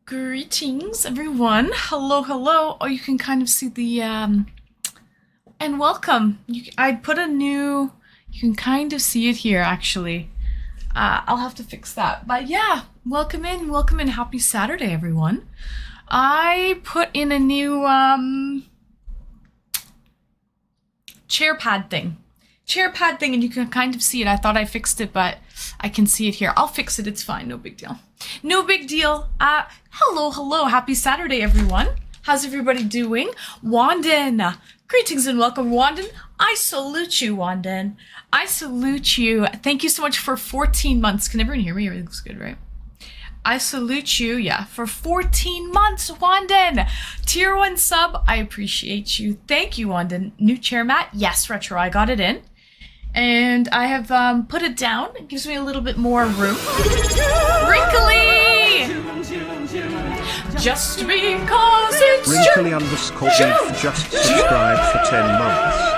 Greetings, everyone. Hello, hello. Oh, you can kind of see the and welcome. I put a new. You can kind of see it here, actually. I'll have to fix that. But yeah, welcome in, welcome in. Happy Saturday, everyone. I put in a new chair pad thing, and you can kind of see it. I thought I fixed it, but I can see it here. I'll fix it. It's fine. No big deal. No big deal. Hello, hello. Happy Saturday, everyone. How's everybody doing? Wanden. Greetings and welcome, Wanden. I salute you, Wanden. I salute you. Thank you so much for 14 months. Can everyone hear me? Everything looks good, right? I salute you, yeah, for 14 months, Wanden. Tier 1 sub, I appreciate you. Thank you, Wanden. New chair mat, yes, Retro, I got it in. And I have put it down. It gives me a little bit more room. Wrinkly! Just because it's Wrinkly underscore beef just subscribed for 10 months.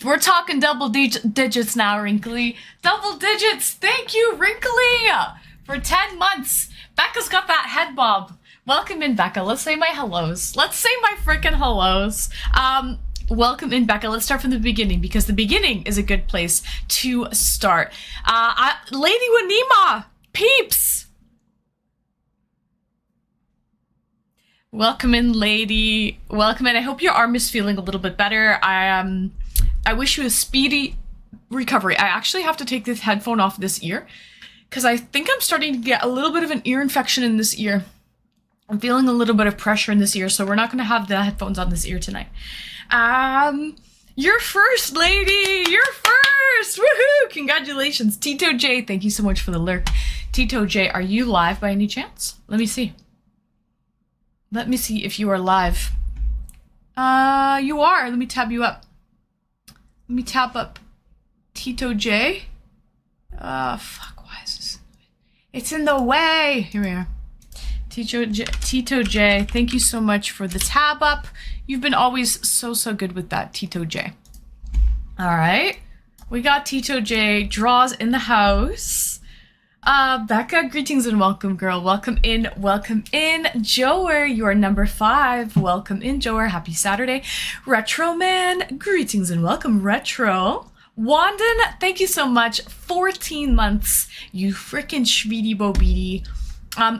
We're talking double digits now, Wrinkly. Double digits! Thank you, Wrinkly! For 10 months. Becca's got that head bob. Welcome in, Becca. Let's say my hellos. Let's say my freaking hellos. Welcome in, Becca. Let's start from the beginning, because the beginning is a good place to start. Lady Wanima, peeps! Welcome in, lady. Welcome in. I hope your arm is feeling a little bit better. I wish you a speedy recovery. I actually have to take this headphone off this ear, because I think I'm starting to get a little bit of an ear infection in this ear. I'm feeling a little bit of pressure in this ear, so we're not going to have the headphones on this ear tonight. You're first, lady! You're first! Woohoo! Congratulations. Tito J, thank you so much for the lurk. Tito J, are you live by any chance? Let me see. Let me see if you are live. You are. Let me tab you up. Let me tap up Tito J. Fuck, why is this? It's in the way! Here we are. Tito J, thank you so much for the tab up. You've been always so good with that, Tito J. Alright. We got Tito J. Draws in the house. Becca, greetings and welcome, girl. Welcome in, welcome in. Joer, you are number 5. Welcome in, Joer. Happy Saturday. Retro Man, greetings and welcome, Retro. Wanden, thank you so much. 14 months, you frickin' shveety bobidi.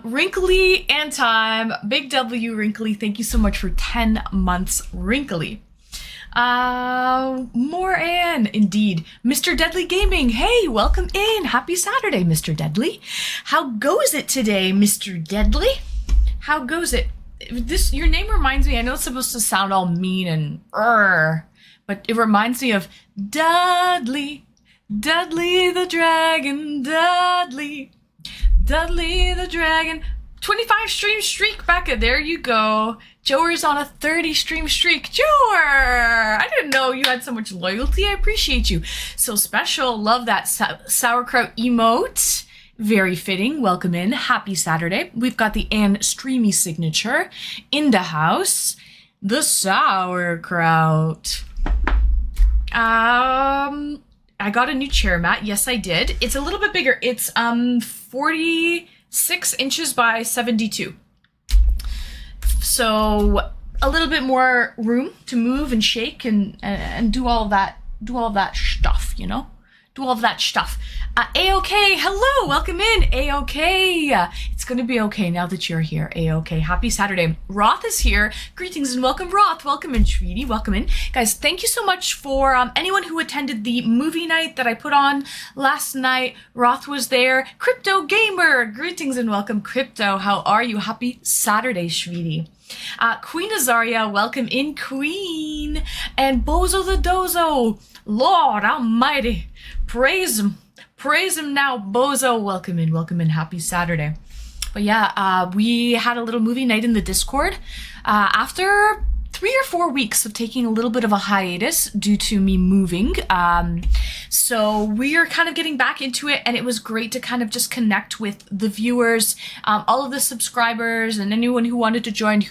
Wrinkly and Time, Big W Wrinkly, thank you so much for 10 months, Wrinkly. More Ann, indeed. Mr. Deadly Gaming, hey, welcome in. Happy Saturday, Mr. Deadly. How goes it today, Mr. Deadly? How goes it? Your name reminds me, I know it's supposed to sound all mean and but it reminds me of Dudley, Dudley the Dragon, Dudley the Dragon. 25 stream streak, Becca. There you go. Joer's on a 30 stream streak. Joer! I didn't know you had so much loyalty. I appreciate you. So special. Love that sauerkraut emote. Very fitting. Welcome in. Happy Saturday. We've got the Ann Streamy signature in the house. The sauerkraut. I got a new chair mat. Yes, I did. It's a little bit bigger. It's 46 inches by 72. So a little bit more room to move and shake and do all that stuff, you know? Do all of that stuff. A-OK, hello, welcome in, A-OK. It's gonna be okay now that you're here, A-OK. Happy Saturday. Roth is here. Greetings and welcome, Roth. Welcome in, Sweetie, welcome in. Guys, thank you so much for anyone who attended the movie night that I put on last night. Roth was there. Crypto Gamer, greetings and welcome, Crypto. How are you? Happy Saturday, Sweetie. Queen Azaria, welcome in, Queen. And Bozo the Dozo, Lord Almighty. Praise him now, Bozo. Welcome in, happy Saturday. But yeah, we had a little movie night in the Discord after 3 or 4 weeks of taking a little bit of a hiatus due to me moving. So we are kind of getting back into it, and it was great to kind of just connect with the viewers, all of the subscribers, and anyone who wanted to join.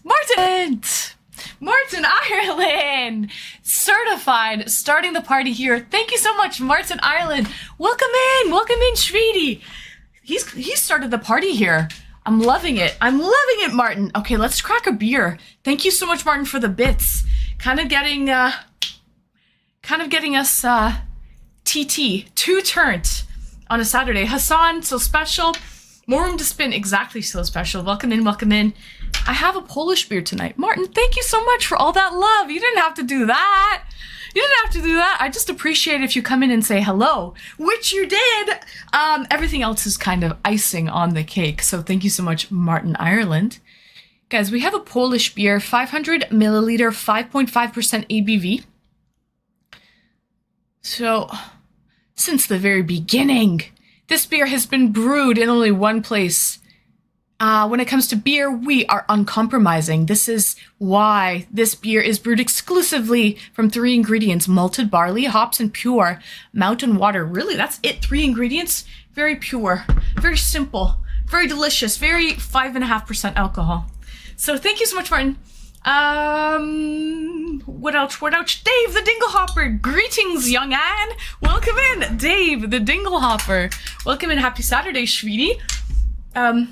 Martin Ireland, certified, starting the party here. Thank you so much, Martin Ireland. Welcome in, Sweetie. He started the party here. I'm loving it, Martin. Okay, let's crack a beer. Thank you so much, Martin, for the bits. Kind of getting us TT, two turned on a Saturday. Hassan, so special. More room to spin, exactly so special. Welcome in. I have a Polish beer tonight. Martin, thank you so much for all that love. You didn't have to do that. I just appreciate if you come in and say hello, which you did. Everything else is kind of icing on the cake. So thank you so much, Martin Ireland. Guys, we have a Polish beer, 500 milliliter, 5.5% ABV. So, since the very beginning, this beer has been brewed in only one place. When it comes to beer, we are uncompromising. This is why this beer is brewed exclusively from 3 ingredients: malted barley, hops, and pure mountain water. Really, that's it. 3 ingredients. Very pure, very simple, very delicious, very 5.5% alcohol. So thank you so much, Martin. What else? Dave the Dinglehopper. Greetings, young Anne. Welcome in, Dave the Dinglehopper. Welcome in. Happy Saturday, sweetie. I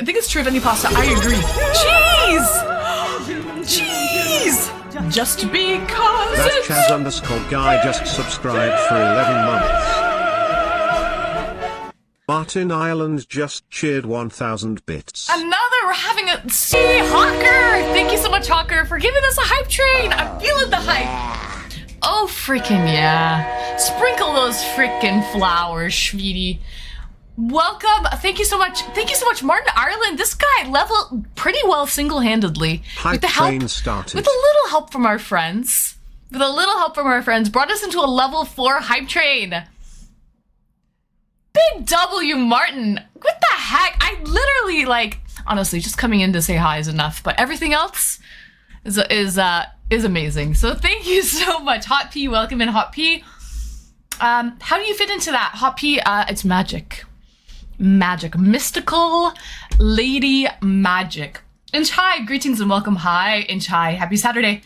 think it's true of any pasta. I agree. Cheese! Just because That it's... Chaz_guy just subscribed for 11 months. Martin Ireland just cheered 1,000 bits. We're having a... See, Hawker! Thank you so much, Hawker, for giving us a hype train. I'm feeling the hype. Oh, freaking yeah. Sprinkle those freaking flowers, sweetie. Welcome. Thank you so much, Martin Ireland. This guy leveled pretty well single-handedly. Hype train started. With a little help from our friends. Brought us into a level 4 hype train. Big W, Martin. What the heck? I literally, honestly, just coming in to say hi is enough. But everything else is amazing. So thank you so much. Hot P, welcome in, Hot P. How do you fit into that? Hot P, it's magic. Mystical lady magic. Inch High, greetings and welcome. Hi, Inch High. Happy Saturday.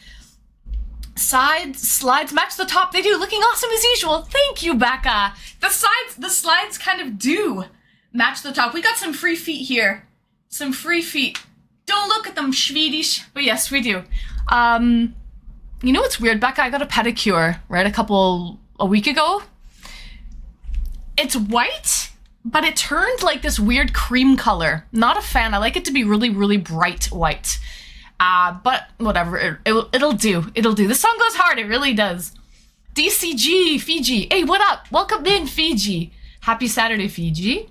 Slides match the top. They do. Looking awesome as usual. Thank you, Becca. The slides kind of do match the top. We got some free feet here. Some free feet. Don't look at them, Swedish. But yes, we do. You know what's weird, Becca? I got a pedicure, right, a week ago. It's white, but it turned like this weird cream color. Not a fan. I like it to be really, really bright white. But whatever, it'll do. This song goes hard, it really does. DCG, Fiji. Hey, what up? Welcome in, Fiji. Happy Saturday, Fiji.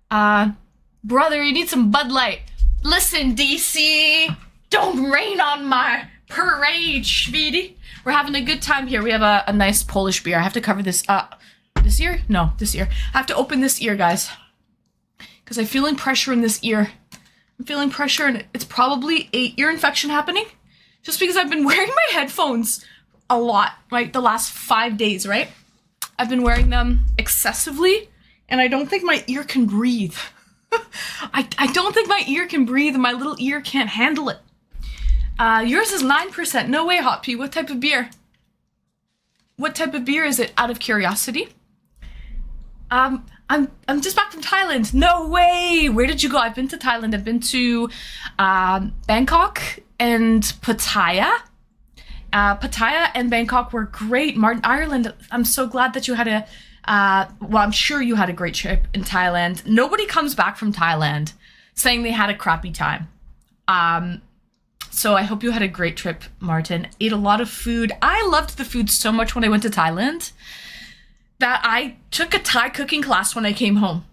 Brother, you need some Bud Light. Listen, DC, don't rain on my parade, sweetie. We're having a good time here. We have a nice Polish beer. I have to cover this, this ear? No, this ear. I have to open this ear, guys. Because I'm feeling pressure in this ear. I'm feeling pressure, and it's probably an ear infection happening. Just because I've been wearing my headphones a lot, right? The last 5 days, right? I've been wearing them excessively, and I don't think my ear can breathe. I don't think my ear can breathe, and my little ear can't handle it. Yours is 9%. No way, Hot P. What type of beer? What type of beer is it, out of curiosity? I'm just back from Thailand. No way! Where did you go? I've been to Thailand. I've been to Bangkok and Pattaya. Pattaya and Bangkok were great. Martin Ireland, I'm so glad that you had I'm sure you had a great trip in Thailand. Nobody comes back from Thailand saying they had a crappy time. So I hope you had a great trip, Martin. Ate a lot of food. I loved the food so much when I went to Thailand that I took a Thai cooking class when I came home.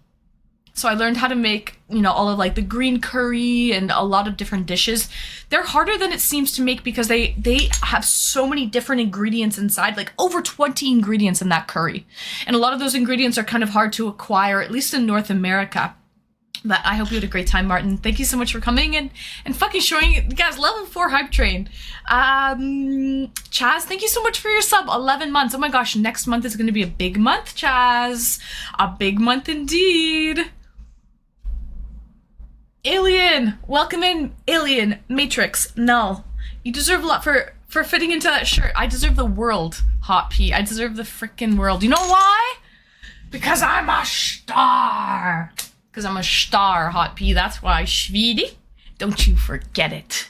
So I learned how to make, all of the green curry and a lot of different dishes. They're harder than it seems to make because they have so many different ingredients inside, over 20 ingredients in that curry. And a lot of those ingredients are kind of hard to acquire, at least in North America. But I hope you had a great time, Martin. Thank you so much for coming and fucking showing you guys level 4 hype train. Chaz, thank you so much for your sub. 11 months. Oh my gosh, next month is going to be a big month, Chaz. A big month indeed. Alien, Welcome in, Alien, Matrix, Null. You deserve a lot for fitting into that shirt. I deserve the world, Hot P. I deserve the freaking world. You know why? Because I'm a star. Because I'm a star, Hot P. That's why, Schweedy. Don't you forget it.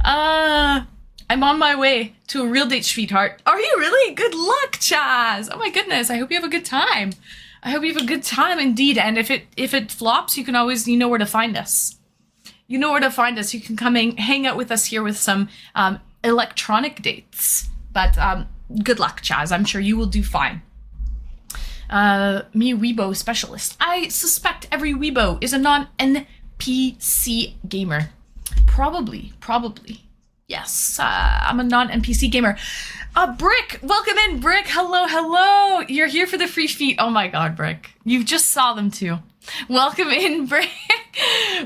I'm on my way to a real date, sweetheart. Are you really? Good luck, Chaz. Oh my goodness. I hope you have a good time. I hope you have a good time indeed. And if it flops, you can always, you know where to find us. You know where to find us. You can come and hang out with us here with some electronic dates. But good luck, Chaz. I'm sure you will do fine. Me, Weibo specialist. I suspect every Weibo is a non-NPC gamer. Probably. Yes, I'm a non-NPC gamer. Brick, welcome in, Brick. Hello. You're here for the free feet. Oh my God, Brick. You just saw them too. Welcome in, Brick.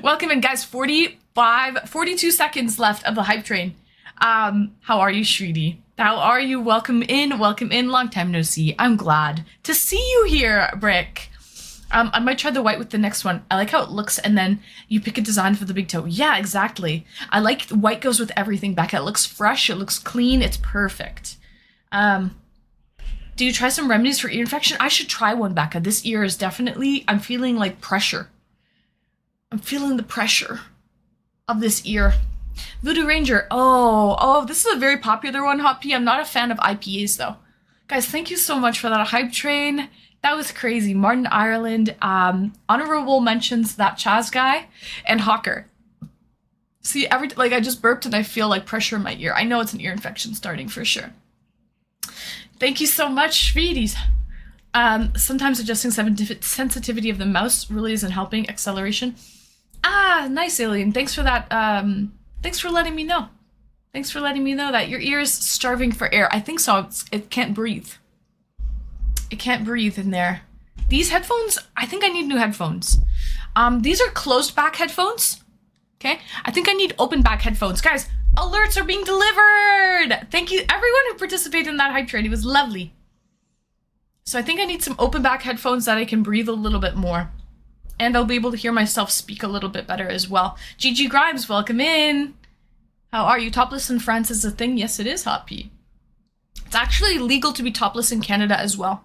Welcome in, guys. 42 seconds left of the hype train. How are you, Shreedy? How are you? Welcome in. Long time no see. I'm glad to see you here, Brick. I might try the white with the next one. I like how it looks, and then you pick a design for the big toe. Yeah, exactly. I like white goes with everything, Becca. It looks fresh. It looks clean. It's perfect. Do you try some remedies for ear infection? I should try one, Becca. This ear is definitely, I'm feeling like pressure. I'm feeling the pressure of this ear. Voodoo Ranger. Oh, this is a very popular one, Hot P. I'm not a fan of IPAs, though. Guys, thank you so much for that hype train. That was crazy. Martin Ireland, honorable mentions that Chaz guy, and Hawker. See, I just burped and I feel like pressure in my ear. I know it's an ear infection starting for sure. Thank you so much, Schweedies. Sometimes adjusting sensitivity of the mouse really isn't helping. Acceleration. Nice, Alien. Thanks for that. Thanks for letting me know. Thanks for letting me know that your ear is starving for air. I think so. It can't breathe. It can't breathe in there. These headphones, I think I need new headphones. These are closed back headphones. Okay. I think I need open back headphones. Guys, alerts are being delivered. Thank you everyone who participated in that hype train. It was lovely. So I think I need some open back headphones that I can breathe a little bit more. And I'll be able to hear myself speak a little bit better as well. GG Grimes, welcome in. How are you? Topless in France is a thing? Yes, it is, Hot P. It's actually legal to be topless in Canada as well.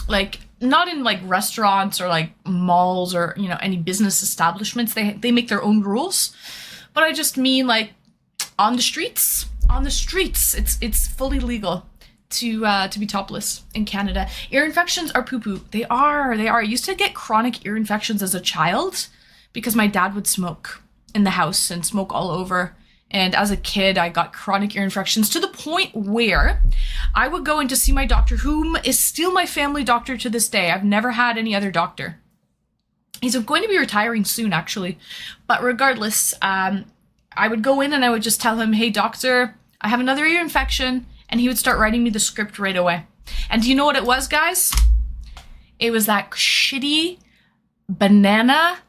Like, not in like restaurants or like malls or, you know, any business establishments. They make their own rules. But I just mean like on the streets. It's fully legal to be topless in Canada. Ear infections are poo-poo. They are. I used to get chronic ear infections as a child because my dad would smoke in the house and smoke all over. And as a kid, I got chronic ear infections to the point where I would go in to see my doctor, whom is still my family doctor to this day. I've never had any other doctor. He's going to be retiring soon, actually. But regardless, I would go in and I would just tell him, hey, doctor, I have another ear infection. And he would start writing me the script right away. And do you know what it was, guys? It was that shitty banana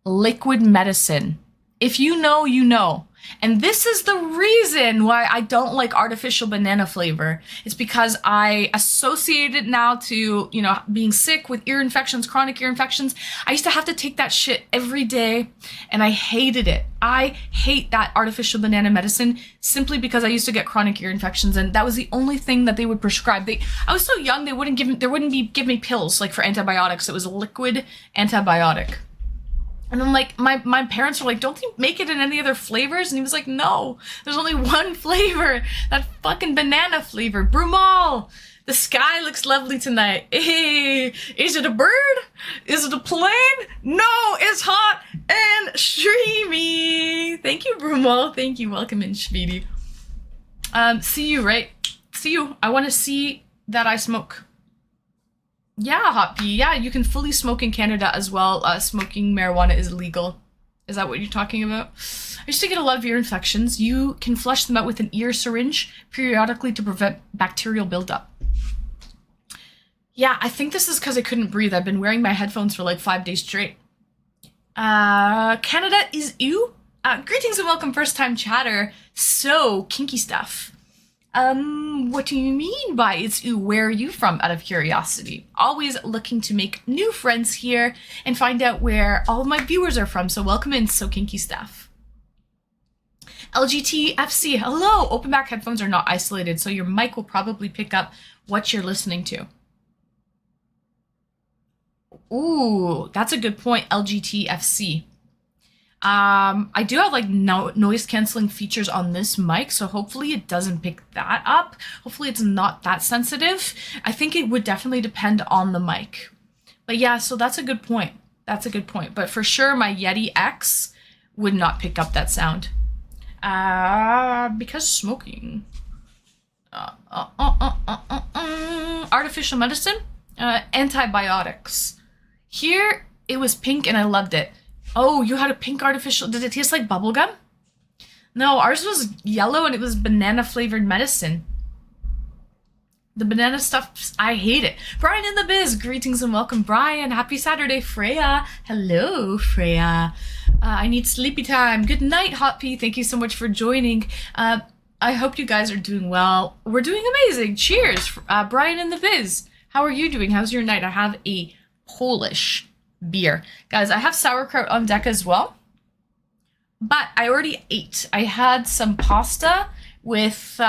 liquid medicine. If you know, you know. And this is the reason why I don't like artificial banana flavor. It's because I associate it now to, you know, being sick with ear infections, chronic ear infections. I used to have to take that shit every day and I hated it. I hate that artificial banana medicine simply because I used to get chronic ear infections and that was the only thing that they would prescribe. I was so young, they wouldn't give me pills like for antibiotics. It was a liquid antibiotic. And I'm like, my parents were like, don't they make it in any other flavors? And he was like, no, there's only one flavor, that fucking banana flavor. Brumal, the sky looks lovely tonight. Hey, is it a bird? Is it a plane? No, it's hot and streamy. Thank you, Brumal. Thank you. Welcome in, Schweedy. See you, right? See you. I want to see that I smoke. Yeah, Hot P. Yeah, you can fully smoke in Canada as well. Smoking marijuana is legal. Is that what you're talking about? I used to get a lot of ear infections. You can flush them out with an ear syringe periodically to prevent bacterial buildup. Yeah, I think this is because I couldn't breathe. I've been wearing my headphones for like 5 days straight. Canada is you? Greetings and welcome, first time chatter. So, kinky stuff. What do you mean by it's ooh? Where are you from? Out of curiosity. Always looking to make new friends here and find out where all of my viewers are from. So welcome in, So Kinky Stuff. LGTFC, hello. Open back headphones are not isolated, so your mic will probably pick up what you're listening to. Ooh, that's a good point, LGTFC. I do have like noise canceling features on this mic, so hopefully it doesn't pick that up. Hopefully it's not that sensitive. I think it would definitely depend on the mic. But yeah, so that's a good point. That's a good point. But for sure, my Yeti X would not pick up that sound. Because smoking. Artificial medicine, antibiotics. Here, it was pink and I loved it. Oh, you had a pink artificial. Did it taste like bubblegum? No, ours was yellow and it was banana flavored medicine. The banana stuff, I hate it. Brian in the biz, greetings and welcome, Brian. Happy Saturday, Freya. Hello, Freya. I need sleepy time. Good night, Hot Pea. Thank you so much for joining. I hope you guys are doing well. We're doing amazing. Cheers, Brian in the biz. How are you doing? How's your night? I have a Polish beer. Guys, I have sauerkraut on deck as well. But I already ate. I had some pasta with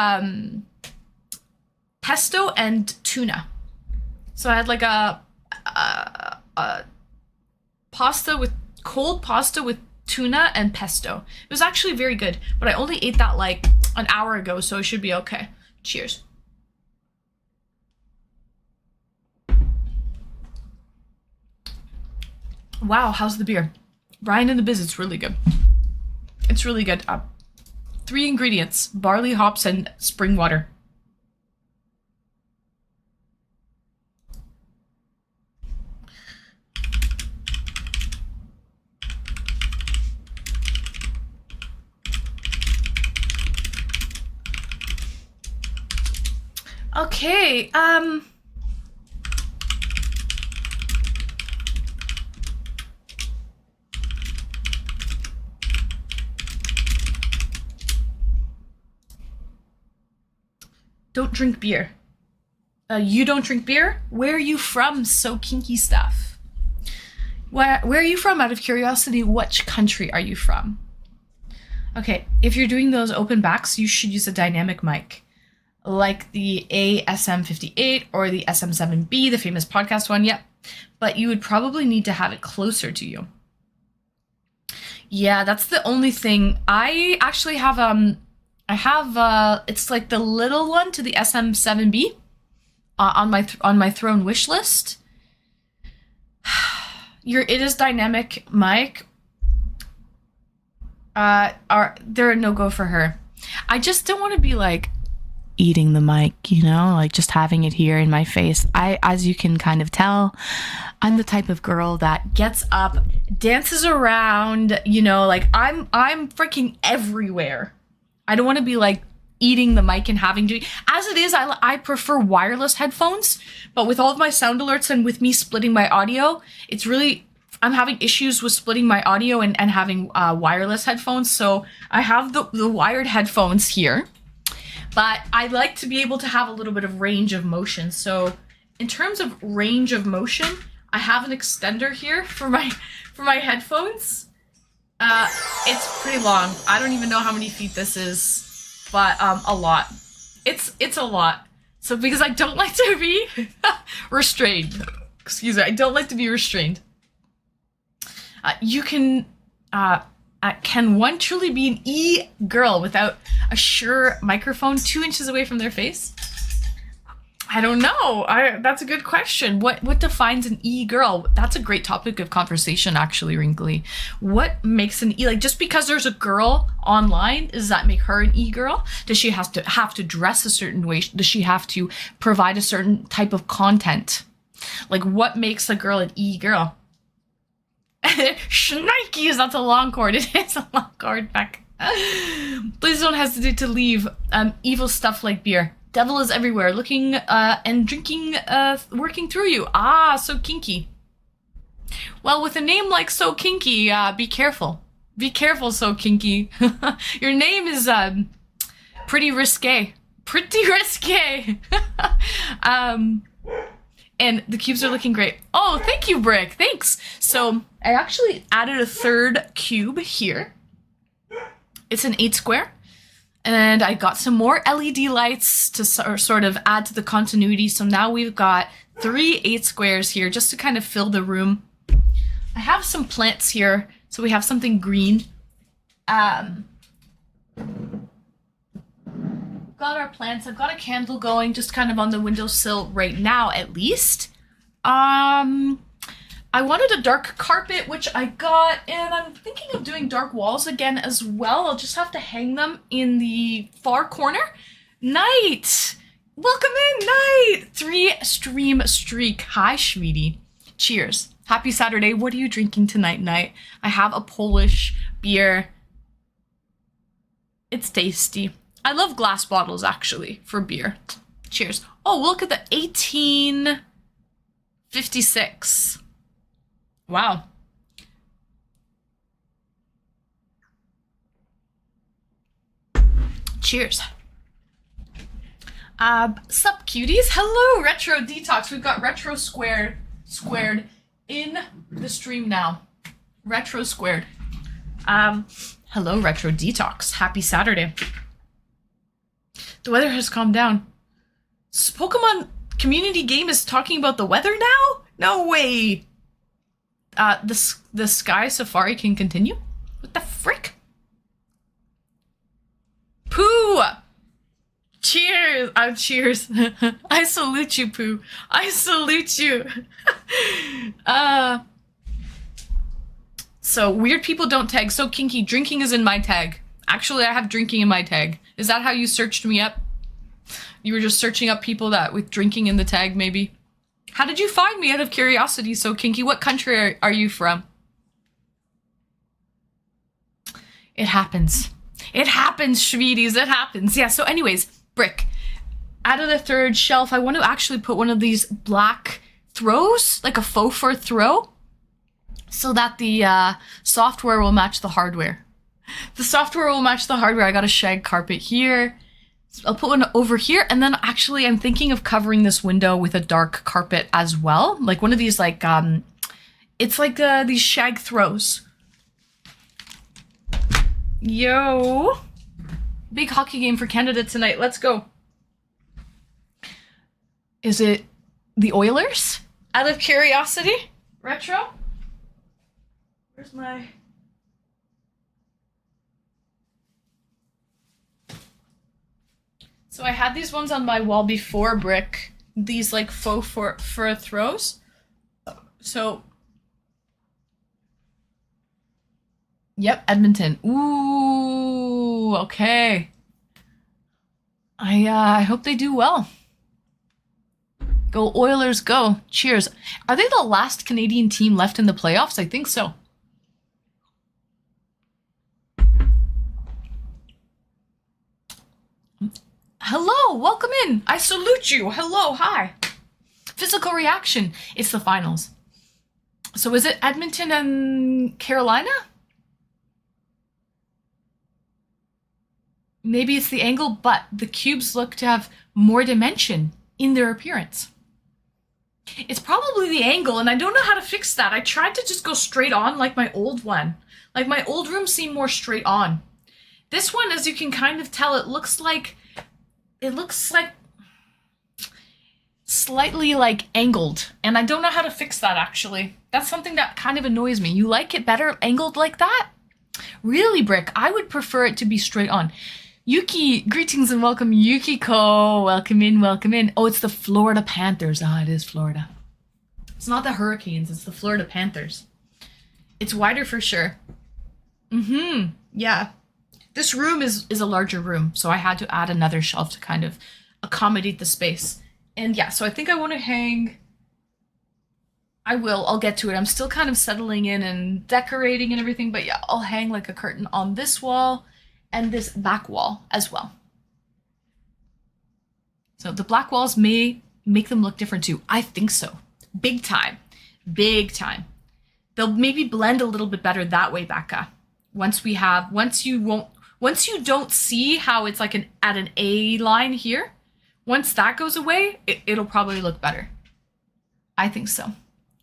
pesto and tuna. So I had like a pasta with cold pasta with tuna and pesto. It was actually very good, but I only ate that like an hour ago, so it should be okay. Cheers. Wow, how's the beer? Brian in the biz, it's really good. It's really good. 3 ingredients: barley, hops, and spring water. Okay, don't drink beer. You don't drink beer? Where are you from, So Kinky Stuff? Where are you from? Out of curiosity, which country are you from? Okay, if you're doing those open backs, you should use a dynamic mic. Like the ASM58 or the SM7B, the famous podcast one, yep. But you would probably need to have it closer to you. Yeah, that's the only thing. I actually have, it's like the little one to the SM7B on my throne wish list. It is dynamic mic. They're a no-go for her. I just don't want to be like, eating the mic, you know, like just having it here in my face. As you can kind of tell, I'm the type of girl that gets up, dances around, you know, like I'm freaking everywhere. I don't want to be like eating the mic and having to, as it is, I prefer wireless headphones, but with all of my sound alerts and with me splitting my audio, it's really, I'm having issues with splitting my audio and having wireless headphones. So I have the wired headphones here. But I like to be able to have a little bit of range of motion. So in terms of range of motion, I have an extender here for my headphones. It's pretty long. I don't even know how many feet this is, but a lot. It's a lot. So because I don't like to be restrained. Excuse me, I don't like to be restrained. You can one truly be an e-girl without a Shure microphone 2 inches away from their face? I don't know. That's a good question. What defines an e-girl? That's a great topic of conversation, actually, Wrinkly. What makes an like just because there's a girl online, does that make her an e-girl? Does she have to dress a certain way? Does she have to provide a certain type of content? Like, what makes a girl an e-girl? Shnikes, that's a long cord. It is a long cord back. Please don't hesitate to leave. Evil stuff like beer. Devil is everywhere, looking and drinking, working through you. Ah, So Kinky. Well, with a name like So Kinky, be careful. Be careful, So Kinky. Your name is pretty risque. pretty risque. And the cubes are looking great. Oh, thank you, Brick. Thanks. So I actually added a third cube here. It's an 8 square. And I got some more LED lights to sort of add to the continuity. So now we've got 3 8 squares here just to kind of fill the room. I have some plants here. So we have something green. Got our plants. I've got a candle going just kind of on the windowsill right now, at least. I wanted a dark carpet, which I got, and I'm thinking of doing dark walls again as well. I'll just have to hang them in the far corner. Night! Welcome in, Night! 3 stream streak. Hi, sweetie. Cheers. Happy Saturday. What are you drinking tonight, Night? I have a Polish beer. It's tasty. I love glass bottles, actually, for beer. Cheers. Oh, look at the 1856. Wow. Cheers. Sup, cuties? Hello, Retro Detox. We've got Retro squared in the stream now. Retro squared. Hello, Retro Detox. Happy Saturday. The weather has calmed down. Pokemon community game is talking about the weather now? No way. The Sky Safari can continue? What the frick? Pooh! Cheers! Cheers. I salute you, Pooh. I salute you. So, weird people don't tag. So kinky. Drinking is in my tag. Actually, I have drinking in my tag. Is that how you searched me up? You were just searching up people that with drinking in the tag, maybe? How did you find me out of curiosity, So kinky? What country are you from? It happens. It happens, sweeties. It happens. Yeah, so anyways, Brick. Added a third shelf. I want to actually put one of these black throws, like a faux fur throw, so that the software will match the hardware. The software will match the hardware. I got a shag carpet here. I'll put one over here. And then actually I'm thinking of covering this window with a dark carpet as well. Like one of these like, it's like these shag throws. Yo. Big hockey game for Canada tonight. Let's go. Is it the Oilers? Out of curiosity? Retro? Where's my... So I had these ones on my wall before, Brick. These like faux fur throws. So, yep, Edmonton. Ooh, okay. I hope they do well. Go Oilers, go. Cheers. Are they the last Canadian team left in the playoffs? I think so. Hello, welcome in. I salute you. Hello, hi. Physical reaction. It's the finals. So is it Edmonton and Carolina? Maybe it's the angle, but the cubes look to have more dimension in their appearance. It's probably the angle, and I don't know how to fix that. I tried to just go straight on like my old one. Like my old room seemed more straight on. This one, as you can kind of tell, it looks like slightly like angled, and I don't know how to fix that actually. That's something that kind of annoys me. You like it better angled like that? Really, Brick? I would prefer it to be straight on. Yuki, greetings and welcome. Yukiko, welcome in, welcome in. Oh, it's the Florida Panthers. Ah, it is Florida. It's not the Hurricanes, it's the Florida Panthers. It's wider for sure. Yeah. This room is a larger room, so I had to add another shelf to kind of accommodate the space. And yeah, so I think I want to hang... I'll get to it. I'm still kind of settling in and decorating and everything, but yeah, I'll hang like a curtain on this wall and this back wall as well. So the black walls may make them look different too. I think so. Big time. Big time. They'll maybe blend a little bit better that way, Becca. Once Once you don't see how it's like at an A line here, once that goes away, it'll probably look better. I think so.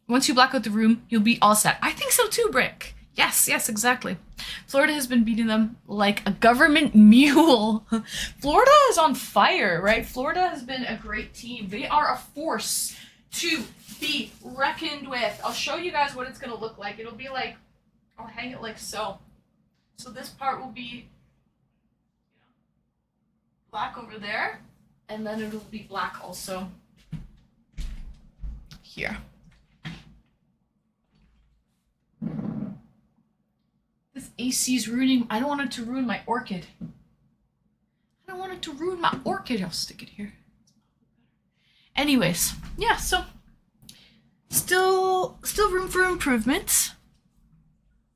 Once you black out the room, you'll be all set. I think so too, Brick. Yes, exactly. Florida has been beating them like a government mule. Florida is on fire, right? Florida has been a great team. They are a force to be reckoned with. I'll show you guys what it's going to look like. It'll be like, I'll hang it like so. So this part will be black over there, and then it'll be black also here. This AC is ruining. I don't want it to ruin my orchid. I don't want it to ruin my orchid. I'll stick it here. Anyways, yeah, so still room for improvement.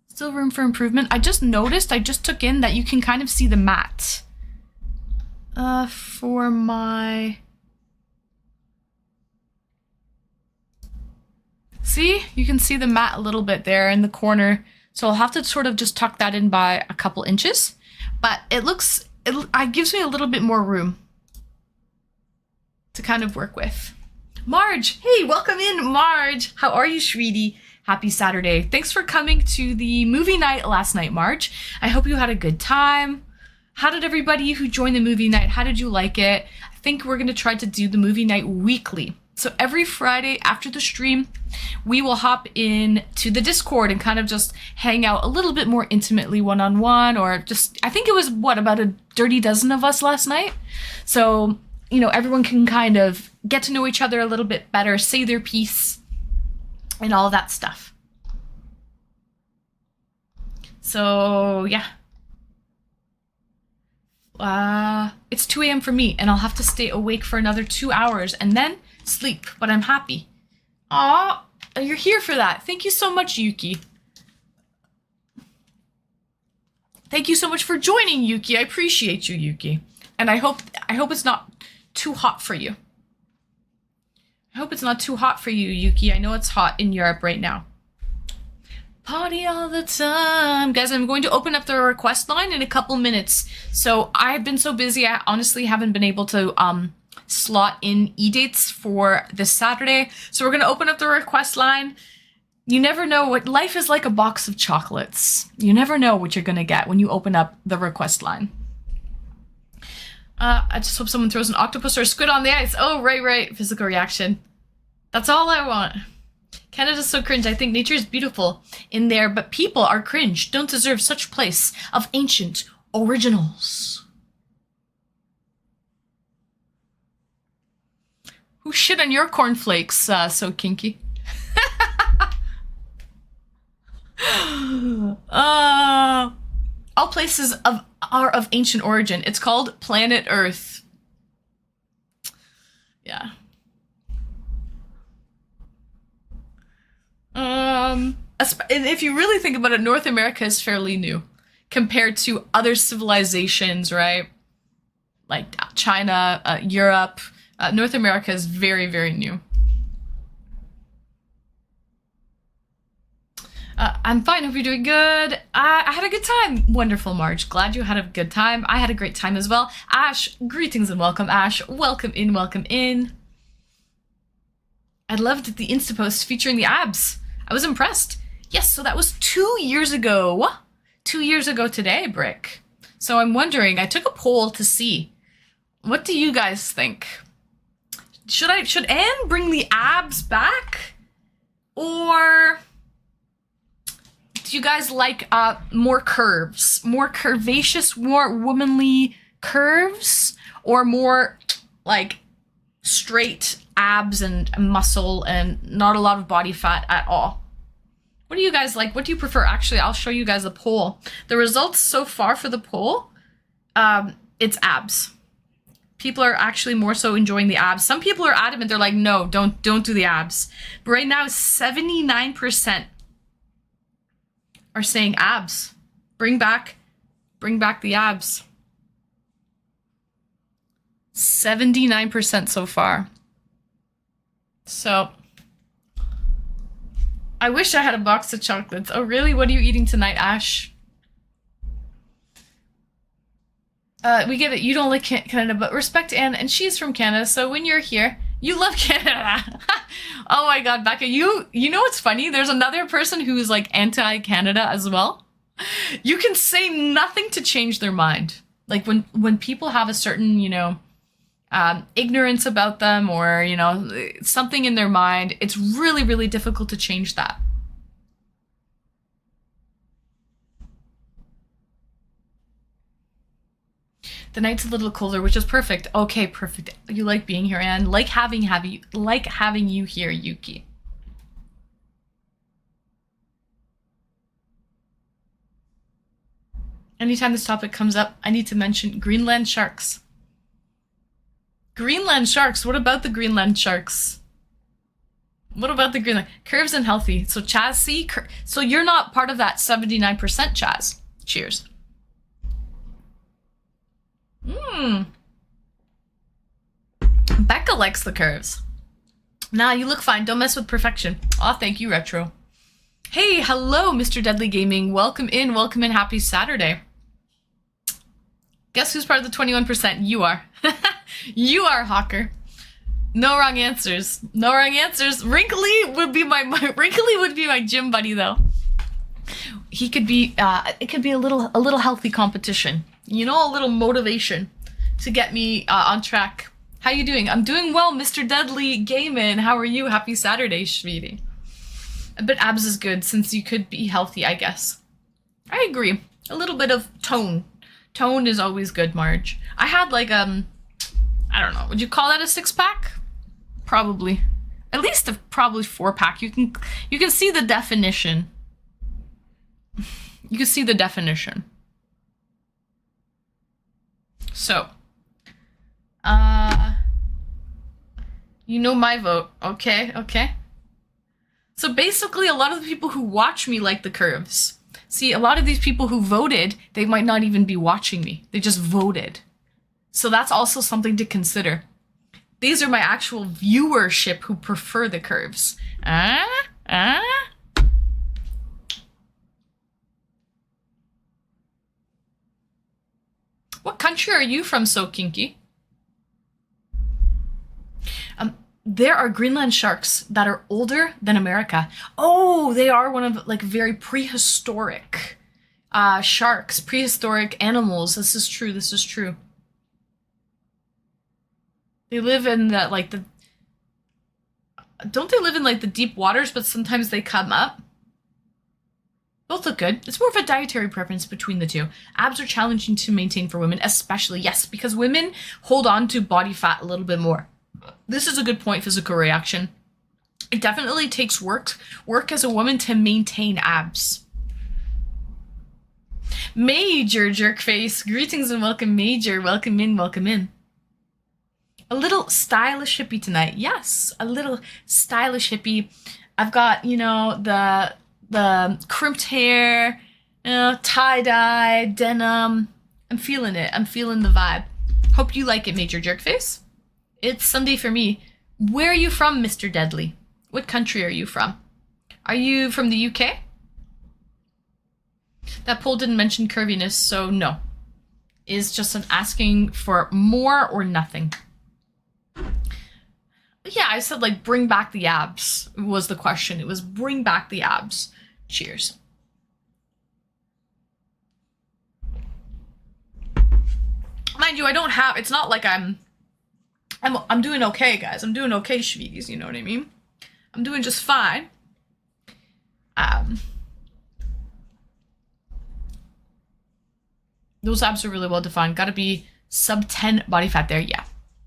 Still room for improvement. I just noticed, I just took in that you can kind of see the mat. For my... See? You can see the mat a little bit there in the corner. So I'll have to sort of just tuck that in by a couple inches. But it gives me a little bit more room to kind of work with. Marge! Hey, welcome in, Marge! How are you, sweetie? Happy Saturday. Thanks for coming to the movie night last night, Marge. I hope you had a good time. How did everybody who joined the movie night, how did you like it? I think we're going to try to do the movie night weekly. So every Friday after the stream, we will hop in to the Discord and kind of just hang out a little bit more intimately one-on-one, or just, I think it was, about a dirty dozen of us last night? So, everyone can kind of get to know each other a little bit better, say their piece, and all that stuff. So, yeah. It's 2 a.m. for me, and I'll have to stay awake for another 2 hours and then sleep, but I'm happy. Aw, you're here for that. Thank you so much, Yuki. Thank you so much for joining, Yuki. I appreciate you, Yuki. And I hope it's not too hot for you. I hope it's not too hot for you, Yuki. I know it's hot in Europe right now. Party all the time. Guys, I'm going to open up the request line in a couple minutes. So I've been so busy, I honestly haven't been able to slot in eDates for this Saturday. So we're going to open up the request line. You never know what life is like, a box of chocolates. You never know what you're going to get when you open up the request line. I just hope someone throws an octopus or a squid on the ice. Oh, right. Physical reaction. That's all I want. Canada's so cringe. I think nature is beautiful in there, but people are cringe. Don't deserve such place of ancient originals. Who shit on your cornflakes, so kinky? All places are of ancient origin. It's called planet Earth. Yeah. And if you really think about it, North America is fairly new compared to other civilizations, right? Like China, Europe. North America is very, very new. I'm fine. Hope you're doing good. I had a good time. Wonderful, Marge. Glad you had a good time. I had a great time as well. Ash, greetings and welcome, Ash. Welcome in, welcome in. I loved the Insta post featuring the abs. I was impressed. Yes, so that was 2 years ago. 2 years ago today, Brick. So I'm wondering, I took a poll to see. What do you guys think? Should Anne bring the abs back? Or do you guys like more curves? More curvaceous, more womanly curves? Or more like straight abs and muscle and not a lot of body fat at all? What do you guys like? What do you prefer? Actually, I'll show you guys a poll. The results so far for the poll, it's abs. People are actually more so enjoying the abs. Some people are adamant. They're like, no, don't do the abs. But right now, 79% are saying abs. Bring back the abs. 79% so far. So, I wish I had a box of chocolates. Oh, really? What are you eating tonight, Ash? We get it. You don't like Canada, but respect Anne, and she's from Canada. So when you're here, you love Canada. Oh my God, Becca, you know what's funny? There's another person who's like anti-Canada as well. You can say nothing to change their mind. Like when people have a certain, ignorance about them or, something in their mind, it's really, really difficult to change that. The night's a little colder, which is perfect. Okay, perfect. You like being here, Anne. Like having you here, Yuki. Anytime this topic comes up, I need to mention Greenland sharks. Greenland sharks? What about the Greenland sharks? What about the Greenland? Curves and healthy. So Chaz, see? So you're not part of that 79%, Chaz. Cheers. Becca likes the curves. Nah, you look fine. Don't mess with perfection. Aw, thank you, Retro. Hey, hello, Mr. Deadly Gaming. Welcome in. Happy Saturday. Guess who's part of the 21%? You are. You are, Hawker. No wrong answers. No wrong answers. Wrinkly would be my gym buddy, though. He could be. It could be a little healthy competition. A little motivation to get me on track. How you doing? I'm doing well, Mr. Deadly Gaming. How are you? Happy Saturday, sweetie. But abs is good since you could be healthy, I guess. I agree. A little bit of tone. Tone is always good, Marge. I had like I don't know. Would you call that a 6-pack? Probably. At least probably 4-pack. You can see the definition. You can see the definition. So, my vote. Okay. So basically, a lot of the people who watch me like the curves. See, a lot of these people who voted, they might not even be watching me. They just voted. So that's also something to consider. These are my actual viewership who prefer the curves. What country are you from, So Kinky? There are Greenland sharks that are older than America. Oh, they are one of like very prehistoric sharks, prehistoric animals. This is true. They live in don't they live in like the deep waters, but sometimes they come up? Both look good. It's more of a dietary preference between the two. Abs are challenging to maintain for women, especially, yes, because women hold on to body fat a little bit more. This is a good point, physical reaction. It definitely takes work as a woman to maintain abs. Major Jerkface, greetings and welcome, Major. Welcome in. A little stylish hippie tonight. Yes, a little stylish hippie. I've got, the crimped hair, tie-dye, denim. I'm feeling it. I'm feeling the vibe. Hope you like it, Major Jerkface. It's Sunday for me. Where are you from, Mr. Deadly? What country are you from? Are you from the UK? That poll didn't mention curviness, so no. It's just an asking for more or nothing. Yeah, I said like bring back the abs was the question. It was bring back the abs. Cheers. Mind you, it's not like I'm doing okay, guys. I'm doing okay, Schwiegies, you know what I mean? I'm doing just fine. Those abs are really well defined. Gotta be sub 10 body fat there, yeah.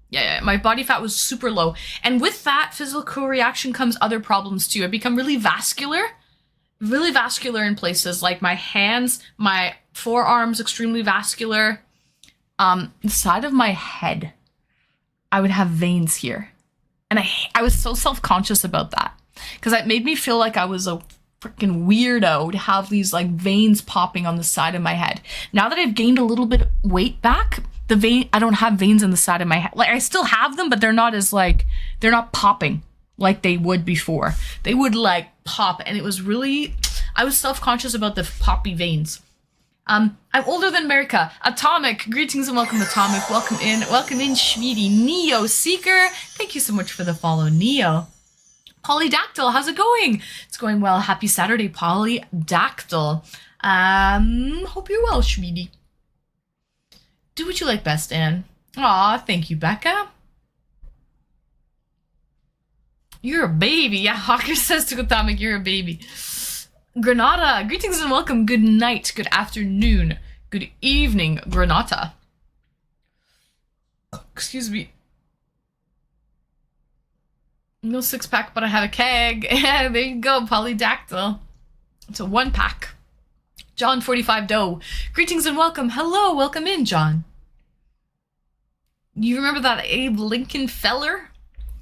Yeah, my body fat was super low. And with that physical reaction comes other problems too. I become really vascular in places like my hands, my forearms, extremely vascular. The side of my head, I would have veins here. And I was so self-conscious about that because it made me feel like I was a freaking weirdo to have these like veins popping on the side of my head. Now that I've gained a little bit of weight back, I don't have veins in the side of my head. Like I still have them, but they're not popping like they would before. They would like pop, and I was self-conscious about the poppy veins. I'm older than America. Atomic, greetings and welcome, Atomic. Welcome in, Schmeedy. Neo Seeker, thank you so much for the follow, Neo. Polydactyl, how's it going? It's going well. Happy Saturday, Polydactyl. Hope you're well, Schmeedy. Do what you like best, Anne. Aw, thank you, Becca. You're a baby. Yeah, Hawker says to Atomic, you're a baby. Granada, greetings and welcome. Good night, good afternoon, good evening, Granada. Excuse me. No 6-pack, but I have a keg. Yeah, there you go, Polydactyl. It's a 1-pack. John 45 Doe, greetings and welcome. Hello, welcome in, John. You remember that Abe Lincoln feller?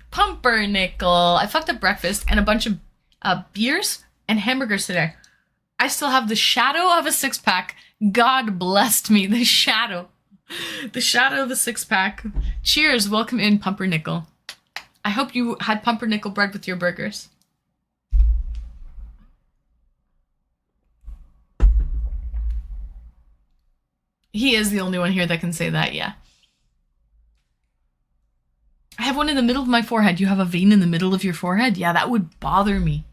Pumpernickel. I fucked up breakfast and a bunch of beers and hamburgers today. I still have the shadow of a 6-pack. God blessed me. The shadow. The shadow of the 6-pack. Cheers. Welcome in, Pumpernickel. I hope you had pumpernickel bread with your burgers. He is the only one here that can say that, yeah. I have one in the middle of my forehead. You have a vein in the middle of your forehead? Yeah, that would bother me.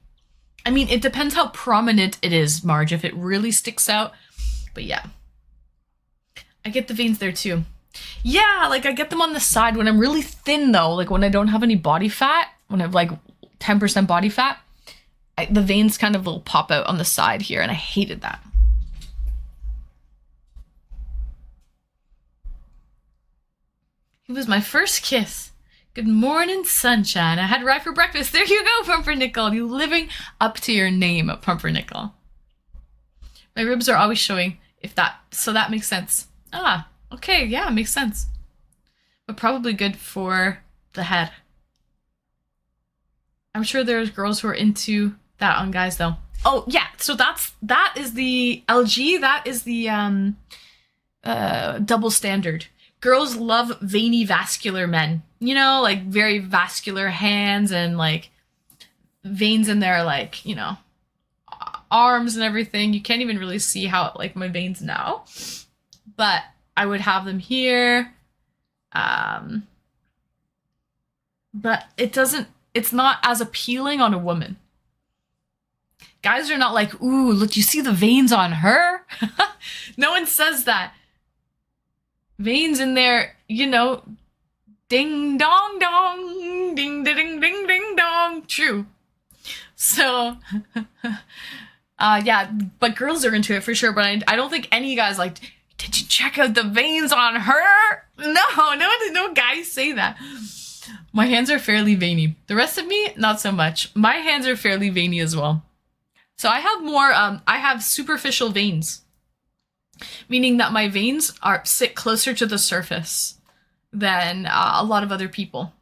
I mean, it depends how prominent it is, Marge, if it really sticks out. But yeah. I get the veins there too. Yeah, like I get them on the side when I'm really thin though. Like when I don't have any body fat, when I have like 10% body fat, the veins kind of will pop out on the side here and I hated that. It was my first kiss. Good morning, sunshine. I had rye for breakfast. There you go, Pumpernickel. You living up to your name, Pumpernickel. My ribs are always showing, so that makes sense. Ah, okay, yeah, makes sense. But probably good for the head. I'm sure there's girls who are into that on guys though. Oh yeah, so that is the LG, that is the double standard. Girls love veiny vascular men. You know, like very vascular hands and like veins in their like, you know, arms and everything. You can't even really see how like my veins now. But I would have them here. But it's not as appealing on a woman. Guys are not like, ooh, look, you see the veins on her? No one says that. Veins in there, you know, ding dong dong, ding ding ding ding dong. True. So, yeah, but girls are into it for sure. But I don't think any guys like, did you check out the veins on her? No guys say that. My hands are fairly veiny. The rest of me, not so much. My hands are fairly veiny as well. So I have more, I have superficial veins. Meaning that my veins sit closer to the surface than a lot of other people.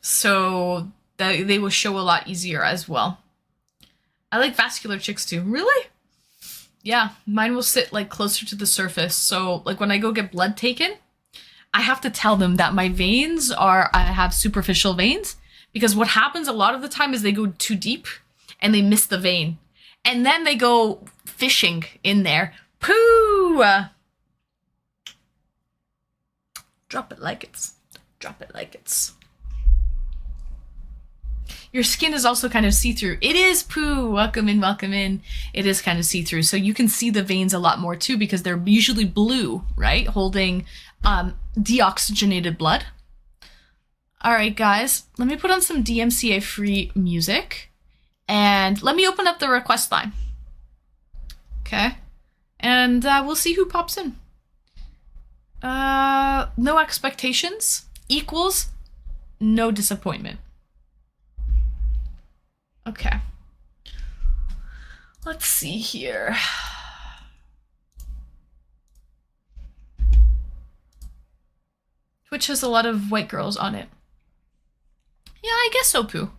So they will show a lot easier as well. I like vascular chicks too. Really? Yeah, mine will sit like closer to the surface. So like when I go get blood taken, I have to tell them that my veins I have superficial veins. Because what happens a lot of the time is they go too deep and they miss the vein. And then they go fishing in there. Poo! Drop it like it's. Drop it like it's. Your skin is also kind of see-through. It is, Poo! Welcome in, welcome in. It is kind of see-through. So you can see the veins a lot more too because they're usually blue, right? Holding deoxygenated blood. All right, guys. Let me put on some DMCA-free music. And let me open up the request line. Okay? And we'll see who pops in. No expectations equals no disappointment. Okay. Let's see here. Twitch has a lot of white girls on it. Yeah, I guess so, Pooh.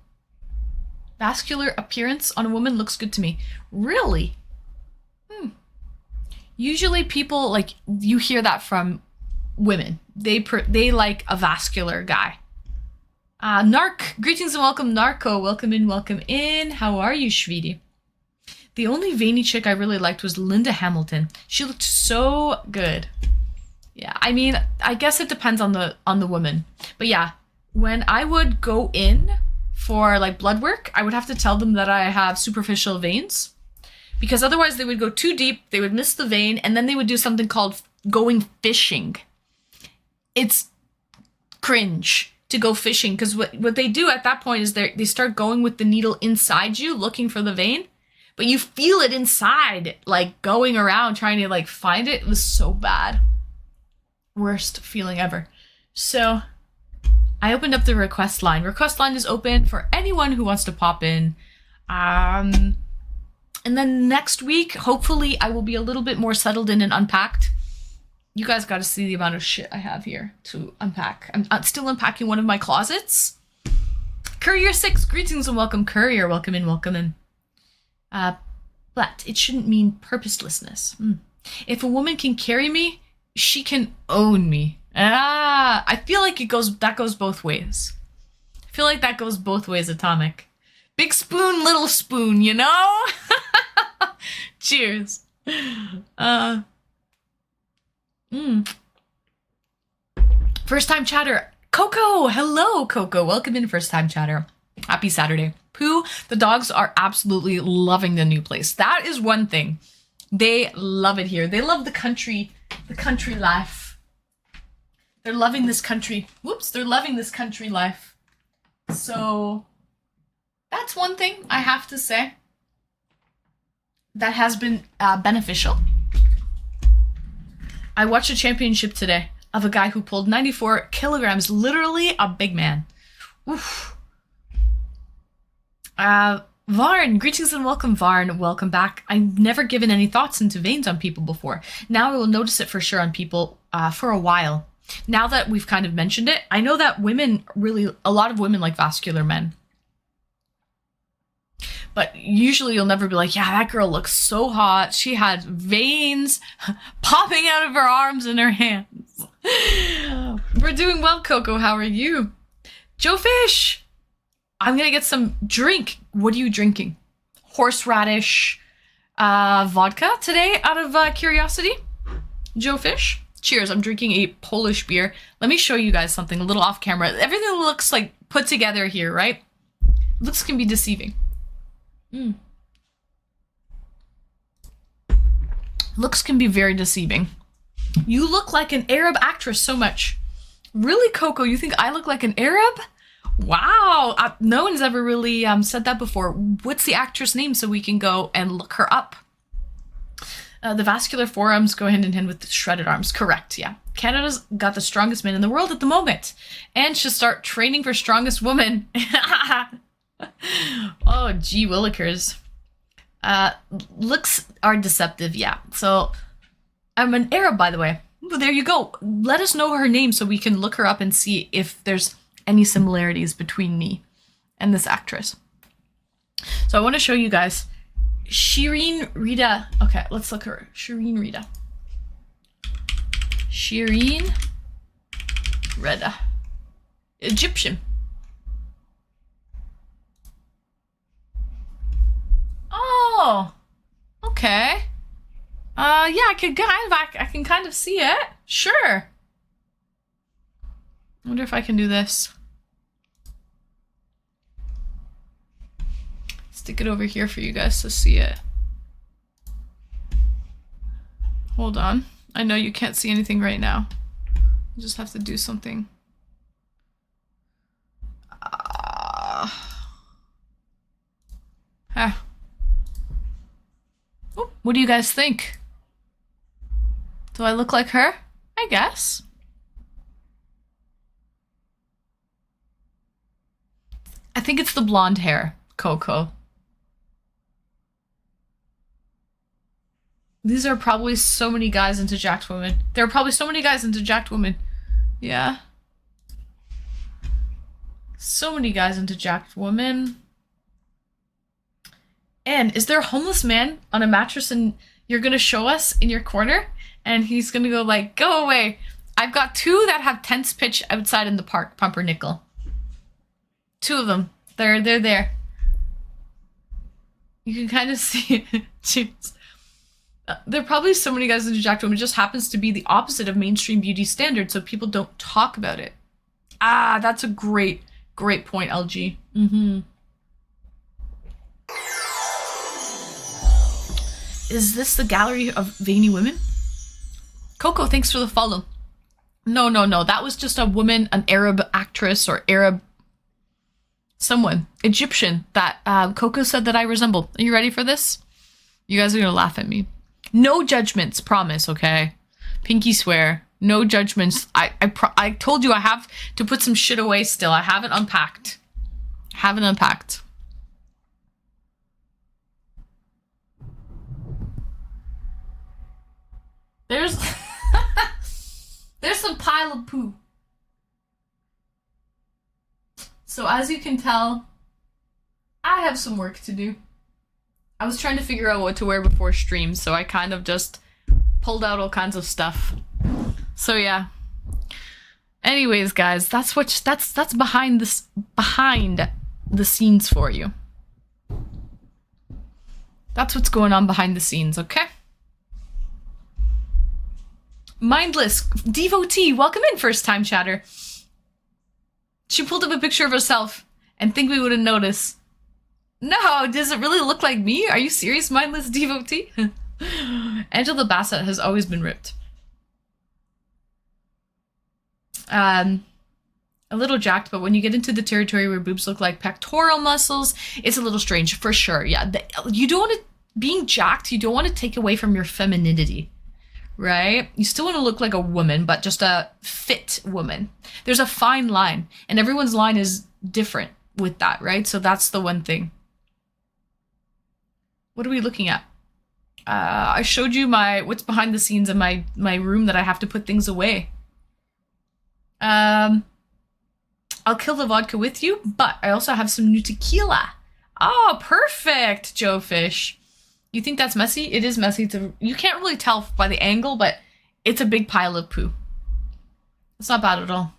Vascular appearance on a woman looks good to me. Really? Usually people, like, you hear that from women. They like a vascular guy. Greetings and welcome, Narco. Welcome in, welcome in. How are you, Shvidi? The only veiny chick I really liked was Linda Hamilton. She looked so good. Yeah, I mean, I guess it depends on the woman. But yeah, when I would go in for like blood work, I would have to tell them that I have superficial veins, because otherwise they would go too deep, they would miss the vein, and then they would do something called going fishing. It's cringe to go fishing, because what they do at that point is they start going with the needle inside you looking for the vein, but you feel it inside, like going around trying to like find it. It was so bad. Worst feeling ever. So I opened up the request line. Request line is open for anyone who wants to pop in. And then next week, hopefully I will be a little bit more settled in and unpacked. You guys got to see the amount of shit I have here to unpack. I'm still unpacking one of my closets. Courier 6, greetings and welcome. Courier, welcome in, welcome in. But it shouldn't mean purposelessness. If a woman can carry me, she can own me. I feel like that goes both ways. I feel like that goes both ways, Atomic. Big spoon, little spoon, you know? Cheers. First time chatter. Coco, hello, Coco. Welcome in, first time chatter. Happy Saturday. Pooh, the dogs are absolutely loving the new place. That is one thing. They love it here. They love the country life. They're loving this country. Whoops, they're loving this country life. So that's one thing I have to say that has been beneficial. I watched a championship today of a guy who pulled 94 kilograms, literally a big man. Oof. Varn, greetings and welcome, Varn. Welcome back. I've never given any thoughts into veins on people before. Now I will notice it for sure on people for a while. Now that we've kind of mentioned it, I know that a lot of women like vascular men. But usually you'll never be like, yeah, that girl looks so hot. She had veins popping out of her arms and her hands. We're doing well, Coco. How are you? Joe Fish, I'm going to get some drink. What are you drinking? Horseradish vodka today out of curiosity? Joe Fish? Cheers. I'm drinking a Polish beer. Let me show you guys something a little off camera. Everything looks like put together here, right? Looks can be deceiving. Looks can be very deceiving. You look like an Arab actress so much. Really, Coco? You think I look like an Arab? Wow. No one's ever really said that before. What's the actress name so we can go and look her up? The vascular forearms go hand in hand with the shredded arms. Correct, yeah. Canada's got the strongest men in the world at the moment and should start training for strongest woman. Oh, gee willikers. Looks are deceptive, yeah. So, I'm an Arab, by the way. Well, there you go. Let us know her name so we can look her up and see if there's any similarities between me and this actress. So I want to show you guys Shireen Rita. Okay, let's look her. Shireen Rita. Shireen Rita. Egyptian. Oh, okay. Yeah, I can kind of see it. Sure. I wonder if I can do this. Stick it over here for you guys to see it. Hold on. I know you can't see anything right now. You just have to do something. Oh, what do you guys think? Do I look like her? I guess. I think it's the blonde hair, Coco. These are probably so many guys into jacked women. There are probably so many guys into jacked women. Yeah. So many guys into jacked women. And is there a homeless man on a mattress and you're going to show us in your corner? And he's going to go like, go away. I've got two that have tents pitched outside in the park, Pumpernickel. Two of them. They're there. You can kind of see James. There are probably so many guys into Jacked Women. It just happens to be the opposite of mainstream beauty standards, so people don't talk about it. Ah, that's a great point, LG. Is this the gallery of veiny women? Coco, thanks for the follow. No. That was just a woman, an Arab actress or Arab someone, Egyptian, that Coco said that I resemble. Are you ready for this? You guys are going to laugh at me. No judgments, promise, okay? Pinky swear. No judgments. I told you I have to put some shit away still. I haven't unpacked. There's some pile of poo. So as you can tell, I have some work to do. I was trying to figure out what to wear before stream, so I kind of just pulled out all kinds of stuff. So yeah. Anyways, guys, that's behind the scenes for you. That's what's going on behind the scenes, okay? Mindless devotee, welcome in, first time chatter. She pulled up a picture of herself and think we wouldn't notice. No, does it really look like me? Are you serious, mindless devotee? Angela Bassett has always been ripped. A little jacked, but when you get into the territory where boobs look like pectoral muscles, it's a little strange, for sure. Yeah, you don't want to, being jacked, you don't want to take away from your femininity, right? You still want to look like a woman, but just a fit woman. There's a fine line, and everyone's line is different with that, right? So that's the one thing. What are we looking at? I showed you what's behind the scenes in my room that I have to put things away. I'll kill the vodka with you, but I also have some new tequila. Oh, perfect, Joe Fish. You think that's messy? It is messy. You can't really tell by the angle, but it's a big pile of poo. It's not bad at all.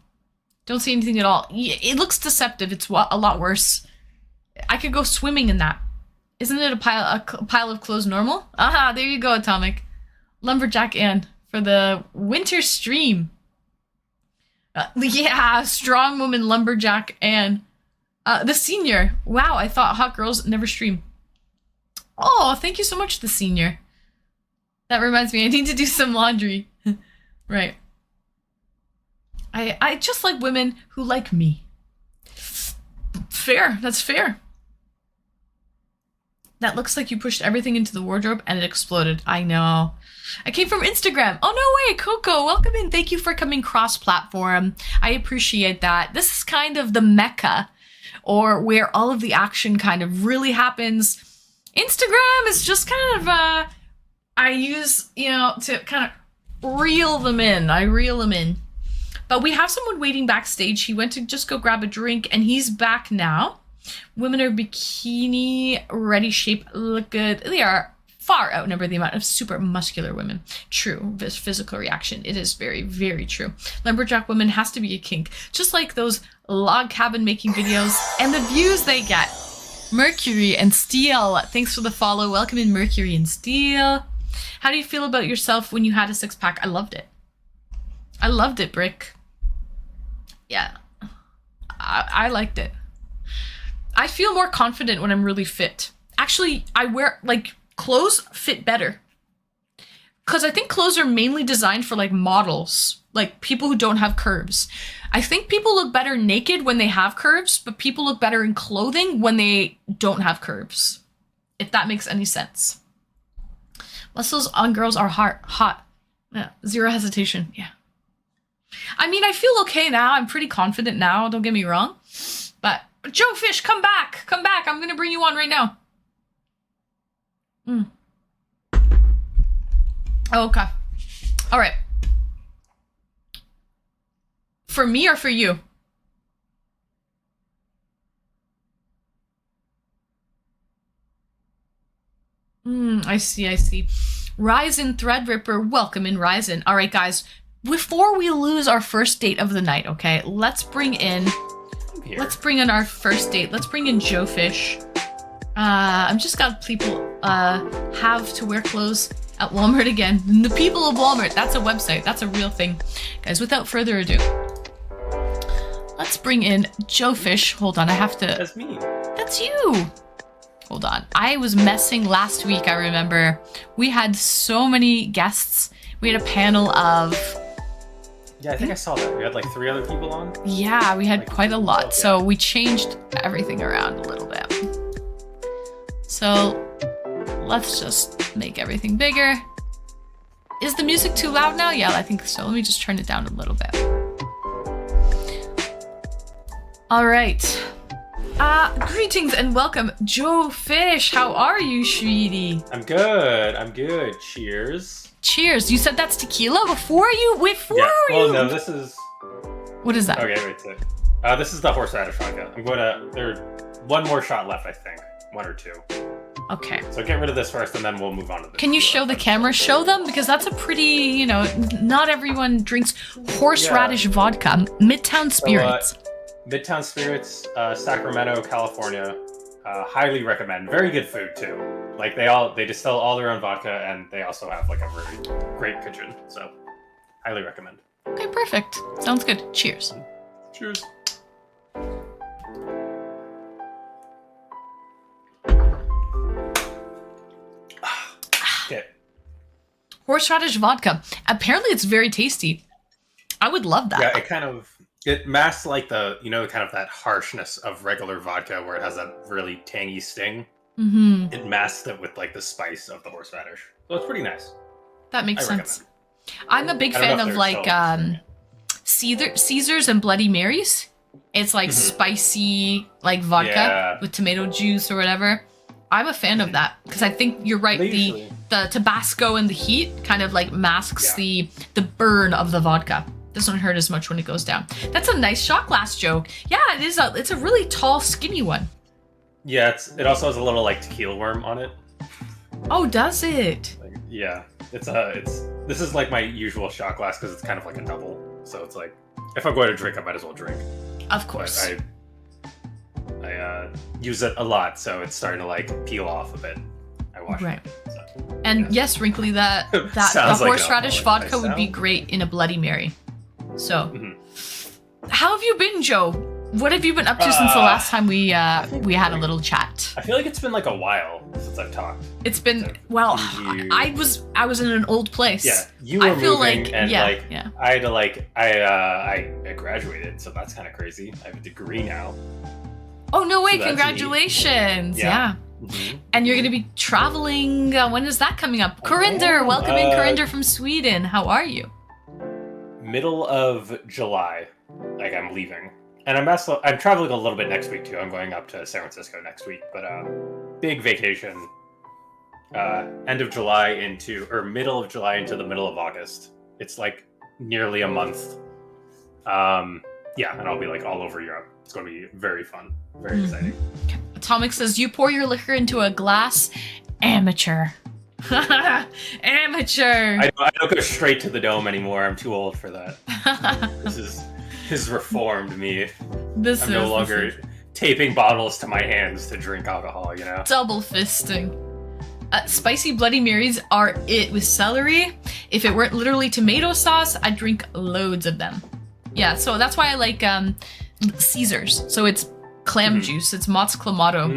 Don't see anything at all. It looks deceptive. It's a lot worse. I could go swimming in that. Isn't it a pile of clothes normal? Aha, there you go, Atomic. Lumberjack Ann for the winter stream. Yeah, strong woman Lumberjack Ann. The senior. Wow, I thought hot girls never stream. Oh, thank you so much, the senior. That reminds me, I need to do some laundry. Right. I just like women who like me. Fair, that's fair. That looks like you pushed everything into the wardrobe and it exploded. I know. I came from Instagram. Oh, no way, Coco. Welcome in. Thank you for coming cross-platform. I appreciate that. This is kind of the mecca, or where all of the action kind of really happens. Instagram is just kind of, I use, to kind of reel them in. I reel them in. But we have someone waiting backstage. He went to just go grab a drink, and he's back now. Women are bikini ready shape look good. They are far outnumber the amount of super muscular women. True. This physical reaction. It is very, very true. Lumberjack women has to be a kink. Just like those log cabin making videos and the views they get. Mercury and Steel. Thanks for the follow. Welcome in, Mercury and Steel. How do you feel about yourself when you had a six-pack? I loved it. I loved it, Brick. Yeah. I liked it. I feel more confident when I'm really fit. Actually, I wear, clothes fit better. Because I think clothes are mainly designed for, models. People who don't have curves. I think people look better naked when they have curves, but people look better in clothing when they don't have curves. If that makes any sense. Muscles on girls are hot. Yeah, zero hesitation. Yeah. I mean, I feel okay now. I'm pretty confident now. Don't get me wrong. But Joe Fish, come back. Come back. I'm going to bring you on right now. Okay. All right. For me or for you? I see. Ryzen Threadripper, welcome in, Ryzen. All right, guys. Before we lose our first date of the night, okay, let's bring in our first date. Let's bring in Joe Fish. I'm just glad people have to wear clothes at Walmart again. The people of Walmart, that's a website. That's a real thing. Guys, without further ado, let's bring in Joe Fish. Hold on, I have to... That's me. That's you! Hold on. I was messing last week, I remember. We had so many guests. We had a panel of... Yeah, I think I saw that. We had like 3 other people on. Yeah, we had like, quite a lot. yeah. So we changed everything around a little bit. So let's just make everything bigger. Is the music too loud now? Yeah, I think so. Let me just turn it down a little bit. All right. Greetings and welcome, Joe Fish. How are you, sweetie? I'm good. Cheers. Cheers. You said that's tequila before you? Well, no, this is... What is that? Okay, wait. This is the horseradish vodka. I'm going to... There's one more shot left, I think. 1 or 2. Okay. So get rid of this first, and then we'll move on to this. Can you show the camera? Show them? Because that's a pretty, you know, not everyone drinks horseradish vodka. Midtown Spirits. Midtown Spirits, Sacramento, California. Highly recommend. Very good food, too. Like, they distill all their own vodka, and they also have, like, a really great kitchen. So, highly recommend. Okay, perfect. Sounds good. Cheers. Cheers. Okay. Horseradish vodka. Apparently it's very tasty. I would love that. Yeah, it masks like the, you know, kind of that harshness of regular vodka where it has that really tangy sting. Mm-hmm. It masks it with like the spice of the horseradish. So it's pretty nice. That makes I sense. I'm a big fan of like Caesars and Bloody Marys. It's like spicy like vodka with tomato juice or whatever. I'm a fan of that because I think you're right. The Tabasco and the heat kind of like masks the burn of the vodka. Doesn't hurt as much when it goes down. That's a nice shot glass joke. Yeah, it is. It's a really tall, skinny one. Yeah, it also has a little like tequila worm on it. Oh, does it? Like, yeah, this is like my usual shot glass because it's kind of like a double. So it's like if I'm going to drink, I might as well drink. Of course. But I use it a lot, so it's starting to like peel off a bit. I wash it. So, and yes, Wrinkly, that the horseradish vodka would be great in a Bloody Mary. So, how have you been, Joe? What have you been up to since the last time we had a little chat? I feel like it's been like a while since I've talked. It's been I was in an old place. Yeah, you were moving, and I had to I graduated, so that's kind of crazy. I have a degree now. Oh no way! So congratulations! Yeah. Mm-hmm. And you're going to be traveling. When is that coming up? Corinder, welcome in Corinder from Sweden. How are you? Middle of July, like I'm leaving, and I'm traveling a little bit next week too. I'm going up to San Francisco next week, but big vacation. End of July middle of July into the middle of August. It's like nearly a month. And I'll be like all over Europe. It's going to be very fun, very exciting. Atomic says you pour your liquor into a glass. Amateur. Amateur. I don't go straight to the dome anymore. I'm too old for that. This has reformed me. I'm no longer taping bottles to my hands to drink alcohol, you know? Double fisting. Spicy Bloody Marys are it with celery. If it weren't literally tomato sauce, I'd drink loads of them. Yeah, so that's why I like Caesars. So it's clam juice. It's Mott's Clamato.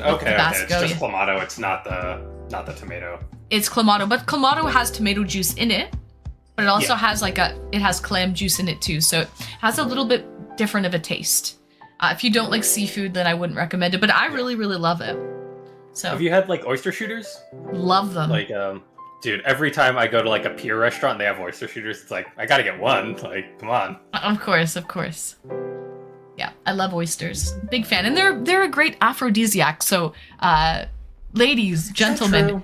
Okay. It's just Clamato. It's not the tomato. It's Clamato, but Clamato has tomato juice in it, but it also has it has clam juice in it too, so it has a little bit different of a taste. If you don't like seafood, then I wouldn't recommend it, but I really, really love it. So have you had like oyster shooters? Love them. Like, dude, every time I go to like a pier restaurant and they have oyster shooters, it's like I gotta get one. Like, come on. Of course. Yeah, I love oysters. Big fan, and they're a great aphrodisiac. So, ladies, gentlemen,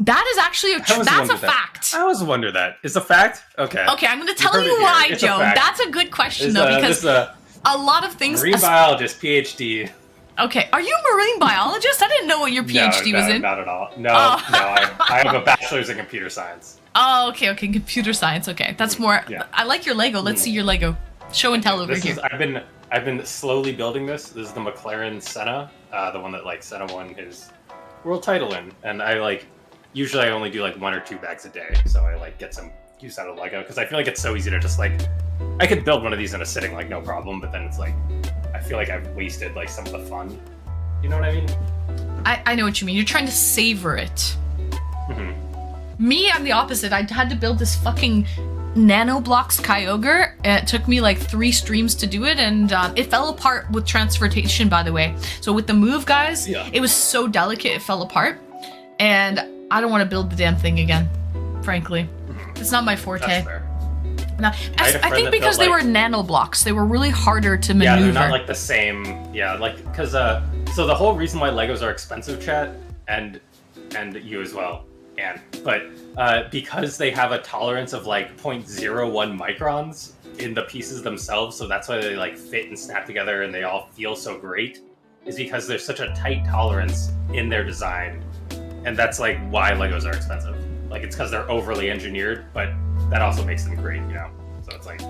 that is actually that's a fact. I always wonder that. It's a fact? Okay. Okay, I'm going to tell you why, Joe. That's a good question, though, because a lot of things... Marine biologist, PhD. Okay, are you a marine biologist? I didn't know what your PhD was in. Not at all. No, I have a bachelor's in computer science. Oh, okay, computer science. Okay, that's more... Yeah. I like your Lego. Let's see your Lego. Show and tell over here. I've been slowly building this. This is the McLaren Senna. the one that like Senna won his world title in, and I like usually I only do like 1 or 2 bags a day, so I like get some use out of Lego because I feel like it's so easy to just like I could build one of these in a sitting like no problem, but then it's like I feel like I've wasted like some of the fun. You know what I mean? I know what you mean. You're trying to savor it. Mm-hmm. Me, I'm the opposite. I had to build this fucking nano blocks Kyogre. It took me like 3 streams to do it, and it fell apart with transportation, by the way. So with the move, guys, it was so delicate it fell apart, and I don't want to build the damn thing again, frankly. It's not my forte. That's fair. No, I think because they were nano blocks, they were really harder to maneuver. Yeah, they're not like the same. Yeah, like because so the whole reason why Legos are expensive, chat, and you as well, but because they have a tolerance of like 0.01 microns in the pieces themselves, so that's why they like fit and snap together and they all feel so great, is because there's such a tight tolerance in their design, and that's like why Legos are expensive. Like it's because they're overly engineered, but that also makes them great, you know. So it's like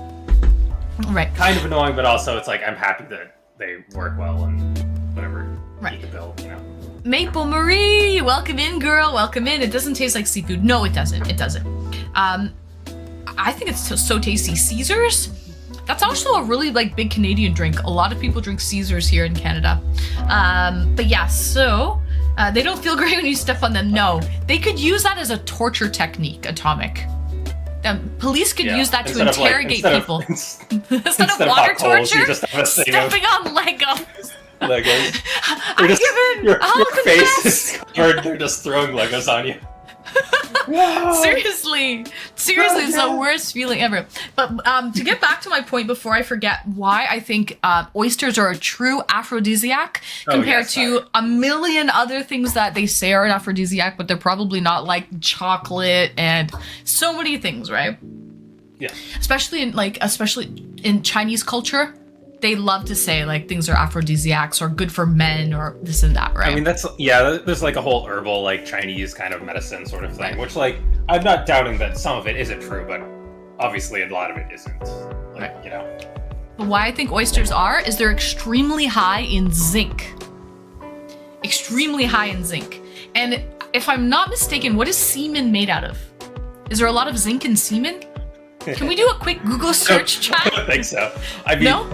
kind of annoying, but also it's like I'm happy that they work well and whatever eat the bill, you know. Maple Marie, welcome in, girl. Welcome in. It doesn't taste like seafood. No, it doesn't. It doesn't. I think it's so tasty. Caesars. That's also a really like big Canadian drink. A lot of people drink Caesars here in Canada. But yeah, so they don't feel great when you step on them. No, they could use that as a torture technique. Atomic. Police could use that to interrogate people. Instead of water torture, stepping on Legos. Your face is covered. They're just throwing Legos on you. Seriously, it's the worst feeling ever. But to get back to my point before I forget, why I think oysters are a true aphrodisiac compared to a million other things that they say are an aphrodisiac, but they're probably not, like chocolate and so many things, right? Yeah. Especially in Chinese culture. They love to say like things are aphrodisiacs or good for men or this and that, right? I mean, there's like a whole herbal, like Chinese kind of medicine sort of thing, which like, I'm not doubting that some of it isn't true, but obviously a lot of it isn't, like, you know. But why I think oysters is they're extremely high in zinc. Extremely high in zinc. And if I'm not mistaken, what is semen made out of? Is there a lot of zinc in semen? Can we do a quick Google search, chat? I don't think so. I mean, no?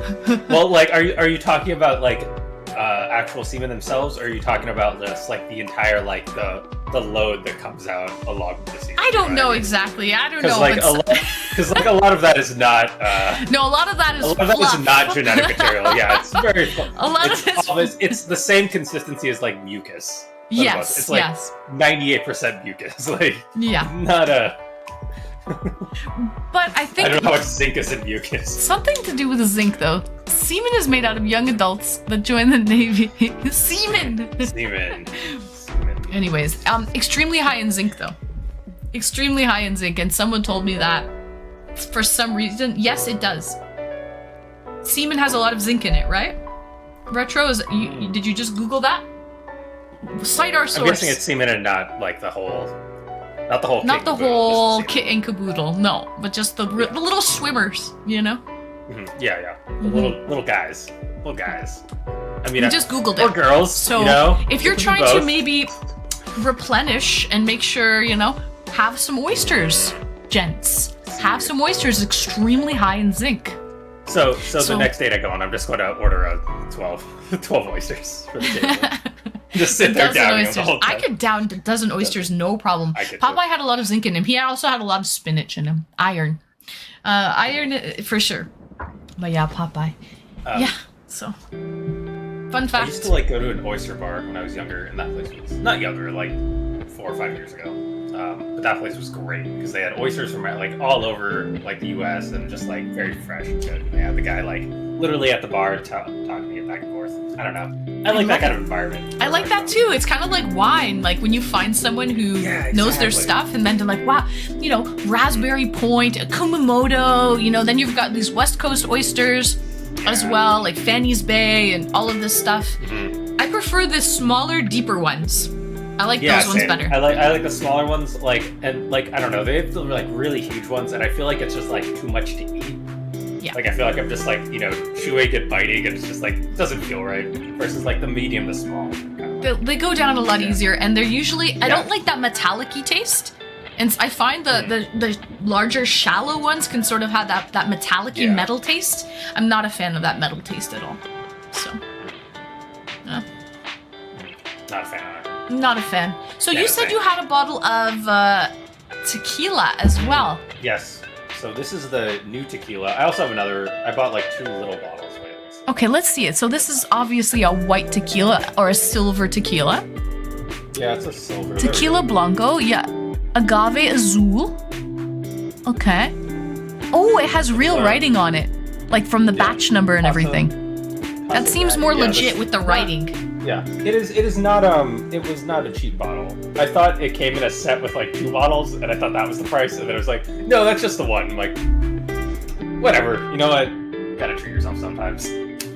Well, like, are you talking about like actual semen themselves, or are you talking about just like the entire like the load that comes out along with the semen? I don't know exactly. I don't know. Because like a lot of that is not. No, a lot of that is. A lot of that is not genetic material. Yeah, it's very. A lot of it's the same consistency as like mucus. Yes. It's like 98% mucus. Like not a. But I think I don't know how much zinc is in mucus. Something to do with the zinc, though. Semen is made out of young adults that join the Navy. Semen. Anyways, extremely high in zinc, though. Extremely high in zinc, and someone told me that for some reason, yes, it does. Semen has a lot of zinc in it, right? Retro, did you just Google that? Cite our source. I'm guessing it's semen and not like the whole. Not the whole. Not the whole kit and caboodle, no, but just the little swimmers, you know. Mm-hmm. Yeah. The little guys. I mean, we just Googled it. Or girls. So you know, if you're trying to maybe replenish and make sure, you know, have some oysters, gents. Have some oysters, extremely high in zinc. So the next date I go on, I'm just going to order 12 oysters for the table. Just sit there downing them the whole time. I could down a dozen oysters, no problem. Popeye had a lot of zinc in him. He also had a lot of spinach in him. Iron for sure. But yeah, Popeye. So fun fact. I used to like go to an oyster bar when I was younger, and that place was not younger, like 4 or 5 years ago. But that place was great because they had oysters from like all over like the U.S. and just like very fresh and good. And they had the guy like literally at the bar talking to me back and forth. I don't know. I like that kind of environment. I like that too. It's kind of like wine. Like when you find someone who knows their stuff, and then they're like, wow, you know, Raspberry Point, Kumamoto. You know, then you've got these West Coast oysters as well, like Fanny's Bay and all of this stuff. Mm-hmm. I prefer the smaller, deeper ones. I like those ones better. I like the smaller ones, like I don't know, they have the like really huge ones, and I feel like it's just like too much to eat. Yeah. Like I feel like I'm just like, chewing and biting, and it's just like doesn't feel right. Versus like the medium to small. They go down a lot easier, and they're usually I don't like that metallic-y taste. And I find the larger, shallow ones can sort of have that metallic-y metal taste. I'm not a fan of that metal taste at all. So, not a fan of it. Not a fan. So Yeah, you said you had a bottle of tequila as well. Yes. So this is the new tequila. I also have another. I bought like 2 little bottles. Wait, let's see. Okay, let's see it. So this is obviously a white tequila or a silver tequila. Yeah, it's a silver. Tequila Blanco, yeah. Agave Azul. Okay. Oh, it has real writing on it. Like from the batch number and everything. That seems more legit with the writing. Yeah, it is not it was not a cheap bottle. I thought it came in a set with like 2 bottles, and I thought that was the price, and then it was like, no, that's just the one. I'm like, whatever. You know what? You gotta treat yourself sometimes.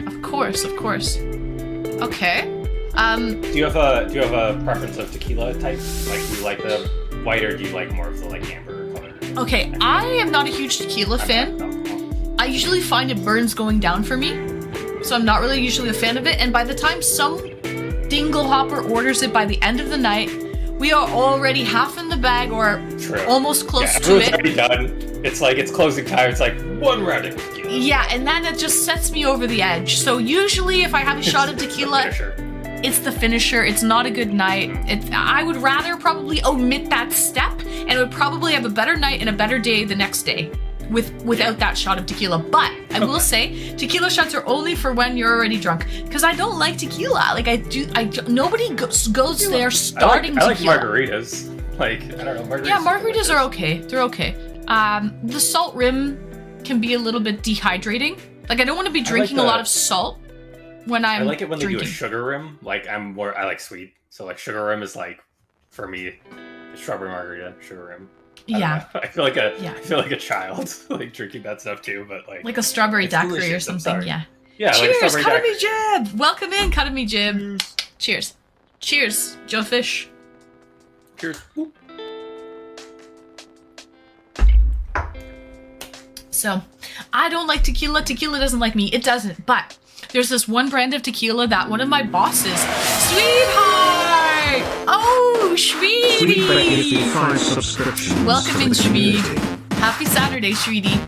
Of course. Okay. Do you have a preference of tequila type? Like, do you like the white, or do you like more of the like amber color? Okay, I am not a huge tequila fan. I usually find it burns going down for me, so I'm not really usually a fan of it. And by the time some dingle hopper orders it by the end of the night, we are already half in the bag or almost close to it. Already done. It's like it's closing time. It's like 1 round of tequila. Yeah, and then it just sets me over the edge. So usually, if I have a shot of tequila, it's the finisher. It's not a good night. I would rather probably omit that step, and it would probably have a better night and a better day the next day without that shot of tequila. But I will say, tequila shots are only for when you're already drunk, because I don't like tequila. Like nobody goes there starting tequila. I like margaritas. Like, I don't know, margaritas. Yeah, margaritas are okay. They're okay. The salt rim can be a little bit dehydrating. Like, I don't want to be drinking a lot of salt when I'm I like it when drinking. they do a sugar rim. Like, I like sweet. So, like, sugar rim is like, for me, strawberry margarita, sugar rim. I feel like a child, like, drinking that stuff too, but like a strawberry daiquiri or something, yeah. Yeah, cheers, like Cuttamy Jib! Welcome in, Cuttamy Jib. Cheers. Cheers, Joe Fish. Cheers. So, I don't like tequila. Tequila doesn't like me. It doesn't. But there's this one brand of tequila that one of my bosses, Sweetheart! Oh, Shweedy! Welcome in, Shweed. Happy Saturday, Shweedy.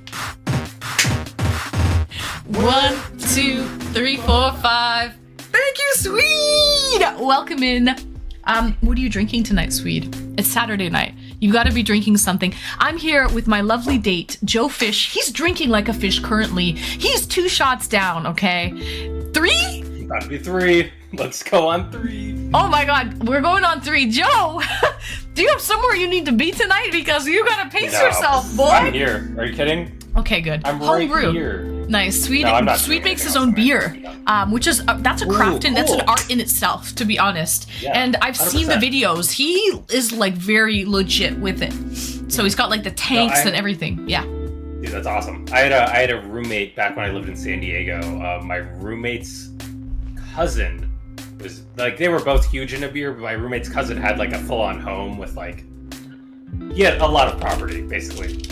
1, 2, 3, 4, 5. Thank you, Swede! Welcome in. What are you drinking tonight, Swede? It's Saturday night. You gotta be drinking something. I'm here with my lovely date, Joe Fish. He's drinking like a fish currently. He's 2 shots down, okay? 3? About to be 3. Let's go on 3. Oh my god, we're going on 3. Joe, do you have somewhere you need to be tonight? Because you gotta pace yourself, boy. I'm here. Are you kidding? Okay, good. I'm right here. Nice. Swede makes his own beer, which is that's a craft and that's an art in itself, to be honest. Yeah, and I've 100%. Seen the videos. He is like very legit with it. So he's got like the tanks and everything. Yeah. Dude, that's awesome. I had a roommate back when I lived in San Diego. My roommate's cousin was like, they were both huge into beer, but my roommate's cousin had like a full-on home with like, he had a lot of property basically,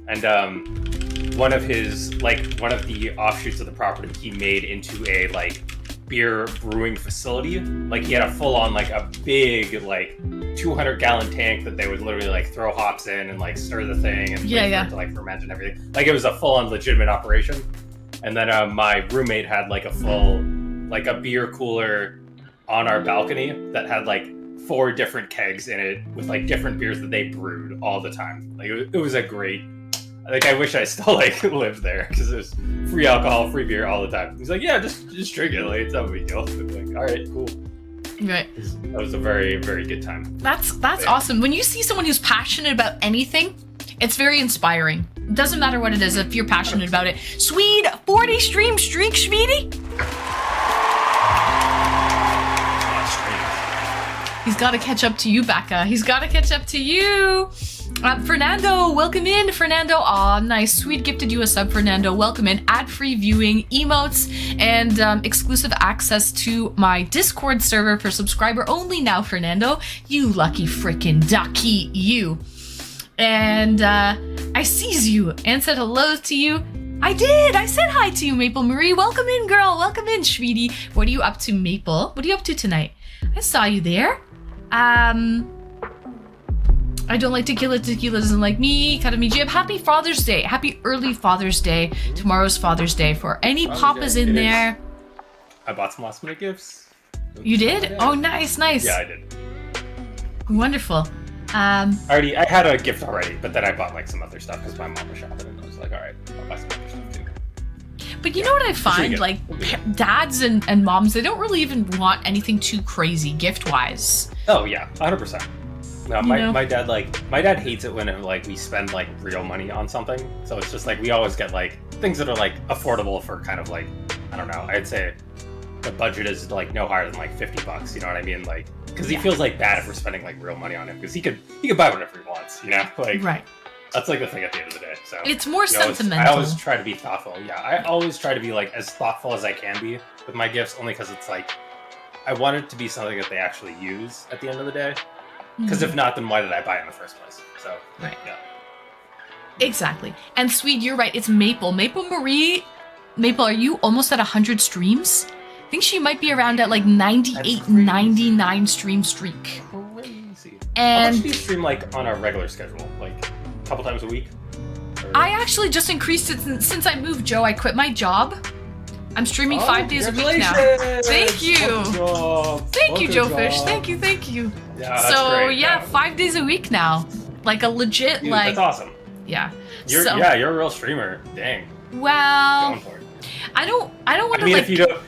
and one of the offshoots of the property he made into a like beer brewing facility. Like, he had a full-on like a big like 200-gallon tank that they would literally like throw hops in and like stir the thing and wait for it to like ferment and everything. Like, it was a full-on legitimate operation. And then my roommate had like a full like a beer cooler on our balcony that had like 4 different kegs in it with like different beers that they brewed all the time. Like, it was a great. Like, I wish I still like lived there, because there's free alcohol, free beer all the time. He's like, yeah, just drink it. Like, it's not a big deal. I'm like, all right, cool. Right. That was a very, very good time. That's awesome. When you see someone who's passionate about anything, it's very inspiring. It doesn't matter what it is if you're passionate about it. Swede, 40 stream streak, Schmeedy. He's got to catch up to you, Becca. He's got to catch up to you. Fernando, welcome in, Fernando. Aw, nice. Sweet gifted you a sub, Fernando. Welcome in. Ad-free viewing, emotes, and exclusive access to my Discord server for subscriber only now, Fernando. You lucky frickin' ducky, you. And I sees you and said hello to you. I did. I said hi to you, Maple Marie. Welcome in, girl. Welcome in, sweetie. What are you up to, Maple? What are you up to tonight? I saw you there. I don't like tequila. Tequila doesn't like me. Kadami Jib. Happy Father's Day. Happy early Father's Day. Tomorrow's Father's Day for any papas in there. I bought some last minute gifts. You did? Oh, nice, nice. Yeah, I did. Wonderful. I had a gift already, but then I bought like some other stuff because my mom was shopping, and I was like, all right, I'll buy some other stuff too. But you know what I find? Like, dads and moms, they don't really even want anything too crazy gift-wise. Oh yeah, 100%. No, my dad hates it when we spend like real money on something. So it's just like we always get like things that are like affordable for kind of like, I don't know, I'd say the budget is like no higher than like $50. You know what I mean? Like, because he feels like bad if we're spending like real money on him, because he could buy whatever he wants. You know, like right. That's like the thing at the end of the day. So it's more sentimental. I always try to be thoughtful. Yeah, I always try to be like as thoughtful as I can be with my gifts, only because it's like I want it to be something that they actually use at the end of the day. Because if not, then why did I buy it in the first place? So, right. Yeah. Exactly. And sweet, you're right. It's Maple. Maple Marie. Maple, are you almost at 100 streams? I think she might be around at like 98, 99 stream streak. Crazy. And how much do you stream like on a regular schedule? Like a couple times a week? Or... I actually just increased it since I moved, Joe. I quit my job. I'm streaming 5 days a week now. Thank you. Thank you, Joe Fish. Thank you. Yeah, so great. yeah, 5 days a week now. Like a legit, dude, like. That's awesome. Yeah. You're a real streamer. Dang. Well, Going for it. I don't want to I mean, like. if you don't.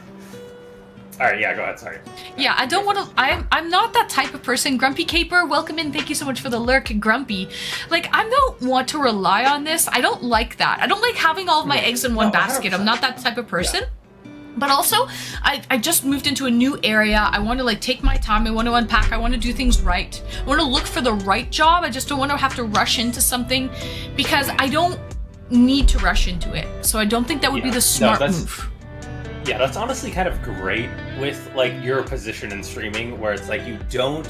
All right, yeah, go ahead. Sorry. Yeah, I don't want to. I'm not that type of person. Grumpy Caper, welcome in. Thank you so much for the lurk, Grumpy. Like, I don't want to rely on this. I don't like that. I don't like having all of my eggs in one basket. 100%. I'm not that type of person. Yeah. But also, I just moved into a new area. I want to like take my time. I want to unpack. I want to do things right. I want to look for the right job. I just don't want to have to rush into something because I don't need to rush into it. So I don't think that would be the smart move. Yeah, that's honestly kind of great with like your position in streaming, where it's like you don't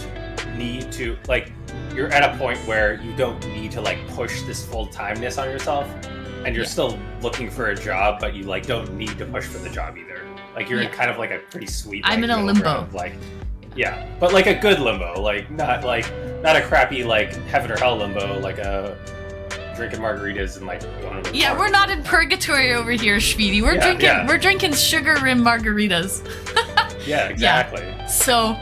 need to like you're at a point where you don't need to like push this full-timeness on yourself, and you're still looking for a job, but you like don't need to push for the job either. Like you're in kind of like a pretty sweet. Like, I'm in a limbo. Of, like, yeah, but like a good limbo, like not a crappy like heaven or hell limbo, like a drinking margaritas and like going to the park. We're not in purgatory over here, Schweedy. We're drinking sugar rim margaritas. Yeah, exactly. Yeah. So,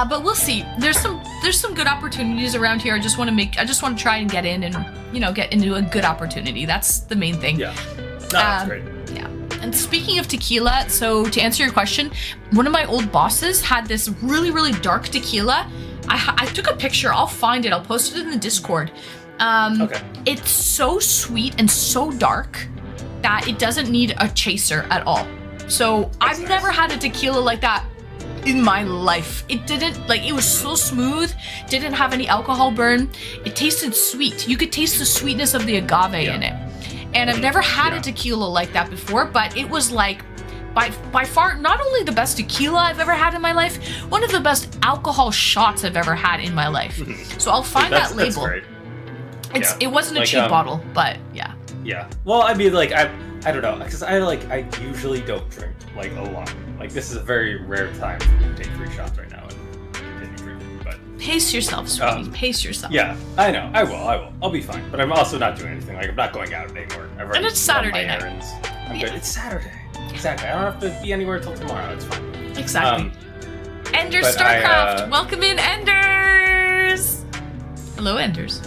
but we'll see. There's some good opportunities around here. I just want to try and get in and get into a good opportunity. That's the main thing. Yeah. No, that's great. Yeah. And speaking of tequila, so to answer your question, one of my old bosses had this really, really dark tequila. I took a picture. I'll find it. I'll post it in the Discord. Okay. It's so sweet and so dark that it doesn't need a chaser at all. So I've never had a tequila like that in my life. It didn't, it was so smooth, didn't have any alcohol burn. It tasted sweet. You could taste the sweetness of the agave in it. And I've never had a tequila like that before, but it was like by far not only the best tequila I've ever had in my life, one of the best alcohol shots I've ever had in my life. So I'll find that label. Great. It wasn't a cheap bottle, but yeah. Yeah. Well, I mean, I don't know, because I usually don't drink like a lot. Like this is a very rare time for me to take 3 shots right now and continue drinking. But pace yourself, sweetie. Pace yourself. Yeah, I know. I will. I'll be fine. But I'm also not doing anything. Like I'm not going out anymore. And it's Saturday night. I'm good. It's Saturday. Exactly. I don't have to be anywhere till tomorrow. It's fine. Exactly. Ender Starcraft, welcome in, Enders. Hello, Enders.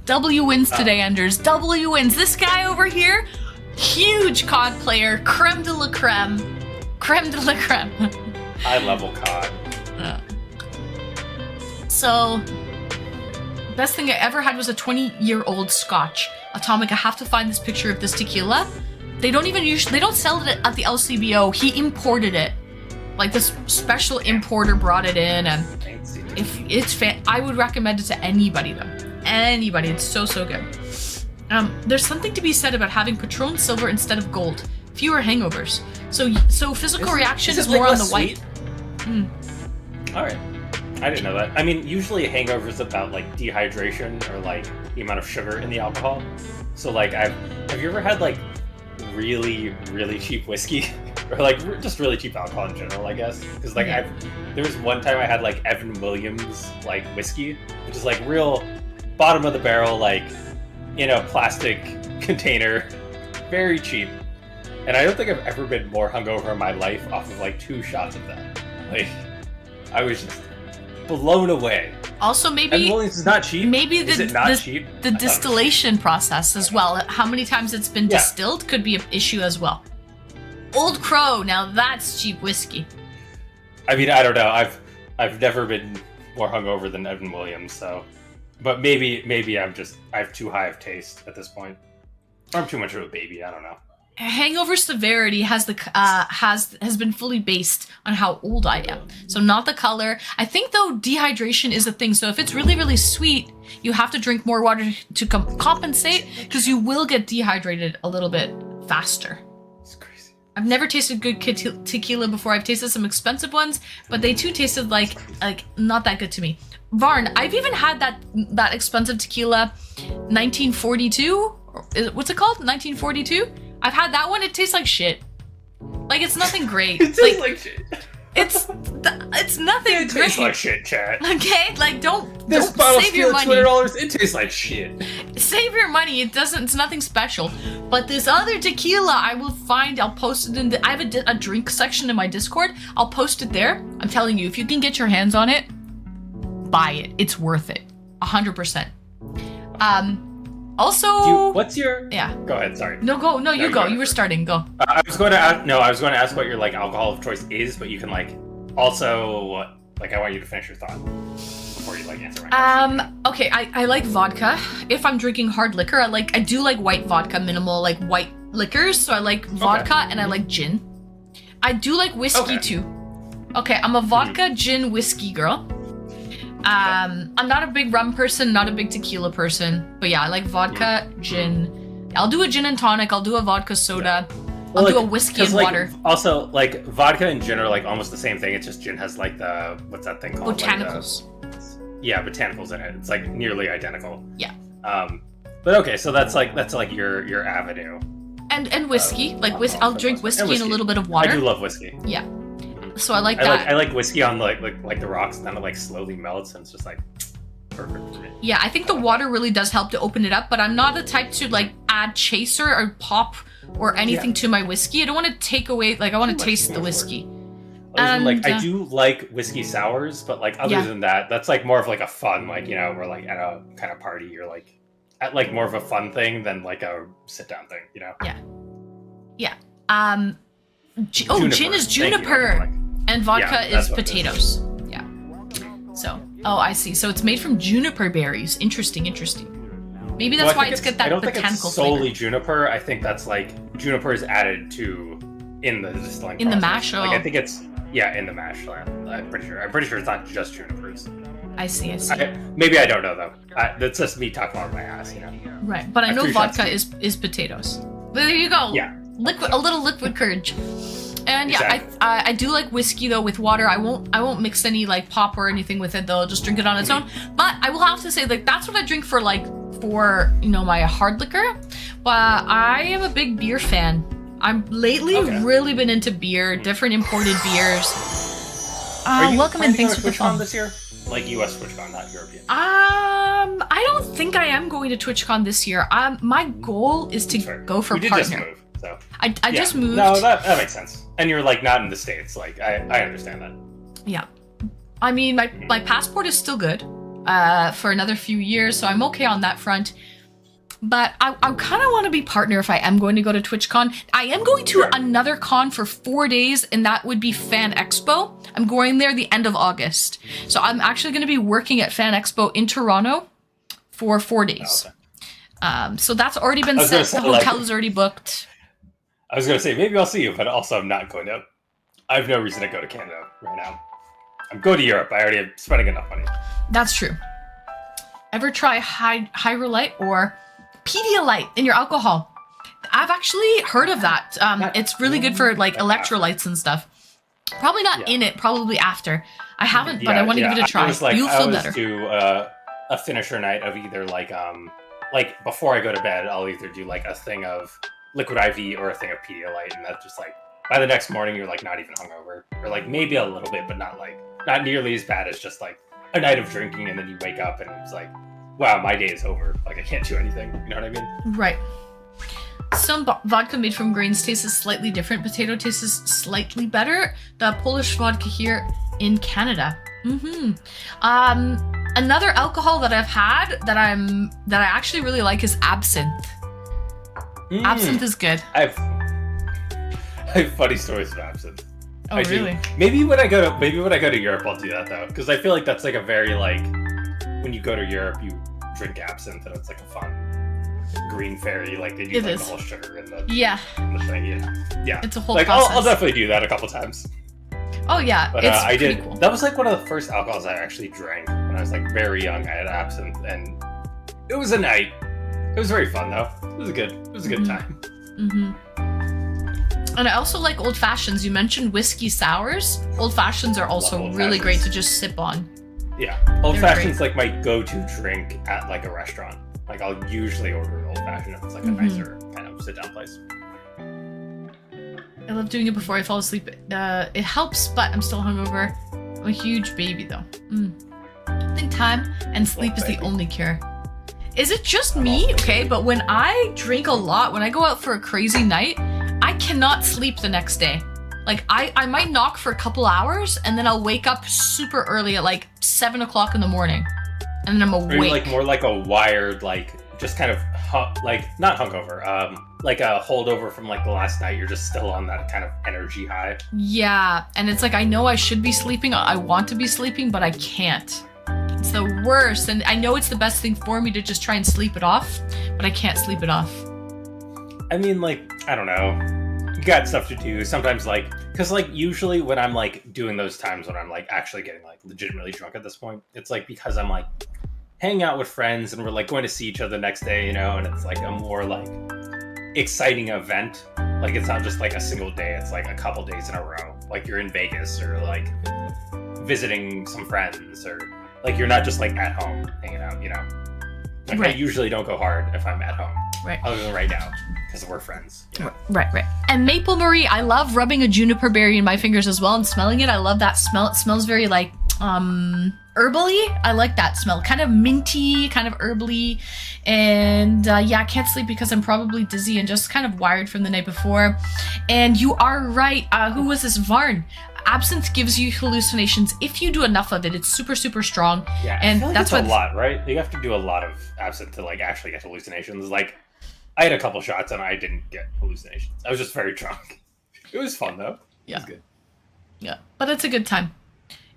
W wins today, Enders. W wins. This guy over here, huge COD player, creme de la creme. Creme de la creme. High level COD. So, best thing I ever had was a 20-year-old Scotch. Atomic, I have to find this picture of this tequila. They don't sell it at the LCBO. He imported it. Like this special importer brought it in, and if it's I would recommend it to anybody though. Anybody, it's so good. There's something to be said about having Patron silver instead of gold. Fewer hangovers. So physical reaction is more on the white. All right. I didn't know that. I mean, usually a hangover is about like dehydration or like the amount of sugar in the alcohol. So like, have you ever had like really, really cheap whiskey? Or like just really cheap alcohol in general, I guess. Because like there was one time I had like Evan Williams like whiskey, which is like real bottom of the barrel, like in a plastic container, very cheap. And I don't think I've ever been more hungover in my life off of like 2 shots of that. Like, I was just blown away. Also, maybe Evan Williams is not cheap. Maybe is it not cheap? The distillation process as well. How many times it's been distilled could be an issue as well. Old Crow, now that's cheap whiskey. I mean, I don't know. I've never been more hungover than Evan Williams, so. But maybe I have too high of taste at this point. Or I'm too much of a baby. I don't know. Hangover severity has been fully based on how old I am. So not the color. I think though dehydration is a thing. So if it's really, really sweet, you have to drink more water to compensate because you will get dehydrated a little bit faster. It's crazy. I've never tasted good tequila before. I've tasted some expensive ones, but they too tasted like not that good to me. Varn, I've even had that expensive tequila, 1942. What's it called? 1942. I've had that one. It tastes like shit. Like it's nothing great. It tastes like shit. It's nothing It great. tastes like shit, chat. Okay, like don't Save your money. $200. It tastes like shit. Save your money. It's nothing special. But this other tequila, I'll post it I have a drink section in my Discord. I'll post it there. I'm telling you, if you can get your hands on it, buy it. It's worth it. 100%. Also, what's your? Yeah. Go ahead. Sorry. No, go. No, you go. You were starting. Go. I was going to ask. No, I was going to ask what your like alcohol of choice is, but you can like also like I want you to finish your thought before you like answer my question. Okay. I like vodka. If I'm drinking hard liquor, I do like white vodka, minimal like white liquors. So I like vodka and I like gin. I do like whiskey too. Okay, I'm a vodka, gin, whiskey girl. I'm not a big rum person, not a big tequila person, but yeah, I like vodka, gin. I'll do a gin and tonic. I'll do a vodka soda. I'll do a whiskey and water. Also, like vodka and gin are like almost the same thing. It's just gin has like the what's that thing called? Botanicals. Like botanicals in it. It's like nearly identical. Yeah. But okay, so that's like your avenue. And whiskey, I'll drink whiskey and a little bit of water. I do love whiskey. Yeah. So I like that. I like whiskey on like the rocks, and then it like slowly melts, and it's just like perfect for me. Yeah, I think the water really does help to open it up, but I'm not the type to like add chaser or pop or anything to my whiskey. I don't want to take away, I want to taste the whiskey. I do like whiskey sours, but like other than that, that's like more of like a fun, like, you know, we're like at a kind of party, you're like at like more of a fun thing than like a sit down thing, you know? Yeah. Gin is juniper. And vodka is potatoes. Yeah. So, I see. So it's made from juniper berries. Interesting. Maybe that's why it's got that botanical flavor. I don't think it's solely juniper. I think that's like juniper is added to in the distilling process. The mash. Like I think it's in the mash. I'm pretty sure it's not just junipers. I see. Maybe I don't know though. That's just me talking out of my ass, you know. Right, but I know vodka is potatoes. There you go. Yeah. A little liquid courage. And exactly. I do like whiskey though with water. I won't mix any like pop or anything with it though. I'll just drink it on its own. But I will have to say like that's what I drink for my hard liquor. But I am a big beer fan. I'm lately really been into beer, different imported beers. Welcome and thanks for the phone. This year? Like US TwitchCon, not European. I don't think I am going to TwitchCon this year. My goal is to go for partner. Just move. So. I just moved. No, that makes sense. And you're like not in the States. Like I understand that. Yeah. I mean, my passport is still good for another few years, so I'm okay on that front. But I kind of want to be partner if I am going to go to TwitchCon. I am going to another con for 4 days, and that would be Fan Expo. I'm going there the end of August. So I'm actually going to be working at Fan Expo in Toronto for 4 days. Okay. So that's already been set. The hotel is already booked. I was going to say, maybe I'll see you, but also I'm not going to. I have no reason to go to Canada right now. I'm going to Europe. I already am spending enough money. That's true. Ever try Hydrolite or Pedialyte in your alcohol? I've actually heard of that. It's really good for like electrolytes and stuff. Probably not in it, probably after. I haven't, but I want to give it a try. You'll feel better. I always do a finisher night of either like before I go to bed, I'll either do like a thing of liquid IV or a thing of Pedialyte, and that's just like by the next morning you're like not even hungover, or like maybe a little bit, but not nearly as bad as just like a night of drinking and then you wake up and it's like, wow, my day is over. Like I can't do anything. You know what I mean? Right. Some vodka made from grains tastes slightly different. Potato tastes slightly better. The Polish vodka here in Canada. Another alcohol that I've had that I actually really like is absinthe. Absinthe is good. I have funny stories of absinthe. Oh, really? Maybe when I go to Europe, I'll do that though, because I feel like that's like a very like when you go to Europe, you drink absinthe and it's like a fun green fairy. Like they do like the whole sugar in the thing. Yeah. It's a whole like process. I'll definitely do that a couple times. Oh yeah, but it's I pretty did. Cool. That was like one of the first alcohols I actually drank when I was like very young. I had absinthe, and it was a night. It was very fun though. It was a good time. And I also like old fashions. You mentioned whiskey sours. Old fashions are also really great to just sip on. Yeah, old fashions like my go-to drink at like a restaurant. Like I'll usually order an old fashioned if it's like a nicer kind of sit down place. I love doing it before I fall asleep. It helps, but I'm still hungover. I'm a huge baby though. I think time and sleep is the only cure. Is it just me? Okay, but when I drink a lot, when I go out for a crazy night, I cannot sleep the next day. Like I might knock for a couple hours and then I'll wake up super early at like 7 o'clock in the morning. And then I'm awake. Or like more like a wired, like just kind of like not hungover, like a holdover from like the last night. You're just still on that kind of energy high. Yeah, and it's like I know I should be sleeping. I want to be sleeping, but I can't. It's the worst, and I know it's the best thing for me to just try and sleep it off, but I can't sleep it off. I mean, like, I don't know. You got stuff to do. Sometimes, like, because, like, usually when I'm, like, doing those times when I'm, like, actually getting, like, legitimately drunk at this point, it's, like, because I'm, like, hanging out with friends and we're, like, going to see each other the next day, you know, and it's, like, a more, like, exciting event. Like, it's not just, like, a single day. It's, like, a couple days in a row. Like, you're in Vegas or, like, visiting some friends or... Like, you're not just, like, at home hanging out, you know? Like, I usually don't go hard if I'm at home. Right. Other than right now, because we're friends. You know? Right. And Maple Marie, I love rubbing a juniper berry in my fingers as well and smelling it. I love that smell. It smells very, like, herbally. I like that smell. Kind of minty, kind of herbally. And, yeah, I can't sleep because I'm probably dizzy and just kind of wired from the night before. And you are right. Who was this? Varn. Absinthe gives you hallucinations if you do enough of it. It's super, super strong. Yeah, and I feel like that's a lot, right? You have to do a lot of absinthe to like actually get hallucinations. Like, I had a couple shots and I didn't get hallucinations. I was just very drunk. It was fun though. Yeah, it was good. Yeah, but it's a good time.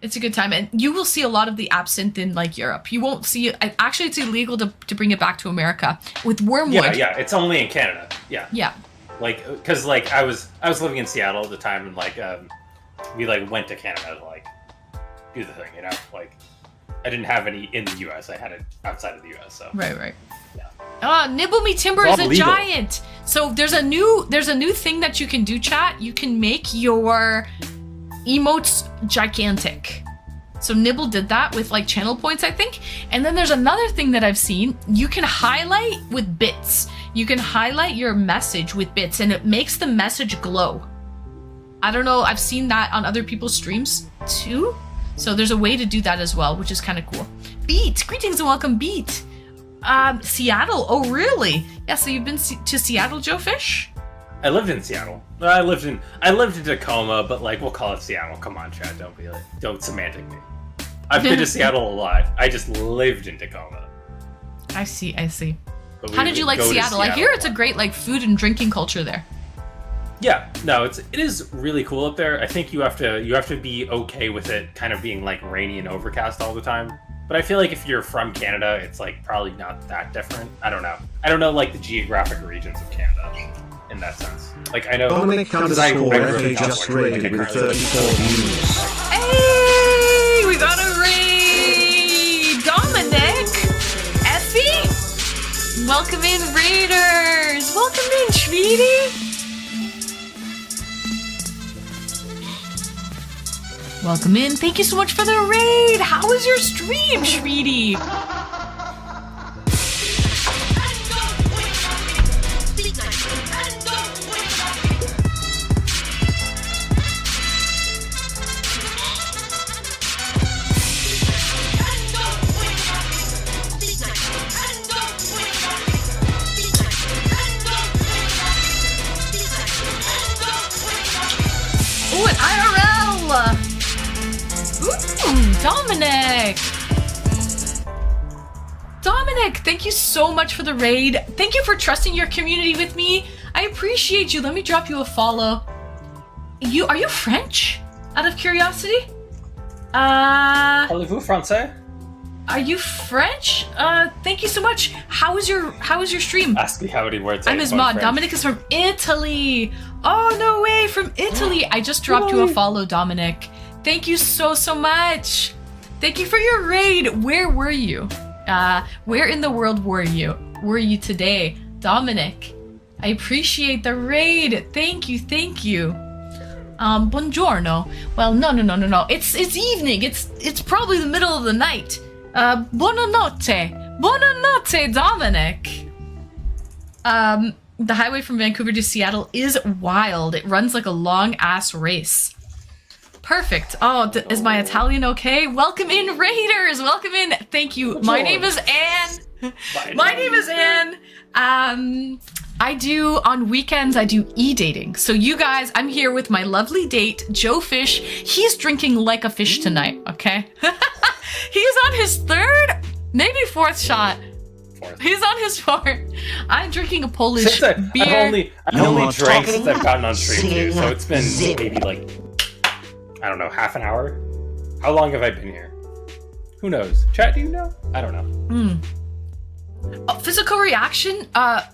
It's a good time, and you will see a lot of the absinthe in like Europe. You won't see it. Actually, it's illegal to bring it back to America with wormwood. Yeah, it's only in Canada. Yeah. Like, because like I was living in Seattle at the time, and like we like went to Canada to like do the thing, you know. Like, I didn't have any in the U.S. I had it outside of the U.S. So right. Yeah. Nibble Me Timber is a giant. So there's a new thing that you can do, chat. You can make your emotes gigantic. So Nibble did that with like channel points, I think. And then there's another thing that I've seen. You can highlight with bits. You can highlight your message with bits and it makes the message glow. I don't know. I've seen that on other people's streams too. So there's a way to do that as well, which is kind of cool. Beat, greetings and welcome, Beat. Seattle. Oh, really? Yeah. So you've been to Seattle, Joe Fish? I lived in Seattle. I lived in Tacoma, but like we'll call it Seattle. Come on, Chad. Don't semantic me. I've been to Seattle a lot. I just lived in Tacoma. I see. How did you like Seattle? I hear it's a great like food and drinking culture there. Yeah, no, it is really cool up there. I think you have to be okay with it kind of being like rainy and overcast all the time. But I feel like if you're from Canada, it's like probably not that different. I don't know like the geographic regions of Canada in that sense. Like I know because I just raided with 34 views. Hey, we got a raid! Dominic, Effie, welcome in, raiders. Welcome in, Schweetie. Welcome in. Thank you so much for the raid. How was your stream, Shreedy? Ooh, an IRL! Ooh, Dominic! Dominic, thank you so much for the raid. Thank you for trusting your community with me. I appreciate you. Let me drop you a follow. Are you French? Out of curiosity? Parlez-vous français? Are you French? Thank you so much. How is your stream? Ask me how many words I'm his mod. Dominic is from Italy. Oh, no way, from Italy. I just dropped you a follow, Dominic. Thank you so much. Thank you for your raid. Where were you? Where in the world were you? Were you today? Dominic, I appreciate the raid. Thank you. Buongiorno. Well, no. It's evening. It's probably the middle of the night. Buonanotte. Buonanotte, Dominic. The highway from Vancouver to Seattle is wild. It runs like a long-ass race. Perfect. Oh, is my Italian okay? Welcome in, Raiders! Welcome in. Thank you. My name is Anne. My name is Anne. On weekends, I do e-dating. So you guys, I'm here with my lovely date, Joe Fish. He's drinking like a fish tonight, okay? He's on his third, maybe fourth shot. He's on his fourth. I'm drinking a Polish beer. I've only drank since I've gotten on stream too, so it's been maybe like, I don't know, half an hour? How long have I been here? Who knows? Chat, do you know? I don't know. Physical reaction,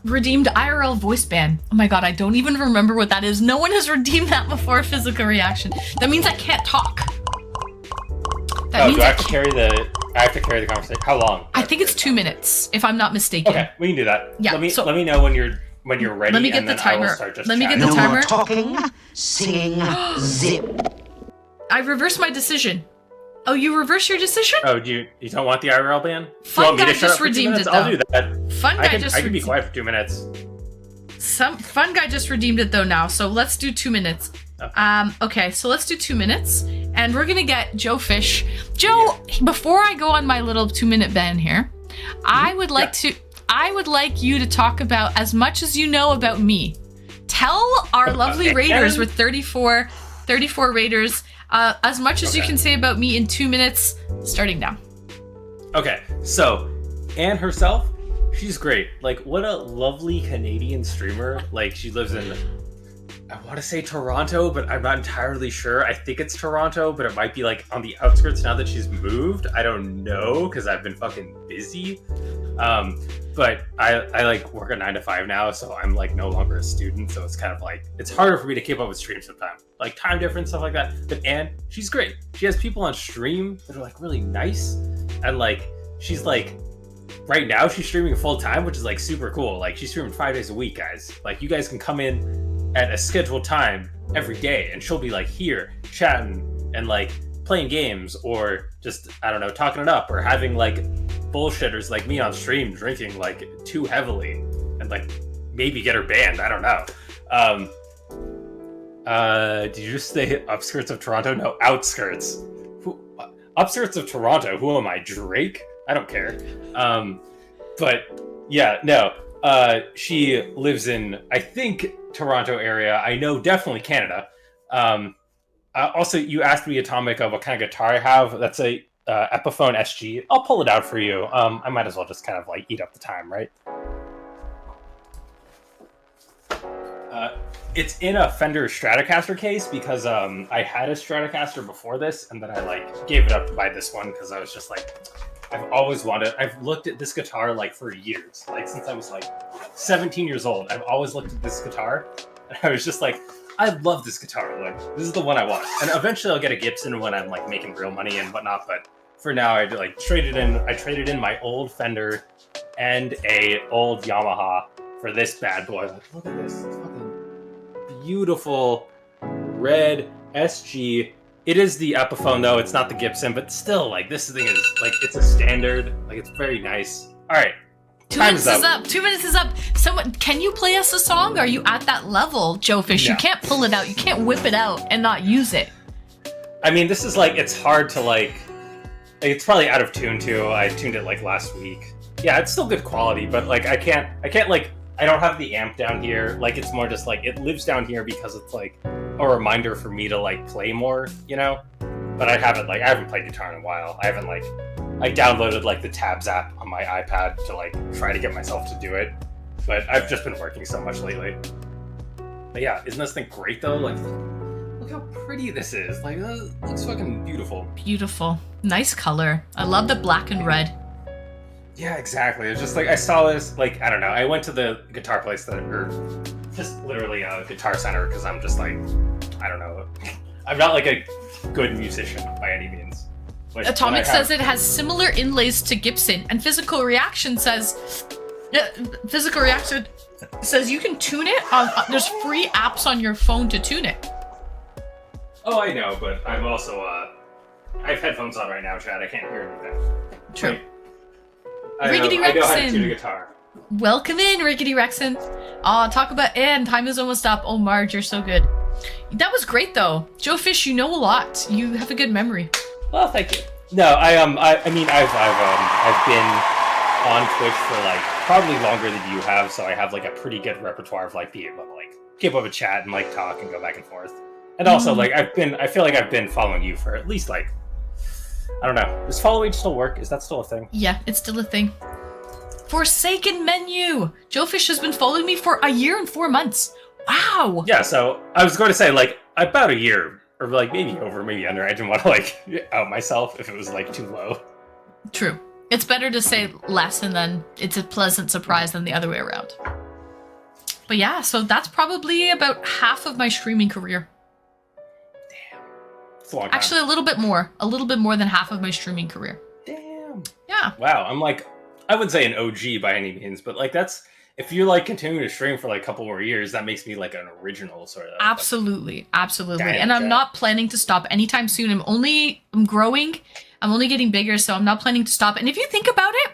redeemed IRL voice ban. Oh my god, I don't even remember what that is. No one has redeemed that before, physical reaction. That means I can't talk. That means do I have to carry the conversation? How long? I think it's 2 minutes, if I'm not mistaken. Okay, we can do that. Yeah, let me know when you're ready. Let me get the timer. Let me get the timer. No more talking, singing, zip. I reversed my decision. Oh, you reversed your decision? Oh, you don't want the IRL ban? Fun guy just redeemed it, though. I'll do that. Fun guy just. I can be quiet for 2 minutes. Some fun guy just redeemed it though now, so let's do 2 minutes. Okay, so let's do 2 minutes, and we're gonna get Joe Fish. Joe, before I go on my little 2-minute ban here, I would like you to talk about as much as you know about me. Tell our lovely raiders with 34 raiders as much as you can say about me in 2 minutes, starting now. Okay, so Anne herself, she's great. Like, what a lovely Canadian streamer. Like, she lives in, I want to say Toronto, but I'm not entirely sure. I think it's Toronto, but it might be like on the outskirts now that she's moved. I don't know, because I've been fucking busy. But I like work a 9 to 5 now, so I'm like no longer a student, so it's kind of like, it's harder for me to keep up with streams sometimes. Like time difference, stuff like that. But Anne, she's great. She has people on stream that are like really nice, and like, she's like, right now she's streaming full time, which is like super cool. Like she's streaming 5 days a week, guys. Like you guys can come in at a scheduled time every day, and she'll be like here chatting and like playing games, or just, I don't know, talking it up, or having like bullshitters like me on stream drinking like too heavily and like maybe get her banned. I don't know. Did you just say upskirts of Toronto? No, outskirts. Upskirts of Toronto. Who am I, Drake? I don't care. But yeah, no. She lives in, I think, Toronto area. I know definitely Canada. Also, you asked me, Atomic, of what kind of guitar I have. That's a Epiphone SG. I'll pull it out for you. I might as well just kind of like eat up the time, right? It's in a Fender Stratocaster case because I had a Stratocaster before this, and then I like gave it up to buy this one because I was just like, I've looked at this guitar like for years, like since I was like 17 years old. I've always looked at this guitar, and I was just like, I love this guitar. Like, this is the one I want. And eventually I'll get a Gibson when I'm like making real money and whatnot. But for now, I traded in my old Fender and a old Yamaha for this bad boy. Like, look at this. It's fucking beautiful red SG It is the Epiphone though. It's not the Gibson, but still, like this thing is like it's a standard. Like it's very nice. All right. 2 minutes is up. 2 minutes is up. Someone, can you play us a song? Are you at that level, Joe Fish? No. You can't pull it out. You can't whip it out and not use it. I mean, this is like it's hard to like. It's probably out of tune too. I tuned it like last week. Yeah, it's still good quality, but like I can't like I don't have the amp down here. Like it's more just like it lives down here because it's like a reminder for me to like play more, you know. But I haven't played guitar in a while. I haven't like I downloaded like the Tabs app on my iPad to like try to get myself to do it. But I've just been working so much lately. But yeah, isn't this thing great though? Like, look how pretty this is. Like, it looks fucking beautiful. Beautiful. Nice color. I love the black and red. Yeah, exactly. It's just like I saw this. Like, I don't know. I went to the guitar place or just literally a Guitar Center because I'm just like, I don't know. I'm not like a good musician by any means. Atomic says it has similar inlays to Gibson, and Physical Reaction says you can tune it on. There's free apps on your phone to tune it. Oh, I know, but I'm also I have headphones on right now, Chad. I can't hear anything. True. Rickety Rexon. I know how to tune a guitar. Welcome in, Rickety Rexon. Talk about and time is almost up. Oh, Marge, you're so good. That was great, though. Joe Fish, you know a lot. You have a good memory. Well, thank you. No, I mean, I've been on Twitch for like probably longer than you have, so I have like a pretty good repertoire of like being able to like keep up a chat and like talk and go back and forth. And also, like I feel like I've been following you for at least like, I don't know. Does following still work? Is that still a thing? Yeah, it's still a thing. Forsaken Menu. Joe Fish has been following me for 1 year and 4 months. Wow. Yeah, so I was going to say like about a year. Or like maybe over, maybe under. I didn't want to like out myself if it was like too low. True. It's better to say less and then it's a pleasant surprise than the other way around. But yeah, so that's probably about half of my streaming career. Damn. It's a long time. Actually, a little bit more than half of my streaming career. Damn. Yeah. Wow, I'm like, I wouldn't say an OG by any means, but like that's, if you're like continuing to stream for like a couple more years, that makes me like an original sort of. Absolutely. Absolutely. Damn, and I'm Jack. not planning to stop anytime soon. I'm growing. I'm only getting bigger, so I'm not planning to stop. And if you think about it,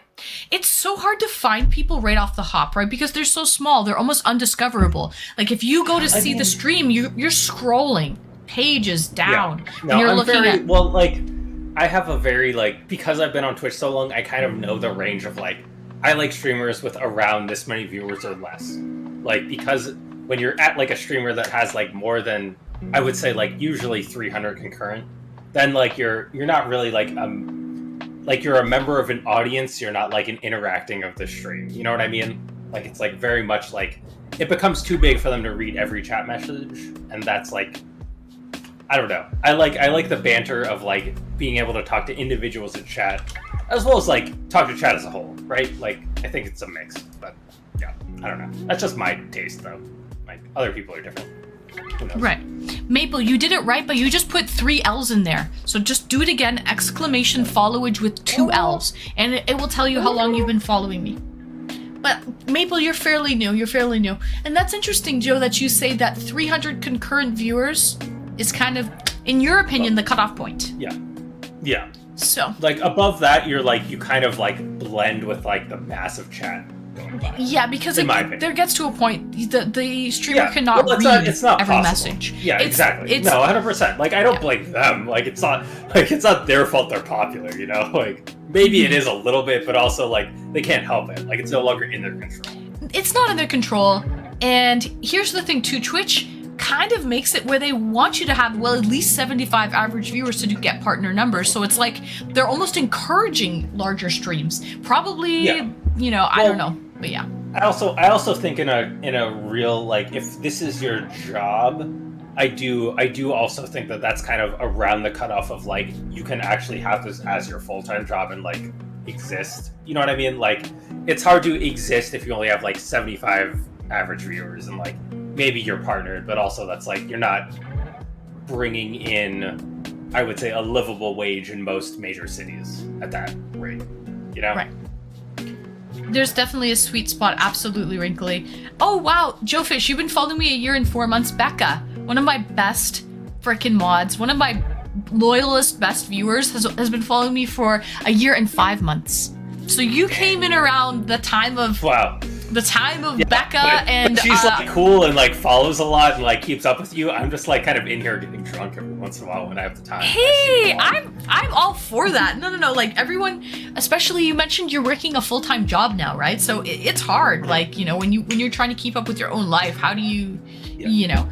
it's so hard to find people right off the hop, right? Because they're so small. They're almost undiscoverable. Like if you go to see the stream, you're scrolling pages down. Yeah. And No, you're I'm looking very, at well, like, I have a very, like, because I've been on Twitch so long, I kind of know the range of, like, I like streamers with around this many viewers or less. Like, because when you're at, like, a streamer that has, like, more than, I would say, like, usually 300 concurrent, then, like, you're not really, like, you're a member of an audience, you're not, like, an interacting of the stream. You know what I mean? Like, it's, like, very much, like, it becomes too big for them to read every chat message, and that's, like, I don't know. I like the banter of, like, being able to talk to individuals in chat, as well as, like, talk to chat as a whole, right? Like, I think it's a mix, but, yeah, I don't know. That's just my taste, though. Like, other people are different. Who knows? right. Maple, you did it right, but you just put 3 L's in there. So just do it again, exclamation followage with 2 L's, and it will tell you how long you've been following me. But Maple, you're fairly new. And that's interesting, Joe, that you say that 300 concurrent viewers is kind of, in your opinion, the cutoff point. Yeah. Yeah. So. Like, above that, you're, like, you kind of, like, blend with, like, the massive chat going by. Yeah, because there gets to a point, the streamer cannot read it's not every possible. message. Yeah, exactly. No, 100%. Like, I don't blame them. Like, it's not their fault they're popular, you know? Like, maybe it is a little bit, but also, like, they can't help it. Like, it's no longer in their control. It's not in their control. And here's the thing, too. Twitch kind of makes it where they want you to have, well, at least 75 average viewers to get partner numbers. So it's like they're almost encouraging larger streams. Probably, you know, I don't know. But yeah. I also think in a real, like, if this is your job, I do also think that that's kind of around the cutoff of, like, you can actually have this as your full-time job and, like, exist. You know what I mean? Like, it's hard to exist if you only have, like, 75 average viewers and, like, maybe you're partnered, but also that's, like, you're not bringing in, I would say, a livable wage in most major cities at that rate, you know? Right. There's definitely a sweet spot. Absolutely, Wrinkly. Oh, wow. Joe Fish, you've been following me 1 year and 4 months. Becca, one of my best freaking mods, one of my loyalist best viewers has been following me for a year and 5 months. So you came in around the time of Becca and but she's like cool and like follows a lot and like keeps up with you. I'm just like kind of in here getting drunk every once in a while when I have the time. Hey, I'm all for that. No. Like everyone, especially you mentioned you're working a full-time job now, right? So it's hard. Like, you know, when you're trying to keep up with your own life, how do you, you know?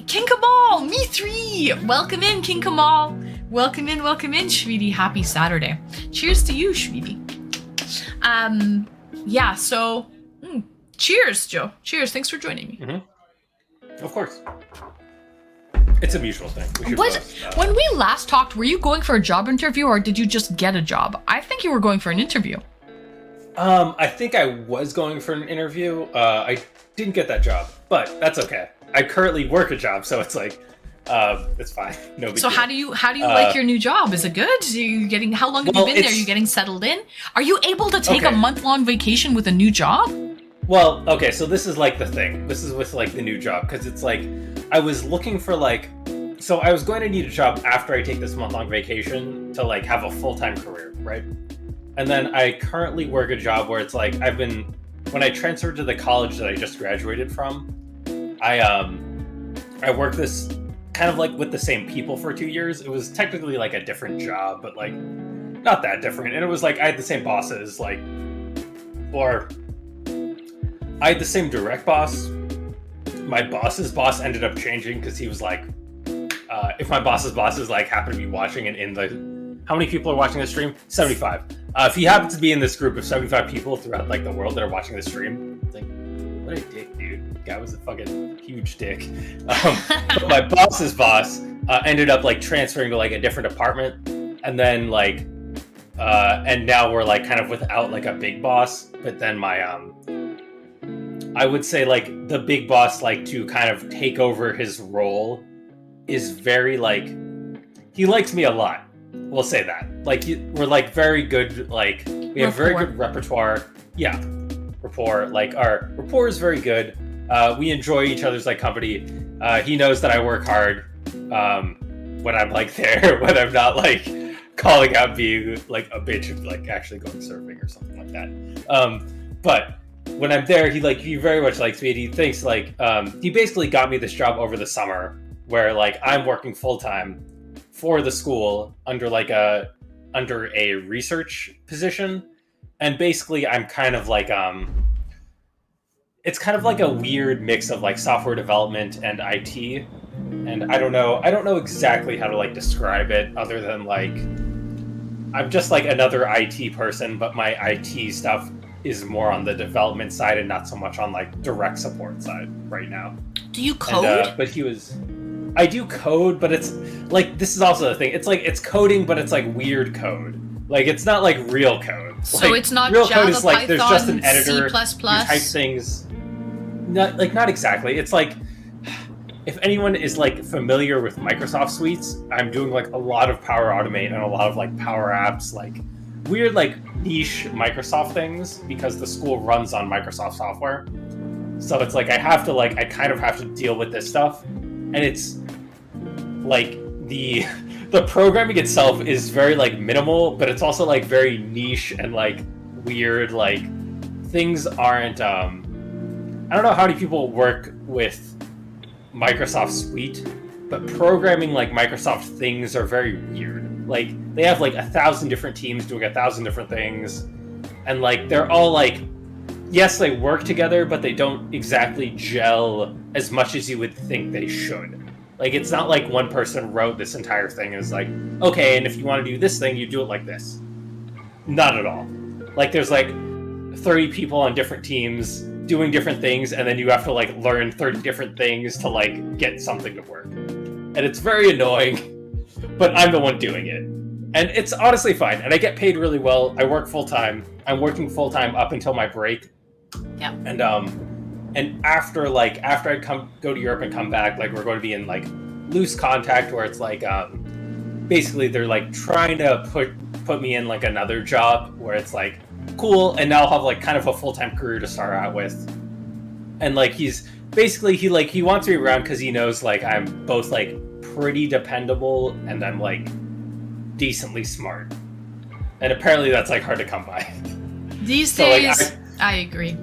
King Kamal, me 3. Welcome in, King Kamal. Welcome in, Shvidi. Happy Saturday. Cheers to you, Shvidi. Yeah, so cheers, Joe. Cheers. Thanks for joining me. Mm-hmm. Of course. It's a mutual thing. When we last talked, were you going for a job interview or did you just get a job? I think you were going for an interview. I think I was going for an interview. I didn't get that job, but that's okay. I currently work a job, so it's like it's fine. No big deal. How do you like your new job? Is it good? How long have you been there? Are you getting settled in? Are you able to take a month-long vacation with a new job? Well, okay, so this is like the thing. This is with like the new job because it's like I was looking for so I was going to need a job after I take this month-long vacation to like have a full-time career, right? And then I currently work a job where it's like when I transferred to the college that I just graduated from, I worked this kind of like with the same people for 2 years. It was technically like a different job, but like not that different. And it was like I had the same bosses, or I had the same direct boss. My boss's boss ended up changing because he was like, if my boss's boss is like happened to be watching and in the, how many people are watching the stream? 75. If he happens to be in this group of 75 people throughout like the world that are watching the stream, it's like, what a dick, dude. Guy was a fucking huge dick. But my boss's boss ended up like transferring to like a different department, and then like and now we're like kind of without like a big boss. But then my I would say like the big boss, like to kind of take over his role, is very like, he likes me a lot. We'll say that. Like we're like very good. Like we have very good repertoire. Yeah. Rapport, like our rapport is very good. We enjoy each other's like company. He knows that I work hard when I'm like there, when I'm not like calling out being like a bitch of like actually going surfing or something like that. But when I'm there, he very much likes me. And he thinks like he basically got me this job over the summer where like I'm working full time for the school under a research position. And basically, I'm kind of like, it's kind of like a weird mix of like software development and IT. And I don't know exactly how to like describe it other than like, I'm just like another IT person, but my IT stuff is more on the development side and not so much on like direct support side right now. Do you code? And, I do code, but it's like, this is also the thing. It's like, it's coding, but it's like weird code. Like, it's not like real code. So like, it's not real Java, code is like, Python, there's just an editor, C++. you type things. Not exactly. It's like, if anyone is like familiar with Microsoft suites, I'm doing like a lot of Power Automate and a lot of like Power Apps, like weird like niche Microsoft things because the school runs on Microsoft software. So it's like I kind of have to deal with this stuff, and it's like the programming itself is very like minimal, but it's also like very niche and like weird. Like things aren't. I don't know how many people work with Microsoft Suite, but programming like Microsoft things are very weird. Like they have like 1,000 different teams doing 1,000 different things, and like they're all like, yes, they work together, but they don't exactly gel as much as you would think they should. Like it's not like one person wrote this entire thing and is like, okay, and if you want to do this thing, you do it like this. Not at all. Like there's like 30 people on different teams doing different things, and then you have to like learn 30 different things to like get something to work. And it's very annoying, but I'm the one doing it. And it's honestly fine. And I get paid really well. I work full time. I'm working full time up until my break. Yeah. And after I go to Europe and come back, like we're going to be in like loose contact where it's like basically they're like trying to put me in like another job where it's like cool, and now I'll have like kind of a full-time career to start out with. And like he's basically he wants me around because he knows like I'm both like pretty dependable and I'm like decently smart. And apparently that's like hard to come by. These So, like, days, I agree.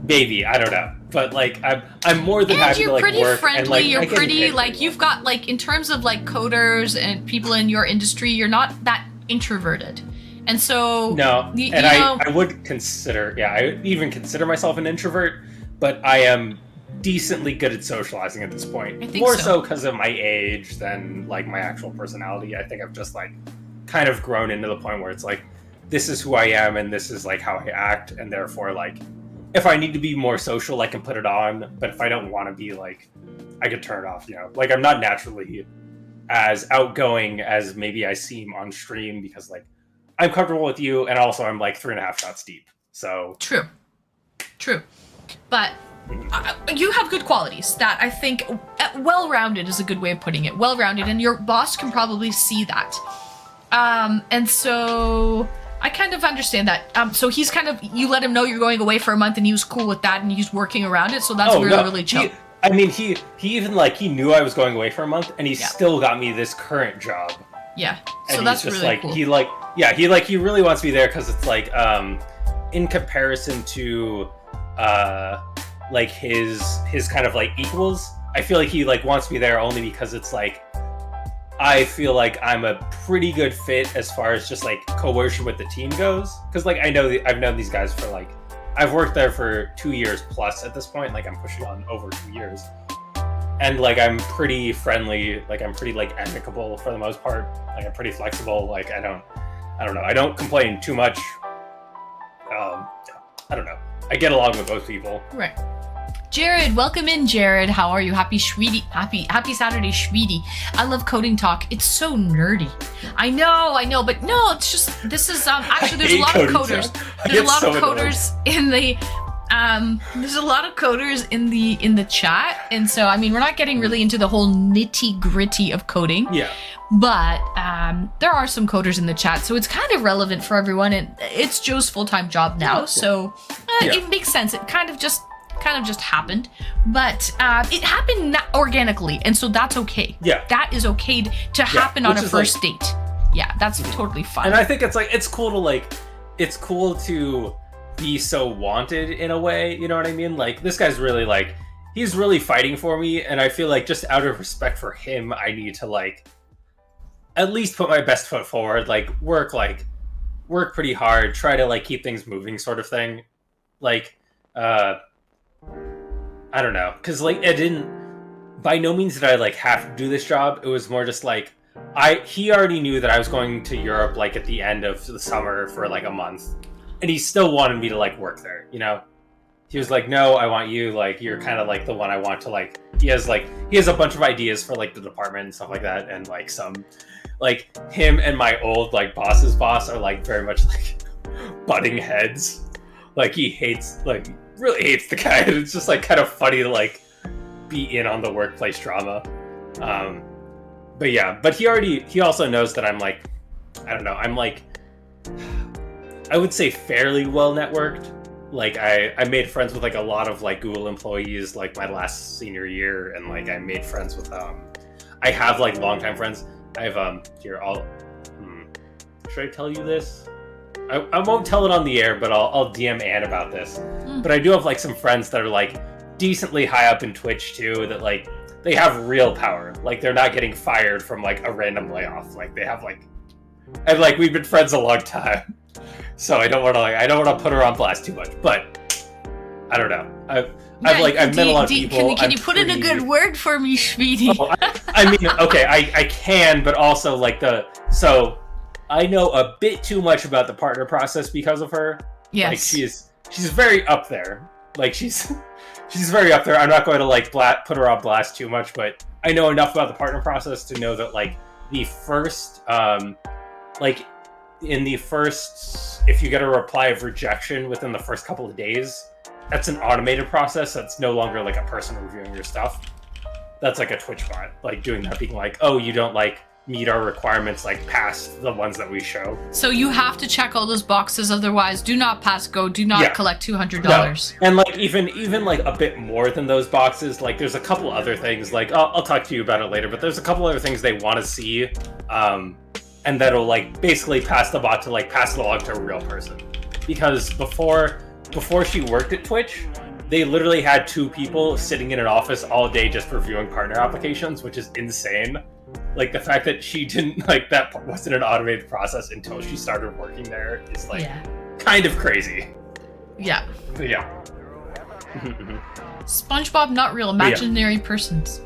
Maybe, I don't know. But like I'm more than And happy you're to like pretty work friendly, and like you're I can pretty, pick like, people. you've got, like, in terms of, like, coders and people in your industry, you're not that introverted. And so... No, you and know, I would consider, I even consider myself an introvert, but I am decently good at socializing at this point. I think More so. so because of my age than like my actual personality. I think I've just like kind of grown into the point where it's like, this is who I am and this is like how I act, and therefore like if I need to be more social, I can put it on, but if I don't want to be, like, I could turn it off, you know? Like, I'm not naturally as outgoing as maybe I seem on stream because, like, I'm comfortable with you, and also I'm, like, 3.5 shots deep, so... True. But you have good qualities that I think... well-rounded is a good way of putting it. Well-rounded, and your boss can probably see that. And so... I kind of understand that. So he's kind of, you let him know you're going away for a month and he was cool with that and he's working around it. So that's really chill. He even like, he knew I was going away for a month and he still got me this current job. Yeah. And So that's just really like, cool. He really wants me there because it's like, in comparison to, like his kind of like equals, I feel like he like wants me there only because it's like, I feel like I'm a pretty good fit as far as just like coercion with the team goes. Because like I've known these guys for like, I've worked there for 2 years plus at this point. Like I'm pushing on over 2 years, and like I'm pretty friendly. Like I'm pretty like amicable for the most part. Like I'm pretty flexible. Like I don't know. I don't complain too much. I don't know. I get along with most people. Right. Jared, welcome in, Jared. How are you? Happy Saturday, Schweedy. I love coding talk. It's so nerdy. I know, but no, it's just, this is, actually, there's a lot of coders. There's a lot of coders in the, there's a lot of coders in the chat. And so, I mean, we're not getting really into the whole nitty gritty of coding. Yeah. But there are some coders in the chat, so it's kind of relevant for everyone. And it's Joe's full-time job now, so it makes sense. It kind of just happened, but it happened organically, and so that's okay. Yeah, that is okay to happen on a first date. Yeah, that's totally fine. And I think it's cool to be so wanted in a way. You know what I mean? Like this guy's really like, he's really fighting for me, and I feel like just out of respect for him, I need to like at least put my best foot forward. Like work pretty hard, try to like keep things moving, sort of thing. Like. I don't know, because like by no means did I like have to do this job. It was more just like he already knew that I was going to Europe like at the end of the summer for like a month, and he still wanted me to like work there, you know. He was like, no, I want you, like you're kind of like the one I want to like. He has a bunch of ideas for like the department and stuff like that, and like some like him and my old like boss's boss are like very much like butting heads. Like he really hates the guy, and it's just like kind of funny to like be in on the workplace drama. But he also knows that I'm like, I don't know, I'm like, I would say fairly well networked. Like I made friends with like a lot of like Google employees like my last senior year, and like I made friends with I have like longtime friends. I have here should I tell you this? I won't tell it on the air, but I'll DM Ann about this. But I do have like some friends that are like decently high up in Twitch too, that like they have real power. Like they're not getting fired from like a random layoff. Like they have like, and like we've been friends a long time, so I don't want to put her on blast too much. But I don't know. I've met a lot of people. Can you put in a good word for me, Schweedy? Oh, I mean, okay, I can, but also like I know a bit too much about the partner process because of her. Yes. Like she's very up there. Like she's very up there. I'm not going to like put her on blast too much, but I know enough about the partner process to know that like the first if you get a reply of rejection within the first couple of days, that's an automated process. That's no longer like a person reviewing your stuff. That's like a Twitch bot like doing that, being like, oh, you don't like meet our requirements like past the ones that we show. So you have to check all those boxes, otherwise do not pass go, do not collect $200. No. And like even like a bit more than those boxes, like there's a couple other things, like I'll talk to you about it later, but there's a couple other things they want to see, and that'll like basically pass the bot to like pass it along to a real person. Because before she worked at Twitch, they literally had 2 people sitting in an office all day just reviewing partner applications, which is insane. Like the fact that she didn't like that wasn't an automated process until she started working there is like kind of crazy. Yeah. But yeah. SpongeBob not real, imaginary persons.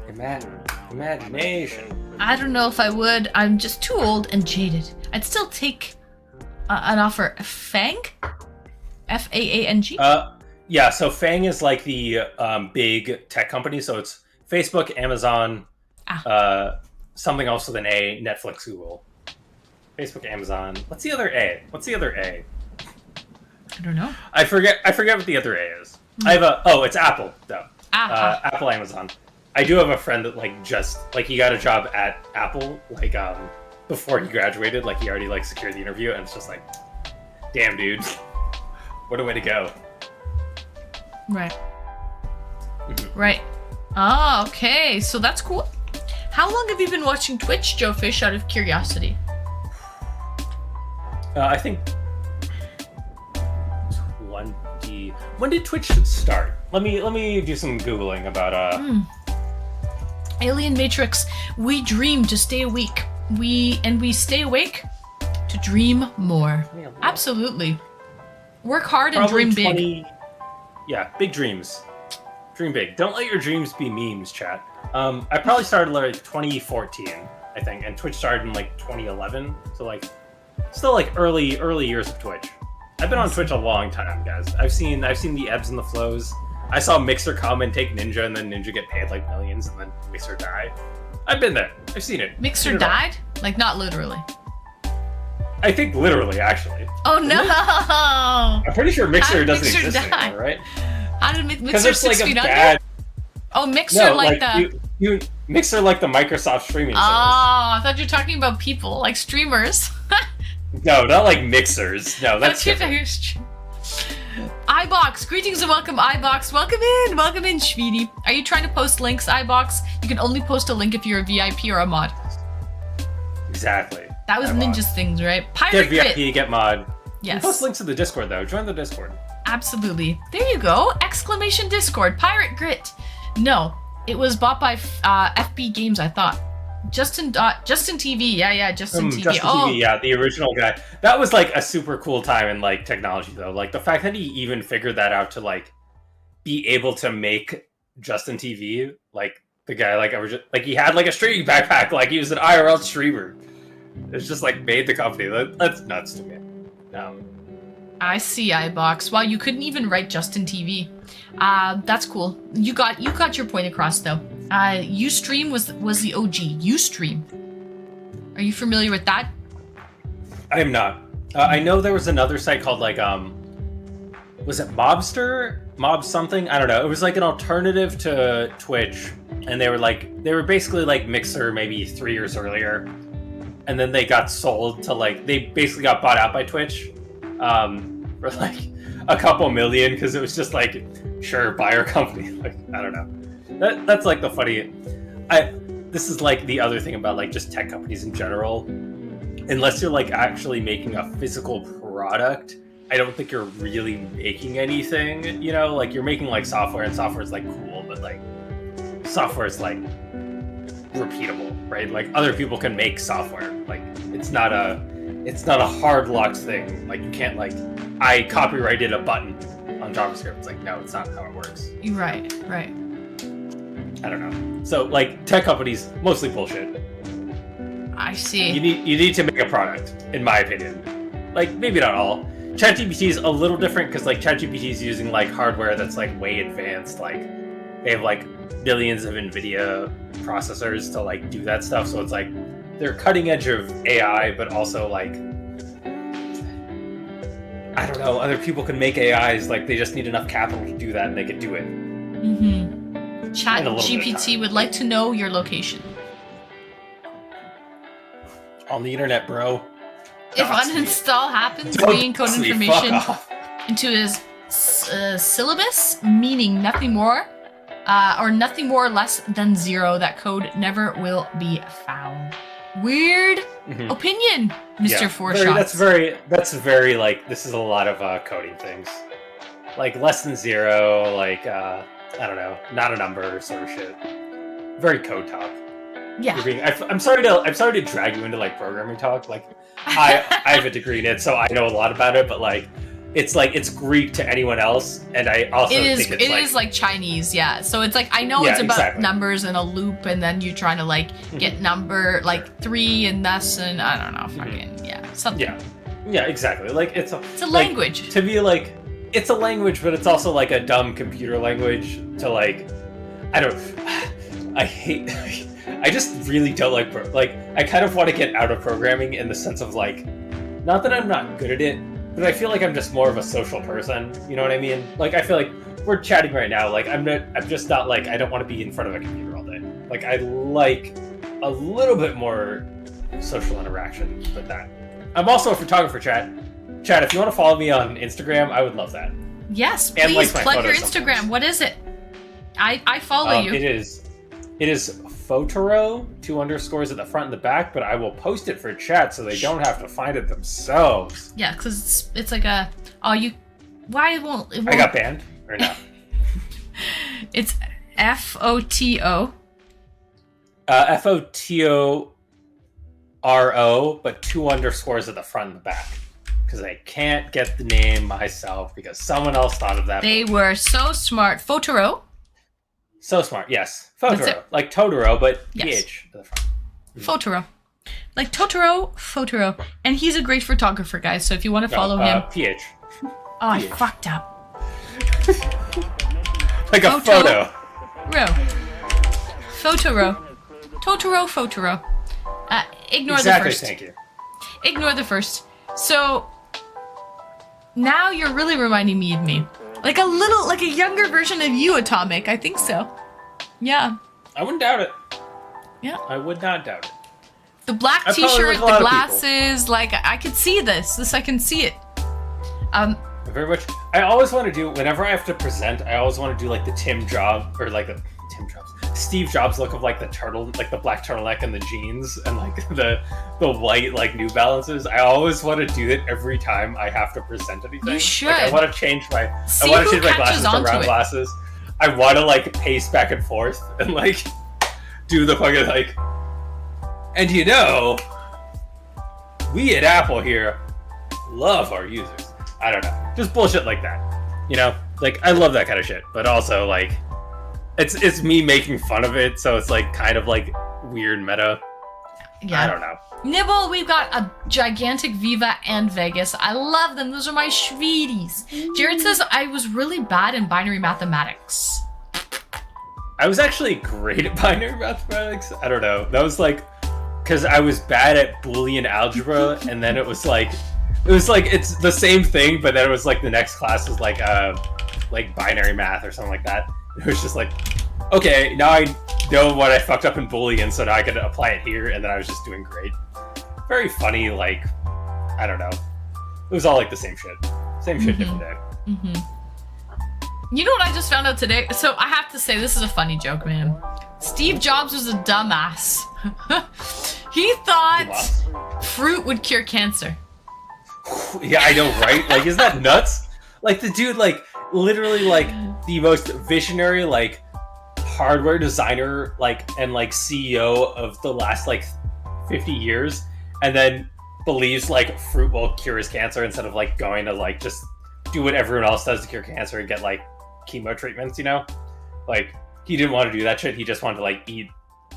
Imagination. I don't know if I would. I'm just too old and jaded. I'd still take an offer. Fang? F-A-A-N-G? Yeah, so Fang is like the big tech company. So it's Facebook, Amazon, something else with an A, Netflix, Google. Facebook, Amazon. What's the other A? I don't know. I forget what the other A is. I have it's Apple though. Apple, Amazon. I do have a friend that like just like he got a job at Apple like before he graduated, like he already like secured the interview, and it's just like, damn dude, what a way to go. Right. Right. Ah, okay. So that's cool. How long have you been watching Twitch, Joe Fish, out of curiosity? I think 20. When did Twitch start? Let me do some googling about Alien Matrix. We dream to stay awake. We stay awake to dream more. Absolutely. Work hard and dream big. Yeah, big dreams. Dream big. Don't let your dreams be memes, chat. I probably started like 2014, I think, and Twitch started in like 2011. So like, still like early years of Twitch. I've been on Twitch a long time, guys. I've seen the ebbs and the flows. I saw Mixer come and take Ninja, and then Ninja get paid like millions, and then Mixer die. I've been there. I've seen it. Mixer died? Like, not literally. I think literally, actually. Oh no! I'm pretty sure Mixer doesn't exist anymore, right? How did Mixer 6 like feet bad... under? Oh, Mixer you Mixer like the Microsoft streaming service. Oh, I thought you were talking about people, like streamers. No, not like mixers. No, that's different. iBox, greetings and welcome, iBox. Welcome in, Schweedy. Are you trying to post links, iBox? You can only post a link if you're a VIP or a mod. Exactly. That was Ninja's things, right? Pirate Get VIP, get mod. Yes. Post links to the Discord though. Join the Discord. Absolutely. There you go. Exclamation Discord. Pirate Grit. No, it was bought by FB Games, I thought. Justin TV. Yeah, Justin TV. Justin TV, yeah, the original guy. That was like a super cool time in like technology though. Like the fact that he even figured that out to like be able to make Justin TV, like the guy like he had like a streaming backpack, like he was an IRL streamer. It's just like made the company. That's nuts to me. I see, iBox. Wow, you couldn't even write Justin TV. That's cool. You got your point across though. Ustream was the OG. Ustream. Are you familiar with that? I am not. I know there was another site called like was it Mobster? Mob something? I don't know. It was like an alternative to Twitch, and they were basically like Mixer maybe 3 years earlier, and then they got sold to like they basically got bought out by Twitch for like a couple million because it was just like sure buy our company. Like I don't know. That's like the funny. This is like the other thing about like just tech companies in general. Unless you're like actually making a physical product, I don't think you're really making anything. You know, like you're making like software, and software is like cool, but like software is like repeatable, right? Like other people can make software. Like it's not a hard locked thing. Like you can't like I copyrighted a button on JavaScript. It's like no, it's not how it works. Right. I don't know. So like tech companies, mostly bullshit. I see. You need to make a product, in my opinion. Like maybe not all. ChatGPT is a little different because like ChatGPT is using like hardware that's like way advanced. Like they have like billions of NVIDIA processors to like do that stuff. So it's like they're cutting edge of AI, but also like I don't know. Other people can make AIs. Like they just need enough capital to do that, and they could do it. Chat In a little bit of GPT time. would like to know your location. On the internet, bro. If Dox me. uninstall happens, Don't we encode dox me, information fuck off. into his syllabus, meaning nothing more, or nothing more or less than 0. That code never will be found. Weird opinion, Mr. Four Shots. That's very like, this is a lot of coding things. Like less than 0, like, I don't know, not a number sort of shit. Very code talk. Yeah. I'm sorry to drag you into like programming talk. Like, I have a degree in it, so I know a lot about it. But like it's Greek to anyone else, and I also think it is like Chinese, yeah. So it's like I know it's about numbers and a loop, and then you're trying to like get number like 3 and thus and I don't know, fucking something. Yeah, exactly. Like it's a like, language. To be like, it's a language, but it's also like a dumb computer language. To like, I just really don't like I kind of want to get out of programming in the sense of like, not that I'm not good at it, but I feel like I'm just more of a social person. You know what I mean? Like I feel like we're chatting right now. Like I'm just not like, I don't want to be in front of a computer all day. Like I like a little bit more social interaction with that. I'm also a photographer, chat. Chat, if you want to follow me on Instagram, I would love that. Yes, And please like my plug your photos Instagram. sometimes. What is it? I follow you. It is Photoro, 2 underscores at the front and the back, but I will post it for chat so they don't have to find it themselves. Yeah, because it's like a why it won't I got banned or no? It's FOTO. FOTORO, but 2 underscores at the front and the back. Because I can't get the name myself because someone else thought of that. They were so smart. Photoro. So smart, yes. That's Photoro. it. Like Totoro, but Yes. PH at the front. Photoro. Like Totoro, Photoro. And he's a great photographer, guys, so if you want to follow him. PH. Oh, I fucked up. Like a photo. Photoro. Photoro. Ignore the Exactly, first. thank you. Ignore the first. So now you're really reminding me of me. Like a younger version of you, Atomic. I think so. Yeah. I wouldn't doubt it. Yeah. I would not doubt it. The black I probably t-shirt, like a lot the of people. glasses, like I could see this. I can see it. Very much. I always want to do, whenever I have to present, I always want to do like the Steve Jobs look of like the turtle, like the black turtleneck and the jeans and like the white like New Balances. I always want to do it every time I have to present anything. You should. Like, I want to change my See glasses who to catches round onto it. glasses. I want to like pace back and forth and like do the fucking like. And you know, we at Apple here love our users. I don't know, just bullshit like that. You know, like I love that kind of shit, but also like. It's me making fun of it, so it's like kind of like weird meta. Yeah. I don't know. Nibble, we've got a gigantic Viva and Vegas. I love them. Those are my sweeties. Jared says I was really bad in binary mathematics. I was actually great at binary mathematics. I don't know. That was like because I was bad at Boolean algebra, and then it was like it's the same thing, but then it was like the next class was like binary math or something like that. It was just like, okay, now I know what I fucked up in Boolean, so now I can apply it here, and then I was just doing great. Very funny, like, I don't know. It was all like the same shit. Same shit, different day. You know what I just found out today? So I have to say, this is a funny joke, man. Steve Jobs was a dumbass. He thought fruit would cure cancer. Yeah, I know, right? Like, isn't that nuts? Like, the dude, like, literally, like, the most visionary, like, hardware designer, like, and, like, CEO of the last, like, 50 years, and then believes, like, fruit will cure his cancer instead of, like, going to, like, just do what everyone else does to cure cancer and get, like, chemo treatments, you know? Like, he didn't want to do that shit. He just wanted to, like, eat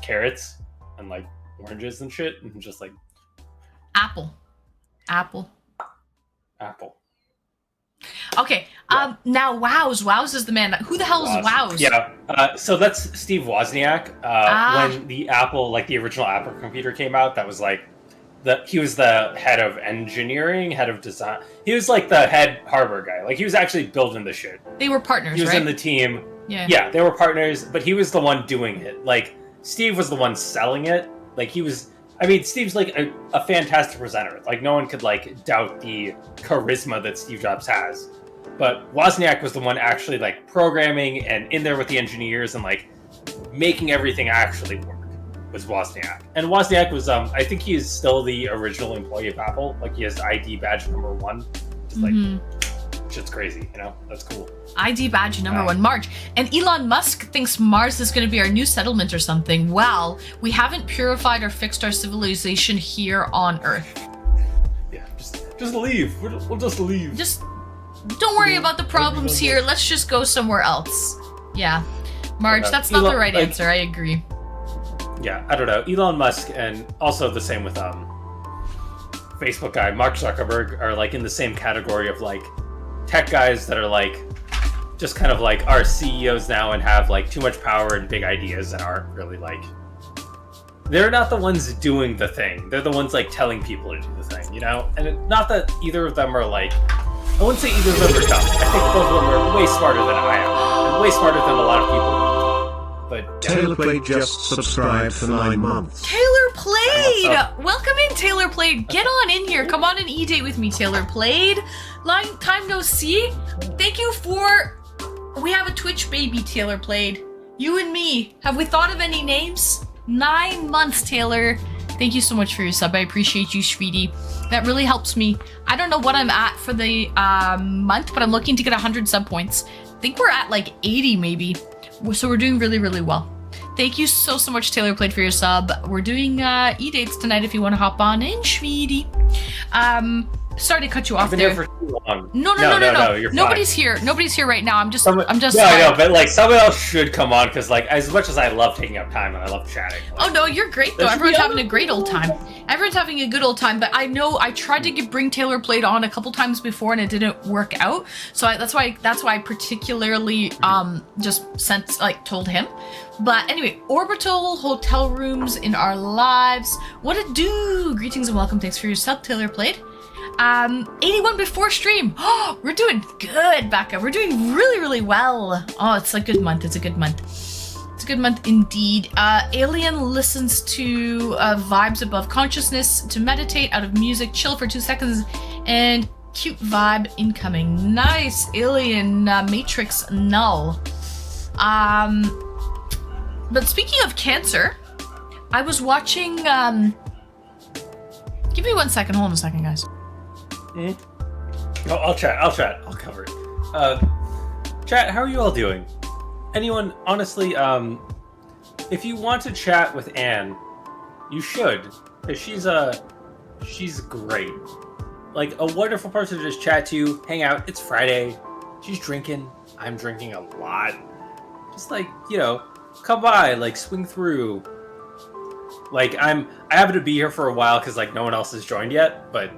carrots and, like, oranges and shit, and just, like... Apple. Okay, Yeah. now Wows is the man. Who the hell is Wows? Yeah, so that's Steve Wozniak. When the Apple, like the original Apple computer came out, that was like, he was the head of engineering, head of design. He was like the head hardware guy. Like he was actually building the shit. They were partners, He was right? in the team. Yeah, they were partners, but he was the one doing it. Like, Steve was the one selling it. Like, he was... I mean, Steve's, like, a fantastic presenter. Like, no one could, like, doubt the charisma that Steve Jobs has. But Wozniak was the one actually, like, programming and in there with the engineers and, like, making everything actually work, was Wozniak. And Wozniak was, I think he is still the original employee of Apple. Like, he has ID badge number 1. Just, like, shit's crazy, you know? That's cool. ID badge number 1, March. And Elon Musk thinks Mars is going to be our new settlement or something. Well, we haven't purified or fixed our civilization here on Earth. Yeah, just leave. We'll just leave. Just don't worry about the problems here. Let's just go somewhere else. Yeah. Marge, that's not the right answer. I agree. Yeah, I don't know. Elon Musk and also the same with Facebook guy, Mark Zuckerberg, are like in the same category of like tech guys that are like just kind of like are CEOs now and have like too much power and big ideas and aren't really like... They're not the ones doing the thing. They're the ones like telling people to do the thing, you know? And not that either of them are like... I wouldn't say either of them are dumb. I think both of them are way smarter than I am. And way smarter than a lot of people. But Taylor Played just subscribed for 9 months. Taylor Played! Welcome in, Taylor Played. Get on in here. Come on and eDate with me, Taylor Played. Long time no see. Thank you for... We have a Twitch baby, Taylor Played. You and me. Have we thought of any names? 9 months, Taylor. Thank you so much for your sub. I appreciate you, sweetie. That really helps me. I don't know what I'm at for the month, but I'm looking to get 100 sub points. I think we're at like 80 maybe. So we're doing really, really well. Thank you so much, Taylor Played, for your sub. We're doing eDates tonight if you want to hop on in, sweetie. Sorry to cut you off I've been there. here for too long. No. You're Nobody's fine. here. Nobody's here right now. I'm just. No, I know, but like someone else should come on because like as much as I love taking up time and I love chatting. Like, Oh no, you're great though. Everyone's having a great old time. Everyone's having a good old time. But I know I tried to bring Taylor Played on a couple times before and it didn't work out. So that's why I particularly just told him. But anyway, orbital hotel rooms in our lives. What a do! Greetings and welcome. Thanks for your sub, Taylor Played. 81 before stream. Oh, we're doing good, Becca. We're doing really, really well. Oh, it's a good month. It's a good month. It's a good month indeed. Alien listens to vibes above consciousness to meditate out of music, chill for 2 seconds, and cute vibe incoming. Nice, Alien Matrix Null. But speaking of cancer, I was watching. Give me 1 second. Hold on a second, guys. Oh, I'll chat. I'll cover it. Chat, how are you all doing? Anyone, honestly, if you want to chat with Anne, you should, because she's great. Like, a wonderful person to just chat to, hang out. It's Friday. She's drinking. I'm drinking a lot. Just like, you know, come by, like, swing through. Like, I happen to be here for a while because, like, no one else has joined yet, but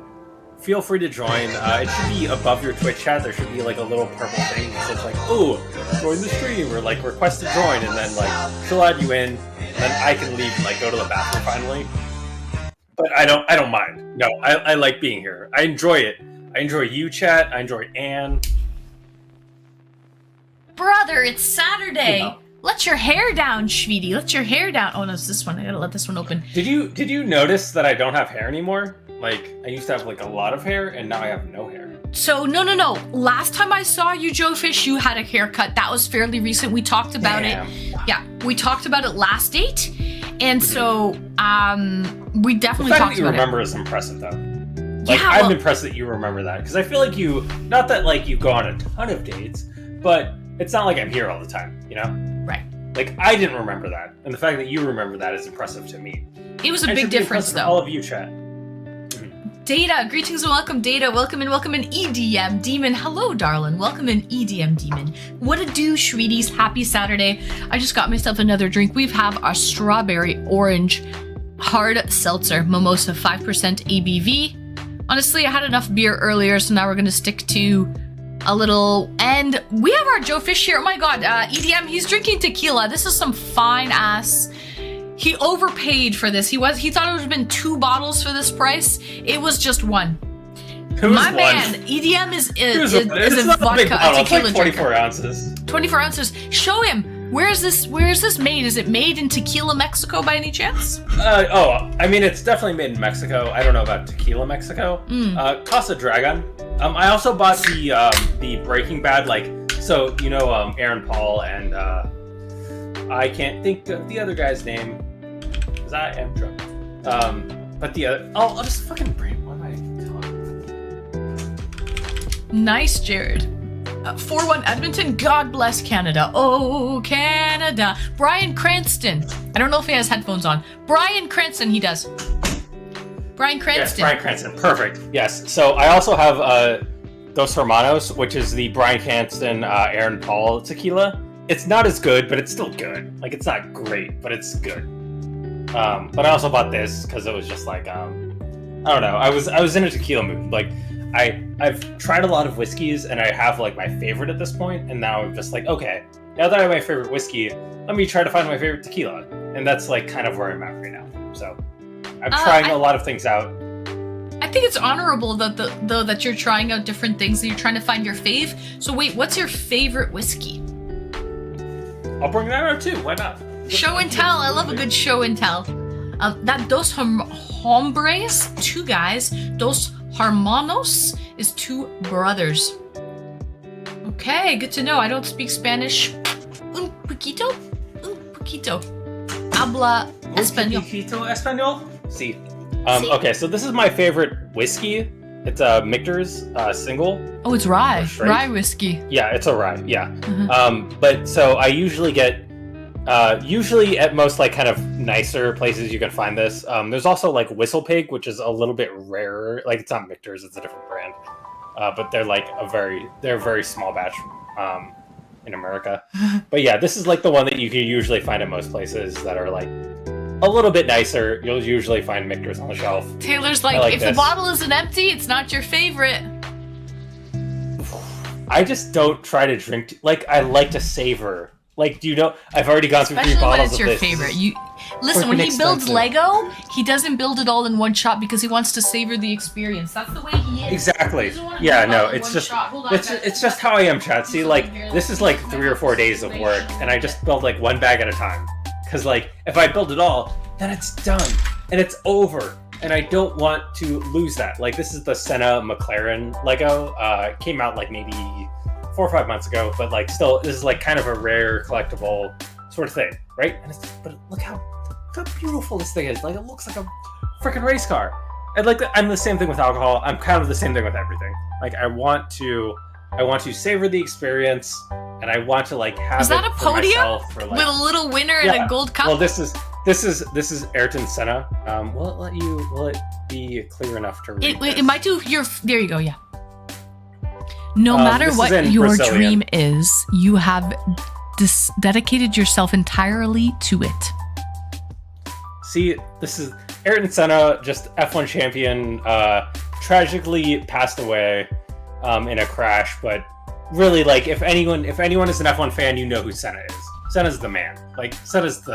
feel free to join. It should be above your Twitch chat. There should be like a little purple thing that says like, "Oh, join the stream," or like "Request to join," and then like she'll add you in, and then I can leave and like go to the bathroom finally. But I don't mind. No, I like being here. I enjoy it. I enjoy you, chat. I enjoy Anne. Brother, it's Saturday. Yeah. Let your hair down, sweetie. Let your hair down. Oh no, it's this one. I gotta let this one open. Did you notice that I don't have hair anymore? Like, I used to have like a lot of hair, and now I have no hair. So, no. Last time I saw you, Joe Fish, you had a haircut. That was fairly recent. We talked about it. Yeah, we talked about it last date. And so, we definitely the fact talked that you about remember it. is impressive, though. Like, Yeah, I'm impressed that you remember that, because I feel like not that like you go on a ton of dates, but it's not like I'm here all the time, you know? Right. Like, I didn't remember that, and the fact that you remember that is impressive to me. It was a And it big should be difference, impressive to though. all of you, chat. Data, greetings and welcome, Data. Welcome in, EDM Demon. Hello, darling. Welcome in, EDM Demon. What a do, sweeties. Happy Saturday. I just got myself another drink. We have our strawberry orange hard seltzer mimosa, 5% ABV. Honestly, I had enough beer earlier, so now we're going to stick to a little. And we have our Joe Fish here. Oh my god, EDM, he's drinking tequila. This is some fine ass. He overpaid for this. He thought it would have been 2 bottles for this price. It was just 1. It was My one. man, EDM is It's a not a big vodka, bottle. a It's tequila like 24 drinker. ounces. 24 ounces. Show him. Where is this made? Is it made in Tequila, Mexico by any chance? I mean, it's definitely made in Mexico. I don't know about Tequila, Mexico. Casa Dragon. I also bought the Breaking Bad, Aaron Paul and I can't think of the other guy's name because I am drunk. But the other, I'll just fucking bring. What am I talking? Nice, Jared. 4-1 Edmonton. God bless Canada. Oh, Canada. Brian Cranston. I don't know if he has headphones on. Brian Cranston, he does. Brian Cranston. Yes, Brian Cranston. Perfect. Yes. So I also have Dos Hermanos, which is the Brian Cranston, Aaron Paul tequila. It's not as good, but it's still good. Like, it's not great, but it's good. But I also bought this because it was just like, I don't know. I was in a tequila mood. Like, I've tried a lot of whiskeys, and I have like my favorite at this point, and now I'm just like, okay, now that I have my favorite whiskey, let me try to find my favorite tequila, and that's like kind of where I'm at right now. So I'm trying a lot of things out. I think it's honorable that you're trying out different things, that you're trying to find your fave. So wait, what's your favorite whiskey? I'll bring that out too. Why not? Show and tell. I love a good show and tell. That Dos Hombres, 2 guys. Dos Hermanos is 2 brothers. Okay, good to know. I don't speak Spanish. Un poquito. Habla español. Un poquito español? Sí. Okay, so this is my favorite whiskey. It's a Michter's single. Oh, it's rye. Rye whiskey. Yeah, it's a rye. Yeah. But so I usually get, usually at most like kind of nicer places you can find this. There's also like Whistle Pig, which is a little bit rarer. Like, it's not Michter's, it's a different brand. But they're like a very small batch in America. But yeah, this is like the one that you can usually find at most places that are like a little bit nicer. You'll usually find Michter's on the shelf. Taylor's like if the bottle isn't empty, it's not your favorite. I just don't try to drink. Like, I like to savor. Like, do you know? I've already gone through 3 bottles of this. Especially when it's your favorite. You listen, when he builds Lego, he doesn't build it all in one shot because he wants to savor the experience. That's the way he is. Exactly. Yeah, no, it's just it's just how I am, chat. See, like, this is like 3 or 4 days of work, and I just build like 1 bag at a time. Because like, if I build it all, then it's done and it's over. And I don't want to lose that. Like, this is the Senna McLaren Lego. It came out like maybe 4 or 5 months ago, but like, still, this is like kind of a rare collectible sort of thing, right? And but look how beautiful this thing is. Like, it looks like a freaking race car. And like, I'm the same thing with alcohol. I'm kind of the same thing with everything. Like, I want to savor the experience, and I want to like have. Is that a podium for, like, with a little winner and a gold cup? Well, this is Ayrton Senna. Will it be clear enough to read? It might do your. There you go. Yeah. No matter what your Brazilian dream is, you have dedicated yourself entirely to it. See, this is Ayrton Senna, just F1 champion, tragically passed away in a crash. But really, like, if anyone is an F1 fan, you know who Senna is. Senna's the man. Like, Senna's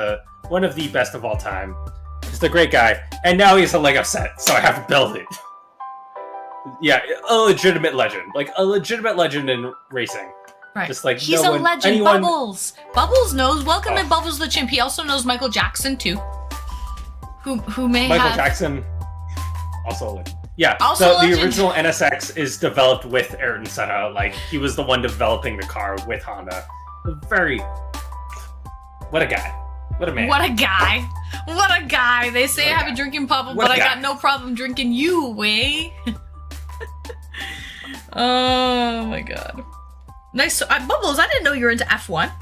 one of the best of all time. Just a great guy. And now he has a Lego set, so I have to build it. Yeah, a legitimate legend. Like, a legitimate legend in racing. Right. Just like, he's a legend. Bubbles. Bubbles knows. Welcome to Bubbles the Chimp. He also knows Michael Jackson too. Who may Michael have... Jackson, also a legend. Yeah. Also so a legend. The original NSX is developed with Ayrton Senna. Like, he was the one developing the car with Honda. What a guy. What a man. What a guy. What a guy. They say I have a drinking problem, but I got no problem drinking you, way. Oh my god. Nice. So, Bubbles, I didn't know you were into F1.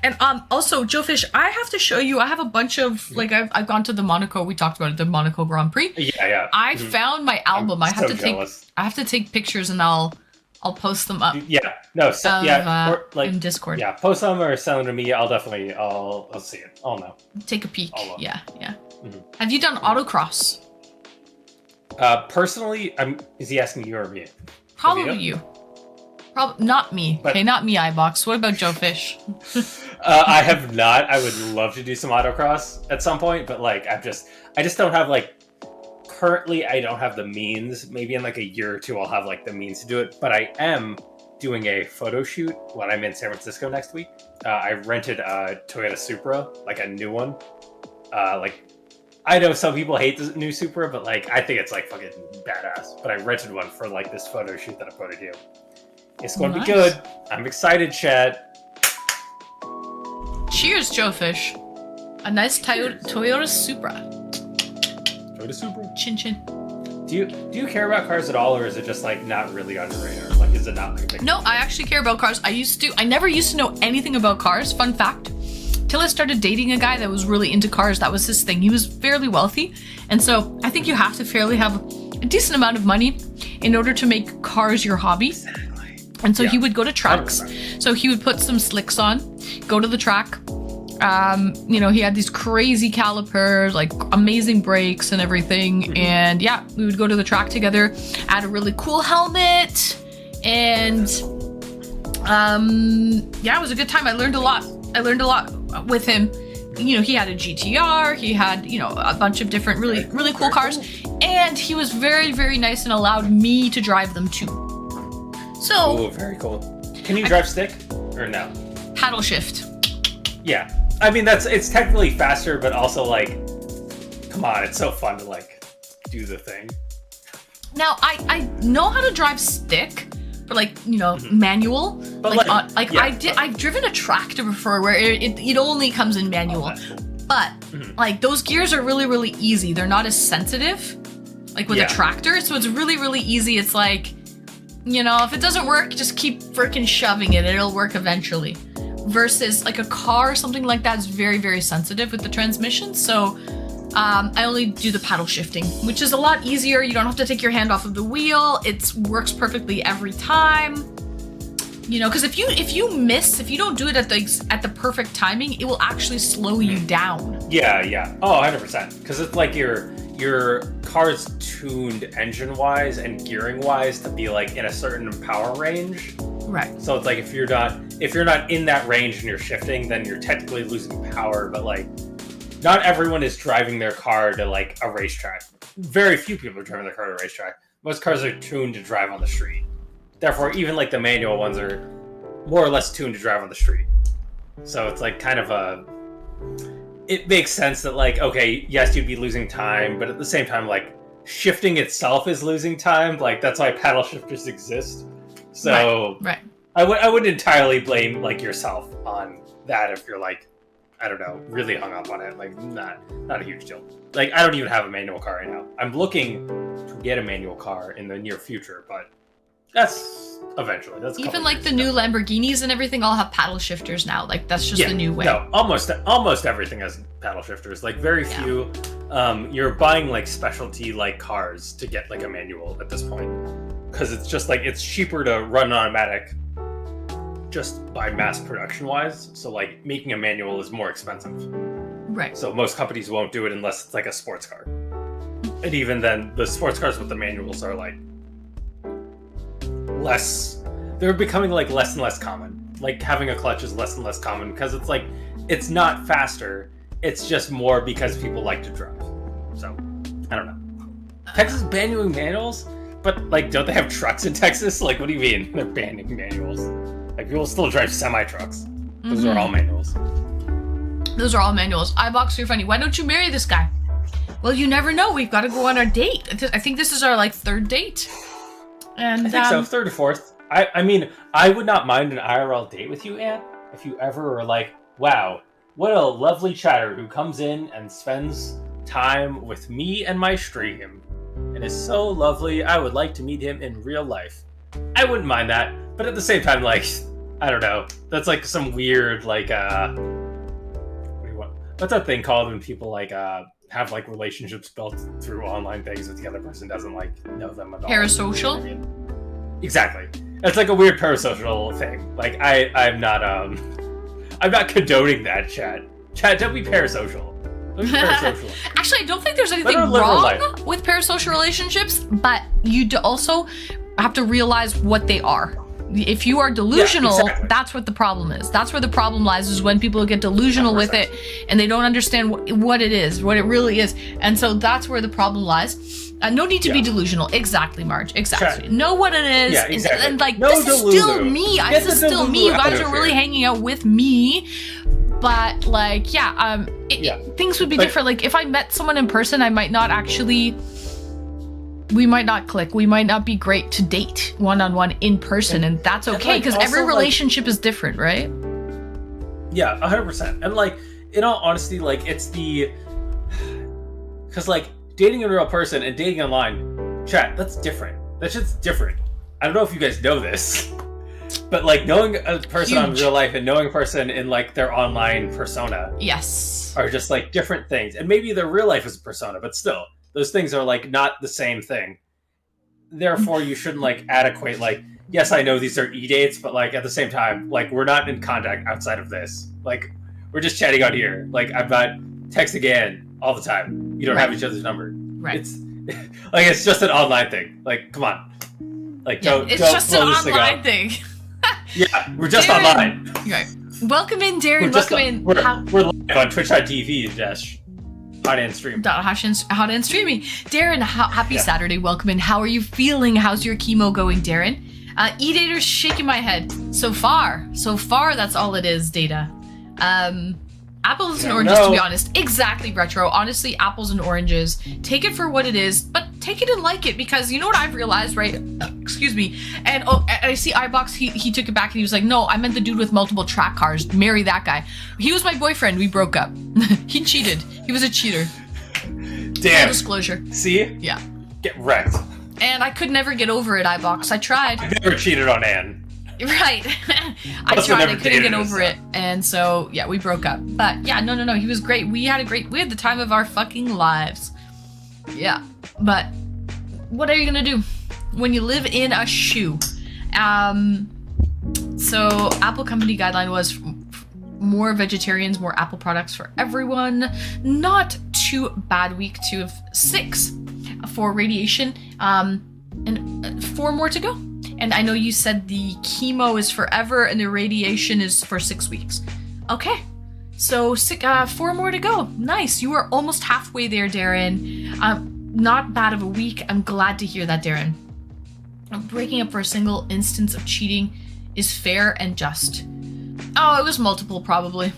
And also, Joe Fish, I have to show you, I have a bunch of, like, I've gone to the Monaco, we talked about it, the Monaco Grand Prix. Yeah. I found my album. I have jealous. to take pictures and I'll post them up. Yeah. No, in Discord. Yeah, post them or send them to me. I'll see it. I'll know. Take a peek. Yeah. Mm-hmm. Have you done autocross? Personally, is he asking you or me? Probably you. Not me. Okay, not me, iBox. What about Joe Fish? I have not. I would love to do some autocross at some point, but like, I just don't have, like, currently I don't have the means. Maybe in like a year or two I'll have like the means to do it, but I am doing a photo shoot when I'm in San Francisco next week. I rented a Toyota Supra, like a new one. I know some people hate the new Supra, but like I think it's like fucking badass. But I rented one for like this photo shoot that I'm going to do. It's going to be good. I'm excited, chat. Cheers, Joe Fish. A nice Toyota Supra. Toyota Supra. Chin chin. Do you care about cars at all, or is it just like not really on your radar? Like, is it not like a big? No, I actually care about cars. I never used to know anything about cars. Fun fact. Till I started dating a guy that was really into cars. That was his thing. He was fairly wealthy. And so I think you have to fairly have a decent amount of money in order to make cars your hobby. Exactly. And so he would go to tracks. 100%. So he would put some slicks on, go to the track. He had these crazy calipers, like amazing brakes and everything. Mm-hmm. And yeah, we would go to the track together, add a really cool helmet. And it was a good time. I learned a lot with him. He had a GTR, he had, a bunch of different really cool cars. And he was very, very nice and allowed me to drive them too. So, oh, very cool. Can you drive stick or no? Paddle shift. Yeah. I mean, it's technically faster, but also like, come on, it's so fun to like do the thing. Now, I know how to drive stick, but like, manual. But I've driven a tractor before where it only comes in manual. Oh, that's cool. But like those gears are really, really easy. They're not as sensitive like with a tractor. So it's really, really easy. It's like, if it doesn't work, just keep freaking shoving it. It'll work eventually. Versus like a car or something like that is very, very sensitive with the transmission. So I only do the paddle shifting, which is a lot easier. You don't have to take your hand off of the wheel. It works perfectly every time. Because if you don't do it at the perfect timing, it will actually slow you down. Yeah. Oh, 100%. Because it's like your car's tuned engine-wise and gearing-wise to be like in a certain power range. Right. So it's like if you're not in that range and you're shifting, then you're technically losing power. But like, not everyone is driving their car to like a racetrack. Very few people are driving their car to a racetrack. Most cars are tuned to drive on the street. Therefore, even like the manual ones are more or less tuned to drive on the street. So it's like kind of it makes sense that like, okay, yes, you'd be losing time, but at the same time, like shifting itself is losing time. Like that's why paddle shifters exist. So right. I wouldn't entirely blame like yourself on that if you're like, I don't know, really hung up on it. Like not a huge deal. Like I don't even have a manual car right now. I'm looking to get a manual car in the near future, but that's eventually. That's even like the new Lamborghinis and everything all have paddle shifters now. Like that's just the new way. No, almost everything has paddle shifters. Like very few. You're buying like specialty like cars to get like a manual at this point. Because it's just like it's cheaper to run automatic just by mass production wise. So like making a manual is more expensive. Right. So most companies won't do it unless it's like a sports car. And even then the sports cars with the manuals are like they're becoming like less and less common. Like having a clutch is less and less common because it's like it's not faster. It's just more because people like to drive. So I don't know. Texas banning manuals? But, like, don't they have trucks in Texas? Like, what do you mean they're banning manuals? Like, people still drive semi-trucks. Those are all manuals. Those are all manuals. iBox, you're funny. Why don't you marry this guy? Well, you never know. We've got to go on our date. I think this is our, like, third date. And I think so, third or fourth. I mean, I would not mind an IRL date with you, Anne, if you ever were like, wow, what a lovely chatter who comes in and spends time with me and my stream. It is so lovely. I would like to meet him in real life. I wouldn't mind that, but at the same time, like, I don't know. That's like some weird, like, what's that thing called when people like have like relationships built through online things, but the other person doesn't like know them at all? Parasocial? You know what I mean? Exactly. It's like a weird parasocial thing. Like I'm not condoning that, chat. Chat, don't be parasocial. Actually, I don't think there's anything wrong with parasocial relationships, but you also have to realize what they are. If you are delusional, that's what the problem is. That's where the problem lies, is when people get delusional 100%. with it and they don't understand what it is, what it really is. And so that's where the problem lies. No need to be Yeah. delusional. Exactly, Marge. Exactly. Chat. Know what it is. Yeah, exactly. And like, No this is still delulu. me. Get This the is still me. You delulu guys out are of really here. hanging out with me. But like, yeah, Yeah. things would be But- different. Like if I met someone in person, I might not actually, we might not click. We might not be great to date one-on-one in person. And that's okay like, because every also, like- relationship is different, right? Yeah, 100%. And like, in all honesty, like it's the, because like dating in real person and dating online, chat, that's different. That shit's different. I don't know if you guys know this, but like knowing a person on Huge. real life and knowing a person in like their online persona Yes. are just like different things. And maybe their real life is a persona, but still, those things are like not the same thing. Therefore, you shouldn't like adequate like, yes, I know these are eDates, but like at the same time, like we're not in contact outside of this. Like we're just chatting out here. Like I'm not texting in all the time. You don't have each other's number. Right. It's like it's just an online thing. Like come on. Like Yeah, don't it's don't just an blow this thing online up. thing. Yeah, we're just Darren. online. Right. Welcome in, Darren. We're just Welcome in. we're live on Twitch.tv dash hot and stream. Hot and streaming. Darren, happy Yeah. Saturday. Welcome in. How are you feeling? How's your chemo going, Darren? eDater's shaking my head. So far, that's all it is, Data. Apples and Yeah, oranges, to no. be honest. Exactly, Retro. Honestly, apples and oranges. Take it for what it is, but take it and like it, because you know what I've realized, right? Excuse me. And I see iBox, he took it back and he was like, no, I meant the dude with multiple track cars. Marry that guy. He was my boyfriend. We broke up. He cheated. He was a cheater. Full Damn. disclosure. See? Yeah. Get wrecked. And I could never get over it, iBox. I tried. I've never cheated on Anne. Right. I Also tried. I never couldn't dated get his over it. And so, yeah, we broke up. But yeah, no. He was great. We had the time of our fucking lives. Yeah. But what are you going to do when you live in a shoe? So Apple company guideline was more vegetarians, more Apple products for everyone. Not too bad. Week 2 of 6 for radiation. And 4 more to go. And I know you said the chemo is forever and the radiation is for 6 weeks. Okay. So 4 more to go. Nice. You are almost halfway there, Darren. Not bad of a week. I'm glad to hear that, Darren. Breaking up for a single instance of cheating is fair and just. Oh, it was multiple, probably.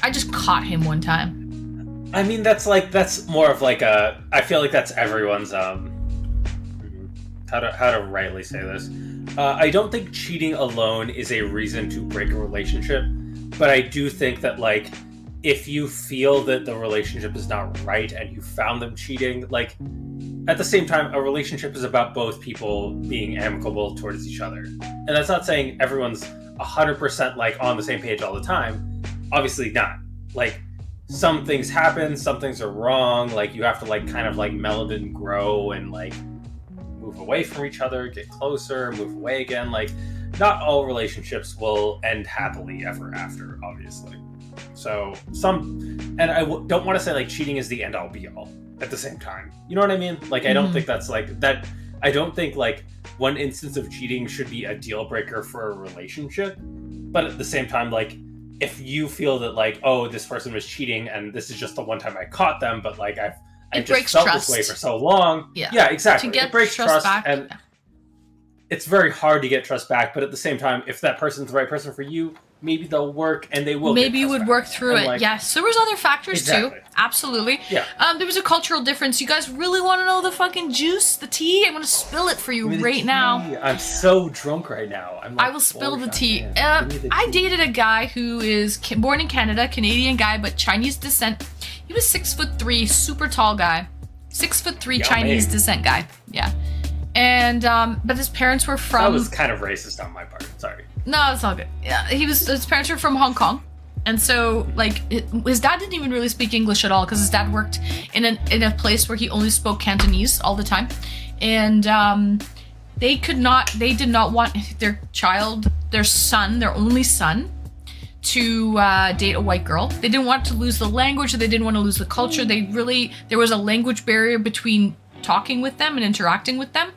I just caught him one time. I mean, that's more of like a. I feel like that's everyone's. How to rightly say this. I don't think cheating alone is a reason to break a relationship, but I do think that like if you feel that the relationship is not right and you found them cheating, like at the same time, a relationship is about both people being amicable towards each other. And that's not saying everyone's 100% like on the same page all the time. Obviously not. Like some things happen, some things are wrong. Like you have to like kind of like meld and grow and like move away from each other, get closer, move away again. Like not all relationships will end happily ever after, obviously. So and I don't want to say like cheating is the end all be all at the same time. You know what I mean? Like I don't think that's like that. I don't think like one instance of cheating should be a deal breaker for a relationship. But at the same time, like if you feel that like, oh, this person was cheating and this is just the one time I caught them, but like I just felt trust. this way for so long. Yeah, exactly. To get It breaks trust back. and it's very hard to get trust back. But at the same time, if that person's the right person for you, maybe they'll work and they will. Maybe you get would trust work back. through And, it. like, Yes, there was other factors Exactly. too. Absolutely. Yeah. There was a cultural difference. You guys really want to know the fucking juice, the tea? I'm gonna spill it for you Give me the right now. tea. I'm so drunk right now. I'm like I will spill the bullshit. tea. Yeah. Give me the I tea. dated a guy who is born in Canada, Canadian guy, but Chinese descent. He was 6'3", super tall guy, 6'3", Yummy. Chinese descent guy. Yeah, and but his parents were That from. was kind of racist on my part. Sorry. No, it's all good. Yeah, his parents were from Hong Kong, and so like his dad didn't even really speak English at all because his dad worked in a place where he only spoke Cantonese all the time, and they did not want their son, their only son, to date a white girl. They didn't want to lose the language, they didn't want to lose the culture. There was a language barrier between talking with them and interacting with them,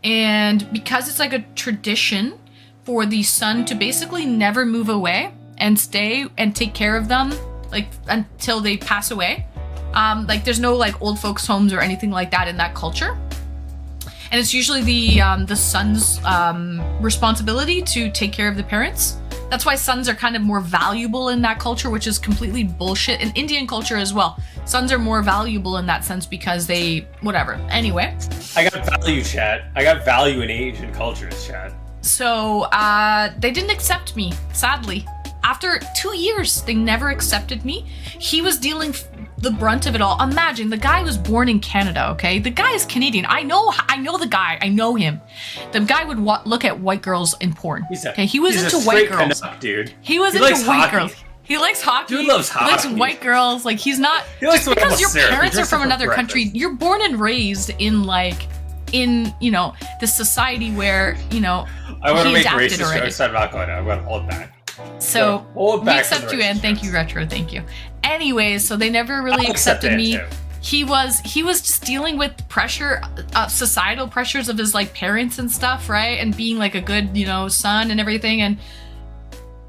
and because it's like a tradition for the son to basically never move away and stay and take care of them like until they pass away. Like there's no like old folks homes or anything like that in that culture. and it's usually the son's responsibility to take care of the parents. That's why sons are kind of more valuable in that culture, which is completely bullshit. In Indian culture as well, sons are more valuable in that sense because they, whatever. Anyway. I got value, chat. I got value in Asian cultures, chat. So, they didn't accept me, sadly. After 2 years, they never accepted me. He was dealing the brunt of it all. Imagine, the guy was born in Canada, okay? The guy is Canadian. I know the guy. I know him. The guy would look at white girls in porn. Okay, he was into white girls. Canuck, dude. He was into white girls. He likes hockey. Dude loves hockey. He likes white girls. Like, he's not... Just because your parents are from another country, you're born and raised in, this society where, I want to make racist already. Jokes. I'm not going to. I'm going to hold back. So, we accept you, and thank jokes. you, Retro. Thank you. Anyways, so they never really accepted me. Too. He was just dealing with pressure, societal pressures of his, parents and stuff, right? And being, a good, son and everything, and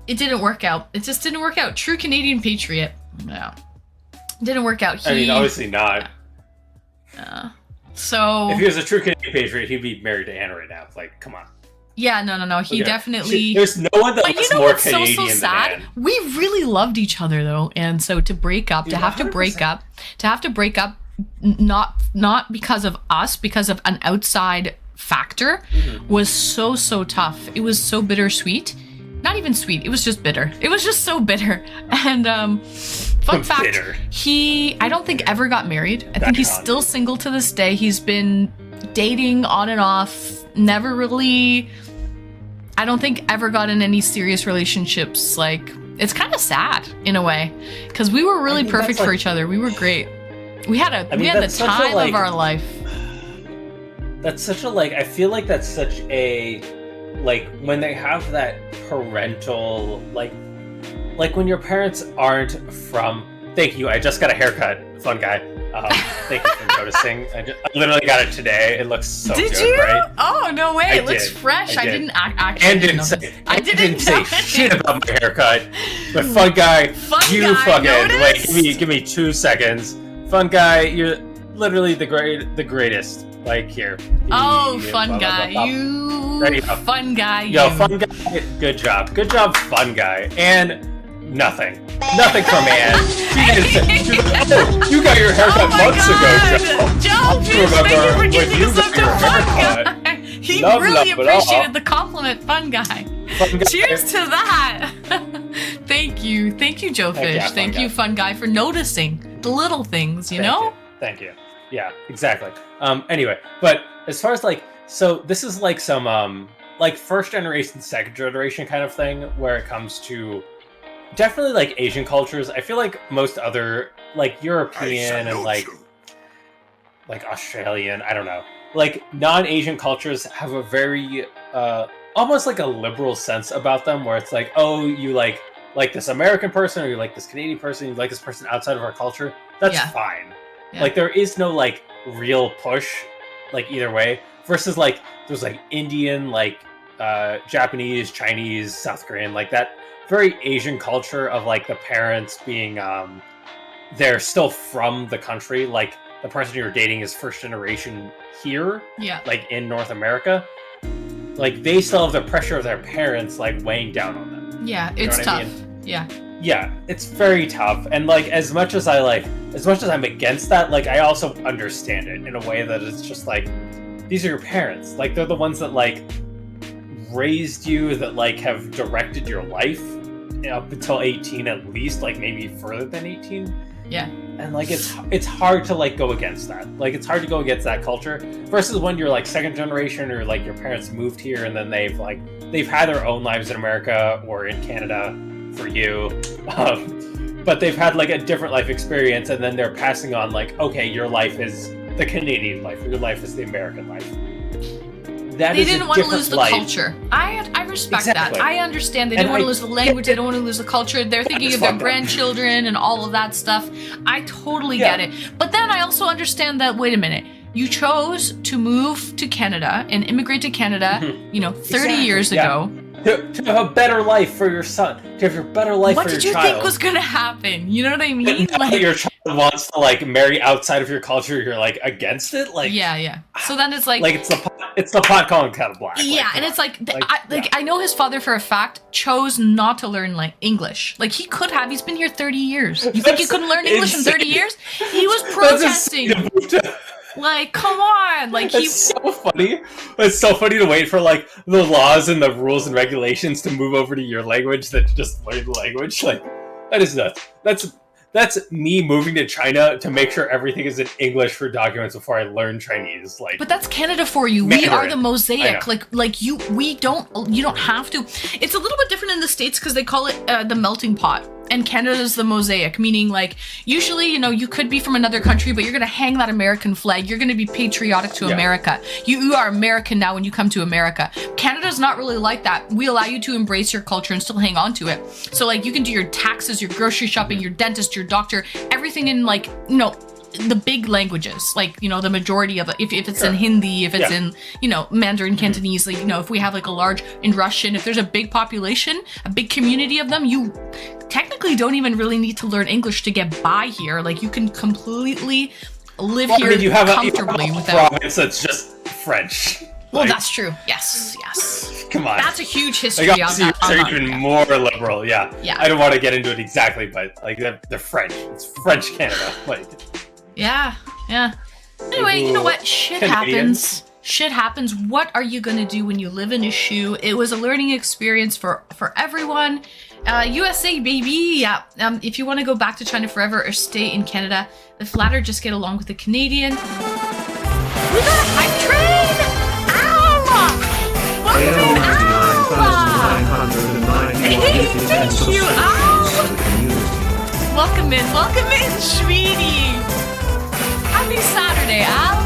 it didn't work out. It just didn't work out. True Canadian patriot. No. Didn't work out. Obviously not. So... If he was a true Canadian patriot, he'd be married to Anna right now. Come on. Yeah, no. He definitely... There's no one that looks more Canadian so sad? than Anne. We really loved each other, though. And so to break up, to have to break up, not because of us, because of an outside factor, was so tough. It was so bittersweet. Not even sweet. It was just bitter. It was just so bitter. And fun fact, I don't think ever got married. I think he's still single to this day. He's been dating on and off. Never really... I don't think ever got in any serious relationships. It's kind of sad in a way, because we were really perfect for each other. We were great. We had the time of our life. That's such a I feel like that's such a when they have that parental when your parents aren't from. Thank you. I just got a haircut. Fun guy. Thank you for noticing. I literally got it today. It looks so good. Did you? Right? Oh, no way. It looks fresh. I didn't actually. And didn't say shit about my haircut. But fun guy, give me 2 seconds. Fun guy, you're literally the greatest. Here. Fun guy. Fun guy. Yo, fun guy. Good job, fun guy. And nothing from Anne. You got your haircut months ago, Joe. Thank you for giving us such a fun guy. He really appreciated the compliment, fun guy. Cheers to that. Thank you, Joe Fish. Thank you, fun guy, for noticing the little things. You know. Thank you. Yeah, exactly. Anyway, but as far as so this is some first generation, second generation kind of thing where it comes to. Definitely Asian cultures. I feel like most other European and Australian, I don't know. Non-Asian cultures have a very almost a liberal sense about them where it's you like this American person or you like this Canadian person, you like this person outside of our culture. That's fine. Yeah. There is no real push either way versus there's Indian, Japanese, Chinese, South Korean, that very Asian culture of the parents being they're still from the country, the person you're dating is first generation here, in North America, they still have the pressure of their parents weighing down on them. It's tough. Yeah, it's very tough. And as much as I'm against that, I also understand it in a way that it's just these are your parents, they're the ones that raised you, that have directed your life up until 18 at least, maybe further than 18. Yeah. And it's hard to go against that. It's hard to go against that culture versus when you're second generation or your parents moved here and then they've had their own lives in America or in Canada for you. But they've had a different life experience and then they're passing on okay, your life is the Canadian life, or your life is the American life. They didn't want to lose the culture. I respect that. I understand. They didn't want to lose the language. They don't want to lose the culture. They're thinking of their grandchildren and all of that stuff. I totally get it. But then I also understand that, wait a minute, you chose to move to Canada and immigrate to Canada, 30 years ago. To have a better life for your son. To have your better life for your child. What did you think was going to happen? You know what I mean? Your child wants to like marry outside of your culture, you're like against it. Like Yeah. So then it's like it's the pot calling kettle black. yeah, like, and it's like, yeah. I know his father for a fact chose not to learn like English. Like he could have. He's been here 30 years. You think he couldn't learn English in 30 years? He was protesting. Like, come on! Like It's so funny. It's so funny to wait for like the laws and the rules and regulations to move over to your language than to just learn the language. Like that is nuts. That's me moving to China to make sure everything is in English for documents before I learn Chinese. Like, but that's Canada for you. Mandarin. We are the mosaic. I know. You don't have to. It's a little bit different in the States because they call it the melting pot. And Canada's the mosaic, meaning like usually, you could be from another country, but you're gonna hang that American flag. You're gonna be patriotic to America. You are American now when you come to America. Canada's not really like that. We allow you to embrace your culture and still hang on to it. So like you can do your taxes, your grocery shopping, your dentist, your doctor, everything in like, the big languages, like, the majority of it, if it's in Hindi, if it's in, Mandarin, Cantonese, like, if we have like a large, in Russian, if there's a big population, a big community of them, you technically don't even really need to learn English to get by here. Like you can completely live here comfortably without. Province that's just French. Well, that's true. Yes. Come on. That's a huge history like, on that. They're even more liberal. Yeah. I don't want to get into it exactly, but like they're French. It's French Canada. Like. Yeah. Anyway, you know what? Shit happens. Shit happens. What are you gonna do when you live in a shoe? It was a learning experience for everyone. USA, baby. Yeah. If you want to go back to China forever or stay in Canada, the latter just get along with the Canadian. We got a hype train! Ow! Welcome in, Ow! Hey, thank you, Ow! Welcome in, sweetie! Happy Saturday, Al!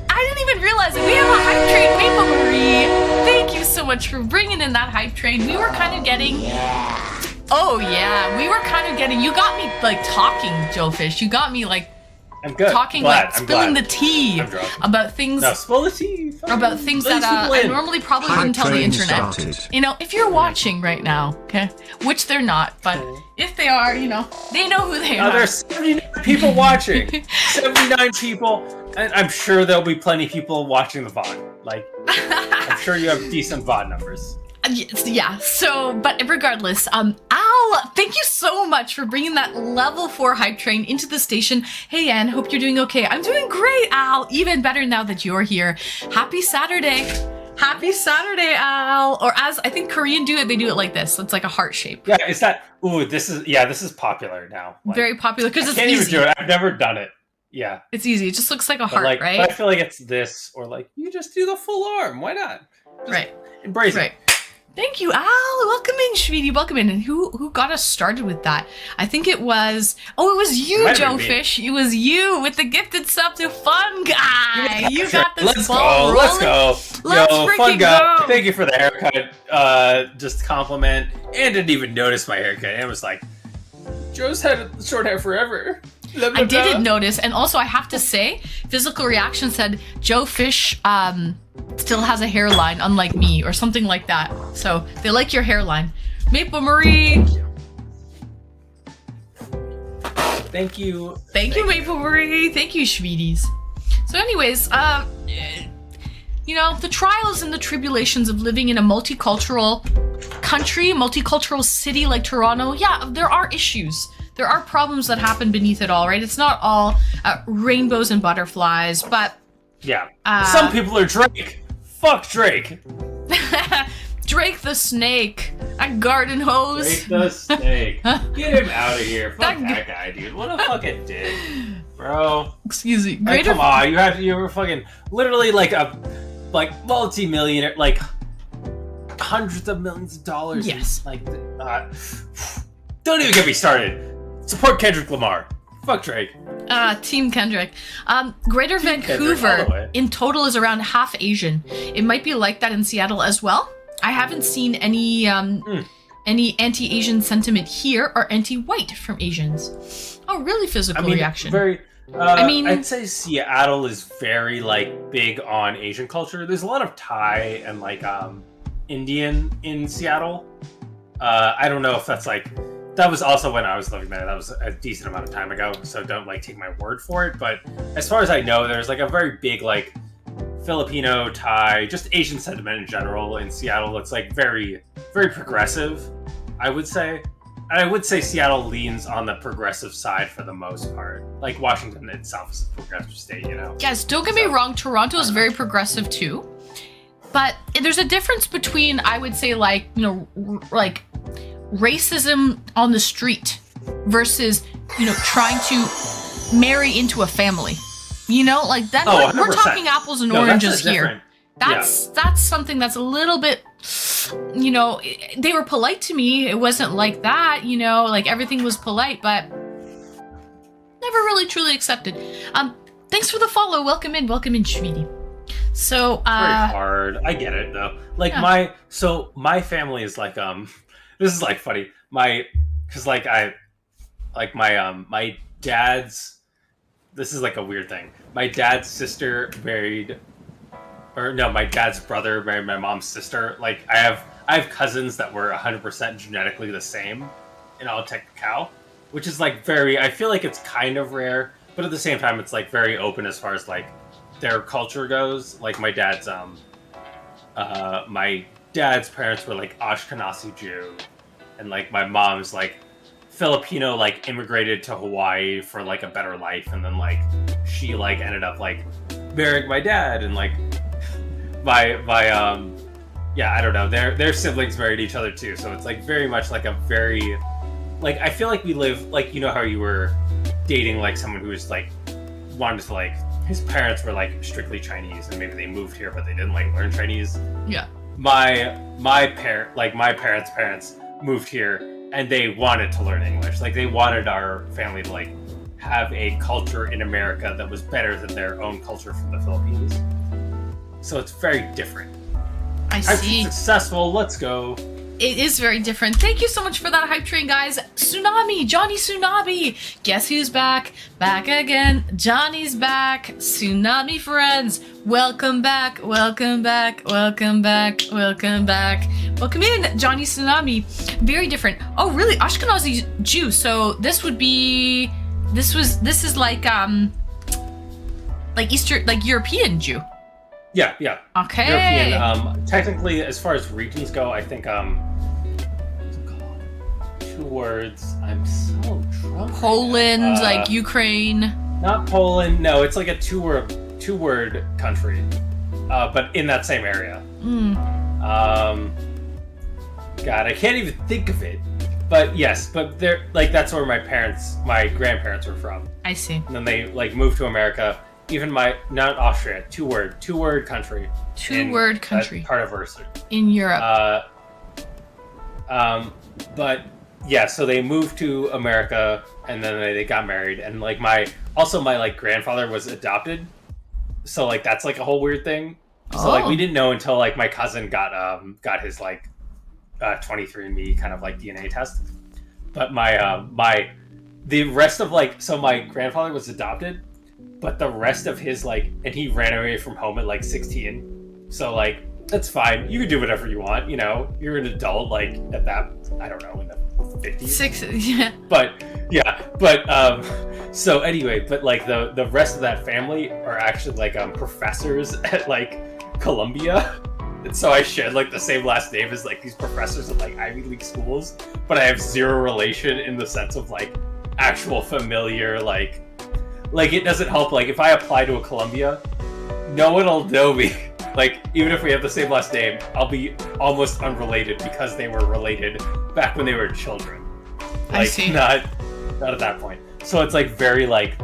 I didn't even realize it. We have a hype train, Maple Marie. Thank you so much for bringing in that hype train. We were kind of getting... Oh, yeah. We were kind of getting... You got me, like, talking, Joe Fish. You got me, like... I'm good. Talking, like, spilling the tea about things... No, spill the tea. About things that I normally probably wouldn't tell the internet. Started. If you're watching right now, okay? Which they're not, but if they are, they know who they are. There's 79 people watching. 79 people. And I'm sure there'll be plenty of people watching the VOD. Like, I'm sure you have decent VOD numbers. Yeah, so, but regardless, Al, thank you so much for bringing that level 4 hype train into the station. Hey, Anne, hope you're doing okay. I'm doing great, Al. Even better now that you're here. Happy Saturday. Happy Saturday, Al. Or as I think Korean do it, they do it like this. It's like a heart shape. Yeah, is that, this is popular now. Like, very popular because it's easy. I can't even do it. I've never done it. Yeah. It's easy. It just looks like a heart, right? But I feel like it's this, or like, you just do the full arm. Why not? Just embrace it. Thank you, Al. Welcome in, sweetie. Welcome in. And who got us started with that? I think it was you, Joe Fish. It was you with the gifted sub to Fun Guy. You got this ball rolling. Let's go. Let's Fun Guy. go. Thank you for the haircut. Just compliment. And didn't even notice my haircut. And was like, Joe's had short hair forever. Blah, blah, I didn't notice. And also, I have to say, Physical Reaction said Joe Fish still has a hairline, unlike me, or something like that. So they like your hairline. Maple Marie. Thank you. Thank you, Maple Marie. Thank you, sweeties. So anyways, the trials and the tribulations of living in a multicultural country, multicultural city like Toronto, there are issues. There are problems that happen beneath it all, right? It's not all rainbows and butterflies, but... Yeah. Some people are Drake. Fuck Drake. Drake the snake. That garden hose. Drake the snake. Get him out of here. Fuck that guy, dude. What a fucking dick. Bro. Excuse me. Like, come on. You were fucking... Literally like a... Like, multi-millionaire. Like, hundreds of millions of dollars. Yes. Like, don't even get me started. Support Kendrick Lamar. Fuck Drake. Team Kendrick. Greater Vancouver in total is around half Asian. It might be like that in Seattle as well. I haven't seen any anti-Asian sentiment here or anti-white from Asians. Oh, really? Physical reaction. I'd say Seattle is very like big on Asian culture. There's a lot of Thai and like Indian in Seattle. I don't know if that's like, that was also when I was living there. That was a decent amount of time ago, so don't like take my word for it. But as far as I know, there's like a very big like Filipino, Thai, just Asian sentiment in general in Seattle. It's like very, very progressive, I would say. And I would say Seattle leans on the progressive side for the most part. Like Washington itself is a progressive state, you know? Yes, don't get me wrong, Toronto is very progressive too. But there's a difference between, I would say, like, you know, like racism on the street versus, you know, trying to marry into a family. You know, like that. Oh, we're talking apples and oranges here. That's something that's a little bit, you know, they were polite to me. It wasn't like that, you know, like everything was polite, but never really truly accepted. Thanks for the follow. Welcome in, Shvidi. So, very hard. I get it though. Like my family is like, this is like funny. My dad's, this is like a weird thing. My dad's sister married, or no, my dad's brother married my mom's sister. Like I have cousins that were 100% genetically the same in all technical, which is like very, I feel like it's kind of rare, but at the same time, it's like very open as far as like their culture goes. Like my dad's parents were like Ashkenazi Jew, and like my mom's like Filipino, like immigrated to Hawaii for like a better life, and then like she like ended up like marrying my dad, and like my yeah, I don't know, their siblings married each other too, so it's like very much like a very, like I feel like we live like, you know how you were dating like someone who was like wanted to like, his parents were like strictly Chinese and maybe they moved here but they didn't like learn Chinese. Yeah. My parents' parents moved here and they wanted to learn English. Like they wanted our family to like have a culture in America that was better than their own culture from the Philippines. So it's very different. I see. Successful. Let's go. It is very different. Thank you so much for that hype train, guys. Tsunami, Johnny Tsunami. Guess who's back? Back again. Johnny's back. Tsunami friends. Welcome back. Welcome back. Welcome back. Welcome back. Welcome in, Johnny Tsunami. Very different. Oh, really? Ashkenazi Jew. So this would be. This is like Eastern, like European Jew. Yeah, yeah. Okay. European. Technically, as far as regions go, I think what's it called? 2 words. I'm so drunk. Poland, like Ukraine. Not Poland. No, it's like a two word country, but in that same area. God, I can't even think of it. But yes, but they're like, that's where my grandparents were from. I see. And then they like moved to America. Even not Austria, 2 word country. 2 word country. Part of Ursa. In Europe. But yeah, so they moved to America and then they got married, and like my like grandfather was adopted. So like that's like a whole weird thing. So like we didn't know until like my cousin got his like 23andMe kind of like DNA test. But the rest of like, so my grandfather was adopted, but the rest of his like, and he ran away from home at like 16. So like, that's fine. You can do whatever you want, you know, you're an adult, like at that, I don't know, in the 50s. Yeah. But yeah, so anyway, but like the rest of that family are actually like professors at like Columbia. And so I shared like the same last name as like these professors at like Ivy League schools, but I have zero relation in the sense of like actual familiar, like it doesn't help. Like if I apply to a Columbia, no one will know me. Like even if we have the same last name, I'll be almost unrelated because they were related back when they were children. Like, I see. Not at that point. So it's like very like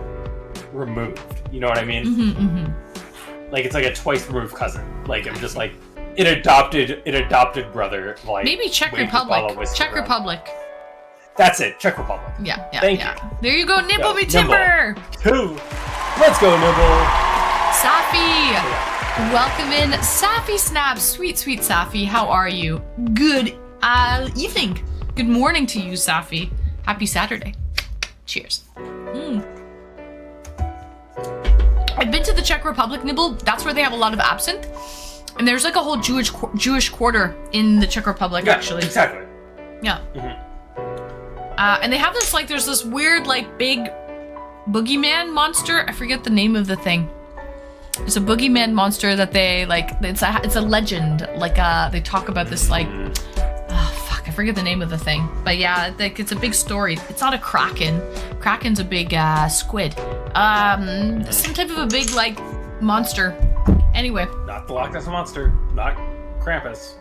removed. You know what I mean? Mm-hmm, mm-hmm. Like it's like a twice removed cousin. Like I'm just like an adopted brother. Like maybe Czech Republic. Czech Republic. That's it, Czech Republic. Yeah. Thank you. There you go, Nibble me timber. Two. Let's go, Nibble. Safi. Welcome in, Safi Snap. Sweet Safi. How are you? Good evening. Good morning to you, Safi. Happy Saturday. Cheers. I've been to the Czech Republic, Nibble. That's where they have a lot of absinthe. And there's like a whole Jewish quarter in the Czech Republic, actually. Exactly. Yeah. Mm-hmm. And they have this, like, there's this weird, like, big boogeyman monster. I forget the name of the thing. It's a boogeyman monster that they, like, it's a legend. Like, they talk about this, like, I forget the name of the thing. But yeah, like, it's a big story. It's not a kraken. Kraken's a big squid. Some type of a big, like, monster. Anyway. Not the Loch Ness Monster. Not Krampus.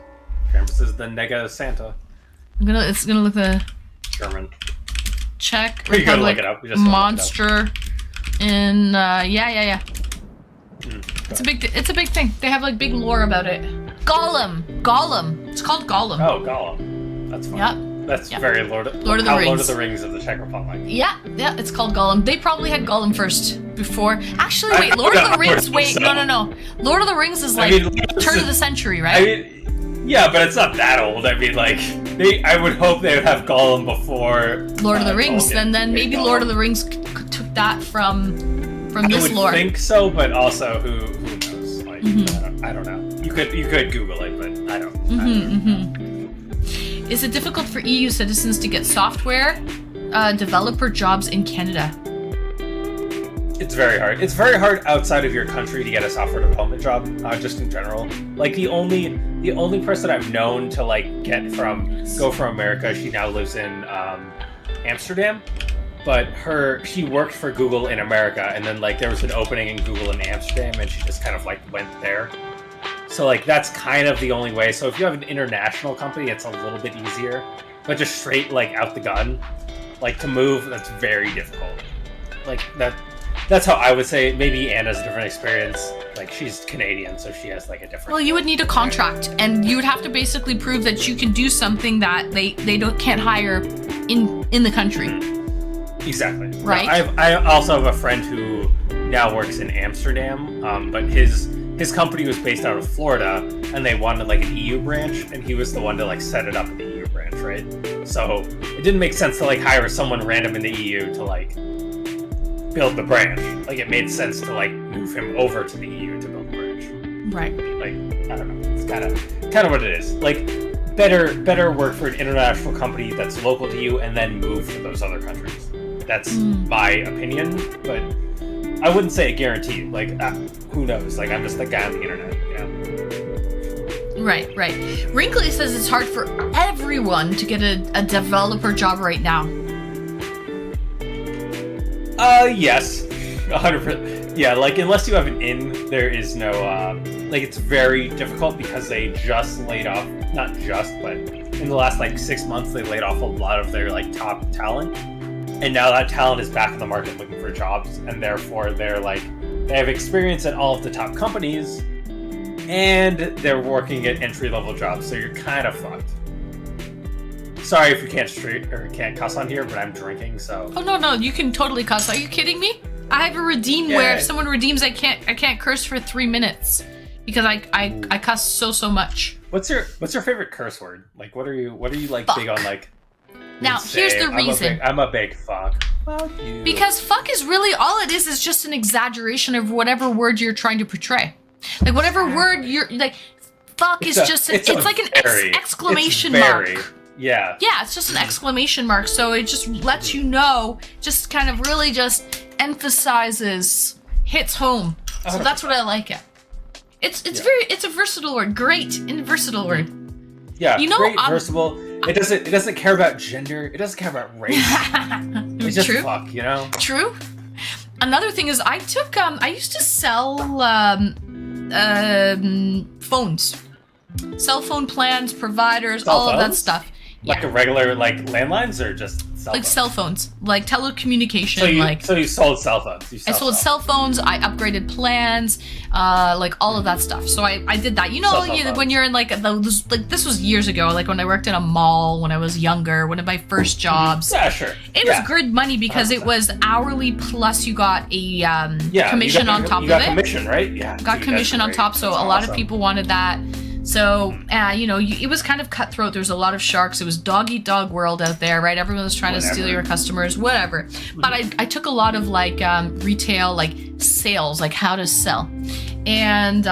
Krampus is the Nega Santa. It's gonna look the German. Czech You gotta look Republic it up. You just gotta monster in yeah. It's a big thing. They have, like, big lore about it. Gollum. It's called Gollum. Oh, Gollum. That's fun. Yep. That's Yep. very Lord of the Rings. Lord of the Rings of the Czech Republic. Yeah, it's called Gollum. They probably had Gollum first before. Actually, wait, Lord of the Rings. Wait, no. Lord of the Rings is like turn of the century, right? I mean, yeah, but it's not that old. I mean, like, I would hope they would have Gollum before Lord of the Rings. Tolkien Then made maybe Gollum. Lord of the Rings took that from this I lore. would think so, but also who knows? Like, I don't know. You could Google it, but I don't. Is it difficult for EU citizens to get software developer jobs in Canada? It's very hard. It's very hard outside of your country to get a software development job, just in general. Like, the only person I've known to, like, go from America, she now lives in Amsterdam, but she worked for Google in America, and then, like, there was an opening in Google in Amsterdam, and she just kind of, like, went there. So, like, that's kind of the only way. So if you have an international company, it's a little bit easier, but just straight, like, out the gun, like, to move, that's very difficult. Like, that's how I would say it. Maybe Anna's a different experience. Like, she's Canadian, so she has, like, a different... Well, you would need a contract, and you would have to basically prove that you can do something that they can't hire in the country. Exactly. Right. I also have a friend who now works in Amsterdam, but his company was based out of Florida, and they wanted, like, an EU branch, and he was the one to, like, set it up in the EU branch, right? So it didn't make sense to, like, hire someone random in the EU to, like, build the branch. Like, it made sense to, like, move him over to the EU to build the branch. Right. Like, I don't know. It's kind of what it is. Like, better work for an international company that's local to you, and then move to those other countries. That's my opinion, but I wouldn't say a guarantee. Like, who knows? Like, I'm just the guy on the internet, you know? Right. Wrinkly says it's hard for everyone to get a developer job right now. Yes. 100%. Yeah, like, unless you have an in, there is no, like, it's very difficult because they just laid off, not just, but in the last, like, 6 months, they laid off a lot of their, like, top talent. And now that talent is back in the market looking for jobs, and therefore they're, like, they have experience at all of the top companies, and they're working at entry-level jobs, so you're kind of fucked. Sorry if you can't cuss on here, but I'm drinking, so... Oh, no, you can totally cuss. Are you kidding me? I have a redeem where if someone redeems, I can't curse for 3 minutes because I cuss so much. What's your favorite curse word? Like, what are you like fuck. big on, like? Now, here's the reason. I'm a big fuck. Fuck you. Because fuck is really all it is just an exaggeration of whatever word you're trying to portray. Like, whatever word you're like, fuck is just it's like an exclamation mark. Yeah. Yeah, it's just an exclamation mark. So it just lets you know, just kind of really just emphasizes, hits home. So that's what I like it. It's a versatile word. Great and versatile word. Yeah, you know, great, versatile. It doesn't care about gender. It doesn't care about race. It's just fuck, you know? True. Another thing is I used to sell phones. Cell phone plans, providers, all of that stuff. Like a regular, like, landlines, or just cell phones? Cell phones, like telecommunication. So you sold cell phones. I sold cell phones. I upgraded plans, like all of that stuff. So I did that. You know, when you're in like this was years ago. Like when I worked in a mall when I was younger, one of my first jobs. Yeah, sure. It was good money because 100%. It was hourly plus you got a commission on top of it. You got commission, right? Yeah. Got commission on top. So a lot of people wanted that. So, it was kind of cutthroat. There was a lot of sharks. It was dog-eat-dog world out there, right? Everyone was trying to steal your customers, whatever. But I took a lot of, like, retail, like, sales, like how to sell. And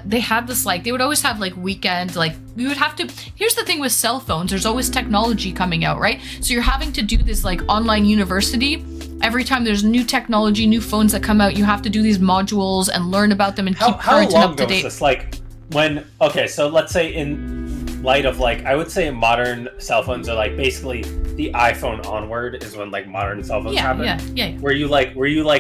they had this, like, they would always have like weekend, like we would have to, here's the thing with cell phones, there's always technology coming out, right? So you're having to do this like online university. Every time there's new technology, new phones that come out, you have to do these modules and learn about them and keep current and up to date. This? Like when, okay, so let's say in light of like, I would say modern cell phones are like basically the iPhone onward is when like modern cell phones happen. Yeah. Were you like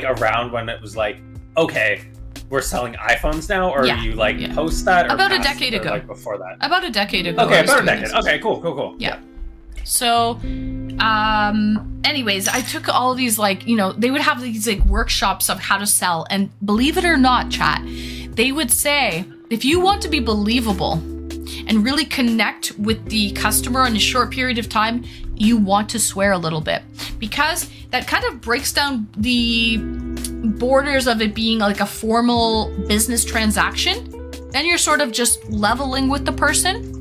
around when it was like, okay, we're selling iPhones now, or are you like post that? Or about a decade ago. Like before that. About a decade ago. Okay, about a decade. Okay, cool. Yeah. So, anyways, I took all these, like, you know, they would have these like workshops of how to sell, and believe it or not, chat, they would say, if you want to be believable and really connect with the customer in a short period of time, you want to swear a little bit, because that kind of breaks down the borders of it being like a formal business transaction. Then you're sort of just leveling with the person,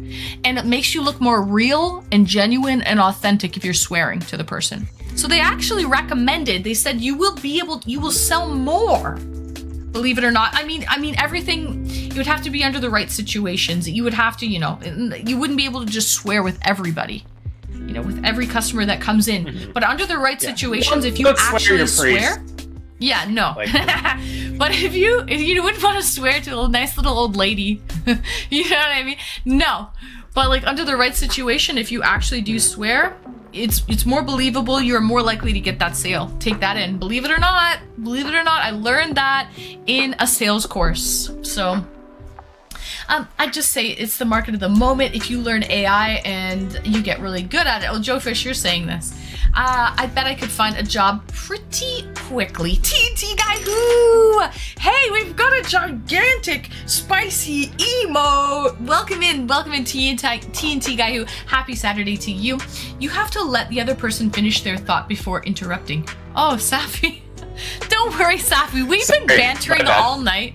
and it makes you look more real and genuine and authentic if you're swearing to the person. So they actually recommended, they said you will sell more. Believe it or not. I mean everything, you would have to be under the right situations. You would have to, you know, you wouldn't be able to just swear with everybody, you know, with every customer that comes in. Mm-hmm. But under the right situations, if you actually swear, yeah, no. Like, but if you wouldn't want to swear to a nice little old lady, you know what I mean? No. But like under the right situation, if you actually do swear, it's more believable. You're more likely to get that sale. Take that in. Believe it or not, I learned that in a sales course. So I just say it's the market of the moment. If you learn AI and you get really good at it, oh, Joe Fish, you're saying this. I bet I could find a job pretty quickly. TNT Guy Who! Hey, we've got a gigantic, spicy emo. Welcome in TNT Guy Who. Happy Saturday to you. You have to let the other person finish their thought before interrupting. Oh, Safi. Don't worry, Safi. We've been bantering all night.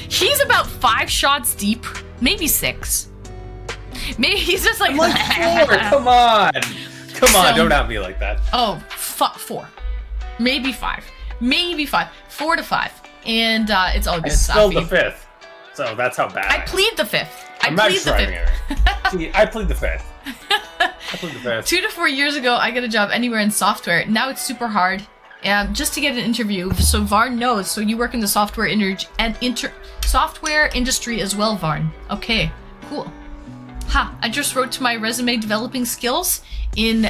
He's about 5 shots deep, maybe 6. Maybe he's just like, I'm like 4. Come on, don't at me like that. Oh, 4. Maybe 5. 4 to 5. And it's all good. It's still the 5th. So that's how bad I plead the 5th. I'm not driving here. See, I plead the 5th. 2 to 4 years ago, I got a job anywhere in software. Now it's super hard. Just to get an interview. So Varn knows. So you work in the software industry as well, Varn. Okay, cool. I just wrote to my resume developing skills in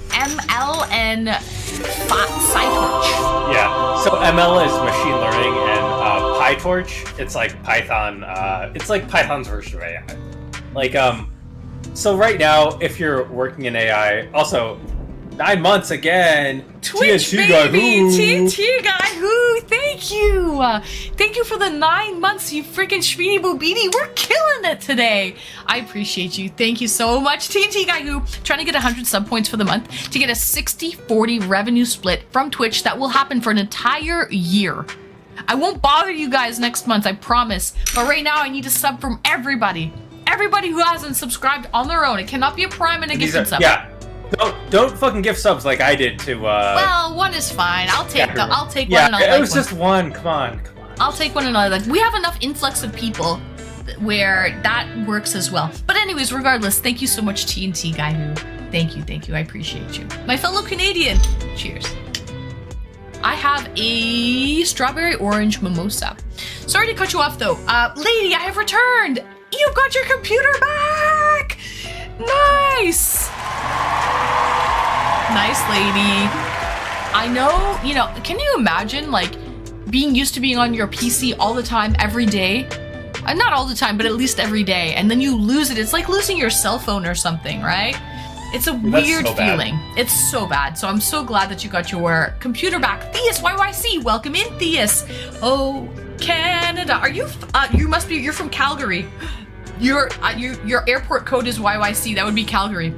ML and PyTorch. Yeah, so ML is machine learning, and PyTorch, it's like Python. It's like Python's version of AI. Like, so right now, if you're working in AI, also 9 months again. Twitch, TNT baby! TNT Guy Who! Thank you! Thank you for the 9 months, you freaking Speedy Boobini. We're killing it today! I appreciate you. Thank you so much, TNT Guy Who. Trying to get 100 sub points for the month to get a 60-40 revenue split from Twitch that will happen for an entire year. I won't bother you guys next month, I promise. But right now, I need a sub from everybody. Everybody who hasn't subscribed on their own. It cannot be a Prime and a gifted sub. Yeah. Don't fucking give subs like I did to. Well, 1 is fine. I'll take one. Yeah, and I'll it was just 1. Come on. I'll take one and I'll like. We have enough influx of people where that works as well. But anyways, regardless, thank you so much, TNT Guy Who. Thank you. I appreciate you, my fellow Canadian. Cheers. I have a strawberry orange mimosa. Sorry to cut you off though, lady. I have returned. You've got your computer back. Nice. Nice, lady. I know, can you imagine, like, being used to being on your PC all the time, every day? Not all the time, but at least every day. And then you lose it. It's like losing your cell phone or something, right? It's a weird feeling. It's so bad. So I'm so glad that you got your computer back. Theus YYC, welcome in, Theus. Oh, Canada. Are you, you're from Calgary. Your airport code is YYC. That would be Calgary.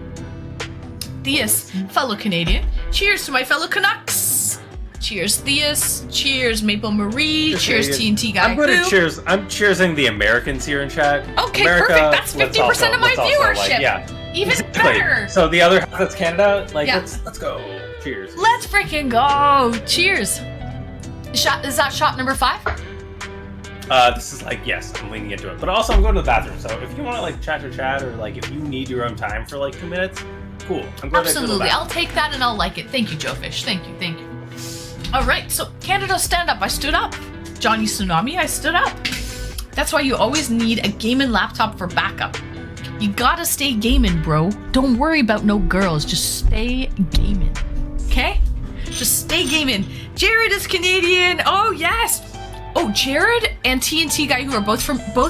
Theus, fellow Canadian. Cheers to my fellow Canucks. Cheers, Theus. Cheers, Maple Marie. Cheers, TNT Guy. I'm going to cheers. I'm cheersing the Americans here in chat. Okay, America, perfect. That's 50% of my viewership. Even better. So the other half that's Canada. Let's go. Cheers. Let's freaking go. Cheers. Is that shot number 5? This is like, yes, I'm leaning into it. But also, I'm going to the bathroom, so if you want to like chat, or like if you need your own time for like 2 minutes, cool. I'm going Absolutely, I'll take that and I'll like it. Thank you, Joe Fish. Thank you. All right, so Canada stand up. I stood up. Johnny Tsunami, I stood up. That's why you always need a gaming laptop for backup. You gotta stay gaming, bro. Don't worry about no girls. Just stay gaming. Okay? Just stay gaming. Jared is Canadian. Oh yes. Oh, Jared and TNT Guy Who are both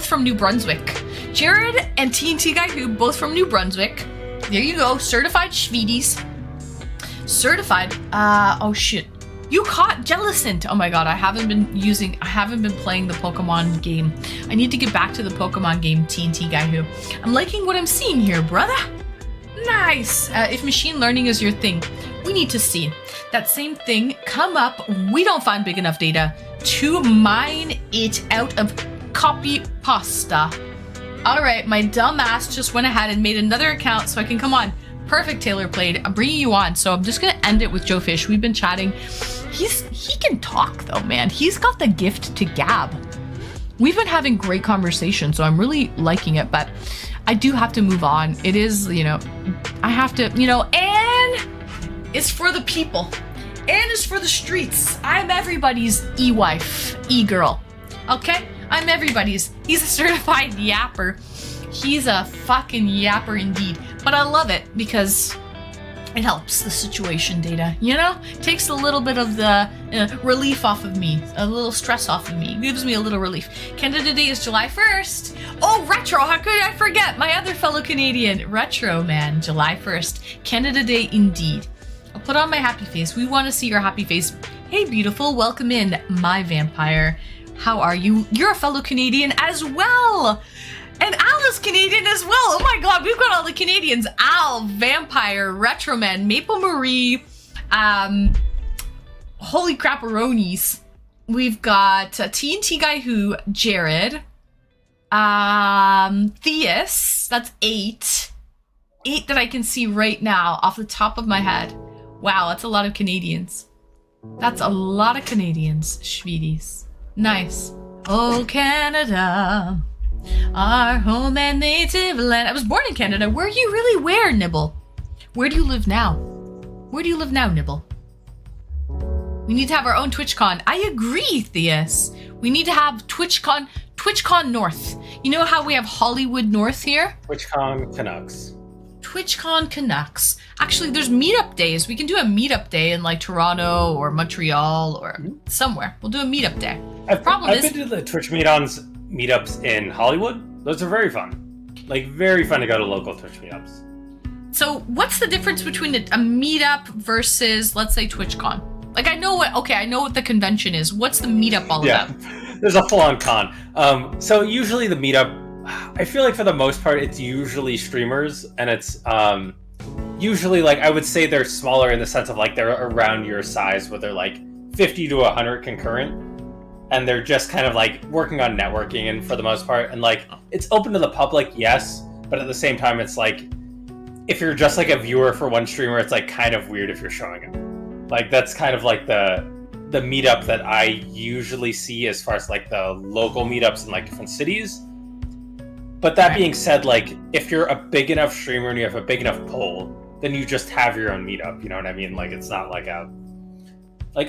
from New Brunswick. Jared and TNT Guy Who both from New Brunswick. There you go. Certified Schweedies. Certified. Oh shit. You caught Jellicent. Oh my god, I haven't been playing the Pokemon game. I need to get back to the Pokemon game, TNT Guy Who. I'm liking what I'm seeing here, brother. Nice. If machine learning is your thing, we need to see that same thing come up. We don't find big enough data to mine it out of copy pasta. All right, my dumb ass just went ahead and made another account so I can come on. Perfect, Taylor Played. I'm bringing you on, so I'm just gonna end it with Joe Fish. We've been chatting. He can talk though, man. He's got the gift to gab. We've been having great conversations, so I'm really liking it, but I do have to move on. It is, I have to, Anne is for the people. Anne is for the streets. I'm everybody's e-wife, e-girl. Okay? I'm everybody's. He's a certified yapper. He's a fucking yapper indeed. But I love it because it helps the situation data, Takes a little bit of the relief off of me, a little stress off of me, gives me a little relief. Canada Day is July 1st. Oh, Retro, how could I forget? My other fellow Canadian, Retro man, July 1st. Canada Day indeed. I'll put on my happy face. We want to see your happy face. Hey, beautiful, welcome in, my vampire. How are you? You're a fellow Canadian as well. And Al is Canadian as well. Oh my god, we've got all the Canadians. Al, Vampire, Retroman, Maple Marie, holy crapperonis. We've got TNT Guy Who, Jared, Theus, that's 8. 8 that I can see right now off the top of my head. Wow, that's a lot of Canadians. That's a lot of Canadians, Schweedies. Nice. Oh, Canada. Our home and native land. I was born in Canada. Where are you really where, Nibble? Where do you live now? Where do you live now, Nibble? We need to have our own TwitchCon. I agree, Theus. We need to have TwitchCon North. You know how we have Hollywood North here? TwitchCon Canucks. TwitchCon Canucks. Actually, there's meetup days. We can do a meetup day in like Toronto or Montreal or somewhere. We'll do a meetup day. I've been to the Twitch meetups in Hollywood. Those are very fun. Like, very fun to go to local Twitch meetups. So what's the difference between a meetup versus, let's say, TwitchCon? Like, I know what the convention is. What's the meetup all about? There's a full-on con. So usually the meetup, I feel like for the most part, it's usually streamers, and it's usually, like, I would say they're smaller in the sense of, like, they're around your size, where they're, like, 50 to 100 concurrent. And they're just kind of like working on networking, and for the most part, and like it's open to the public, yes, but at the same time, it's like if you're just like a viewer for one streamer, it's like kind of weird if you're showing it. Like that's kind of like the meetup that I usually see as far as like the local meetups in like different cities. But that being said, like if you're a big enough streamer and you have a big enough poll, then you just have your own meetup. You know what I mean? Like it's not like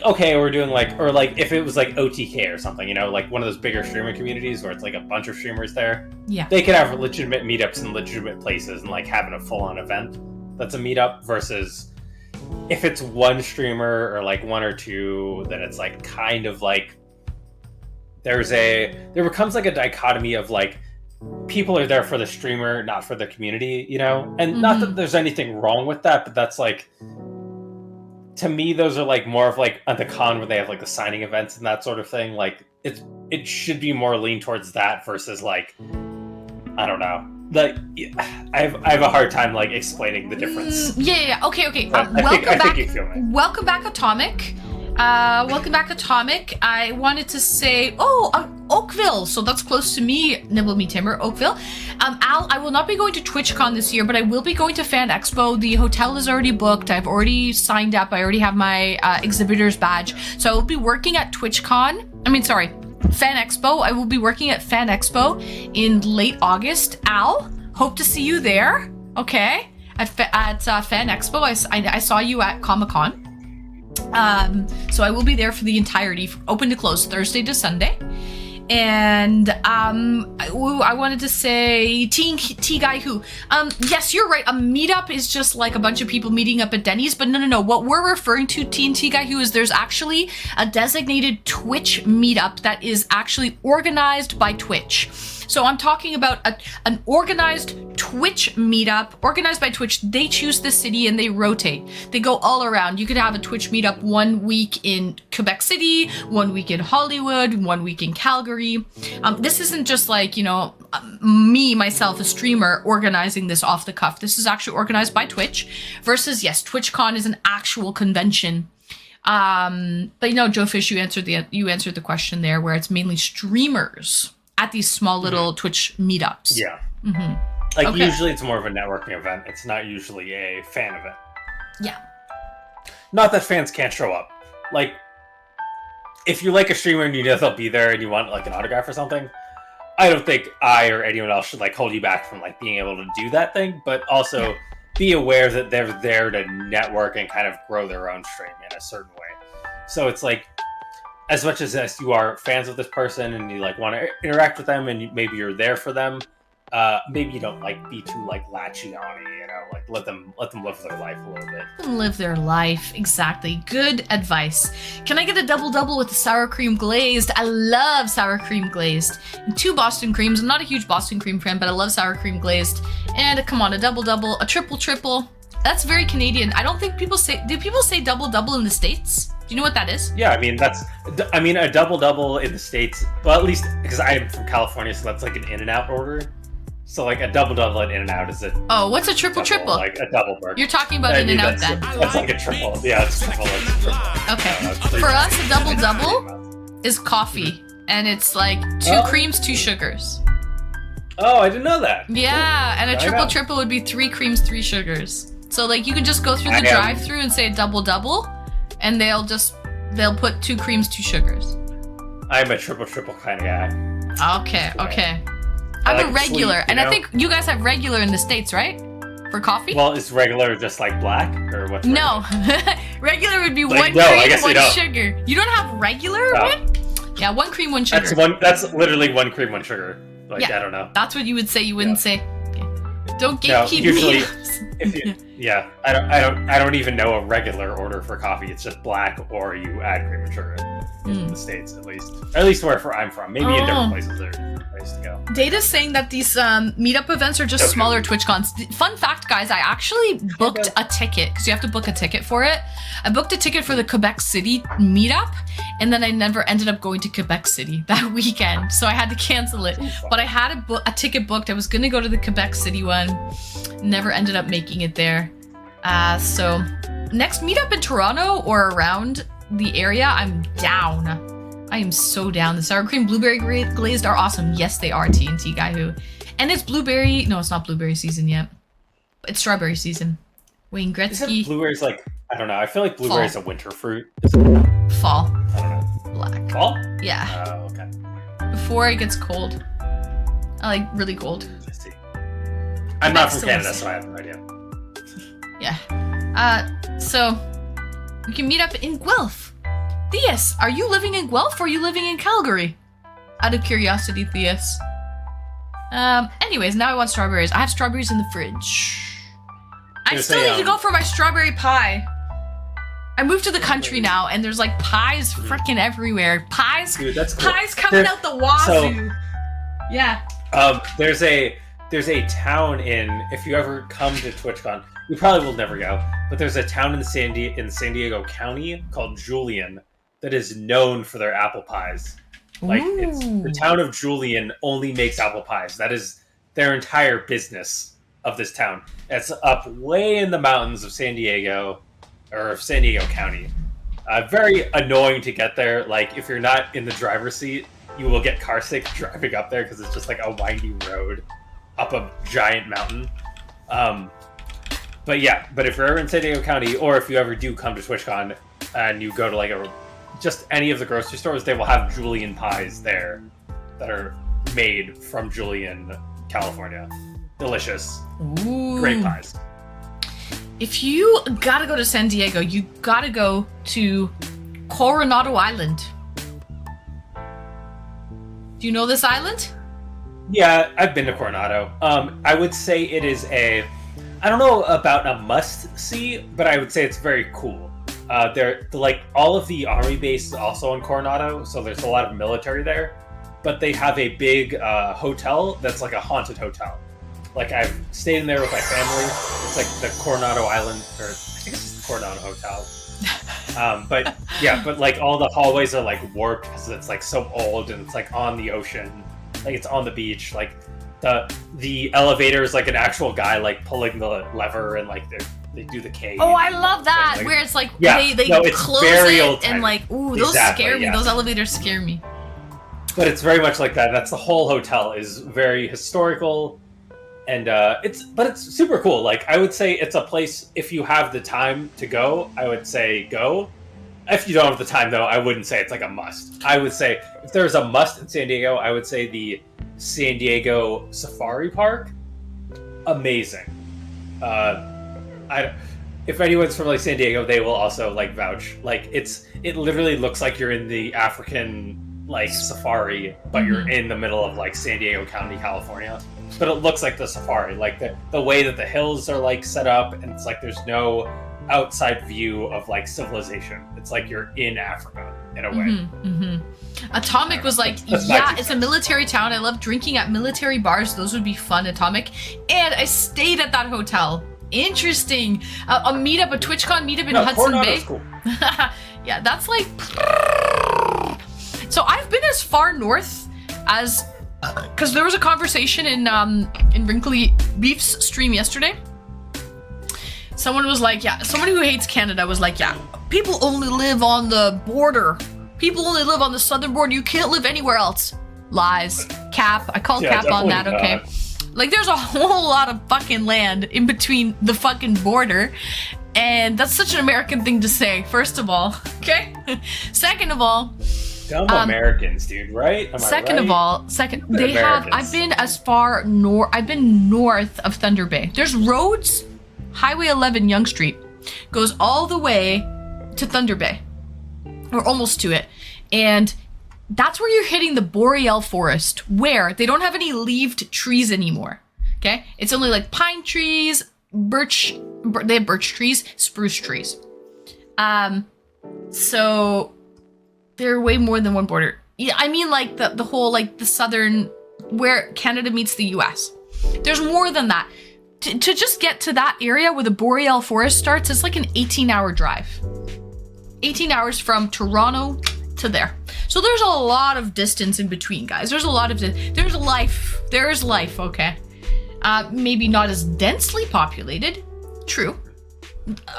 okay, we're doing like, or like if it was like OTK or something, like one of those bigger streaming communities where it's like a bunch of streamers there. Yeah. They could have legitimate meetups in legitimate places and like having a full-on event that's a meetup, versus if it's one streamer or like one or two, then it's like kind of like there becomes like a dichotomy of like people are there for the streamer, not for the community, and not that there's anything wrong with that, but that's like, to me, those are like more of like at the con where they have like the signing events and that sort of thing. Like it should be more lean towards that versus like, I don't know. Like I have a hard time like explaining the difference. Okay. I think you feel me. Welcome back, Atomic. Welcome back, Atomic. I wanted to say, Oakville. So that's close to me, Nibble Me Timber, Oakville. Al, I will not be going to TwitchCon this year, but I will be going to Fan Expo. The hotel is already booked. I've already signed up. I already have my exhibitor's badge. So I will be working at TwitchCon. Fan Expo. I will be working at Fan Expo in late August. Al, hope to see you there. Okay, at Fan Expo. I saw you at Comic-Con. So I will be there for the entirety, open to close, Thursday to Sunday. And I wanted to say T Guy Who. Yes, you're right. A meetup is just like a bunch of people meeting up at Denny's, but no. What we're referring to, T Guy Who, is there's actually a designated Twitch meetup that is actually organized by Twitch. So I'm talking about an organized Twitch meetup, organized by Twitch. They choose the city and they rotate. They go all around. You could have a Twitch meetup 1 week in Quebec City, 1 week in Hollywood, 1 week in Calgary. This isn't just like, me, myself, a streamer, organizing this off the cuff. This is actually organized by Twitch versus, yes, TwitchCon is an actual convention. But Joe Fish, you answered the question there, where it's mainly streamers at these small little Twitch meetups. Yeah. Mm-hmm. Usually it's more of a networking event. It's not usually a fan event. Yeah. Not that fans can't show up. Like, if you like a streamer and you know they'll be there and you want like an autograph or something, I don't think I or anyone else should like hold you back from like being able to do that thing, but also be aware that they're there to network and kind of grow their own stream in a certain way. So it's like, as much as you are fans of this person and you like want to interact with them and maybe you're there for them, maybe you don't like be too like latchy on it, like let them live their life a little bit. Let them live their life, exactly. Good advice. Can I get a double with the sour cream glazed? I love sour cream glazed. And 2 Boston creams. I'm not a huge Boston cream fan, but I love sour cream glazed. And come on, a double, a triple. That's very Canadian. I don't think people say. Do people say double in the States? Do you know what that is? Yeah, a double in the States. Well, at least because I am from California, so that's like an In-N-Out order. So like a double at In-N-Out is a. Oh, what's a triple? Like a double burger. You're talking about In-N-Out then. That's like a triple. Yeah, it's triple. Okay. For us, a double is coffee, and it's like 2 creams, 2 sugars. Oh, I didn't know that. Yeah, and a triple would be 3 creams, 3 sugars. So like you could just go through the drive-through and say double, and they'll put 2 creams, 2 sugars. I'm a triple kind of guy. Okay. I'm a regular, sweet, and I think you guys have regular in the States, right? For coffee? Well, is regular just like black, or what? No, regular would be 1 cream, 1 sugar. You don't have regular one? Yeah, 1 cream, 1 sugar. That's literally 1 cream, 1 sugar. Like I don't know. That's what you would say. You wouldn't say. Okay. Don't gatekeep me. I don't even know a regular order for coffee. It's just black, or you add cream and sugar. In the States, at least where I'm from. Maybe in different places there are different places to go. Data's saying that these meetup events are just smaller TwitchCons. Fun fact, guys, I actually booked a ticket, because you have to book a ticket for it. I booked a ticket for the Quebec City meetup, and then I never ended up going to Quebec City that weekend, so I had to cancel it. But I had a ticket booked. I was going to go to the Quebec City one. Never ended up making it there. So next meetup in Toronto or around the area, I'm down. I am so down. The sour cream blueberry glazed are awesome. Yes, they are, TNT Guy Who. And it's blueberry. No, it's not blueberry season yet. It's strawberry season. Wayne Gretzky. Isn't blueberries like, I don't know. I feel like blueberry is a winter fruit. Fall. I don't know. Black. Fall? Yeah. Oh, okay. Before it gets cold. I like really cold. I see. I'm not from Canada, so I have no idea. Yeah. So we can meet up in Guelph. Theus, are you living in Guelph or are you living in Calgary? Out of curiosity, Theus. Anyways, now I want strawberries. I have strawberries in the fridge. I still need to go for my strawberry pie. I moved to the country now, and there's like pies freaking everywhere. Pies, dude, that's cool. Pies coming out the wazoo. Yeah. There's a town if you ever come to TwitchCon, you probably will never go, but there's a town in San Diego County called Julian that is known for their apple pies. Like, it's the town of Julian only makes apple pies. That is their entire business of this town. It's up way in the mountains of San Diego County. Very annoying to get there. Like, if you're not in the driver's seat, you will get car sick driving up there because it's just like a windy road up a giant mountain. But if you're ever in San Diego County, or if you ever do come to TwitchCon and you go to like just any of the grocery stores, they will have julienne pies there that are made from Julian, California. Delicious. Ooh. Great pies. If you gotta go to San Diego, you gotta go to Coronado Island. Do you know this island? Yeah, I've been to Coronado. I would say it is I don't know about a must-see, but I would say it's very cool. They're like all of the army base is also in Coronado, so there's a lot of military there. But they have a big hotel that's like a haunted hotel. Like I've stayed in there with my family. It's like the Coronado Island, or I think it's just the Coronado Hotel. But yeah, but like all the hallways are like warped because it's like so old and it's like on the ocean, like it's on the beach. Like the elevator is like an actual guy like pulling the lever and like they do the cave. Oh, I love that! Like, where it's like yeah, they no, it's close very it old-timey. and like ooh, those Exactly, scare me. yeah. Those elevators scare me. But it's very much like that. That's the whole hotel is very historical, and it's super cool. Like I would say it's a place if you have the time to go. I would say go. If you don't have the time though, I wouldn't say it's like a must. I would say if there's a must in San Diego, I would say the San Diego Safari Park. Amazing. If anyone's from like San Diego, they will also like vouch. Like it literally looks like you're in the African like safari, but you're in the middle of like San Diego County, California. But it looks like the safari, like the way that the hills are like set up, and it's like there's no outside view of like civilization. It's like you're in Africa in a way. Atomic was like, That's yeah, it's a military town. I love drinking at military bars. Those would be fun, Atomic. And I stayed at that hotel. Interesting. A TwitchCon meetup in Hudson Bay. Coronado's cool. Yeah, that's like. So I've been as far north as, because there was a conversation in Wrinkly Beef's stream yesterday. Someone was like, yeah, someone who hates Canada was like, yeah, people only live on the border. People only live on the southern border. You can't live anywhere else. Lies. Cap. I call cap on that, okay? Like, there's a whole lot of fucking land in between the fucking border. And that's such an American thing to say, first of all. Okay? Second of all... Dumb Americans, dude, right? Second of all, they have... I've been as far north... I've been north of Thunder Bay. There's roads... Highway 11 Yonge Street goes all the way to Thunder Bay, or almost to it, and that's where you're hitting the boreal forest, where they don't have any leaved trees anymore. Okay, it's only like pine trees, they have birch trees, spruce trees. So there are way more than one border. Yeah, I mean like the whole like the southern, where Canada meets the US. There's more than that. To just get to that area where the boreal forest starts, it's like an 18-hour drive. 18 hours from Toronto to there. So there's a lot of distance in between, guys. There's a lot of there's life. There is life, okay? Maybe not as densely populated. True.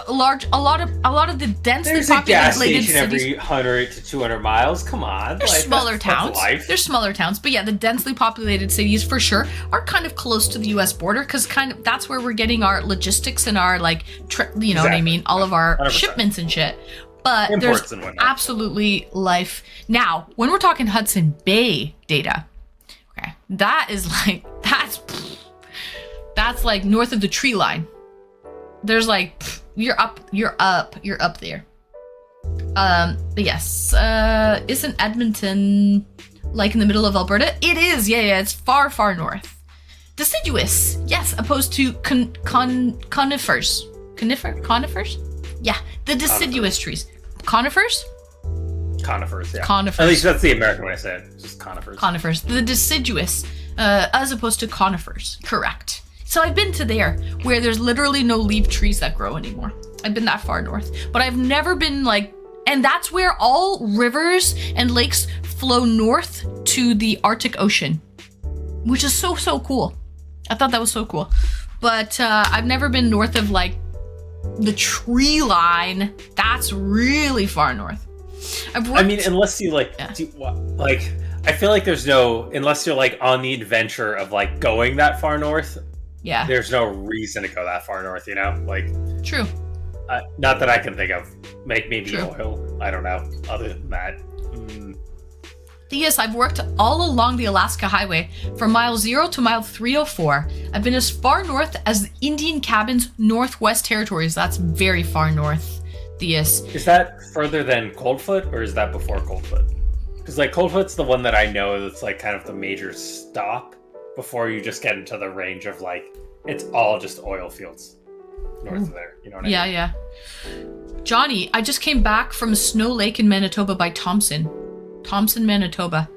A lot of the densely There's a gas populated station cities. every 100 to 200 miles. Come on. There's smaller towns. Life. There's smaller towns, but yeah, the densely populated cities for sure are kind of close to the U.S. border because kind of that's where we're getting our logistics and our like, you know what I mean, all of our 100%. Shipments and shit. But Imports there's and whatnot. absolutely life. Now, when we're talking Hudson Bay data, okay, that is like that's like north of the tree line. There's like you're up there. But yes, isn't Edmonton like in the middle of Alberta? It is, yeah, it's far north. Deciduous, yes, opposed to conifers. Conifers? Yeah, the deciduous trees. Conifers, yeah. Conifers. At least that's the American way I say it. Just conifers. Conifers. The deciduous, as opposed to conifers. Correct. So I've been to there, where there's literally no leaf trees that grow anymore. I've been that far north. But I've never been like... And that's where all rivers and lakes flow north to the Arctic Ocean. Which is so cool. I thought that was so cool. But I've never been north of, like, the tree line. That's really far north. I mean, unless you, like... Yeah. I feel like there's no... Unless you're, like, on the adventure of, like, going that far north... Yeah. There's no reason to go that far north, you know? Like... True. Not that I can think of. Maybe True. oil. I don't know. Other than that. Yes, I've worked all along the Alaska Highway from mile 0 to mile 304. I've been as far north as the Indian Cabin's Northwest Territories. That's very far north, Theus. Is that further than Coldfoot, or is that before Coldfoot? Because like Coldfoot's the one that I know that's like kind of the major stop before you just get into the range of like it's all just oil fields north of there. You know what I mean? Yeah. Johnny, I just came back from Snow Lake in Manitoba by Thompson, Manitoba.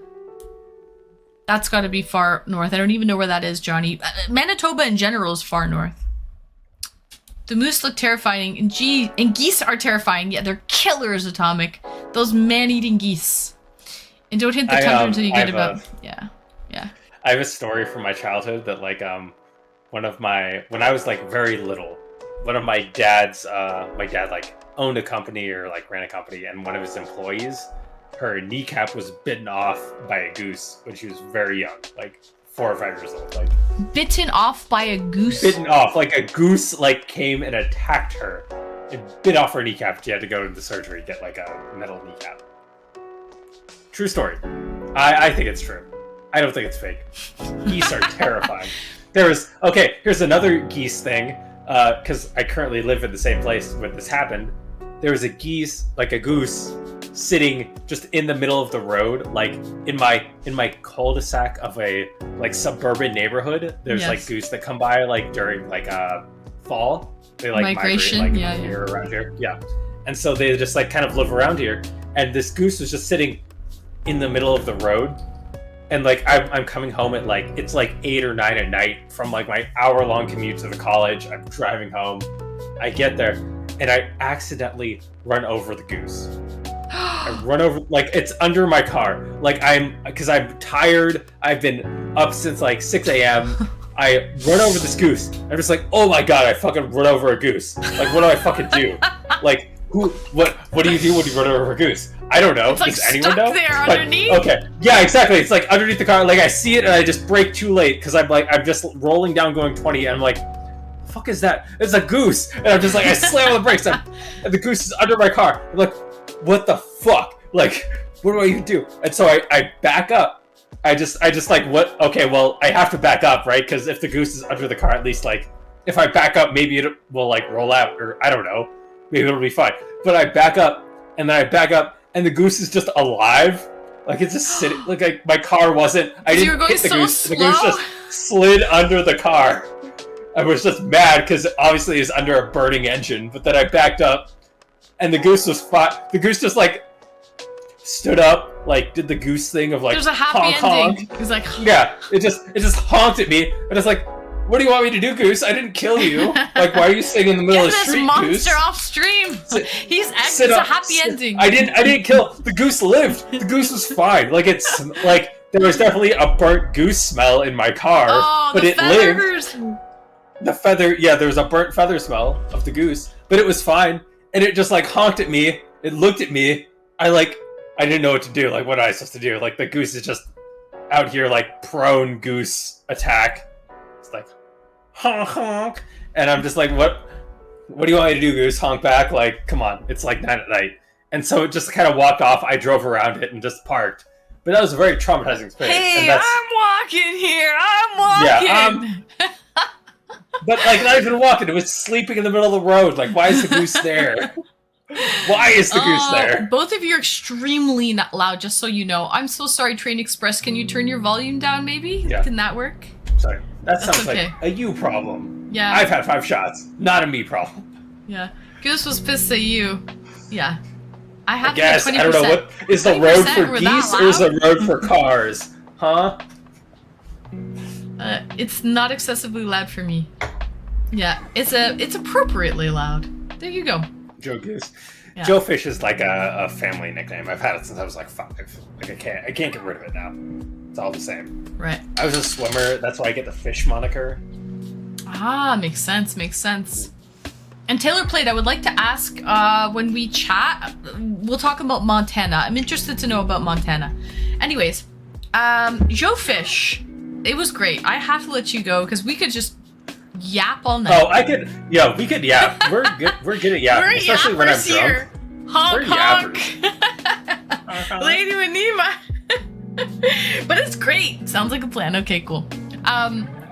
That's got to be far north. I don't even know where that is, Johnny. Manitoba in general is far north. The moose look terrifying, and geese are terrifying. Yeah, they're killers, Atomic. Those man-eating geese. And don't hit the tundra until you get about... Yeah. I have a story from my childhood that like when I was like very little, one of my dad's my dad like owned a company or like ran a company, and one of his employees, her kneecap was bitten off by a goose when she was very young, like 4 or 5 years old. Like bitten off by a goose? Bitten off, like a goose like came and attacked her and bit off her kneecap. She had to go to the surgery, get like a metal kneecap. True story. I think it's true. I don't think it's fake. Geese are terrifying. Here's another geese thing, because I currently live in the same place when this happened. There was a goose, sitting just in the middle of the road, like in my cul-de-sac of a like suburban neighborhood. There's like goose that come by like during like fall. They like migration, migrate, here around here. Yeah. And so they just like kind of live around here. And this goose was just sitting in the middle of the road. And like I'm coming home at like it's like 8 or 9 at night from like my hour-long commute to the college. I'm driving home. I get there and I accidentally run over the goose. I run over, like it's under my car. Like because I'm tired. I've been up since like 6 a.m. I run over this goose. I'm just like, oh my god, I fucking run over a goose. Like what do I fucking do? Like what do you do when you run over a goose? I don't know. It's like Does anyone stuck know? there Like, underneath. okay. Yeah, exactly. It's like underneath the car. Like I see it and I just brake too late because I'm just rolling down going 20 and I'm like, the fuck is that? It's a goose. And I'm just like, I slam on the brakes and the goose is under my car. I'm like, what the fuck? Like, what do I even do? And so I back up. I just like, what? Okay, well, I have to back up, right? Because if the goose is under the car, at least like, if I back up, maybe it will like roll out or I don't know. Maybe it'll be fine. But I back up and then I back up. And the goose is just alive. Like it's just sitting. Like my car wasn't. I didn't you were going hit the so goose. slow. The goose just slid under the car. I was just mad because obviously it's under a burning engine. But then I backed up, and the goose was fought. The goose just like stood up, like did the goose thing of like There's a happy honk, ending. honk. He's like, Yeah, it just honked at me, and it's like, what do you want me to do, goose? I didn't kill you. Like, why are you sitting in the middle get of the this street, monster goose? off stream. It's a happy ending. I didn't kill the goose. Lived. The goose was fine. Like it's like there was definitely a burnt goose smell in my car, but it lived. The feather, yeah, there was a burnt feather smell of the goose, but it was fine. And it just like honked at me. It looked at me. I didn't know what to do. Like, what am I supposed to do? Like the goose is just out here like prone goose attack. It's like honk honk, and I'm just like, what do you want me to do, goose? Honk back? Like, come on, it's like 9 at night. And so it just kind of walked off. I drove around it and just parked. But that was a very traumatizing experience. Hey, and I'm walking here. I'm walking. Yeah, but like not even walking. It was sleeping in the middle of the road. Like, why is the goose there? Why is the goose there? Both of you are extremely not loud, just so you know. I'm so sorry, Train Express. Can you turn your volume down, maybe? Yeah. Can that work? Sorry. That sounds okay. like a you problem. Yeah. I've had 5 shots. Not a me problem. Yeah. Goose was pissed at you. Yeah. I guess. to 20%. I don't know. What is the road for We're that geese or is loud? the road for cars? Huh? It's not excessively loud for me. Yeah. It's appropriately loud. There you go. Joe Goose. Yeah. Joe Fish is like a family nickname. I've had it since I was like 5. Like I can't get rid of it now. It's all the same. Right. I was a swimmer. That's why I get the fish moniker. Ah, makes sense. And Taylor Plate, I would like to ask, when we chat, we'll talk about Montana. I'm interested to know about Montana. Anyways, Joe Fish, it was great. I have to let you go because we could just yap all night. Oh, I could. Yeah, we could yap. We're good. We're good at yapping, We're especially when I'm yappers drunk. here. Honk, We're honk. yappers. Lady Wanima. But it's great. Sounds like a plan. Okay, cool.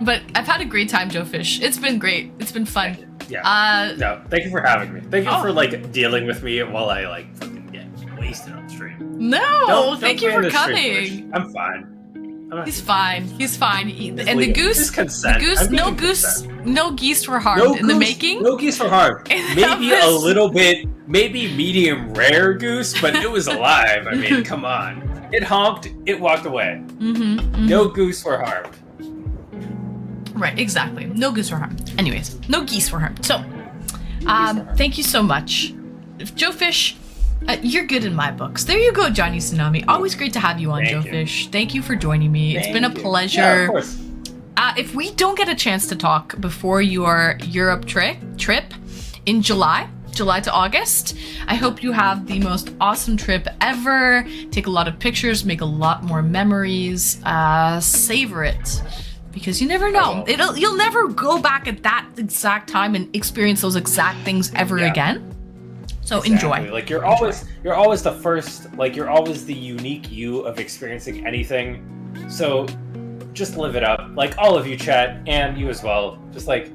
But I've had a great time, Joe Fish. It's been great. It's been fun. Yeah. No, thank you for having me. Thank you Oh. for like dealing with me while I like fucking get wasted on stream. No, Don't thank you plan for this stream, coming. Fish. I'm fine. I'm not He's doing fine. He's fine. And the legal. goose, Just consent. the goose, I'm no giving goose, consent. no geese were harmed in the making. No geese for harm. In Maybe this- a little bit, maybe medium rare goose, but it was alive. I mean, come on. It honked, it walked away. No goose were harmed. Right, exactly. No goose were harmed. Anyways, no geese were harmed. So, harmed. thank you so much. Joe Fish, you're good in my books. There you go, Johnny Tsunami. Always great to have you on, Thank Joe you. Fish. Thank you for joining me. It's been a Thank you. pleasure. Yeah, of course. If we don't get a chance to talk before your Europe trip in July to August, I hope you have the most awesome trip ever. Take a lot of pictures, make a lot more memories, savor it. Because you never know. You'll never go back at that exact time and experience those exact things ever Yeah. again. So Exactly. enjoy. Like you're always the first, like you're always the unique you of experiencing anything. So just live it up. Like all of you, chat, and you as well. Just like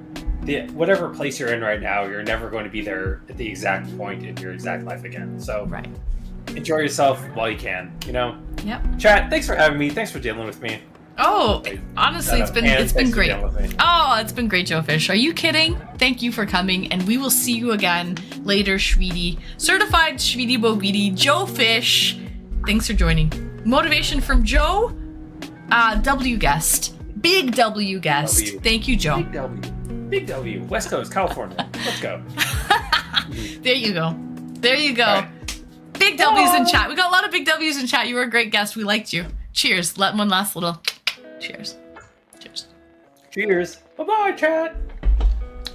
whatever place you're in right now, you're never going to be there at the exact point in your exact life again. So Right. enjoy yourself while you can, you know? Yep. Chat, thanks for having me. Thanks for dealing with me. Oh, honestly, it's been great. Dealing with me. Oh, it's been great, Joe Fish. Are you kidding? Thank you for coming, and we will see you again later, Shweety. Certified Shweety Bobidi, Joe Fish. Thanks for joining. Motivation from Joe, W guest. Big W guest. W. Thank you, Joe. Big W. Big W. West Coast, California. Let's go. There you go. There you go. All right. Big W's in chat. We got a lot of big W's in chat. You were a great guest. We liked you. Cheers. Let one last little cheers. Cheers. Cheers. Bye-bye, chat.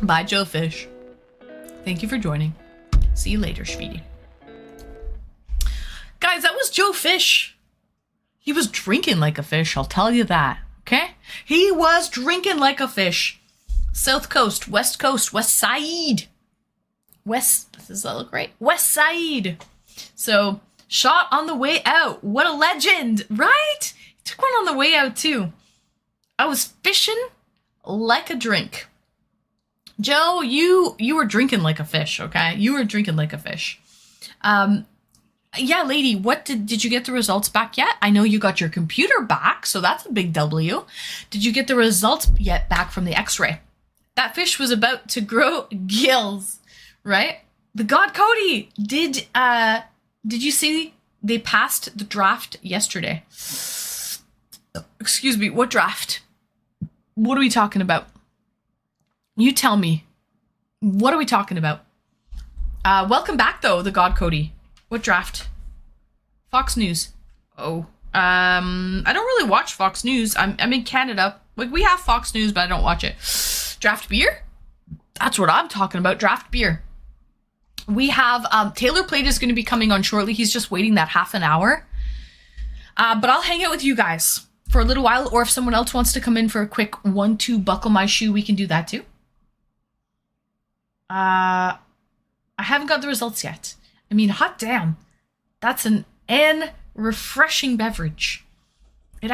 Bye, Joe Fish. Thank you for joining. See you later, Shweety. Guys, that was Joe Fish. He was drinking like a fish, I'll tell you that. Okay? He was drinking like a fish. South Coast, West Coast, West Side. Does that look right? West Side. So, shot on the way out. What a legend, right? He took one on the way out too. I was fishing like a drink. Joe, you were drinking like a fish, okay? You were drinking like a fish. Yeah, lady, what did you get the results back yet? I know you got your computer back, so that's a big W. Did you get the results yet back from the x-ray? That fish was about to grow gills, right? The God Cody, did you see they passed the draft yesterday? Excuse me, what draft? What are we talking about? You tell me. What are we talking about? Welcome back, though, the God Cody. What draft? Fox News. Oh. I don't really watch Fox News. I'm in Canada. Like, we have Fox News, but I don't watch it. Draft beer? That's what I'm talking about. Draft beer. We have, Taylor Plate is going to be coming on shortly. He's just waiting that half an hour. But I'll hang out with you guys for a little while, or if someone else wants to come in for a quick 1-2 buckle my shoe, we can do that too. I haven't got the results yet. I mean, hot damn. That's an refreshing beverage. It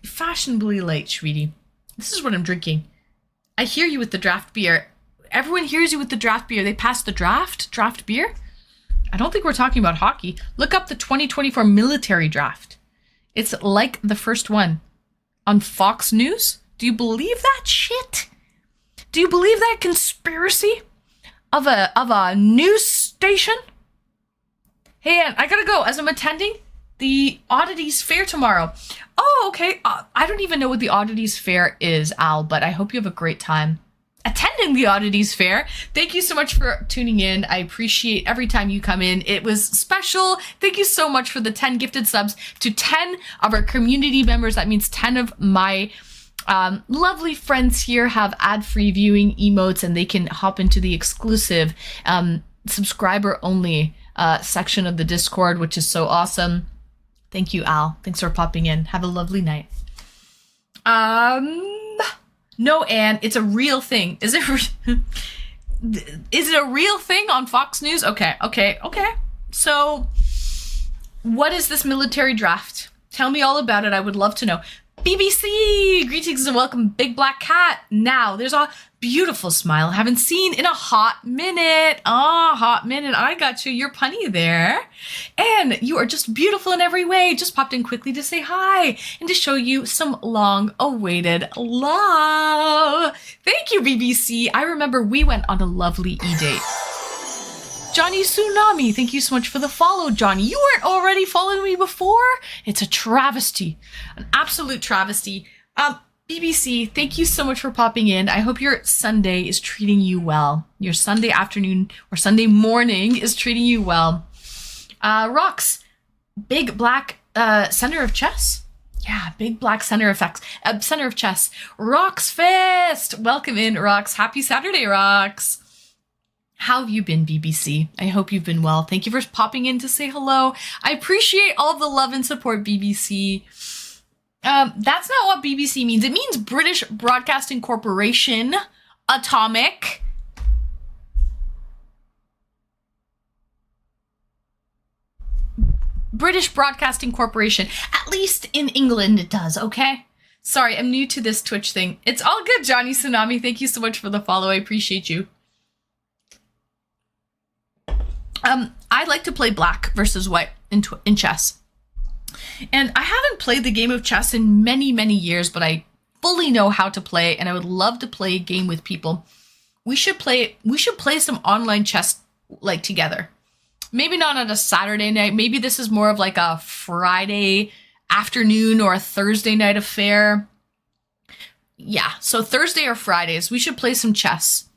fashionably light, sweetie. This is what I'm drinking. I hear you with the draft beer. Everyone hears you with the draft beer. They passed the draft beer. I don't think we're talking about hockey. Look up the 2024 military draft. It's like the first one on Fox News. Do you believe that shit? Do you believe that conspiracy of a news station? Hey, Ann, I gotta go as I'm attending the Oddities Fair tomorrow. Oh, okay. I don't even know what the Oddities Fair is, Al, but I hope you have a great time attending the Oddities Fair. Thank you so much for tuning in. I appreciate every time you come in. It was special. Thank you so much for the 10 gifted subs to 10 of our community members. That means 10 of my lovely friends here have ad-free viewing emotes, and they can hop into the exclusive subscriber-only section of the Discord, which is so awesome. Thank you, Al. Thanks for popping in. Have a lovely night. No, Anne, it's a real thing. Is it? Is it a real thing on Fox News? Okay. So, what is this military draft? Tell me all about it. I would love to know. BBC, greetings and welcome, Big Black Cat. Now, there's a beautiful smile I haven't seen in a hot minute. Hot minute. I got you. You're punny there. And you are just beautiful in every way. Just popped in quickly to say hi and to show you some long-awaited love. Thank you, BBC. I remember we went on a lovely e-date. Johnny Tsunami, thank you so much for the follow, Johnny. You weren't already following me before? It's a travesty, an absolute travesty. BBC, thank you so much for popping in. I hope your Sunday is treating you well. Your Sunday afternoon or Sunday morning is treating you well. Rox, Big Black Center of Chess. Yeah, Big Black Center of Center of Chess. Rox Fist, welcome in, Rox. Happy Saturday, Rox. How have you been, BBC? I hope you've been well. Thank you for popping in to say hello. I appreciate all the love and support, BBC. That's not what BBC means. It means British Broadcasting Corporation, Atomic. British Broadcasting Corporation. At least in England it does, okay? Sorry, I'm new to this Twitch thing. It's all good, Johnny Tsunami. Thank you so much for the follow. I appreciate you. I like to play black versus white in chess. And I haven't played the game of chess in many, many years, but I fully know how to play, and I would love to play a game with people. We should play some online chess like together. Maybe not on a Saturday night. Maybe this is more of like a Friday afternoon or a Thursday night affair. Yeah, so Thursday or Fridays, we should play some chess.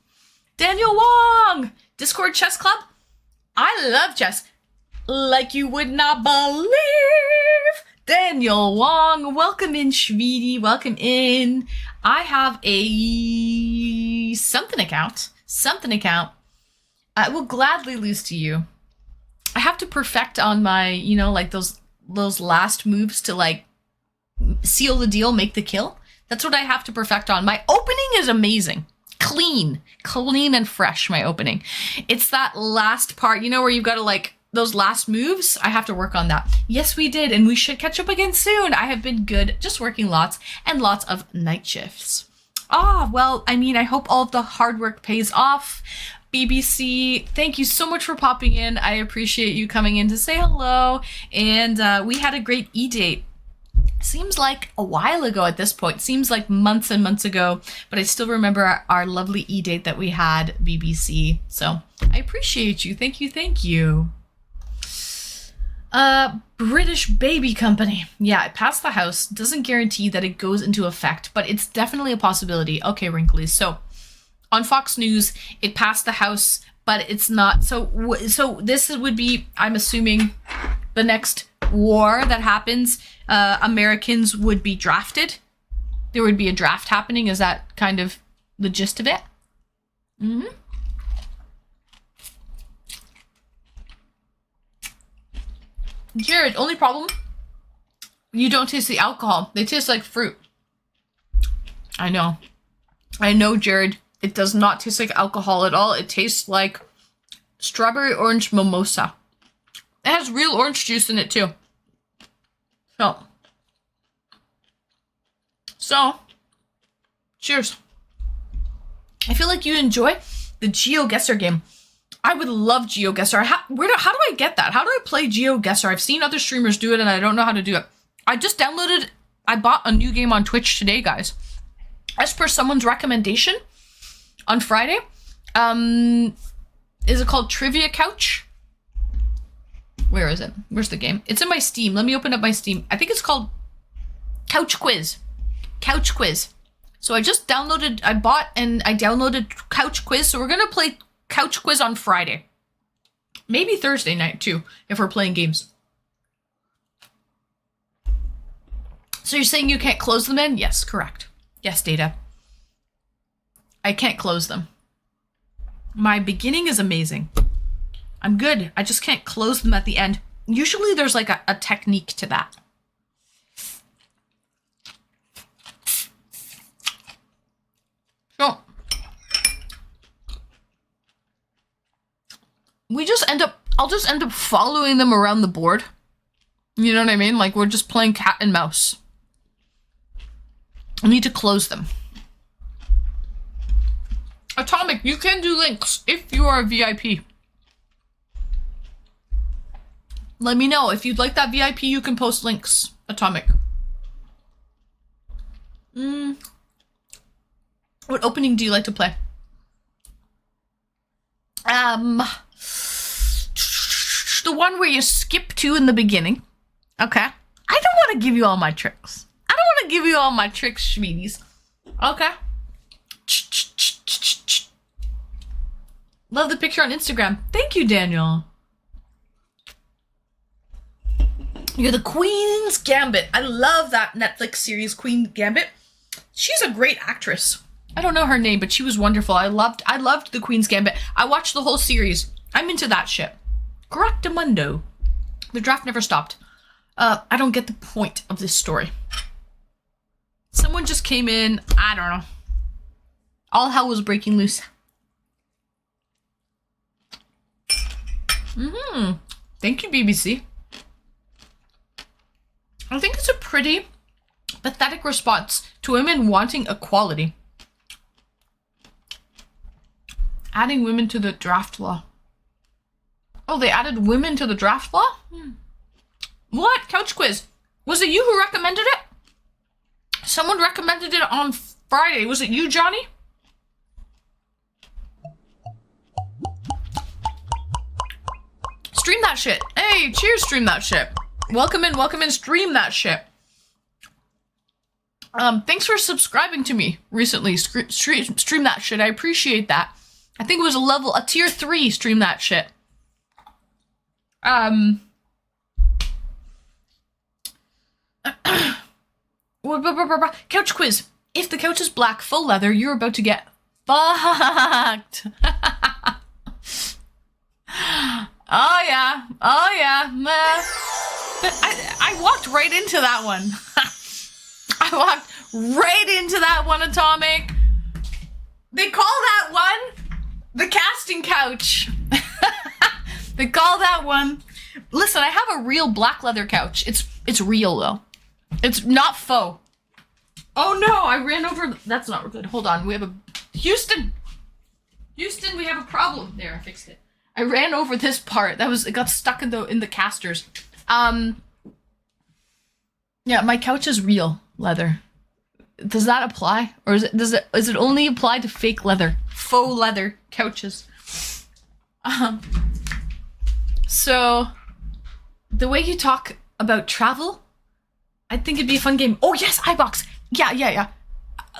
Daniel Wong, Discord Chess Club. I love chess like you would not believe. Daniel Wong, welcome in, Shvidi, welcome in. I have a something account. I will gladly lose to you. I have to perfect on my, like those last moves to like seal the deal, make the kill. That's what I have to perfect on. My opening is amazing. Clean and fresh, my opening. It's that last part, where you've got to like those last moves. I have to work on that. Yes, we did, and we should catch up again soon. I have been good, just working lots and lots of night shifts. Well, I hope all of the hard work pays off. BBC, thank you so much for popping in. I appreciate you coming in to say hello, and we had a great e-date. Seems like a while ago at this point. Seems like months and months ago, but I still remember our lovely e-date that we had, BBC. So I appreciate you. Thank you. British Baby Company. Yeah, it passed the House. Doesn't guarantee that it goes into effect, but it's definitely a possibility. Okay, Wrinkly. So on Fox News, it passed the House, but it's not. So this would be, I'm assuming, the next war that happens. Americans would be drafted. There would be a draft happening. Is that kind of the gist of it? Mm-hmm. Jared, only problem, you don't taste the alcohol. They taste like fruit. I know, Jared. It does not taste like alcohol at all. It tastes like strawberry orange mimosa. It has real orange juice in it too. So, cheers. I feel like you enjoy the GeoGuessr game. I would love GeoGuessr. How do I get that? How do I play GeoGuessr? I've seen other streamers do it and I don't know how to do it. I bought a new game on Twitch today, guys. As per someone's recommendation on Friday. Is it called Trivia Couch? Where is it? Where's the game? It's in my Steam. Let me open up my Steam. I think it's called Couch Quiz. Couch Quiz. So I bought and I downloaded Couch Quiz. So we're going to play Couch Quiz on Friday. Maybe Thursday night too, if we're playing games. So you're saying you can't close them in? Yes, correct. Yes, Data. I can't close them. My beginning is amazing. I'm good. I just can't close them at the end. Usually there's like a technique to that. I'll just end up following them around the board. You know what I mean? Like, we're just playing cat and mouse. I need to close them. Atomic, you can do links if you are a VIP. Let me know. If you'd like that VIP, you can post links. Atomic. What opening do you like to play? The one where you skip to in the beginning. Okay. I don't want to give you all my tricks. I don't want to give you all my tricks, schmeedies. Okay. Love the picture on Instagram. Thank you, Daniel. You're the Queen's Gambit. I love that Netflix series, Queen Gambit. She's a great actress. I don't know her name, but she was wonderful. I loved the Queen's Gambit. I watched the whole series. I'm into that shit. Correctamundo. The draft never stopped. I don't get the point of this story. Someone just came in. I don't know. All hell was breaking loose. Thank you, BBC. I think it's a pretty pathetic response to women wanting equality. Adding women to the draft law. Oh, they added women to the draft law? What? Couch quiz. Was it you who recommended it? Someone recommended it on Friday. Was it you, Johnny? Stream that shit. Hey, cheers, stream that shit. Welcome in, stream that shit. Thanks for subscribing to me recently. Stream that shit. I appreciate that. I think it was a tier 3 stream that shit. Couch quiz. If the couch is black, full leather, you're about to get fucked. Oh yeah. I walked right into that one. I walked right into that one, Atomic. They call that one the casting couch. They call that one. Listen, I have a real black leather couch. It's real though. It's not faux. Oh no, I ran over. That's not good. Hold on. We have a Houston, we have a problem. There, I fixed it. I ran over this part. It got stuck in the casters. Yeah, my couch is real leather. Does that apply? Or is it only apply to fake leather? Faux leather couches. So the way you talk about travel, I think it'd be a fun game. Oh yes, iBox. Yeah.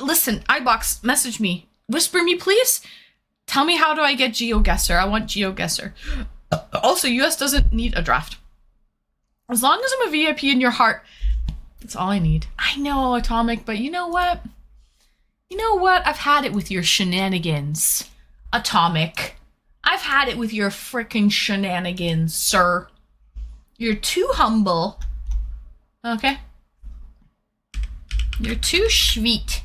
Listen, iBox, message me. Whisper me, please. Tell me, how do I get GeoGuessr? I want GeoGuessr. Also, US doesn't need a draft. As long as I'm a VIP in your heart, that's all I need. I know, Atomic, but you know what? I've had it with your shenanigans, Atomic. I've had it with your frickin' shenanigans, sir. You're too humble. Okay? You're too sweet.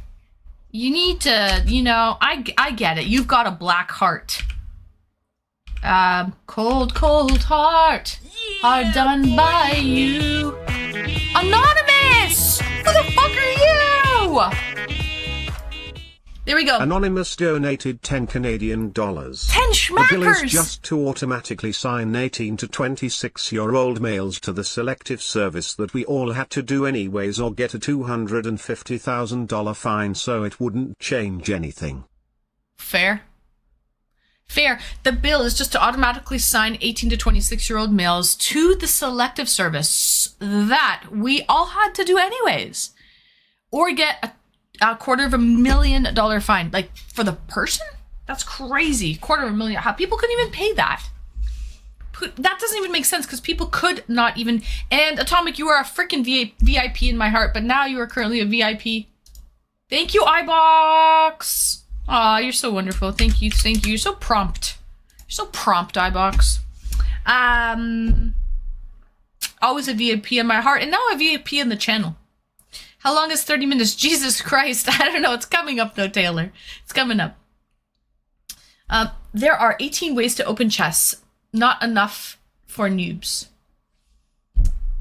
You need to, I get it. You've got a black heart. Cold heart. Yeah, hard done by you. Anonymous! Who the fuck are you? There we go. Anonymous donated 10 Canadian dollars. 10 schmackers! The bill is just to automatically sign 18 to 26-year-old males to the selective service that we all had to do anyways, or get a $250,000 fine, so it wouldn't change anything. Fair. The bill is just to automatically sign 18 to 26-year-old males to the selective service that we all had to do anyways. Or get a $250,000 fine. Like, for the person? That's crazy. $250,000. How people couldn't even pay that. That doesn't even make sense, because people could not even. And Atomic, you are a freaking VIP in my heart, but now you are currently a VIP. Thank you, iBox. Aw, you're so wonderful. Thank you. You're so prompt. iBox. Always a VIP in my heart, and now a VIP in the channel. How long is 30 minutes? Jesus Christ. I don't know. It's coming up though, Taylor. It's coming up. There are 18 ways to open chests. Not enough for noobs.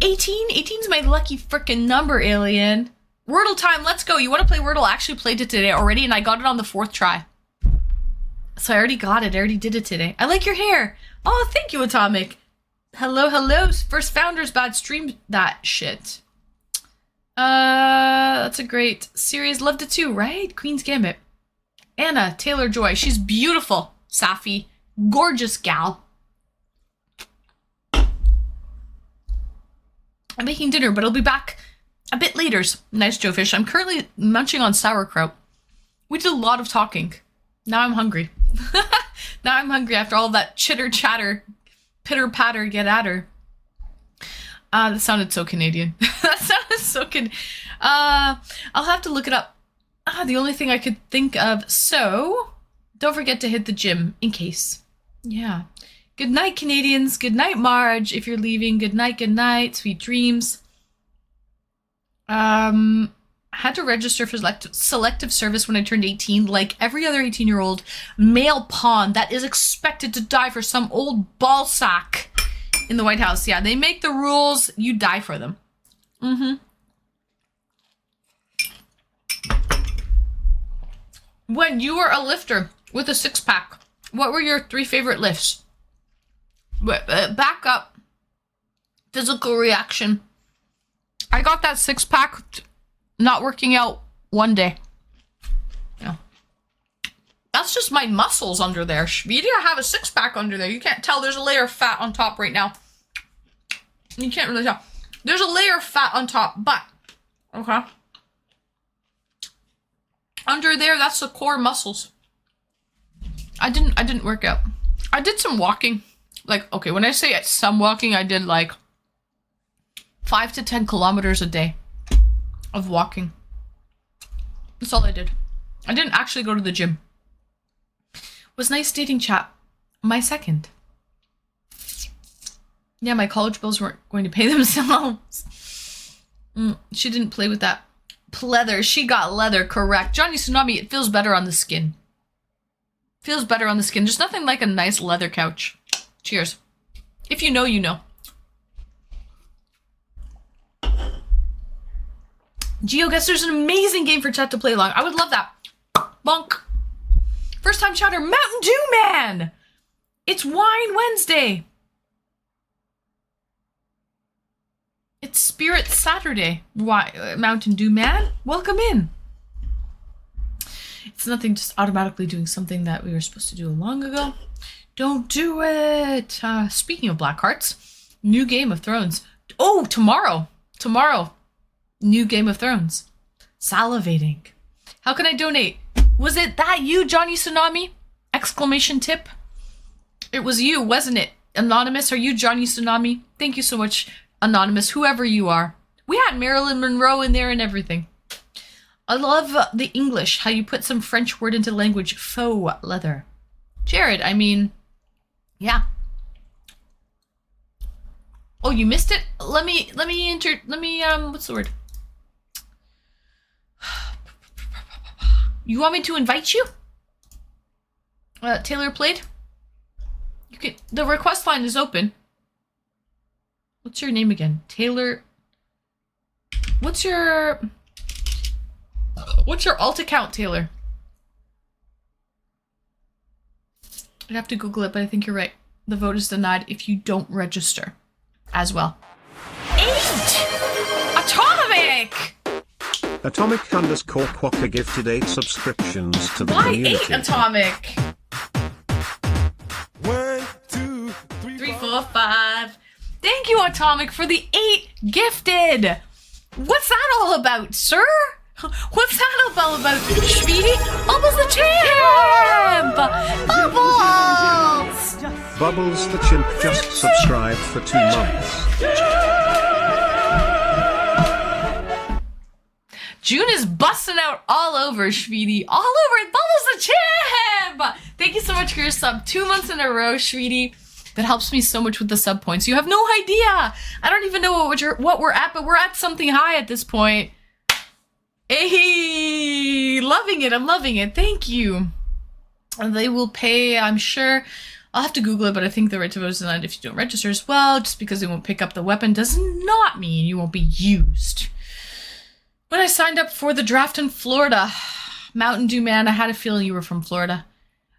18? 18's my lucky frickin' number, alien. Wordle time, let's go. You want to play Wordle? I actually played it today already, and I got it on the 4th try. So I already got it. I already did it today. I like your hair. Oh, thank you, Atomic. Hello, hello. First Founders Bad streamed that shit. That's a great series. Loved it too, right? Queen's Gambit. Anna Taylor-Joy. She's beautiful. Safi. Gorgeous gal. I'm making dinner, but I'll be back a bit later. Nice, Joe Fish. I'm currently munching on sauerkraut. We did a lot of talking. Now I'm hungry. Now I'm hungry after all that chitter chatter, pitter patter, get at her. That sounded so Canadian. That sounded so I'll have to look it up. The only thing I could think of. So, don't forget to hit the gym in case. Yeah. Good night, Canadians. Good night, Marge, if you're leaving. Good night, good night. Sweet dreams. Had to register for selective service when I turned 18, like every other 18-year-old male pawn that is expected to die for some old ball sack in the White House. Yeah, they make the rules. You die for them. When you were a lifter with a 6-pack, what were your 3 favorite lifts? Back up. Physical reaction. I got that 6-pack not working out one day. Yeah. That's just my muscles under there. Shvidi, I have a 6-pack under there. You can't tell. There's a layer of fat on top right now. You can't really tell. There's a layer of fat on top, but okay. Under there, that's the core muscles. I didn't work out. I did some walking. Like, okay, when I say some walking, I did like 5 to 10 kilometers a day of walking. That's all I did. I didn't actually go to the gym. Was nice dating chat. My second. Yeah, my college bills weren't going to pay themselves. She didn't play with that pleather. She got leather, correct. Johnny Tsunami, it feels better on the skin. Feels better on the skin. Just nothing like a nice leather couch. Cheers. If you know, you know. Geo, guess there's an amazing game for chat to play along. I would love that. Bonk. First time chatter, Mountain Dew Man. It's Wine Wednesday. It's Spirit Saturday. Why, Mountain Dew Man? Welcome in. It's nothing, just automatically doing something that we were supposed to do long ago. Don't do it. Speaking of Black Hearts, new Game of Thrones. Oh, tomorrow. Tomorrow. New Game of Thrones. Salivating. How can I donate? Was it that you, Johnny Tsunami? Exclamation tip. It was you, wasn't it? Anonymous, are you Johnny Tsunami? Thank you so much, Anonymous, whoever you are. We had Marilyn Monroe in there and everything. I love the English, how you put some French word into language. Faux leather. Jared, I mean, yeah. Oh, you missed it? Let me, what's the word? You want me to invite you? Taylor played? You can, the request line is open. What's your name again? Taylor. What's your alt account, Taylor? I'd have to Google it, but I think you're right. The vote is denied if you don't register as well. 8! Atomic! Atomic_Quokka gifted 8 subscriptions to the Why community. 8, Atomic? 1, 2, 3, 3, 4, 5. Thank you, Atomic, for the 8 gifted. What's that all about, sir? What's that all about, Speedy? Bubbles the champ! Bubbles! Bubbles the chimp just subscribed for 2 months. June is busting out all over, Shveedy. All over it. Bubbles the champ! Thank you so much for your sub. 2 months in a row, Shveedy. That helps me so much with the sub points. You have no idea. I don't even know what we're at, but we're at something high at this point. Hey, loving it. I'm loving it. Thank you. And they will pay, I'm sure. I'll have to Google it, but I think the right to vote is denied if you don't register as well. Just because they won't pick up the weapon does not mean you won't be used. When I signed up for the draft in Florida, Mountain Dew man, I had a feeling you were from Florida.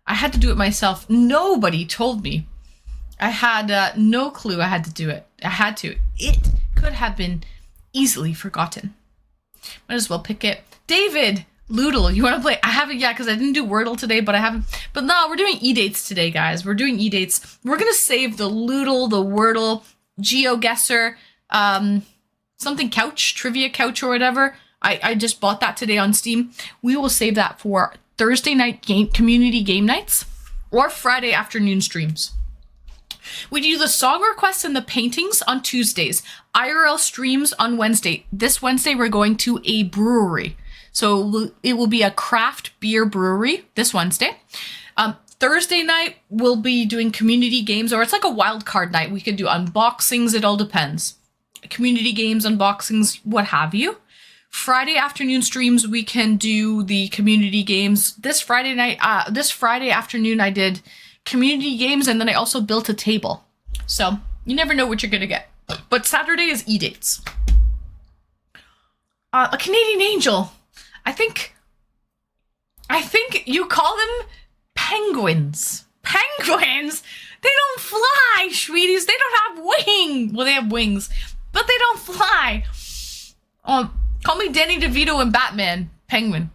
I had to do it myself. Nobody told me. I had no clue I had to do it. I had to. It could have been easily forgotten. Might as well pick it. David! Loodle, you want to play? I haven't yet because I didn't do Wordle today, but I haven't. But no, we're doing eDates today, guys. We're doing eDates. We're going to save the Loodle, the Wordle, GeoGuessr, something couch, trivia couch or whatever. I just bought that today on Steam. We will save that for Thursday night community game nights or Friday afternoon streams. We do the song requests and the paintings on Tuesdays. IRL streams on Wednesday. This Wednesday, we're going to a brewery. So it will be a craft beer brewery this Wednesday. Thursday night, we'll be doing community games, or it's like a wild card night. We could do unboxings. It all depends. Community games, unboxings, what have you. Friday afternoon streams, we can do the community games. This Friday afternoon, I did community games, and then I also built a table. So you never know what you're going to get. But Saturday is eDates. A Canadian Angel. I think you call them penguins. Penguins? They don't fly, sweeties. They don't have wings. Well, they have wings, but they don't fly. Call me Danny DeVito and Batman. Penguin.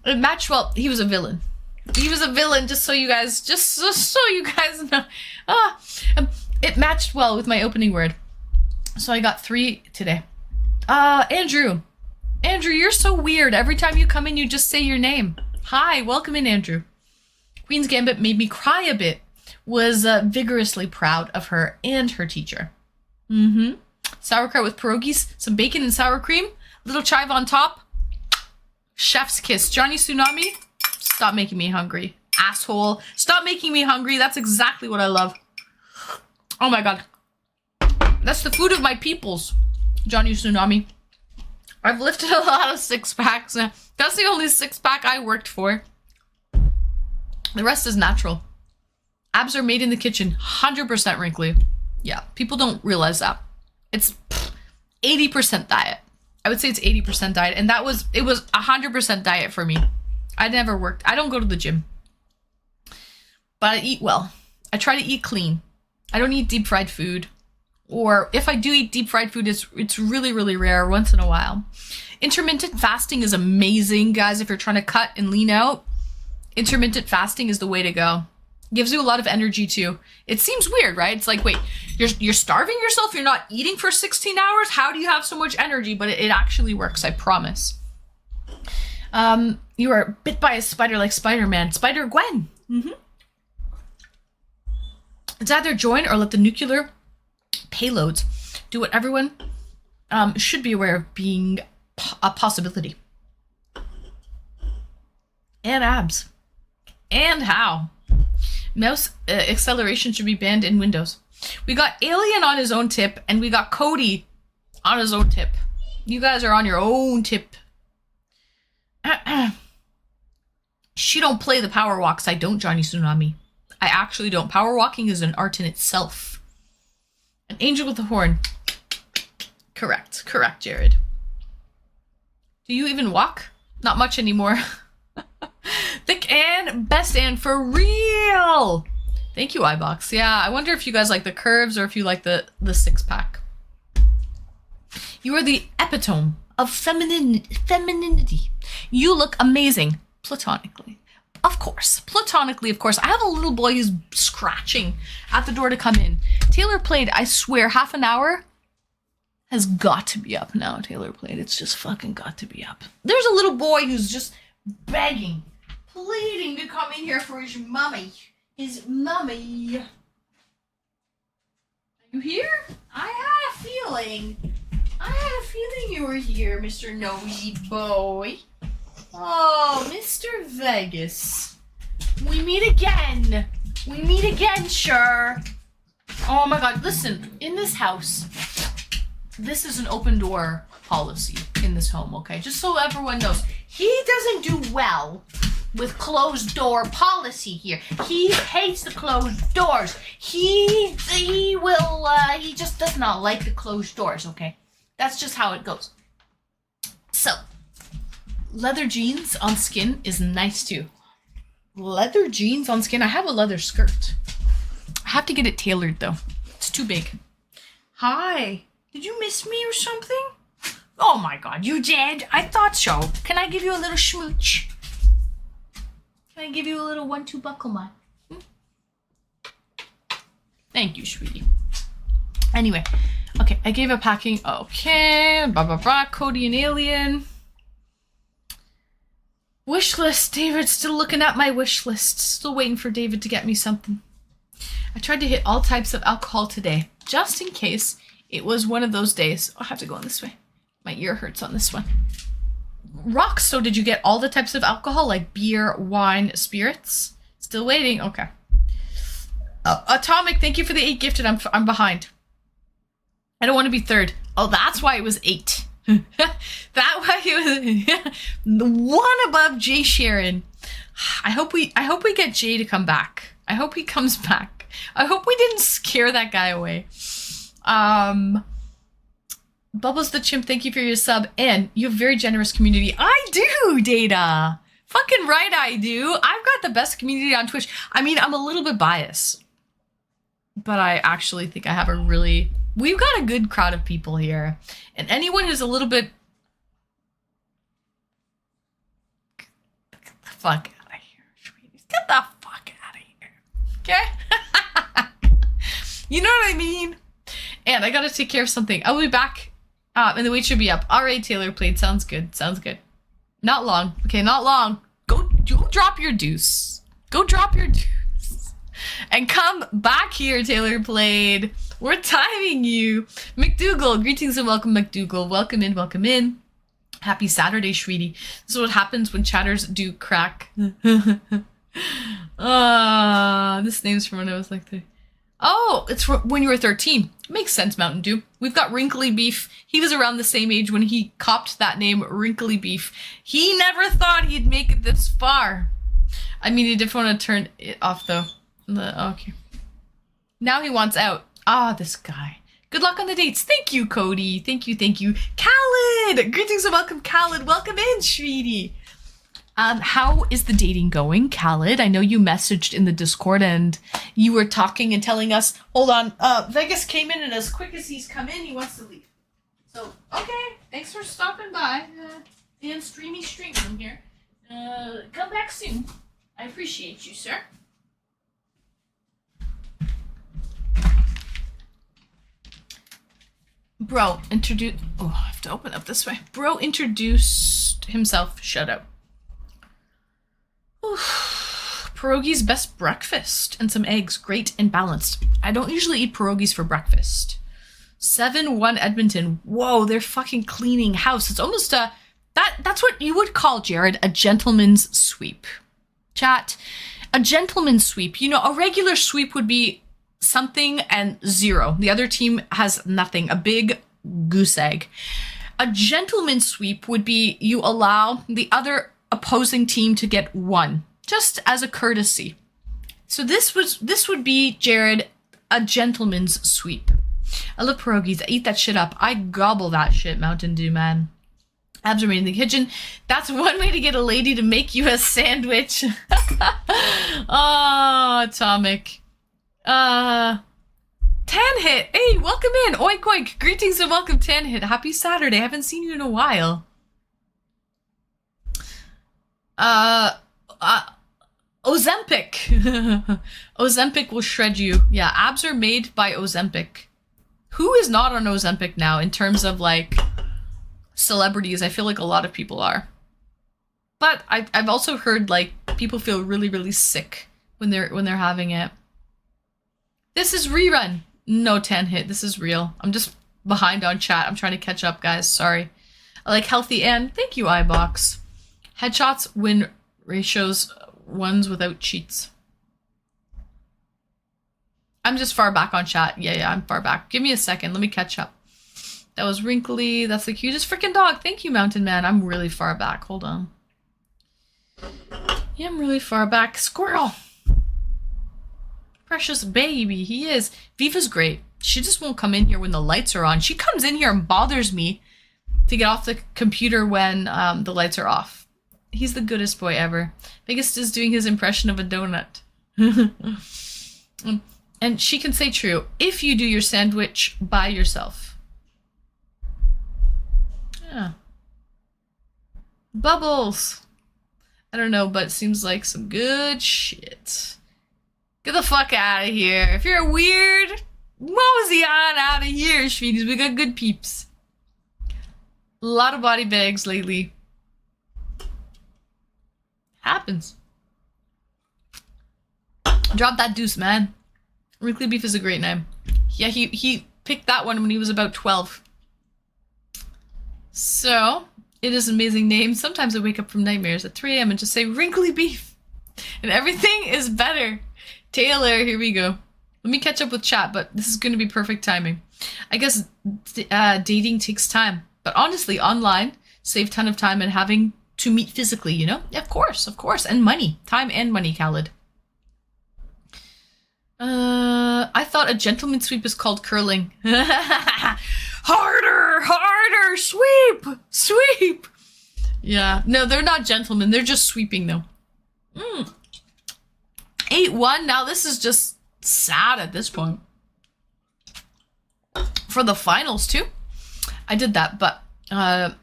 Matched well. He was a villain. He was a villain, just so you guys know. It matched well with my opening word. So I got 3 today. Andrew. Andrew, you're so weird. Every time you come in, you just say your name. Hi, welcome in, Andrew. Queen's Gambit made me cry a bit. Was vigorously proud of her and her teacher. Sauerkraut with pierogies, some bacon and sour cream, little chive on top. Chef's kiss. Johnny Tsunami, stop making me hungry. Asshole. Stop making me hungry. That's exactly what I love. Oh my god. That's the food of my peoples. Johnny Tsunami. I've lifted a lot of 6-packs. That's the only 6-pack I worked for. The rest is natural. Abs are made in the kitchen. 100% wrinkly. Yeah, people don't realize that. It's 80% diet. I would say it's 80% diet. And it was 100% diet for me. I never worked. I don't go to the gym. But I eat well. I try to eat clean. I don't eat deep fried food. Or if I do eat deep fried food, it's really, really rare once in a while. Intermittent fasting is amazing, guys. If you're trying to cut and lean out, intermittent fasting is the way to go. Gives you a lot of energy too. It seems weird, right? It's like, wait, you're starving yourself? You're not eating for 16 hours? How do you have so much energy? But it actually works, I promise. You are bit by a spider like Spider-Man. Spider-Gwen. It's either join or let the nuclear payloads do what everyone should be aware of being a possibility. And abs. And how. Mouse acceleration should be banned in Windows. We got Alien on his own tip, and we got Cody on his own tip. You guys are on your own tip. She don't play the power walks. I don't, Johnny Tsunami. I actually don't. Power walking is an art in itself. An angel with a horn. Correct, Jared. Do you even walk? Not much anymore. Thick and best and for real. Thank you, iBox. Yeah, I wonder if you guys like the curves or if you like the 6-pack. You are the epitome of femininity. You look amazing. Platonically. Of course. Platonically, of course. I have a little boy who's scratching at the door to come in. Taylor played, I swear, half an hour has got to be up now. Taylor played. It's just fucking got to be up. There's a little boy who's just begging, pleading to come in here for his mummy. His mummy. Are you here? I had a feeling you were here, Mr. Nosy Boy. Oh, Mr. Vegas. We meet again. Sure. Oh my god, listen, in this house, this is an open door policy in this home, okay? Just so everyone knows. He doesn't do well with closed door policy here. He hates the closed doors. He just does not like the closed doors, okay? That's just how it goes. So, leather jeans on skin is nice too. Leather jeans on skin? I have a leather skirt. I have to get it tailored though. It's too big. Hi. Did you miss me or something? Oh my god, you did? I thought so. Can I give you a little smooch? Can I give you a little 1-2 buckle mine? Thank you, sweetie. Anyway, okay, I gave a packing. Okay, blah, blah, blah. Cody and Alien. Wish list. David's still looking at my wish list. Still waiting for David to get me something. I tried to hit all types of alcohol today, just in case it was one of those days. I'll have to go on this way. My ear hurts on this one. Rocks, so did you get all the types of alcohol, like beer, wine, spirits? Still waiting. Okay. Atomic, thank you for the 8 gifted. I'm behind. I don't want to be third. Oh, that's why it was 8. That why it was the one above Jay Sharon. I hope we get Jay to come back. I hope he comes back. I hope we didn't scare that guy away. Bubbles the Chimp, thank you for your sub. And you have very generous community. I do, Data. Fucking right I do. I've got the best community on Twitch. I mean, I'm a little bit biased. But I actually think I have we've got a good crowd of people here. And anyone who's a little bit... Get the fuck out of here, sweeties. Get the fuck out of here. Okay? You know what I mean? And I gotta take care of something. I'll be back. And the weight should be up. Alright, Taylor played. Sounds good. Sounds good. Not long. Okay, not long. Go drop your deuce. Go drop your deuce. And come back here, Taylor played. We're timing you. McDougal, greetings and welcome, McDougal. Welcome in, welcome in. Happy Saturday, sweetie. This is what happens when chatters do crack. This name's from when I was like 3. Oh, it's when you were 13. Makes sense, Mountain Dew. We've got Wrinkly Beef. He was around the same age when he copped that name, Wrinkly Beef. He never thought he'd make it this far. I mean, he didn't want to turn it off, though. Okay. Now he wants out. This guy. Good luck on the dates. Thank you, Cody. Thank you, thank you. Khaled! Greetings and welcome, Khaled. Welcome in, sweetie. How is the dating going, Khaled? I know you messaged in the Discord and you were talking and telling us, hold on, Vegas came in and as quick as he's come in, he wants to leave. So, okay, thanks for stopping by in Streamy Stream Room here. Come back soon. I appreciate you, sir. Bro introduced... Oh, I have to open up this way. Bro introduced himself. Shut up. Pierogies best breakfast and some eggs, great and balanced. I don't usually eat pierogies for breakfast. 7-1 Edmonton. Whoa, they're fucking cleaning house. It's almost that's what you would call, Jared, a gentleman's sweep. Chat, a gentleman's sweep. You know, a regular sweep would be something and 0. The other team has nothing. A big goose egg. A gentleman's sweep would be you allow the other opposing team to get 1, just as a courtesy. So this would be, Jared, a gentleman's sweep. I love pierogies. I eat that shit up. I gobble that shit, Mountain Dew, man. Abs are made in the kitchen. That's one way to get a lady to make you a sandwich. Oh, Atomic. Tan Hit. Hey, welcome in. Oink oink. Greetings and welcome, Tan Hit. Happy Saturday. I haven't seen you in a while. Ozempic. Ozempic will shred you. Yeah, abs are made by Ozempic. Who is not on Ozempic now in terms of like celebrities? I feel like a lot of people are. But I've also heard like people feel really, really sick when they're having it. This is rerun. No, Tan Hit. This is real. I'm just behind on chat. I'm trying to catch up, guys. Sorry. I like healthy and thank you, iBox. Headshots win ratios, ones without cheats. I'm just far back on chat. Yeah, I'm far back. Give me a second. Let me catch up. That was Wrinkly. That's the cutest freaking dog. Thank you, Mountain Man. I'm really far back. Hold on. Yeah, I'm really far back. Squirrel. Precious baby, he is. Viva's great. She just won't come in here when the lights are on. She comes in here and bothers me to get off the computer when the lights are off. He's the goodest boy ever. Biggest is doing his impression of a donut. And she can say true if you do your sandwich by yourself. Yeah. Bubbles. I don't know, but it seems like some good shit. Get the fuck out of here. If you're weird, mosey on out of here, Schweeties. We got good peeps. A lot of body bags lately. Happens. Drop that deuce, man. Wrinkly Beef is a great name. Yeah, he picked that one when he was about 12. So, it is an amazing name. Sometimes I wake up from nightmares at 3 a.m. and just say Wrinkly Beef. And everything is better. Taylor, here we go. Let me catch up with chat, but this is going to be perfect timing. I guess dating takes time. But honestly, online, save a ton of time and having to meet physically, you know? Of course. And money. Time and money, Khaled. I thought a gentleman sweep is called curling. Harder, sweep. Yeah, no, they're not gentlemen. They're just sweeping though. 8-1. Now this is just sad at this point. For the finals too. I did that, but I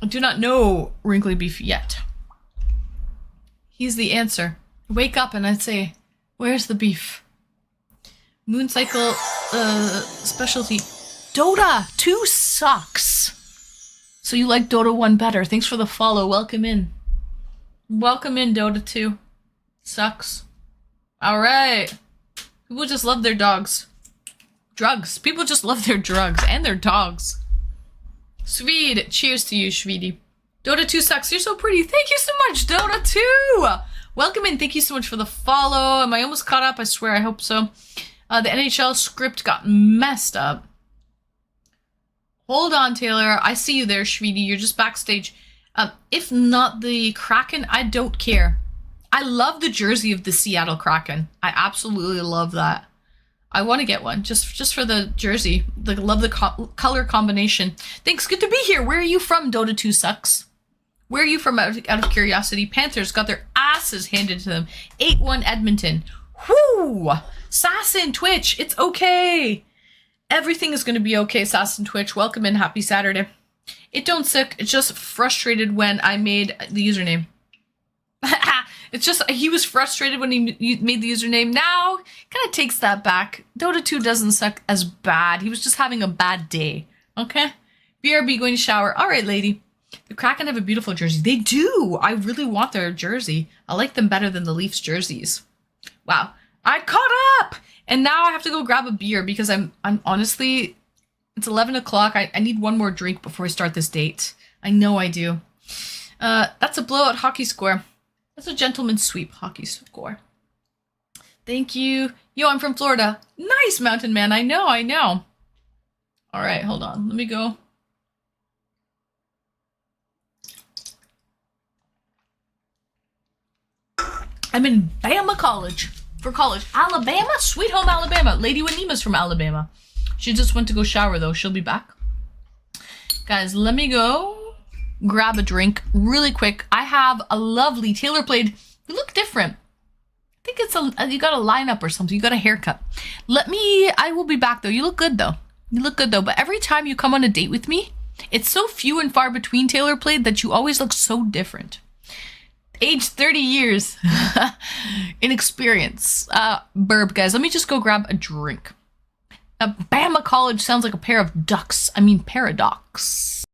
do not know Wrinkly Beef yet. He's the answer. Wake up and I'd say, where's the beef? Moon cycle specialty. Dota 2 sucks. So you like Dota 1 better. Thanks for the follow. Welcome in. Welcome in, Dota 2. Sucks. Alright. People just love their dogs. Drugs. People just love their drugs and their dogs. Swede. Cheers to you, Schweedy. Dota 2 sucks. You're so pretty. Thank you so much, Dota 2. Welcome in. Thank you so much for the follow. Am I almost caught up? I swear. I hope so. The NHL script got messed up. Hold on, Taylor. I see you there, Schweedy. You're just backstage. If not the Kraken, I don't care. I love the jersey of the Seattle Kraken. I absolutely love that. I want to get one just for the jersey. Love the color combination. Thanks. Good to be here. Where are you from, Dota 2 sucks? Where are you from, out of curiosity? Panthers got their asses handed to them. 8-1 Edmonton. Whoo! Sassin Twitch. It's okay. Everything is going to be okay, Sassin Twitch. Welcome in. Happy Saturday. It don't suck. It's just frustrated when I made the username. It's just, he was frustrated when he made the username. Now, kind of takes that back. Dota 2 doesn't suck as bad. He was just having a bad day. Okay? BRB going to shower. All right, lady. The Kraken have a beautiful jersey. They do. I really want their jersey. I like them better than the Leafs jerseys. Wow. I caught up! And now I have to go grab a beer because I'm honestly, it's 11 o'clock. I need one more drink before I start this date. I know I do. That's a blowout hockey score. That's a gentleman's sweep hockey score. Thank you. Yo, I'm from Florida. Nice, Mountain Man. I know. All right, hold on. Let me go. I'm in Bama College. For college. Alabama? Sweet home Alabama. Lady Wanima's from Alabama. She just went to go shower though. She'll be back. Guys, let me go grab a drink really quick. I have a lovely Taylor played. You look different. I think it's you got a lineup or something. You got a haircut. I will be back though. You look good though. But every time you come on a date with me, it's so few and far between Taylor played that you always look so different. Age 30 years. Inexperience. Burp, guys. Let me just go grab a drink. Bama College sounds like a pair of ducks. I mean, paradox.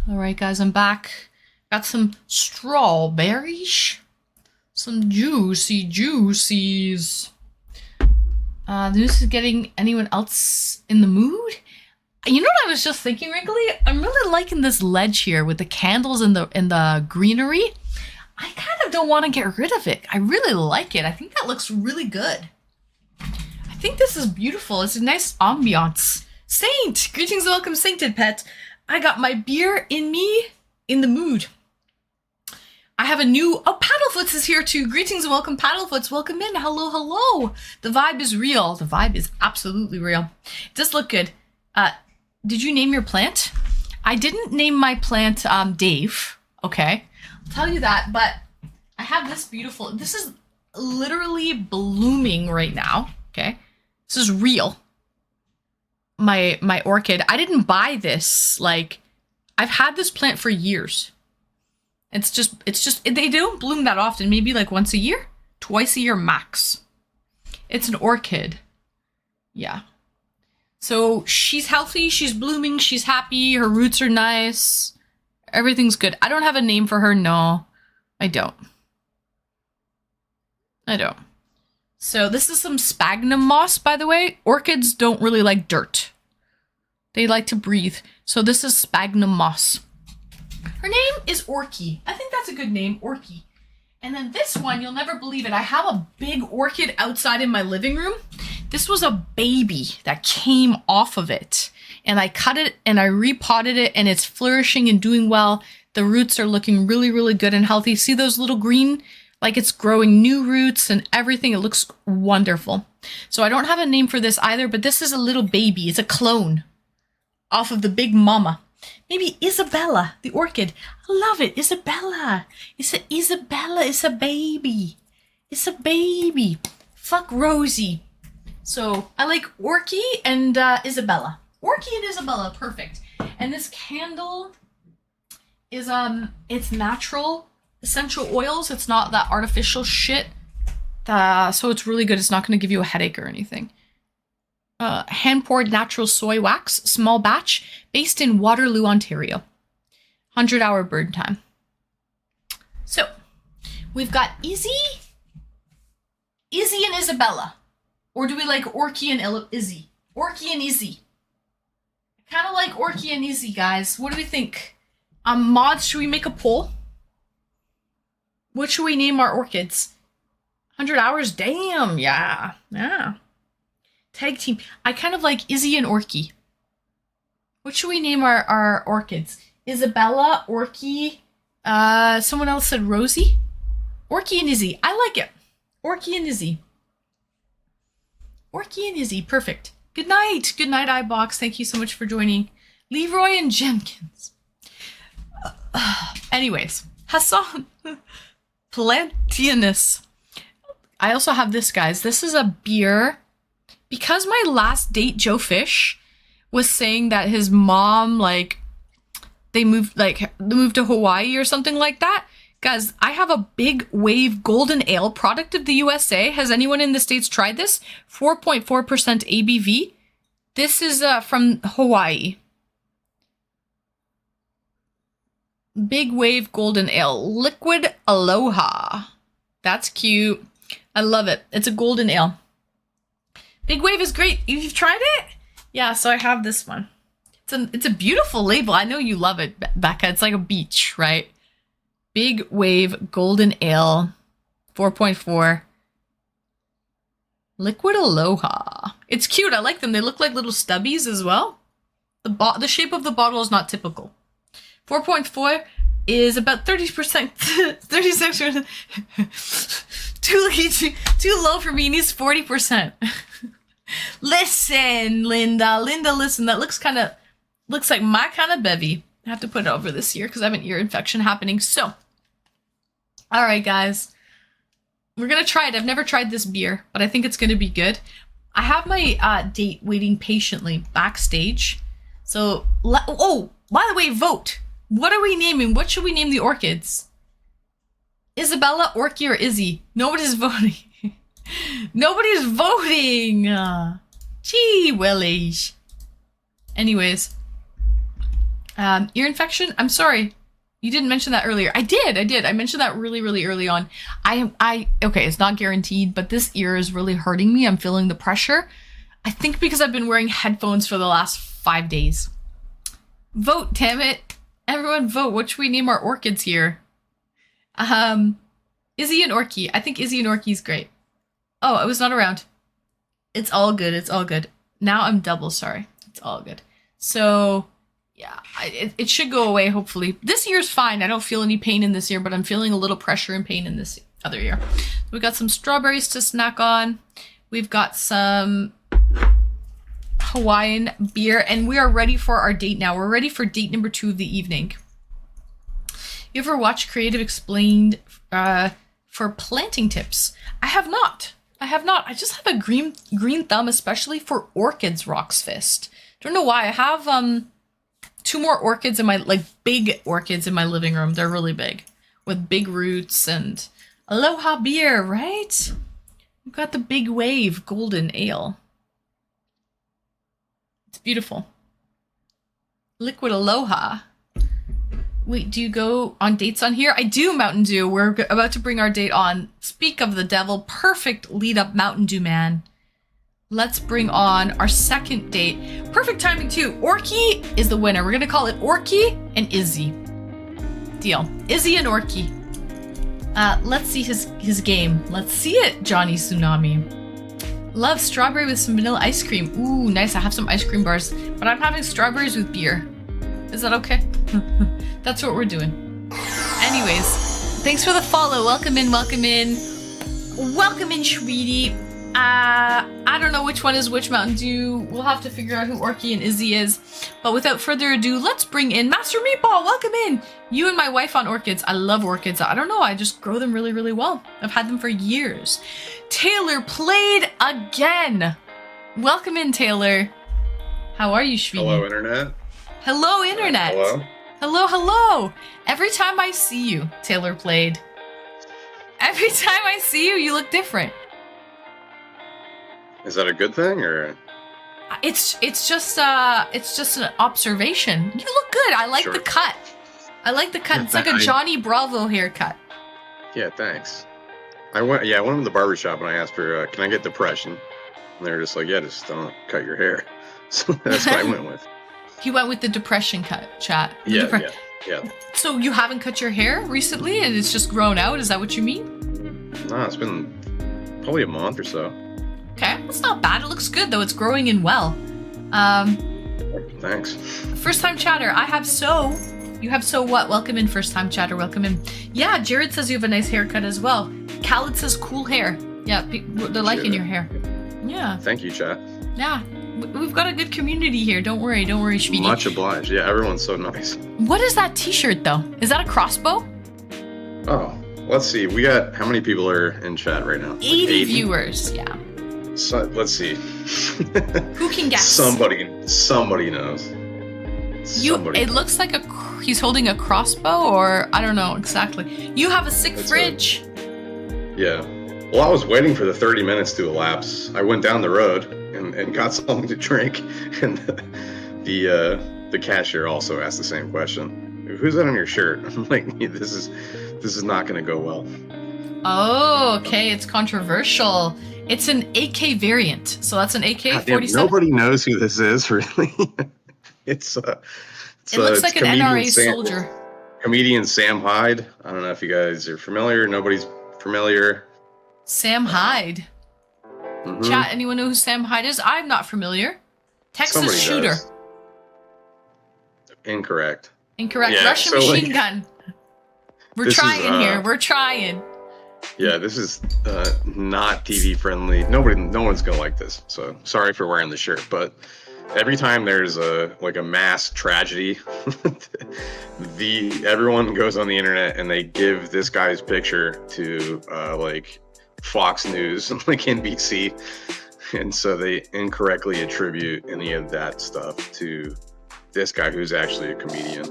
All right, guys, I'm back. Got some strawberries. Some juicy juicies. This is getting anyone else in the mood? You know what I was just thinking, Wrinkly? I'm really liking this ledge here with the candles and the greenery. I kind of don't want to get rid of it. I really like it. I think that looks really good. I think this is beautiful. It's a nice ambiance. Saint! Greetings and welcome, Sainted Pet. I got my beer in me, in the mood. I have a new... Oh, Paddlefoots is here too. Greetings and welcome, Paddlefoots. Welcome in. Hello, hello. The vibe is real. The vibe is absolutely real. It does look good. Did you name your plant? I didn't name my plant Dave. Okay. I'll tell you that, but I have this beautiful... This is literally blooming right now. Okay. This is real. My orchid. I didn't buy this. Like, I've had this plant for years. It's just, they don't bloom that often. Maybe like once a year, twice a year max. It's an orchid. Yeah. So she's healthy, she's blooming, she's happy, her roots are nice. Everything's good. I don't have a name for her, no. I don't. So this is some sphagnum moss, by the way. Orchids don't really like dirt. They like to breathe. So this is sphagnum moss. Her name is Orky. I think that's a good name, Orky. And then this one, you'll never believe it. I have a big orchid outside in my living room. This was a baby that came off of it. And I cut it and I repotted it and it's flourishing and doing well. The roots are looking really, really good and healthy. See those little green? Like it's growing new roots and everything. It looks wonderful. So I don't have a name for this either, but this is a little baby. It's a clone off of the big mama. Maybe Isabella, the orchid. I love it. Isabella. Isabella. It's a baby. It's a baby. Fuck Rosie. So I like Orky and Isabella. Orky and Isabella, perfect. And this candle is it's natural essential oils. It's not that artificial shit. So it's really good. It's not going to give you a headache or anything. Hand-poured natural soy wax, small batch, based in Waterloo, Ontario. 100-hour burn time. So, we've got Izzy and Isabella. Or do we like Orky and Izzy? Orky and Izzy. I kind of like Orky and Izzy, guys. What do we think? Mods, should we make a poll? What should we name our orchids? 100 hours? Damn, yeah. Tag team. I kind of like Izzy and Orky. What should we name our orchids? Isabella, Orky, someone else said Rosie? Orky and Izzy. I like it. Orky and Izzy. Orky and Izzy. Perfect. Good night. Good night, iBox. Thank you so much for joining. Leroy and Jenkins. Anyways. Hassan. Plantianus. I also have this, guys. This is a beer. Because my last date, Joe Fish, was saying that his mom, they moved to Hawaii or something like that. Guys, I have a Big Wave Golden Ale, product of the USA. Has anyone in the States tried this? 4.4% ABV. This is from Hawaii. Big Wave Golden Ale, Liquid Aloha. That's cute. I love it. It's a golden ale. Big Wave is great. You've tried it? Yeah, so I have this one. It's a beautiful label. I know you love it, Becca. It's like a beach, right? Big Wave Golden Ale, 4.4. Liquid Aloha. It's cute. I like them. They look like little stubbies as well. The shape of the bottle is not typical. 4.4 is about 30%, 36%. Too low for me. It needs 40%. Listen, Linda, listen. That looks like my kind of bevy. I have to put it over this year because I have an ear infection happening. So, all right, guys, we're gonna try it. I've never tried this beer, but I think it's gonna be good. I have my date waiting patiently backstage. So, oh, by the way, vote. What are we naming? What should we name the orchids? Isabella, Orky, or Izzy? Nobody's voting. Nobody's voting. Gee willies. Anyways, Ear infection? I'm sorry. You didn't mention that earlier. I did. I mentioned that really, really early on. Okay, it's not guaranteed, but this ear is really hurting me. I'm feeling the pressure. I think because I've been wearing headphones for the last 5 days. Vote, damn it. Everyone vote. What should we name our orchids here? Izzy and Orky. I think Izzy and Orky's great. Oh, I was not around. It's all good. It's all good. Now I'm double sorry. It's all good. So, yeah, it should go away, hopefully. This ear's fine. I don't feel any pain in this ear, but I'm feeling a little pressure and pain in this other ear. We got some strawberries to snack on. We've got some Hawaiian beer, and we are ready for our date now. We're ready for date number 2 of the evening. You ever watch Creative Explained for planting tips? I have not. I just have a green thumb, especially for orchids, Roxfist. Don't know why. I have 2 more orchids in my, big orchids in my living room. They're really big with big roots and Aloha beer, right? We've got the Big Wave Golden Ale. It's beautiful. Liquid Aloha. Wait, do you go on dates on here? I do, Mountain Dew. We're about to bring our date on. Speak of the devil. Perfect lead up, Mountain Dew man. Let's bring on our second date. Perfect timing too. Orky is the winner. We're going to call it Orky and Izzy. Deal. Izzy and Orky. Let's see his game. Let's see it, Johnny Tsunami. Love strawberry with some vanilla ice cream. Ooh, nice. I have some ice cream bars, but I'm having strawberries with beer. Is that okay? That's what we're doing. Anyways, thanks for the follow. Welcome in, welcome in. Welcome in, sweetie. I don't know which one is which, Mountain Dew. We'll have to figure out who Orky and Izzy is. But without further ado, let's bring in Master Meatball. Welcome in. You and my wife on orchids. I love orchids. I don't know. I just grow them really, really well. I've had them for years. Taylor played again. Welcome in, Taylor. How are you, sweetie? Hello, Internet. Hello, Internet. Hello. Hello, hello. Every time I see you, Taylor played. Every time I see you, you look different. Is that a good thing, or? It's just an observation. You look good. I like the cut. I like the cut. It's like a Johnny Bravo haircut. Yeah, thanks. I went to the barbershop and I asked for, can I get depression? And they were just like, yeah, just don't cut your hair. So that's what I went with. He went with the depression cut, chat. Yeah. So you haven't cut your hair recently and it's just grown out? Is that what you mean? No, it's been probably a month or so. Okay, that's not bad. It looks good though. It's growing in well. Thanks. First time chatter. I have so. You have so what? Welcome in, first time chatter. Welcome in. Yeah, Jared says you have a nice haircut as well. Khaled says cool hair. Yeah, they're liking your hair. Yeah. Thank you, chat. Yeah. We've got a good community here. Don't worry, Shvidi. Much obliged. Yeah, everyone's so nice. What is that t-shirt though? Is that a crossbow? Oh, let's see. We got, how many people are in chat right now? 80 viewers, yeah. So, let's see. Who can guess? Somebody knows. It looks like he's holding a crossbow, or I don't know exactly. You have a sick fridge. Yeah. Well, I was waiting for the 30 minutes to elapse. I went down the road and got something to drink, and the cashier also asked the same question. Who's that on your shirt? I'm like, this is not going to go well. Oh, okay. It's controversial. It's an AK variant, so that's an AK-47. Nobody knows who this is, really. It looks like an NRA soldier. Comedian Sam Hyde. I don't know if you guys are familiar. Nobody's familiar. Sam Hyde. Mm-hmm. Chat, anyone know who Sam Hyde is? I'm not familiar. Texas Somebody shooter. Does. Incorrect. Yeah, Russian machine gun. We're trying here. We're trying. Yeah, this is not TV friendly. No one's gonna like this. So sorry for wearing the shirt, but every time there's a mass tragedy, everyone goes on the internet and they give this guy's picture to Fox News and NBC, and so they incorrectly attribute any of that stuff to this guy who's actually a comedian.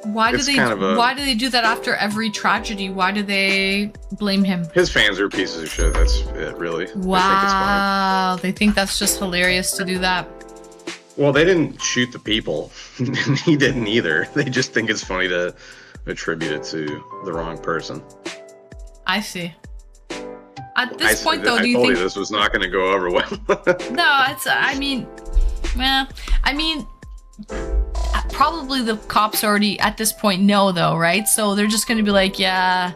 Why do they do that after every tragedy? Why do they blame him? His fans are pieces of shit. That's it, really. Wow. They think that's just hilarious to do that. Well, they didn't shoot the people. He didn't either. They just think it's funny to attribute it to the wrong person. I see. At this point, though, do you told think you this was not going to go over well? No, probably the cops already at this point know, though, right? So they're just going to be like, yeah.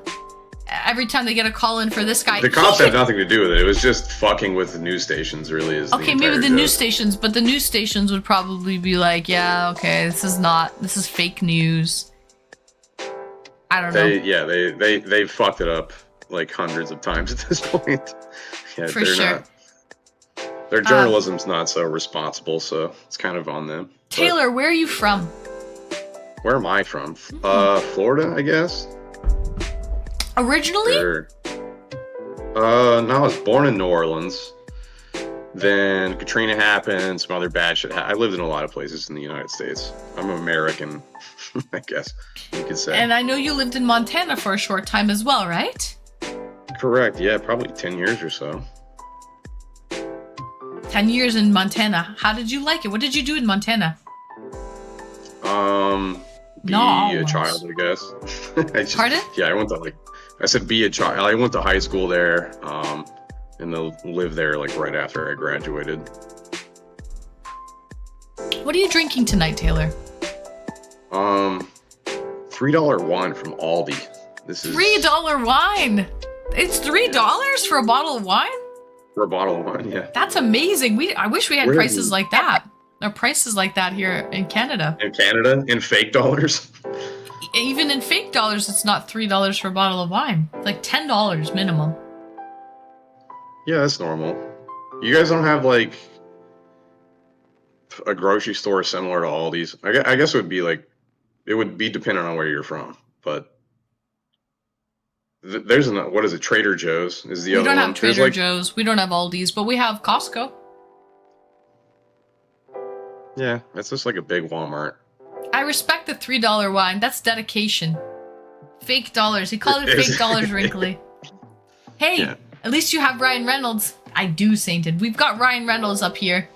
Every time they get a call in for this guy, The cops have nothing to do with it. It was just fucking with the news stations, really. Okay, maybe the news stations, but the news stations would probably be like, yeah, okay, this is fake news. I don't know. Yeah, they fucked it up like hundreds of times at this point. Yeah, For sure. Their journalism's not so responsible, so it's kind of on them. Taylor, where are you from? Where am I from? Florida, I guess. Originally? No, I was born in New Orleans. Then Katrina happened, some other bad shit happened. I lived in a lot of places in the United States. I'm American, I guess you could say. And I know you lived in Montana for a short time as well, right? Correct, yeah, probably 10 years or so. 10 years in Montana. How did you like it? What did you do in Montana? Be a child, I guess. Pardon? Yeah, I said be a child. I went to high school there, and lived there like right after I graduated. What are you drinking tonight, Taylor? $3 wine from Aldi. This is $3 wine. It's $3 for a bottle of wine? For a bottle of wine, yeah. That's amazing. I wish we had prices like that. There are prices like that here in Canada. In Canada? In fake dollars? Even in fake dollars, it's not $3 for a bottle of wine. It's like $10 minimum. Yeah, that's normal. You guys don't have like a grocery store similar to Aldi's? I guess it would be dependent on where you're from, but there's what is it? Trader Joe's is the other one. We don't have Trader Joe's. We don't have Aldi's, but we have Costco. Yeah, that's just like a big Walmart. I respect the $3 wine. That's dedication. Fake dollars. He called it fake dollars, Wrinkly. Hey, yeah. At least you have Ryan Reynolds. I do, Sainted. We've got Ryan Reynolds up here.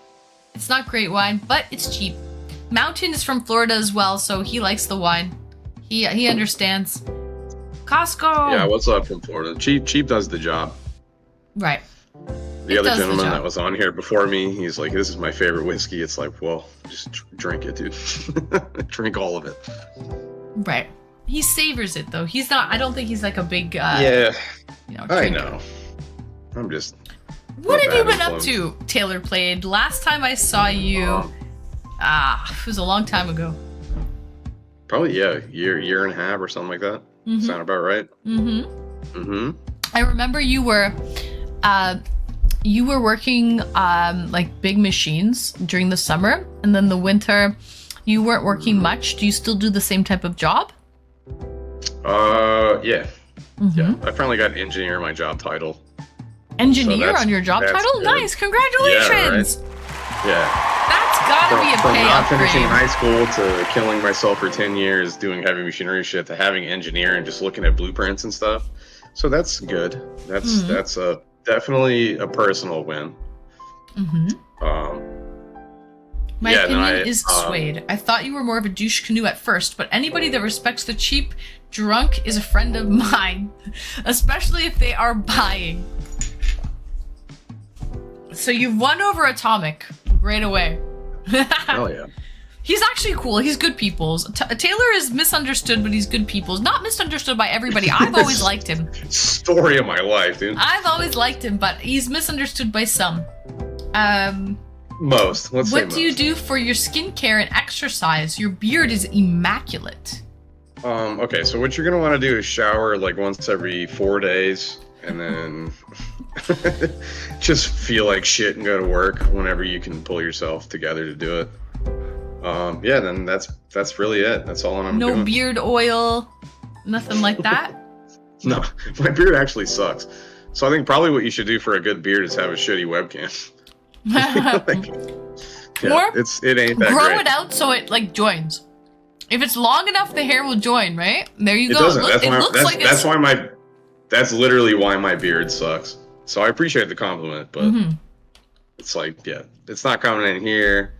It's not great wine, but it's cheap. Mountain is from Florida as well, so he likes the wine. He understands. Costco. Yeah, what's up from Florida? Cheap does the job. Right. The other gentleman that was on here before me, he's like, this is my favorite whiskey. It's like, well, just drink it, dude. Drink all of it. Right. He savors it, though. He's not, I don't think he's like a big, yeah, drinker. I know. I'm just... What have you been up to, Taylor Played? Last time I saw you, it was a long time ago. Probably, yeah, year and a half or something like that. Mm-hmm. Sound about right? Mm-hmm. Mm-hmm. I remember you were working like big machines during the summer, and then the winter you weren't working much. Do you still do the same type of job? Yeah. Mm-hmm. Yeah. I finally got engineer in my job title. Engineer on your job title? Good. Nice, congratulations! Yeah. That's gotta be a from pay not upgrade. Finishing high school to killing myself for 10 years doing heavy machinery shit to having engineer and just looking at blueprints and stuff. So that's good. That's definitely a personal win. Mm-hmm. My opinion is swayed. I thought you were more of a douche canoe at first, but anybody that respects the cheap drunk is a friend of mine, especially if they are buying. So you've won over Atomic right away. Hell yeah. He's actually cool. He's good people's. Taylor is misunderstood, but he's good people's. Not misunderstood by everybody. I've always liked him. Story of my life, dude. I've always liked him, but he's misunderstood by some. Most. Let's say what do you do for your skincare and exercise? Your beard is immaculate. Okay, so what you're gonna want to do is shower like once every 4 days, and then just feel like shit and go to work whenever you can pull yourself together to do it. Yeah, then that's really it. That's all I'm doing. No beard oil, nothing like that? No, my beard actually sucks. So I think probably what you should do for a good beard is have a shitty webcam. It ain't that grow great. it out so it like joins. If it's long enough, the hair will join, right? There you go. Doesn't. That's literally why my beard sucks. So I appreciate the compliment, but it's like, yeah, it's not coming in here.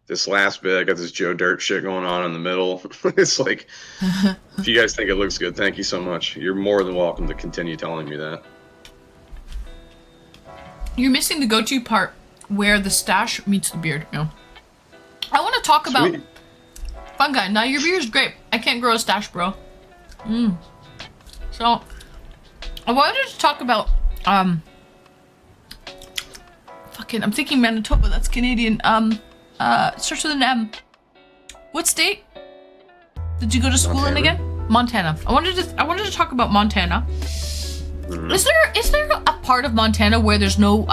this last bit, I got this Joe Dirt shit going on in the middle. It's like, if you guys think it looks good, thank you so much. You're more than welcome to continue telling me that. You're missing the go-to part where the stash meets the beard. No. I want to talk about Sweet. fungi. Now your beard's great. I can't grow a stash, bro. So I wanted to talk about fucking. I'm thinking Manitoba. That's Canadian. Starts with an M. What state did you go to school in again? Montana. I wanted to talk about Montana. Is there a part of Montana where there's no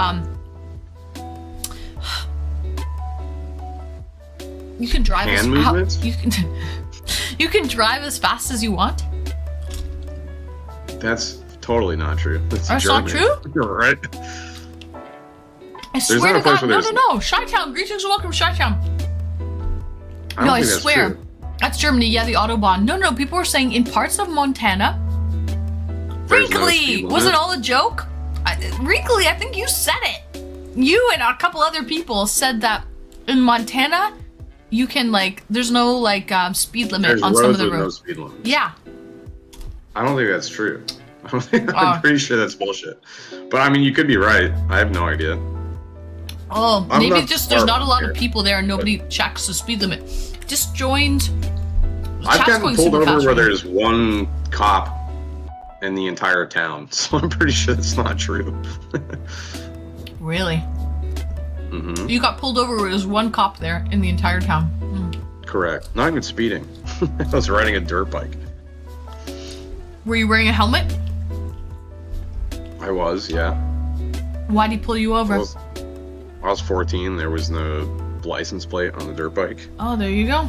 you can drive Hand movements? you can drive as fast as you want? That's totally not true. That's That's not German. true? You're right. I swear not a to place God, where no. Chi-Town, greetings and welcome to Chi-Town. I don't No, I think that's swear. true. That's Germany, yeah, the Autobahn. No, people were saying in parts of Montana. There's no Wrinkly! speed Was it limit. all a joke? Wrinkly, I think you said it. You and a couple other people said that in Montana, you can, like, there's no, like, speed limit There's on some roads of the with no roads. speed limits. Yeah. I don't think that's true. I'm pretty sure that's bullshit. But I mean, you could be right. I have no idea. Oh, I'm maybe not just there's far not a lot here. of people there and nobody checks the speed limit. Just joined. I've Chat's gotten going pulled super over fast where right now. there's one cop in the entire town, so I'm pretty sure that's not true. Really? hmm You got pulled over where there's one cop there in the entire town. Correct. Not even speeding. I was riding a dirt bike. Were you wearing a helmet? I was, yeah. Why'd he pull you over? I was 14. There was no license plate on the dirt bike. Oh, there you go.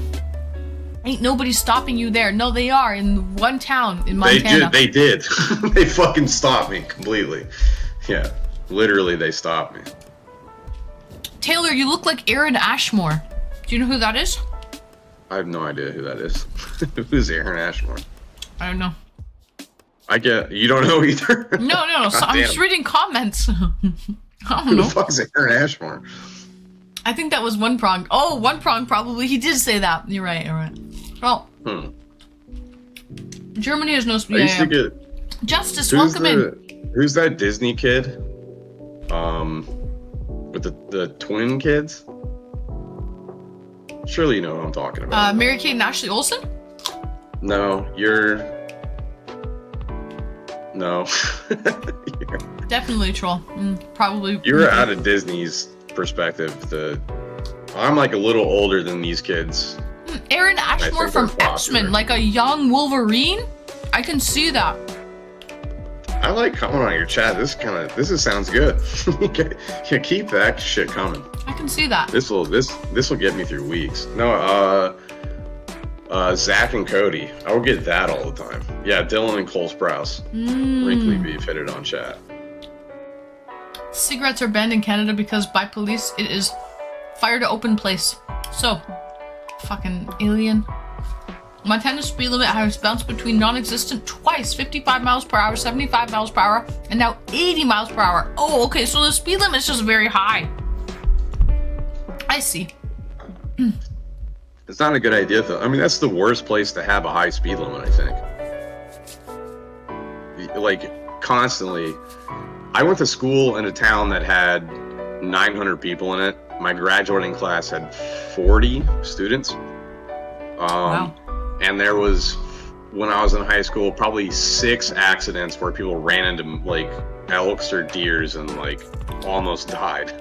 Ain't nobody stopping you there. No, they are in one town in Montana. They did. They fucking stopped me completely. Yeah. Literally, they stopped me. Taylor, you look like Aaron Ashmore. Do you know who that is? I have no idea who that is. Who's Aaron Ashmore? I don't know. You don't know either? No. So I'm damn. just reading comments. I don't Who the know. fuck is Aaron Ashmore? I think that was One Prong. Oh, One Prong probably. He did say that. You're right. Well, Germany has no I speed. used to get. Justice, welcome in. Who's that Disney kid? With the twin kids? Surely you know what I'm talking about. Mary Kate and Ashley Olsen? No, No. Definitely a troll. Probably. You're out of Disney's perspective. I'm like a little older than these kids. Aaron Ashmore think they're from X-Men, popular. like a young Wolverine? I can see that. I like coming on your chat. This sounds good. Yeah, keep that shit coming. I can see that. This will get me through weeks. No, Zach and Cody. I will get that all the time. Yeah, Dylan and Cole Sprouse. Wrinkly Beef hit it on chat. Cigarettes are banned in Canada because by police it is fire to open place. So, fucking alien. Montana's speed limit has bounced between non-existent twice, 55 miles per hour, 75 miles per hour, and now 80 miles per hour. Oh, okay, so the speed limit is just very high. I see. It's not a good idea, though. I mean, that's the worst place to have a high speed limit, I think. Like, constantly. I went to school in a town that had 900 people in it. My graduating class had 40 students. Wow. And there was, when I was in high school, probably 6 accidents where people ran into, like, elks or deers and, like, almost died.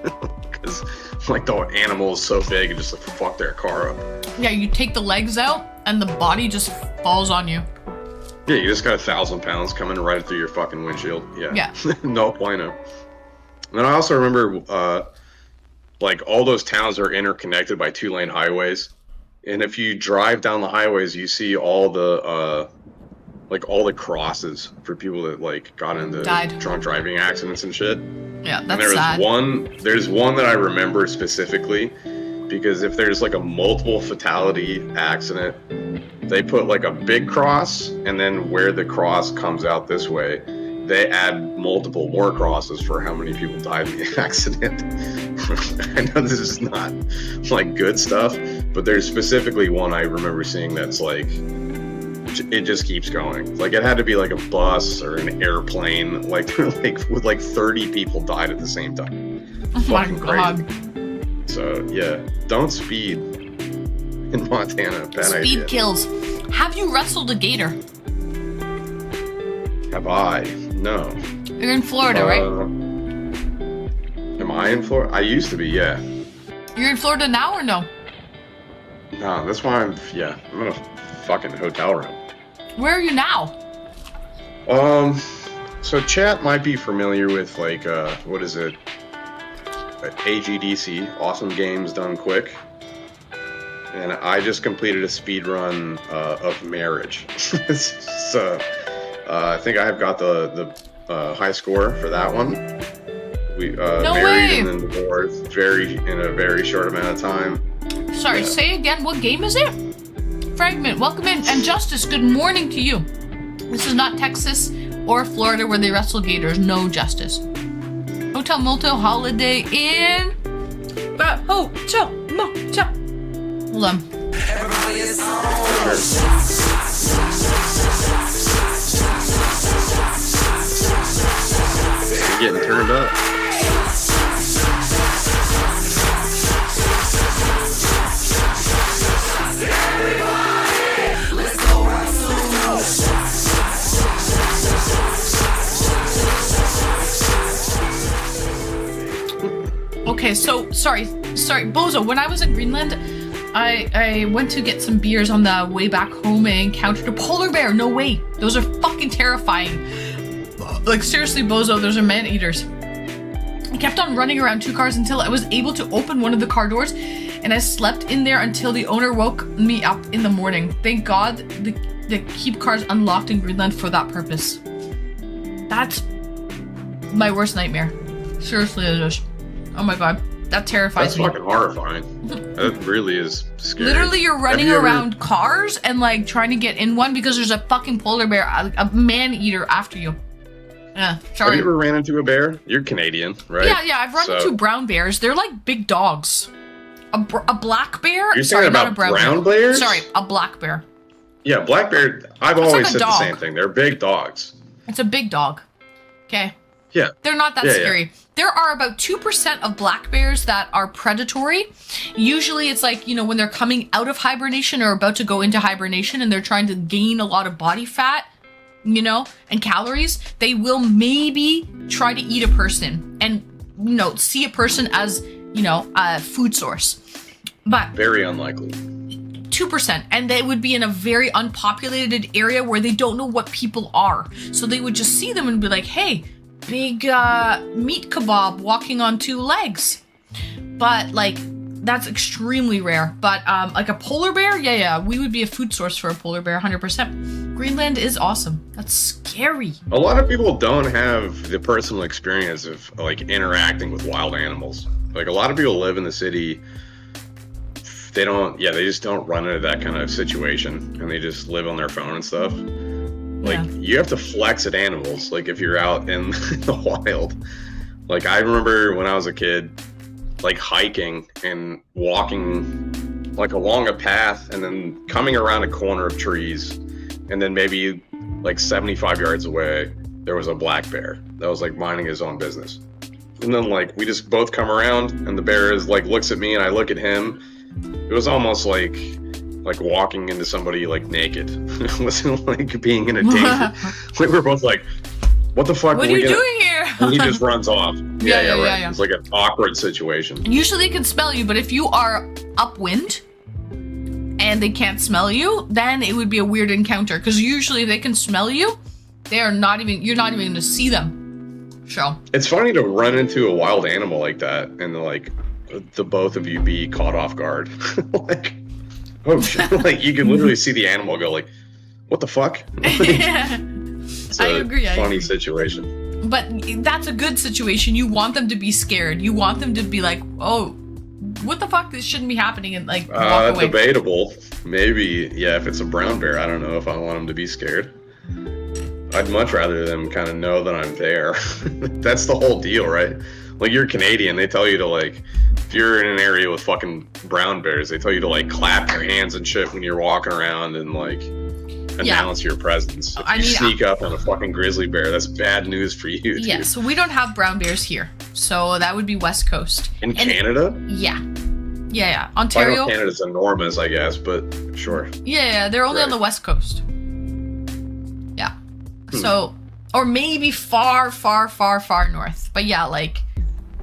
Because, like, the animal is so big, it just, like, fucked their car up. Yeah, you take the legs out and the body just falls on you. Yeah, you just got 1,000 pounds coming right through your fucking windshield. Yeah. Yeah. No bueno. And then I also remember, like, all those towns are interconnected by 2-lane highways. And if you drive down the highways, you see all the, like, all the crosses for people that, like, got into Died. drunk driving accidents and shit. Yeah, And that's sad. there's one that I remember specifically, because if there's, like, a multiple fatality accident, they put, like, a big cross, and then where the cross comes out this way, they add multiple more crosses for how many people died in the accident. I know this is not like good stuff, but there's specifically one I remember seeing that's like, it just keeps going. Like it had to be like a bus or an airplane, like with like 30 people died at the same time. Oh my Fucking god. crazy. So yeah, don't speed in Montana. Bad Speed idea. kills. Have you wrestled a gator? Have I? No. You're in Florida, right? Am I in Florida? I used to be, yeah. You're in Florida now or no? No, that's why I'm in a fucking hotel room. Where are you now? So chat might be familiar with like, what is it? AGDC, Awesome Games Done Quick. And I just completed a speed run of Marriage. So I think I have got the high score for that one. We No married way. and then divorced in a very short amount of time. Sorry, Yeah. say again, what game is it? Fragment, welcome in. And Justice, good morning to you. This is not Texas or Florida where they wrestle gators. No, Justice. Hotel Motel Holiday Inn. Hotel Motel. Hold on. You're getting turned up. Okay, so sorry, Bozo. When I was in Greenland, I went to get some beers on the way back home and encountered a polar bear. No way, those are fucking terrifying. Like seriously, Bozo, those are man eaters. I kept on running around two cars until I was able to open one of the car doors, and I slept in there until the owner woke me up in the morning. Thank God they keep cars unlocked in Greenland for that purpose. That's my worst nightmare. Seriously, it is. Oh my god, that terrifies That's me. fucking horrifying. That really is scary. Literally, you're running Have you ever- around cars and like trying to get in one because there's a fucking polar bear, a man eater after you. Yeah, Have sorry. you ever ran into a bear? You're Canadian, right? Yeah, I've run So- into brown bears. They're like big dogs. A black bear? You're Sorry, saying not about a brown brown bear. bears? Sorry, a black bear. Yeah, black bear. I've It's always like a said the dog. same thing. They're big dogs. It's a big dog. Okay. Yeah. They're not that Yeah, yeah. scary. There are about 2% of black bears that are predatory. Usually it's like, you know, when they're coming out of hibernation or about to go into hibernation and they're trying to gain a lot of body fat, you know, and calories, they will maybe try to eat a person and, you know, see a person as, you know, a food source. But Very unlikely. 2%, and they would be in a very unpopulated area where they don't know what people are. So they would just see them and be like, hey, big meat kebab walking on two legs. But like, that's extremely rare. But like a polar bear, yeah, we would be a food source for a polar bear, 100%. Greenland is awesome. That's scary. A lot of people don't have the personal experience of like interacting with wild animals. Like a lot of people live in the city. They just don't run into that kind of situation, and they just live on their phone and stuff. Like Yeah. you have to flex at animals. Like if you're out in the wild. Like I remember when I was a kid, like hiking and walking like along a path and then coming around a corner of trees, and then maybe like 75 yards away there was a black bear that was like minding his own business. And then like we just both come around and the bear is like looks at me and I look at him. It was almost like walking into somebody like naked. It wasn't like being in a danger. We were both like, what the fuck What are are we you gonna... doing here? And he just runs off. Yeah, right. yeah. It's like an awkward situation. Usually they can smell you, but if you are upwind and they can't smell you, then it would be a weird encounter. Because usually if they can smell you, you're not even going to see them. So It's funny to run into a wild animal like that and like the both of you be caught off guard. Like, oh shit. Like you can literally see the animal go like, what the fuck? It's I a agree. funny situation. But that's a good situation. You want them to be scared. You want them to be like, oh, what the fuck? This shouldn't be happening, and like walk away. Debatable. Maybe, yeah, if it's a brown bear, I don't know if I want him to be scared. I'd much rather them kind of know that I'm there. That's the whole deal, right? Like, you're Canadian, they tell you to, like, if you're in an area with fucking brown bears, they tell you to, like, clap your hands and shit when you're walking around and, like, announce your presence. If you sneak up on a fucking grizzly bear, that's bad news for you, dude. Yeah, so we don't have brown bears here. So that would be West Coast. In Canada? Yeah. Yeah. Ontario. Canada's enormous, I guess, but sure. Yeah, they're only on the West Coast. Yeah. So, or maybe far, far, far, far north. But yeah, like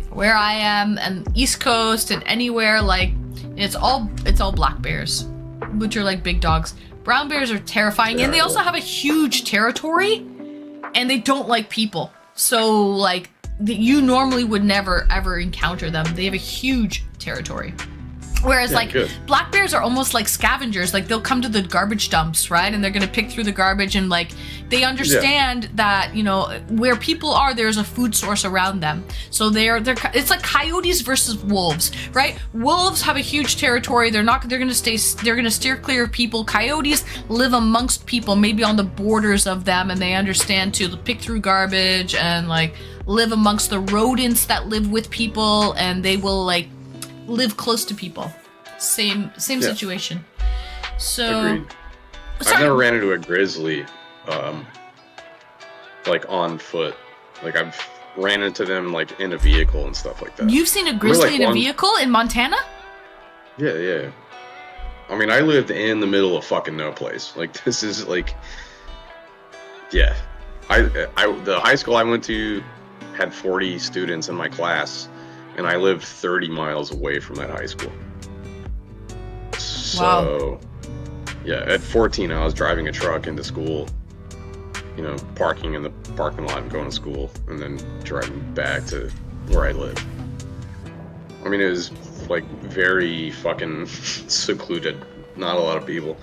where I am and East Coast and anywhere, like it's all black bears, which are like big dogs. Brown bears are terrifying, and they also have a huge territory, and they don't like people. So like you normally would never ever encounter them. They have a huge territory. Whereas black bears are almost like scavengers. Like they'll come to the garbage dumps, right? And they're gonna pick through the garbage, and like they understand that, you know, where people are, there's a food source around them. So they're it's like coyotes versus wolves, right? Wolves have a huge territory. They're gonna steer clear of people. Coyotes live amongst people, maybe on the borders of them, and they understand to pick through garbage and like live amongst the rodents that live with people, and they will like live close to people. Same situation. So agreed. I've never ran into a grizzly like on foot. Like I've ran into them like in a vehicle and stuff like that. You've seen a grizzly in a vehicle in Montana? Yeah. I mean, I lived in the middle of fucking no place. Like this is like, yeah. I the high school I went to had 40 students in my class, and I lived 30 miles away from that high school. So, yeah, at 14, I was driving a truck into school, you know, parking in the parking lot and going to school, and then driving back to where I live. I mean, it was like very fucking secluded, not a lot of people.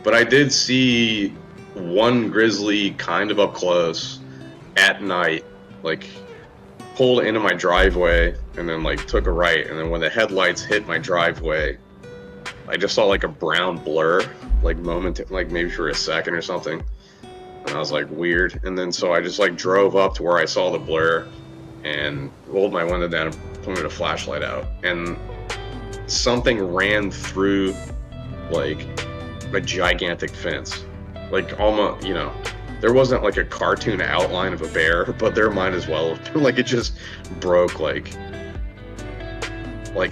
But I did see one grizzly kind of up close at night, like pulled into my driveway and then like took a right, and then when the headlights hit my driveway, I just saw like a brown blur, like like maybe for a second or something, and I was like, weird. And then so I just like drove up to where I saw the blur and rolled my window down and pointed a flashlight out, and something ran through like a gigantic fence, like almost, you know, there wasn't like a cartoon outline of a bear, but there might as well have been. Like it just broke like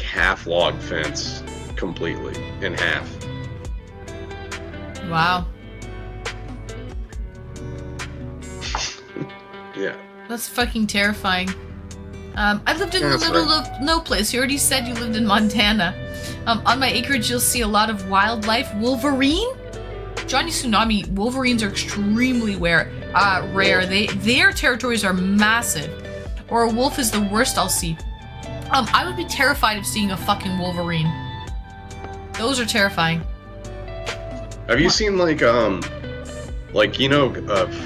half log fence completely in half. Wow. Yeah. That's fucking terrifying. I lived in the middle of no place. You already said you lived in Montana. On my acreage, you'll see a lot of wildlife. Wolverine? Johnny Tsunami, wolverines are extremely rare. Their territories are massive. Or a wolf is the worst I'll see. I would be terrified of seeing a fucking wolverine. Those are terrifying. Have you seen like you know,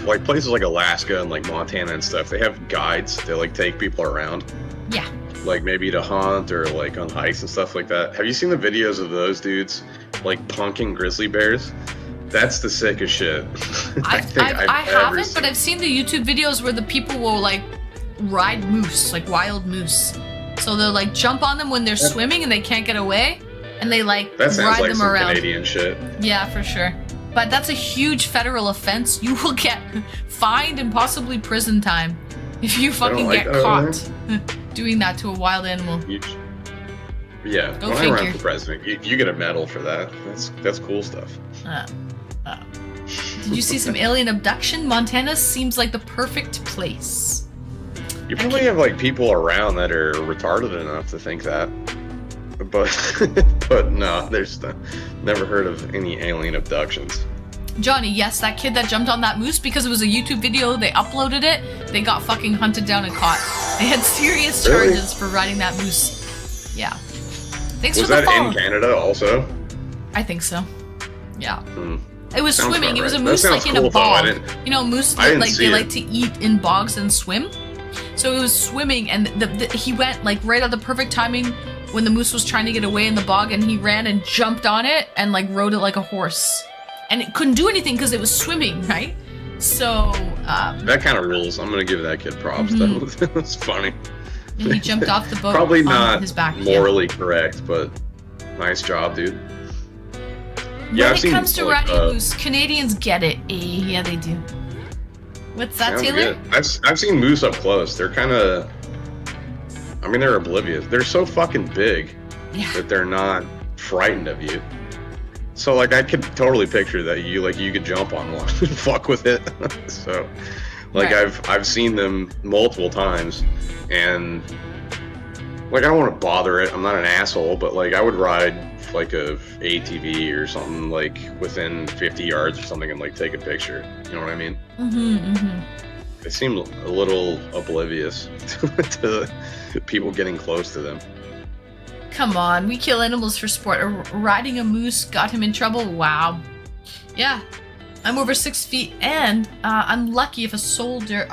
like places like Alaska and like Montana and stuff? They have guides. They like take people around. Yeah. Like maybe to hunt or like on hikes and stuff like that. Have you seen the videos of those dudes like punking grizzly bears? That's the sickest shit. I haven't, but I've seen the YouTube videos where the people will like ride moose, like wild moose. So they'll like jump on them when they're swimming and they can't get away, and they like ride them around. Canadian shit. Yeah, for sure. But that's a huge federal offense. You will get fined and possibly prison time if you fucking get caught doing that to a wild animal. Yeah, when I ran for president, you get a medal for that. That's cool stuff. Did you see some alien abduction? Montana seems like the perfect place. You probably have like people around that are retarded enough to think that, but no, there's never heard of any alien abductions. Johnny, yes, that kid that jumped on that moose, because it was a YouTube video, they uploaded it, they got fucking hunted down and caught. They had serious charges for riding that moose. Yeah. Thanks for the follow. Was that in Canada also? I think so. Yeah. It was Sounds swimming. It was a right. moose like in a bog. You know, moose they like to eat in bogs and swim. So it was swimming, and he went like right at the perfect timing when the moose was trying to get away in the bog, and he ran and jumped on it and like rode it like a horse. And it couldn't do anything because it was swimming, right? So That kind of rules. I'm gonna give that kid props. That was funny. and he jumped off the boat Probably on not his back. morally correct, but nice job, dude. Yeah, when it comes to riding moose, Canadians get it. Yeah, they do. What's that, Taylor? Good. I've seen moose up close. They're kind of, I mean, they're oblivious. They're so fucking big that they're not frightened of you. So like, I could totally picture that you could jump on one and fuck with it. So, like, I've seen them multiple times, and like, I don't want to bother it. I'm not an asshole, but like, I would ride like a ATV or something like within 50 yards or something and like take a picture. You know what I mean? They seem a little oblivious to people getting close to them. Come on, we kill animals for sport. Riding a moose got him in trouble. Wow. Yeah, I'm over 6 feet, and I'm lucky if I'm shoulder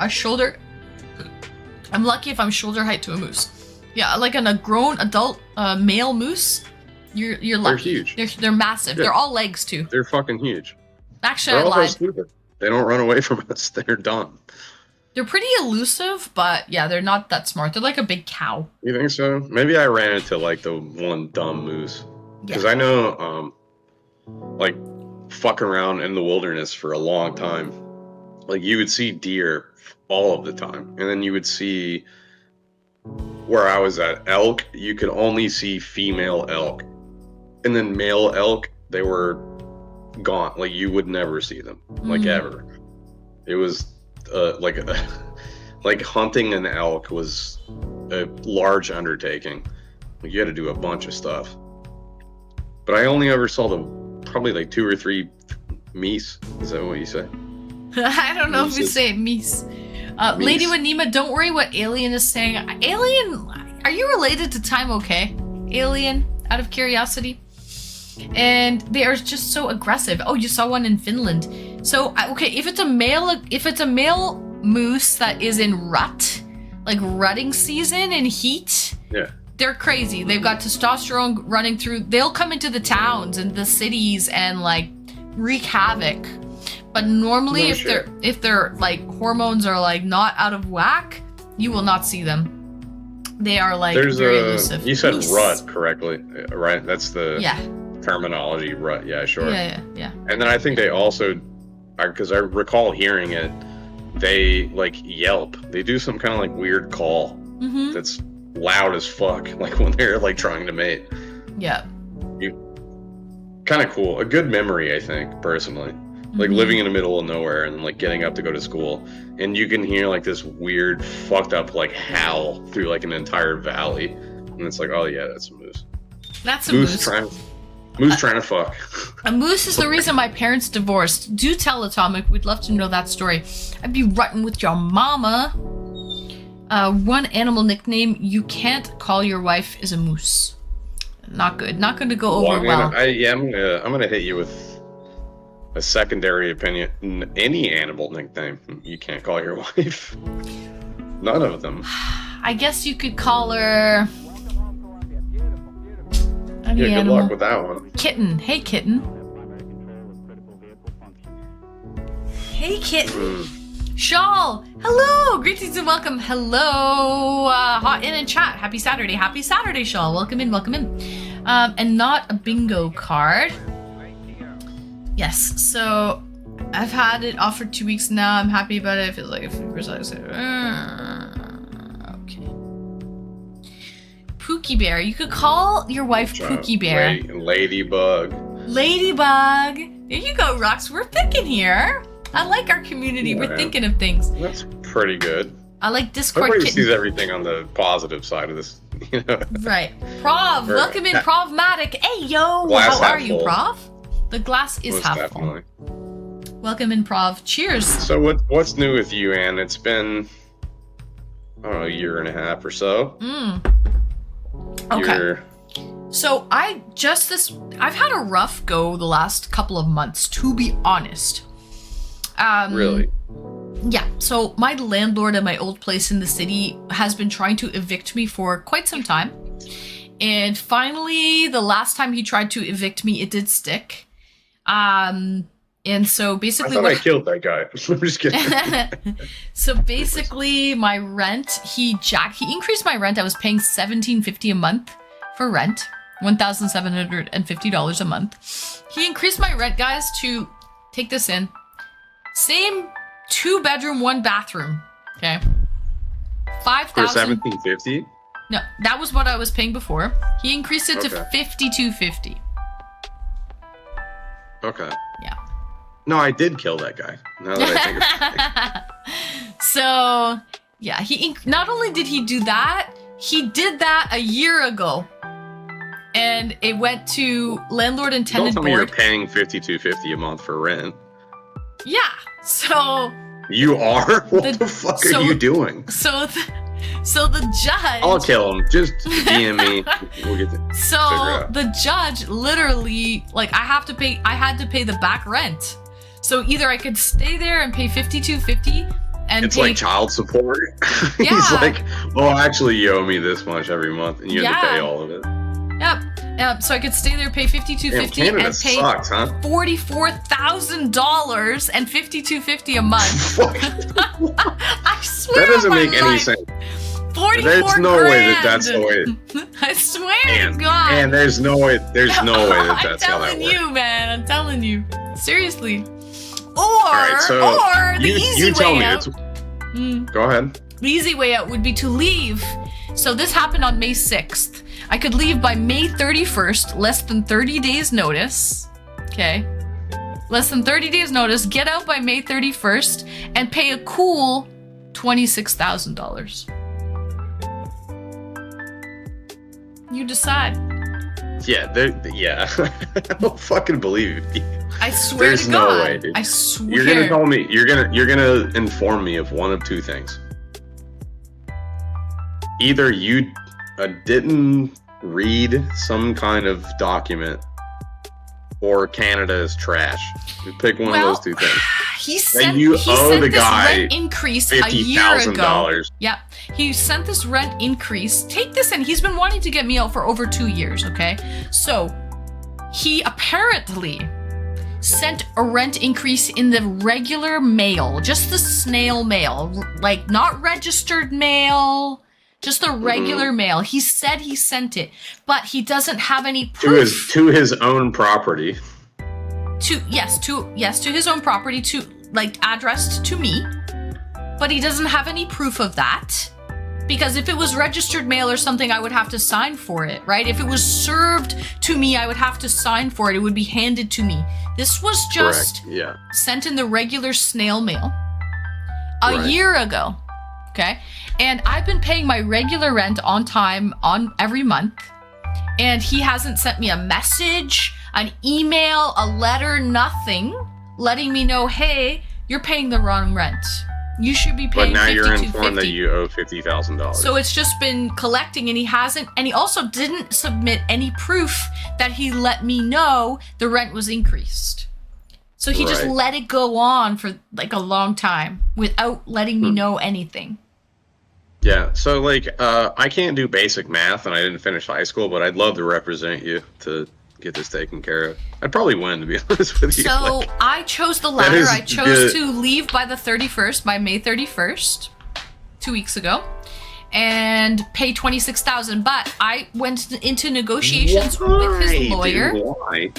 height to a moose. Yeah, like a grown adult male moose. You're lucky. They're huge. They're massive. Yeah. They're all legs too. They're fucking huge. Actually, They're I lied. stupid. They don't run away from us. They're dumb. They're pretty elusive, but yeah, they're not that smart. They're like a big cow. You think so? Maybe I ran into like the one dumb moose. Because I know, like, fucking around in the wilderness for a long time, like, you would see deer all of the time. And then you would see, where I was at, elk, you could only see female elk. And then male elk, they were gone. Like, you would never see them, like, ever. It was like hunting an elk was a large undertaking. Like, you had to do a bunch of stuff. But I only ever saw probably like 2 or 3 meese. Is that what you say? I don't know if we say meese. Lady Wanima, don't worry what Alien is saying. Alien, are you related to Time OK? Alien, out of curiosity? And they are just so aggressive. Oh, you saw one in Finland. So, okay, if it's a male moose that is in rut, like rutting season and heat, they're crazy. They've got testosterone running through. They'll come into the towns and the cities and like wreak havoc. But normally, if their like hormones are like not out of whack, you will not see them. They are like very elusive. You said rut correctly, right? That's the terminology, rut. Yeah, sure. Yeah. And then I think they also, because I recall hearing it, they like yelp. They do some kind of like weird call that's loud as fuck, like when they're like trying to mate. Yeah. Kind of cool. A good memory, I think, personally. Like living in the middle of nowhere and like getting up to go to school, and you can hear like this weird fucked up like howl through like an entire valley, and it's like, oh yeah, that's a moose. That's a moose. Trying to fuck. A moose is the reason my parents divorced. Do tell, Atomic. We'd love to know that story. I'd be rutting with your mama. One animal nickname you can't call your wife is a moose. Not good. Not going to go over well. I'm gonna hit you with a secondary opinion. Any animal nickname you can't call your wife. None of them. I guess you could call her. Good luck with that one. Kitten. Hey, kitten. Hey, kitten. Shawl. Hello. Greetings and welcome. Hello. Hot in and chat. Happy Saturday. Happy Saturday, Shawl. Welcome in. Welcome in. And not a bingo card. Yes. So I've had it off for 2 weeks now. I'm happy about it. I feel like if okay. Pookie Bear. You could call your wife Pookie Bear. Ladybug. Ladybug. There you go, Rox. We're thinking here. I like our community. Yeah. We're thinking of things. That's pretty good. I like Discord. Everybody sees everything on the positive side of this, you know. Right. Prov, welcome in, Provmatic. Hey, yo. How are you, Prov? The glass is half full. Welcome in, Prov. Cheers. So what's new with you, Anne? It's been, I don't know, a year and a half or so. Okay. So I've had a rough go the last couple of months, to be honest. Really? Yeah. So my landlord at my old place in the city has been trying to evict me for quite some time. And finally, the last time he tried to evict me, it did stick. And so I basically, thought I killed that guy. I'm just kidding. so basically, my rent, he increased my rent. I was paying $1,750 a month for rent, $1,750 a month. He increased my rent, guys, to take this in. Same 2-bedroom, 1-bathroom. Okay, For $5,000. $1,750? No, that was what I was paying before. He increased it to Okay. $5,250. Okay. Yeah. No, I did kill that guy. Now that I think about it. So, yeah, not only did he do that, he did that a year ago. And it went to landlord and Don't tenant tell me you're board. paying $5,250 a month for rent. Yeah. So You are? What The- the fuck so- are you doing? so the judge I'll kill him. Just DM me. We'll get to So figure it out. the judge literally, like, I had to pay the back rent. So either I could stay there and pay $5,250 and It's pay like child support. He's Yeah. like, oh, actually, you owe me this much every month, and you have to Yeah. pay all of it. Yep. So I could stay there, pay Damn, $5,250 Canada and pay sucks, huh? $44,000 and $5,250 a month. Fuck. I swear That doesn't on my make any life, sense. 44 There's no way that that's the grand. way. I swear And, to God. and there's no way that I'm that's how that telling works. you, man. I'm telling you. Seriously. Or, right, so or the easy you tell way me. out. Go ahead. The easy way out would be to leave. So this happened on May 6th. I could leave by May 31st, less than 30 days notice. Okay. Less than 30 days notice, get out by May 31st, and pay a cool $26,000. You decide. Yeah, yeah. I don't fucking believe you. I swear There's to no God. way, dude. I swear. You're gonna tell me. You're gonna inform me of one of two things. Either you didn't read some kind of document, or Canada is trash. You pick one of those two things. He sent, you he owe sent the this guy rent increase a year ago. $50,000. Yep. He sent this rent increase. Take this in. He's been wanting to get me out for over 2 years, okay? So he apparently sent a rent increase in the regular mail, just the snail mail, like not registered mail, just the regular mail. He said he sent it, but he doesn't have any proof. To his own property. To his own property, to like addressed to me, but he doesn't have any proof of that, because if it was registered mail or something, I would have to sign for it, right? If it was served to me, I would have to sign for it. It would be handed to me. This was just Correct. Yeah. sent in the regular snail mail a Right. year ago. Okay, and I've been paying my regular rent on time on every month, and he hasn't sent me a message, an email, a letter, nothing, letting me know, hey, you're paying the wrong rent. You should be But paying now you're informed that $5,250. you owe $50,000. So it's just been collecting, and he hasn't, and he also didn't submit any proof that he let me know the rent was increased. So he just Right. let it go on for like a long time without letting me know anything. Yeah, so like I can't do basic math, and I didn't finish high school, but I'd love to represent you to get this taken care of. I'd probably win, to be honest with you. So Like, I chose the latter. is I chose good. to leave by the 31st, by May 31st, 2 weeks ago, and pay $26,000. But I went into negotiations with his why, lawyer dude, why?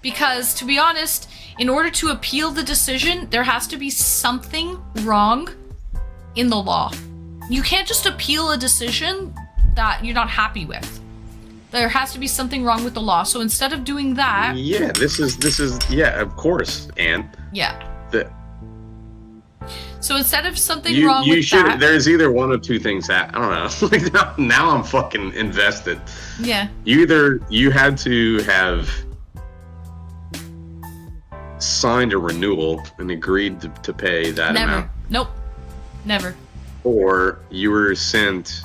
because, to be honest, in order to appeal the decision, there has to be something wrong in the law. You can't just appeal a decision that you're not happy with. There has to be something wrong with the law. So instead of doing that, Yeah, this is yeah, of course, Anne. yeah. The, So instead of something you wrong you with should. that, There's either one of two things that I don't know. Like now I'm fucking invested. yeah. You had to have signed a renewal and agreed to pay that Never. amount, Nope. Never. or you were sent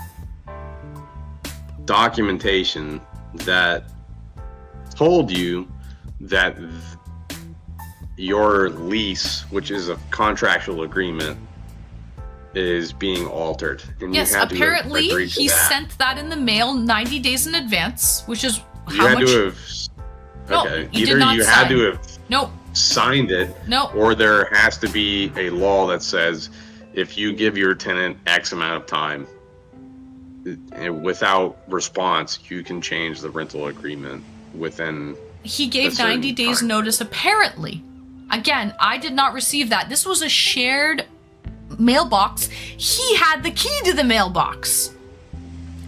documentation that told you that your lease, which is a contractual agreement, is being altered. And Yes, you had apparently to agree to he that. sent that in the mail 90 days in advance, which is You how had much. to have. No, Okay, he did either not you had sign. to have Nope. signed it, No. or there has to be a law that says if you give your tenant X amount of time without response, you can change the rental agreement within. He gave 90 days time. notice, apparently. Again, I did not receive that. This was a shared mailbox. He had the key to the mailbox.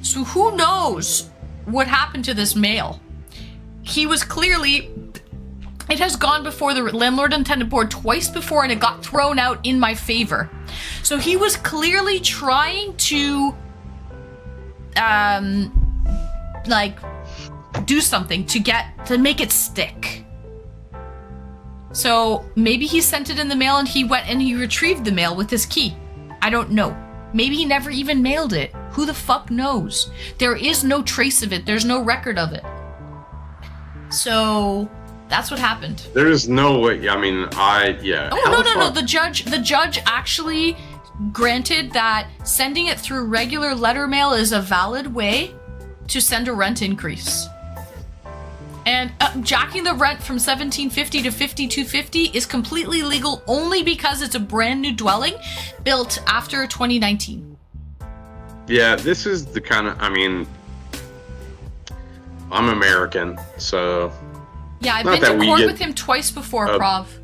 So who knows what happened to this mail? He was clearly... It has gone before the landlord and tenant board twice before, and it got thrown out in my favor. So he was clearly trying to... do something to make it stick. So maybe he sent it in the mail and he went and he retrieved the mail with his key. I don't know. Maybe he never even mailed it. Who the fuck knows? There is no trace of it. There's no record of it. So that's what happened. There's no way. I mean, Oh, no. The judge actually granted that sending it through regular letter mail is a valid way to send a rent increase. And jacking the rent from $1,750 to $5,250 is completely legal only because it's a brand new dwelling built after 2019. Yeah, this is the kind of, I mean, I'm American, so... Yeah, I've been to court with him twice before, Prov.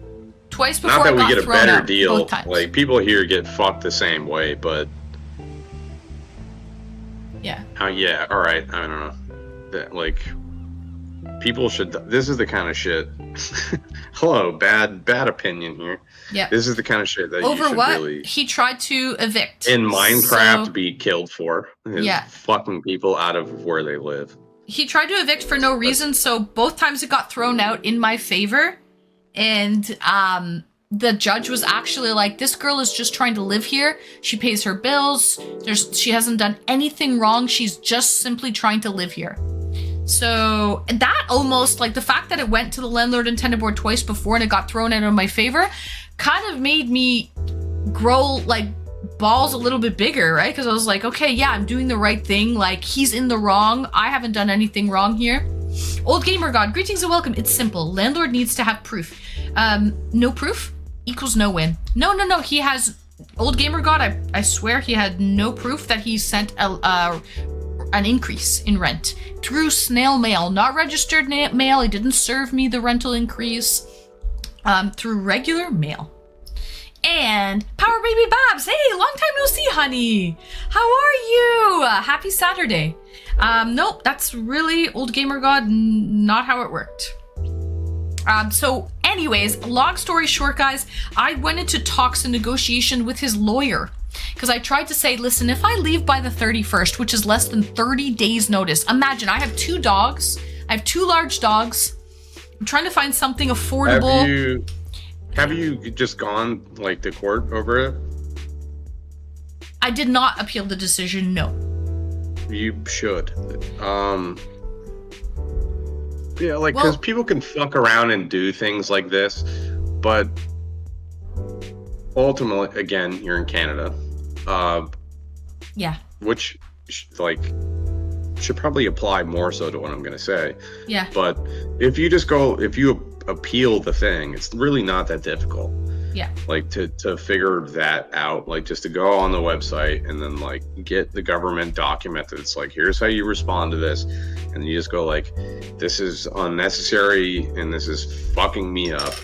Twice before not that I got we get a thrown better out, deal. both times. Like, people here get fucked the same way, but... Yeah. Yeah, alright, I don't know. That, like... People should. This is the kind of shit. Hello, bad opinion here. Yeah. This is the kind of shit that over you should what really he tried to evict in Minecraft be killed for. Yeah. Fucking people out of where they live. He tried to evict for no reason, so both times it got thrown out in my favor, and the judge was actually like, "This girl is just trying to live here. She pays her bills. She hasn't done anything wrong. She's just simply trying to live here." So that almost, like, the fact that it went to the landlord and tenant board twice before and it got thrown out in my favor kind of made me grow, like, balls a little bit bigger, right? Because I was like, okay, yeah, I'm doing the right thing. Like, he's in the wrong. I haven't done anything wrong here. Old Gamer God, greetings and welcome. It's simple. Landlord needs to have proof. No proof equals no win. No. He has... Old Gamer God, I swear he had no proof that he sent an increase in rent through snail mail, not registered mail. He didn't serve me the rental increase through regular mail. And Power Baby Babs, hey, long time no see, honey. How are you? Happy Saturday. Nope, that's really, Old Gamer God, not how it worked. So anyways, long story short, guys, I went into talks and negotiation with his lawyer. Because I tried to say, listen, if I leave by the 31st, which is less than 30 days notice, imagine I have 2 dogs. I have 2 large dogs. I'm trying to find something affordable. Have you just gone, like, to court over it? I did not appeal the decision, no. You should. Yeah, like, because people can fuck around and do things like this, but ultimately, again, you're in Canada. Yeah. Which, like, should probably apply more so to what I'm going to say. Yeah. But if you appeal the thing, it's really not that difficult. Yeah. Like, to figure that out, like, just to go on the website and then, like, get the government document that's like, here's how you respond to this. And you just go, like, this is unnecessary and this is fucking me up.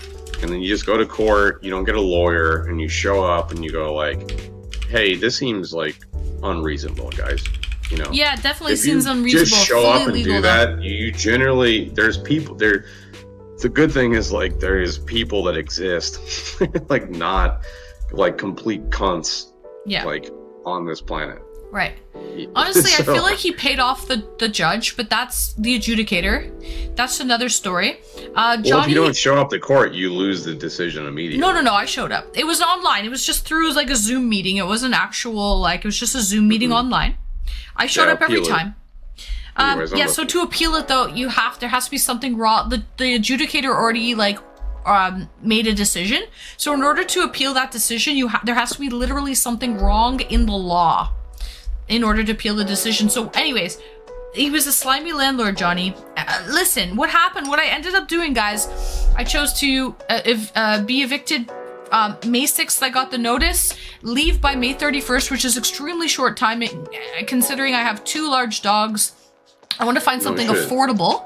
And then you just go to court, you don't get a lawyer, and you show up and you go, like, hey, this seems, like, unreasonable, guys. You know? Yeah, it definitely seems unreasonable. Just show up and do that. You generally, there's people there. The good thing is, like, there is people that exist, like, not, like, complete cunts, like, on this planet. Right. Honestly, I feel like he paid off the judge, but that's the adjudicator. That's another story. Johnny, well, if you don't show up to court, you lose the decision immediately. No, I showed up. It was online. It was just through, like, a Zoom meeting. It wasn't actual, like, it was just a Zoom meeting online. I showed up every time. So to appeal it, though, there has to be something wrong. The adjudicator already, like, made a decision. So in order to appeal that decision, there has to be literally something wrong in the law in order to appeal the decision. So anyways, he was a slimy landlord, Johnny. Listen, what happened? What I ended up doing, guys, I chose to be evicted. May 6th, I got the notice. Leave by May 31st, which is extremely short time, considering I have 2 large dogs. I want to find something affordable,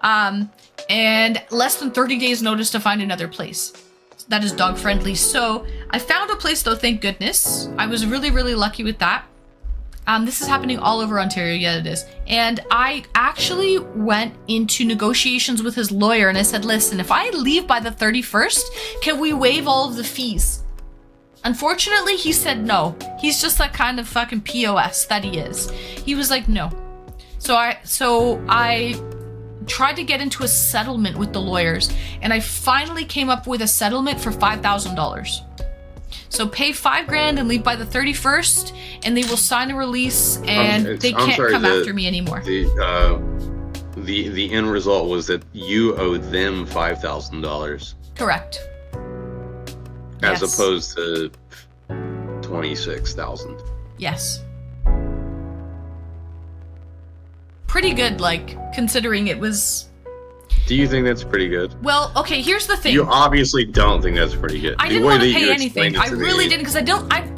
and less than 30 days notice to find another place that is dog friendly. So I found a place though, thank goodness. I was really, really lucky with that. This is happening all over Ontario. Yeah, it is. And I actually went into negotiations with his lawyer and I said, listen, if I leave by the 31st, can we waive all of the fees? Unfortunately, he said no. He's just that kind of fucking POS that he is. He was like, no. So I tried to get into a settlement with the lawyers, and I finally came up with a settlement for $5,000. So pay $5,000 and leave by the 31st, and they will sign a release, and they can't come after me anymore. The end result was that you owed them $5,000. Correct. As opposed to 26,000. Yes. Pretty good, like, considering it was... Do you think that's pretty good? Well, okay, here's the thing. You obviously don't think that's pretty good. I didn't want to pay anything. I really didn't, because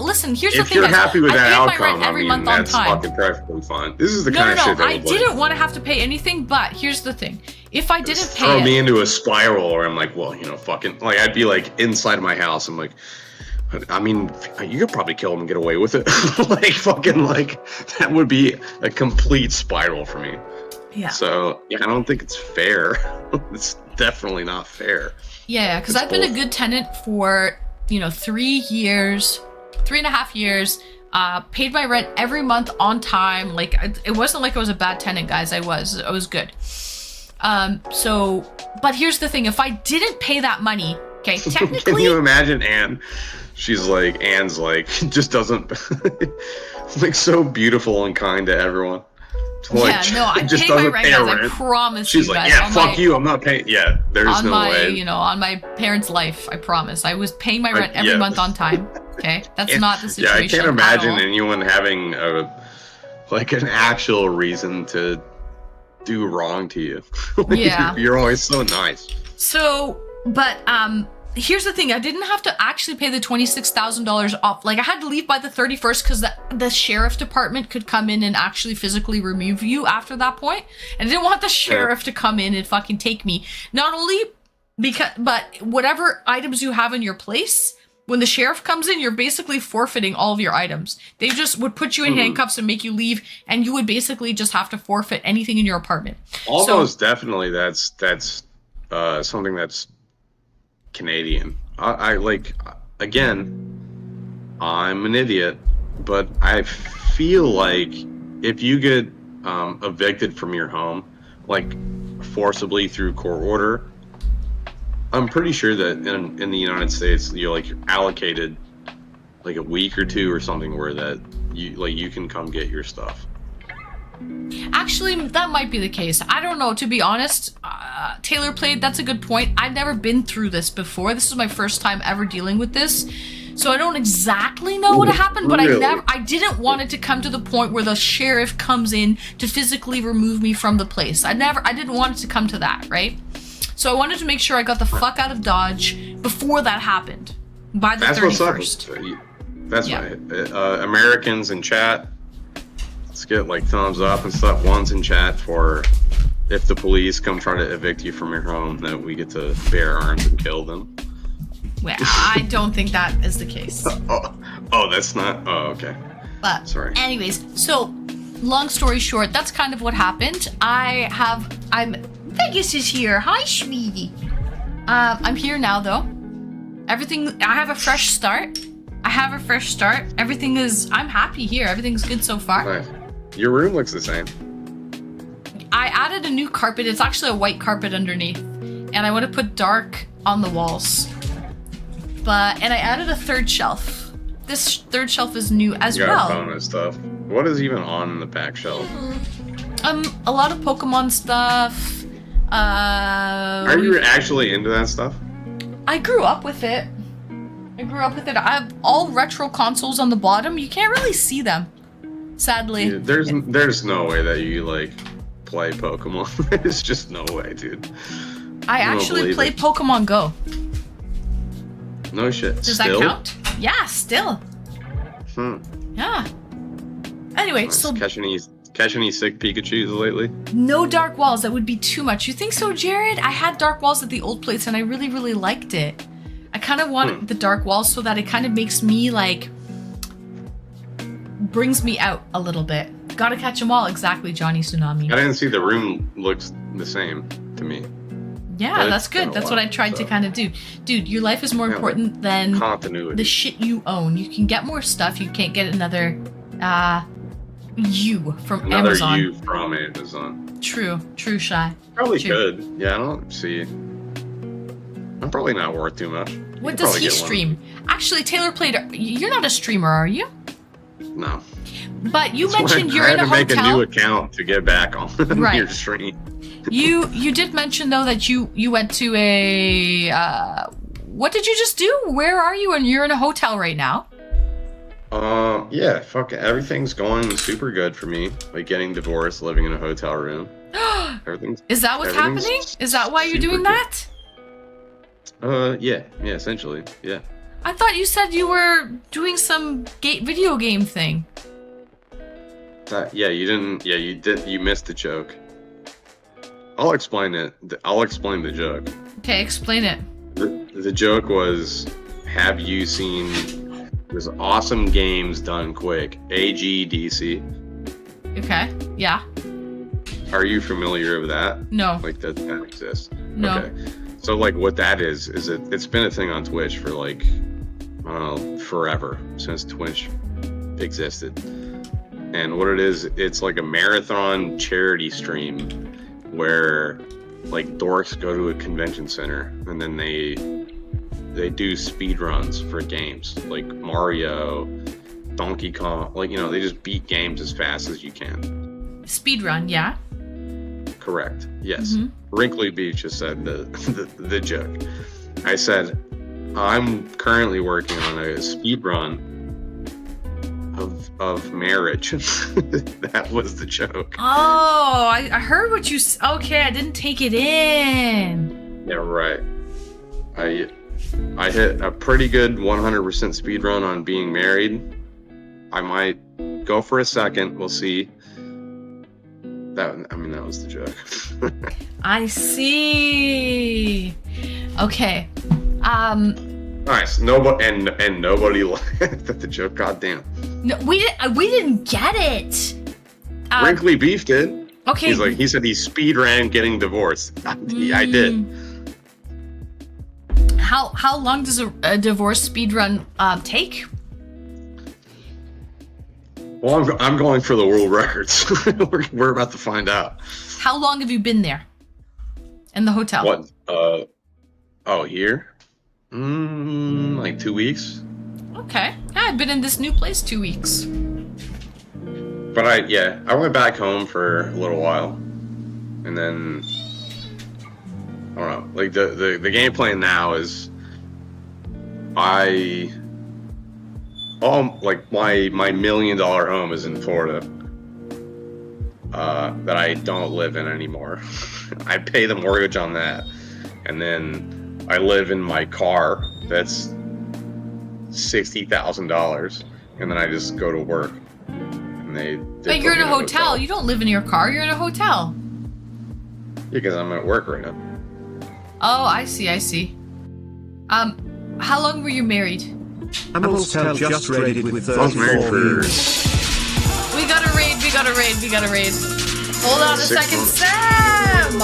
listen, here's the thing. If you're happy with that outcome, that's fucking perfectly fine. This is the kind of shit that I didn't want to have to pay anything, but here's the thing. If I didn't pay throw me into a spiral where I'm like, well, fucking, like, I'd be like inside of my house. I'm like, I mean, you could probably kill him and get away with it. Like, fucking, like, that would be a complete spiral for me. Yeah. So, yeah, I don't think it's fair. It's definitely not fair. Yeah, because I've been a good tenant for, 3 years, 3.5 years, paid my rent every month on time. Like, it wasn't like I was a bad tenant, guys. I was good. But here's the thing. If I didn't pay that money, okay, technically... Can you imagine Anne? Anne's like, just doesn't, like, so beautiful and kind to everyone. Like, I pay my rent, guys, I promise. She's like, yeah, fuck you, I'm not paying. Yeah, there's no way. On my parents' life, I promise. I was paying my rent every month on time. Okay, that's not the situation. Yeah, I can't imagine anyone having an actual reason to do wrong to you. Yeah, you're always so nice. So, but here's the thing. I didn't have to actually pay the $26,000 off. Like, I had to leave by the 31st because the sheriff department could come in and actually physically remove you after that point. And I didn't want the sheriff to come in and fucking take me. Not only but whatever items you have in your place, when the sheriff comes in, you're basically forfeiting all of your items. They just would put you in handcuffs and make you leave, and you would basically just have to forfeit anything in your apartment. Almost definitely that's something that's Canadian. I like, again, I'm an idiot, but I feel like if you get evicted from your home, like forcibly through court order, I'm pretty sure that in the United States you're allocated like a week or 2 or something where that you can come get your stuff. Actually, that might be the case. I don't know, to be honest. Taylor played, that's a good point. I've never been through this before. This is my first time ever dealing with this. So I don't exactly know what happened, but really? I didn't want it to come to the point where the sheriff comes in to physically remove me from the place. I didn't want it to come to that, right? So I wanted to make sure I got the fuck out of Dodge before that happened. By the 31st. That's right. Americans in chat, let's get thumbs up and stuff. One's in chat for if the police come try to evict you from your home, that we get to bear arms and kill them. Well, I don't think that is the case. Oh, that's not. Oh, okay. But sorry. Anyways, so long story short, that's kind of what happened. Vegas is here. Hi, sweetie. I'm here now, though. I have a fresh start. I'm happy here. Everything's good so far. Nice. Your room looks the same. I added a new carpet. It's actually a white carpet underneath. And I want to put dark on the walls. And I added a third shelf. This third shelf is new as well. You got bonus stuff. What is even on the back shelf? A lot of Pokemon stuff. Are you actually into that stuff? I grew up with it. I have all retro consoles on the bottom. You can't really see them. Sadly. Yeah, there's no way that you like play Pokemon. There's just no way, dude. I don't actually believe play it. Pokemon Go. No shit. Does Still? that count? Yeah, still. Yeah. Anyway, Nice. so Catch any sick Pikachus lately? no dark walls. That would be too much. You think so, Jared? I had dark walls at the old place and I really, really liked it. I kind of wanted the dark walls so that it kind of makes me like brings me out a little bit. Gotta catch them all. Exactly, Johnny Tsunami. I didn't see the room looks the same to me. Yeah, But that's it's been good. a That's what I while, tried to so. kind of do. Dude, your life is more Yeah, important than Continuity. the shit you own. You can get more stuff. You can't get another you from Another Amazon. you from Amazon. True, Shy. Probably True. could. Yeah, I don't see. I'm probably not worth too much. You What could does probably he get one. stream? Actually, Taylor played. You're not a streamer, are you? No. But you That's why mentioned you're I in had a to make a new hotel. account to get back on Right. your stream. You did mention though that you went to a what did you just do? Where are you? And you're in a hotel right now. Yeah, fuck it. Everything's going super good for me. Like getting divorced, living in a hotel room. Everything's Is that what's everything's happening? Is that why you're super doing good. that? Yeah, essentially, yeah. I thought you said you were doing some video game thing. Yeah, you didn't. Yeah, you did. You missed the joke. I'll explain it. I'll explain the joke. Okay, explain it. The joke was, have you seen this awesome games done quick? AGDC. Okay. Yeah. Are you familiar with that? No. Like that exists? No. Okay. So like what that is it's been a thing on Twitch for like, I don't know, forever, since Twitch existed. And what it is, it's like a marathon charity stream where like dorks go to a convention center and then they do speed runs for games like Mario, Donkey Kong, like, you know, they just beat games as fast as you can. Speedrun, yeah. Correct. Yes. Mhm. Wrinkly Beach just said the joke. I said I'm currently working on a speed run of marriage. That was the joke. Oh, I heard what you. Okay, I didn't take it in. Yeah, right. I hit a pretty good 100% speed run on being married. I might go for a second. We'll see. That was the joke. I see. Okay. Nice. Nobody and nobody laughed at the joke. Goddamn. No, we didn't get it. Wrinkly Beef did. Okay. He said he speed ran getting divorced. I did. How long does a divorce speedrun take? Well, I'm going for the world records. We're about to find out. How long have you been there? In the hotel? What? Here? Like 2 weeks. Okay. Yeah, I've been in this new place 2 weeks. But I went back home for a little while, and then I don't know. Like the game plan now is my $1 million home is in Florida. That I don't live in anymore. I pay the mortgage on that, and then I live in my car that's $60,000, and then I just go to work. And they But you're put in me a hotel. You don't live in your car. You're in a hotel. Because I'm at work right now. Oh, I see. How long were you married? Amstel just raided with I was married 34 for views. We gotta raid. Hold on a 6 second, months. Sam!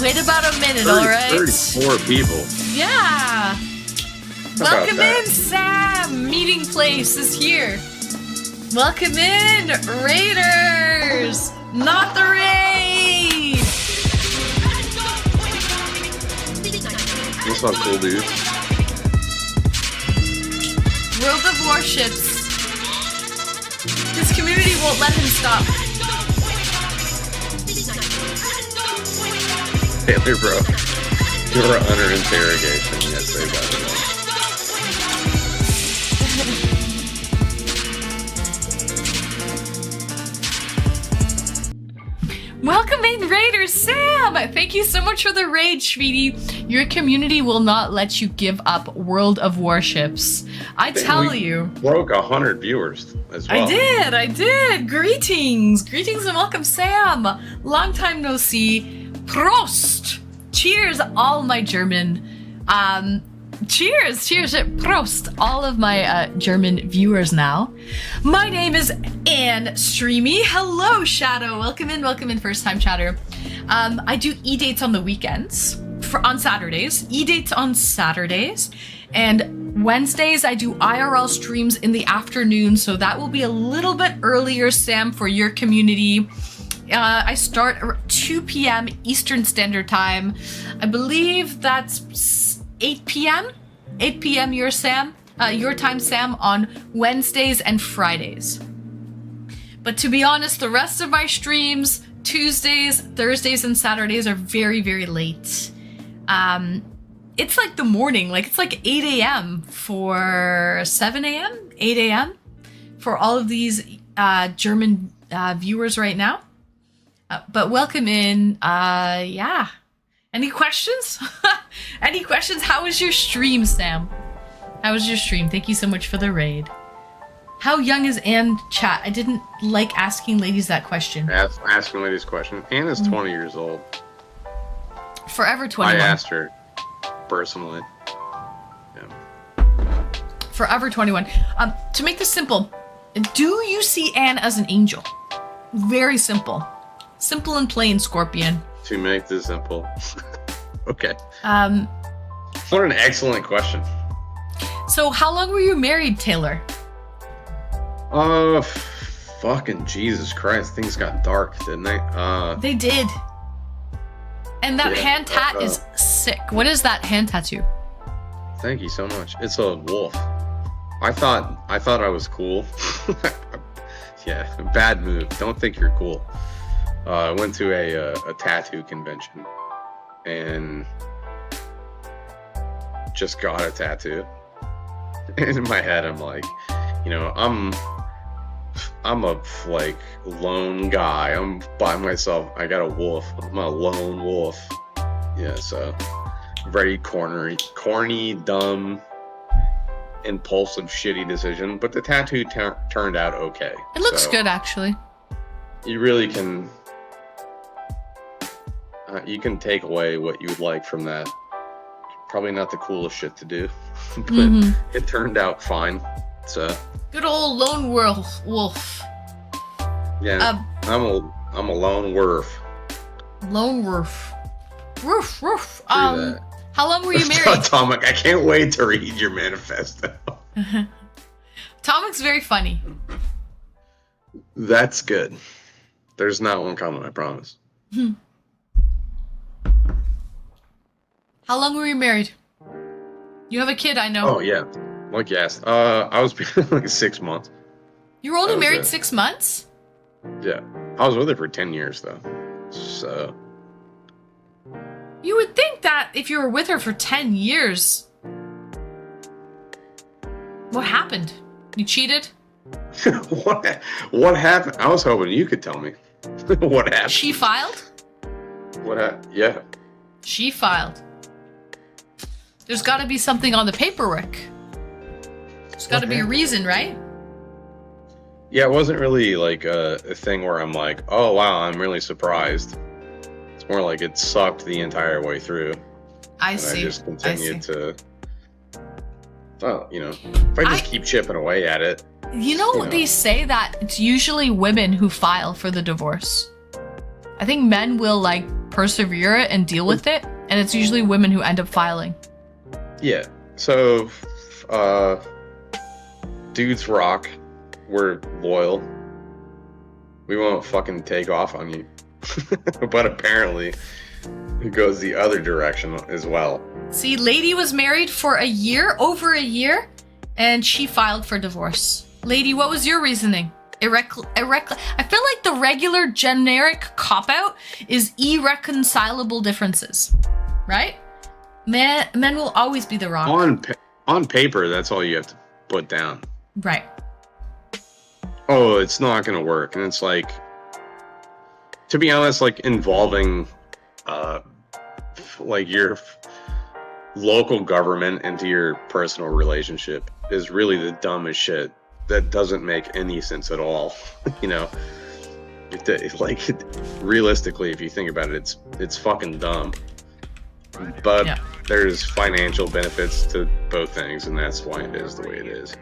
Wait about a minute, alright? 34 people. Yeah! about Welcome that? in, Sam! Meeting place is here. Welcome in, Raiders! Not the raid! What's up, cool dude? World of Warships. His community won't let him stop. Taylor, bro. You are under interrogation. Yes, say that. Green Raider Sam! Thank you so much for the raid, Schweetie. Your community will not let you give up World of Warships. I tell you. Broke 100 viewers as well. I did. Greetings and welcome, Sam. Long time no see. Prost. Cheers, all my German. Cheers, Prost, all of my German viewers now. My name is Anne Streamy. Hello, Shadow. Welcome in, first time chatter. I do eDates on the weekends, on Saturdays. eDates on Saturdays. And Wednesdays, I do IRL streams in the afternoon, so that will be a little bit earlier, Sam, for your community. I start at 2 p.m. Eastern Standard Time. I believe that's 8 p.m. 8 p.m. your time, Sam, on Wednesdays and Fridays. But to be honest, the rest of my streams, Tuesdays, Thursdays, and Saturdays are very, very late. It's like the morning, like it's like 8 a.m. for 7 a.m., 8 a.m. for all of these German viewers right now. But welcome in, yeah. Any questions? Any questions? How was your stream, Sam? How was your stream? Thank you so much for the raid. How young is Anne, chat? I didn't like asking ladies that question. Asking ladies question. Anne is 20 years old. Forever 21. I asked her personally. Yeah. Forever 21. To make this simple, do you see Anne as an angel? Very simple. Simple and plain, Scorpion. To make this simple. Okay. What an excellent question. So how long were you married, Taylor? Fucking Jesus Christ. Things got dark, didn't they? They did. And that hand tat is sick. What is that hand tattoo? Thank you so much. It's a wolf. I thought I was cool. Yeah, bad move. Don't think you're cool. I went to a tattoo convention and just got a tattoo. And in my head, I'm like, you know, I'm a like lone guy. I'm by myself. I got a wolf. I'm a lone wolf. Yeah, so very corny, dumb, impulsive, shitty decision. But the tattoo turned out okay. It looks good, actually. You really can. You can take away what you would like from that. Probably not the coolest shit to do, but it turned out fine. So good old lone wolf. Yeah, I'm a lone wolf. Lone wolf. Roof. How long were you married? Tomic, I can't wait to read your manifesto. Tomic's very funny. That's good. There's not one coming, I promise. How long were you married? You have a kid, I know. Oh, yeah. Like, yes. I was like 6 months. You were only married 6 months? Yeah. I was with her for 10 years, though. So. You would think that if you were with her for 10 years. What happened? You cheated? What happened? I was hoping you could tell me. What happened? She filed? What happened? Yeah. She filed. There's got to be something on the paperwork. There's got to be a reason, right? Yeah, it wasn't really like a thing where I'm like, oh wow, I'm really surprised. It's more like it sucked the entire way through. I see. I just continued to. Well, you know, if I just keep chipping away at it. You know, they say that it's usually women who file for the divorce. I think men will like persevere it and deal with it, and it's usually women who end up filing. Yeah. So, dudes rock. We're loyal. We won't fucking take off on you. But apparently, it goes the other direction as well. See, lady was married for over a year, and she filed for divorce. Lady, what was your reasoning? I feel like the regular generic cop-out is irreconcilable differences, right? Men will always be the wrong. On paper, that's all you have to put down. Right. Oh, it's not going to work. And it's like, to be honest, like involving like your local government into your personal relationship is really the dumbest shit. That doesn't make any sense at all. You know, like realistically, if you think about it, it's fucking dumb. But Yeah. there's financial benefits to both things, and that's why it is the way it is.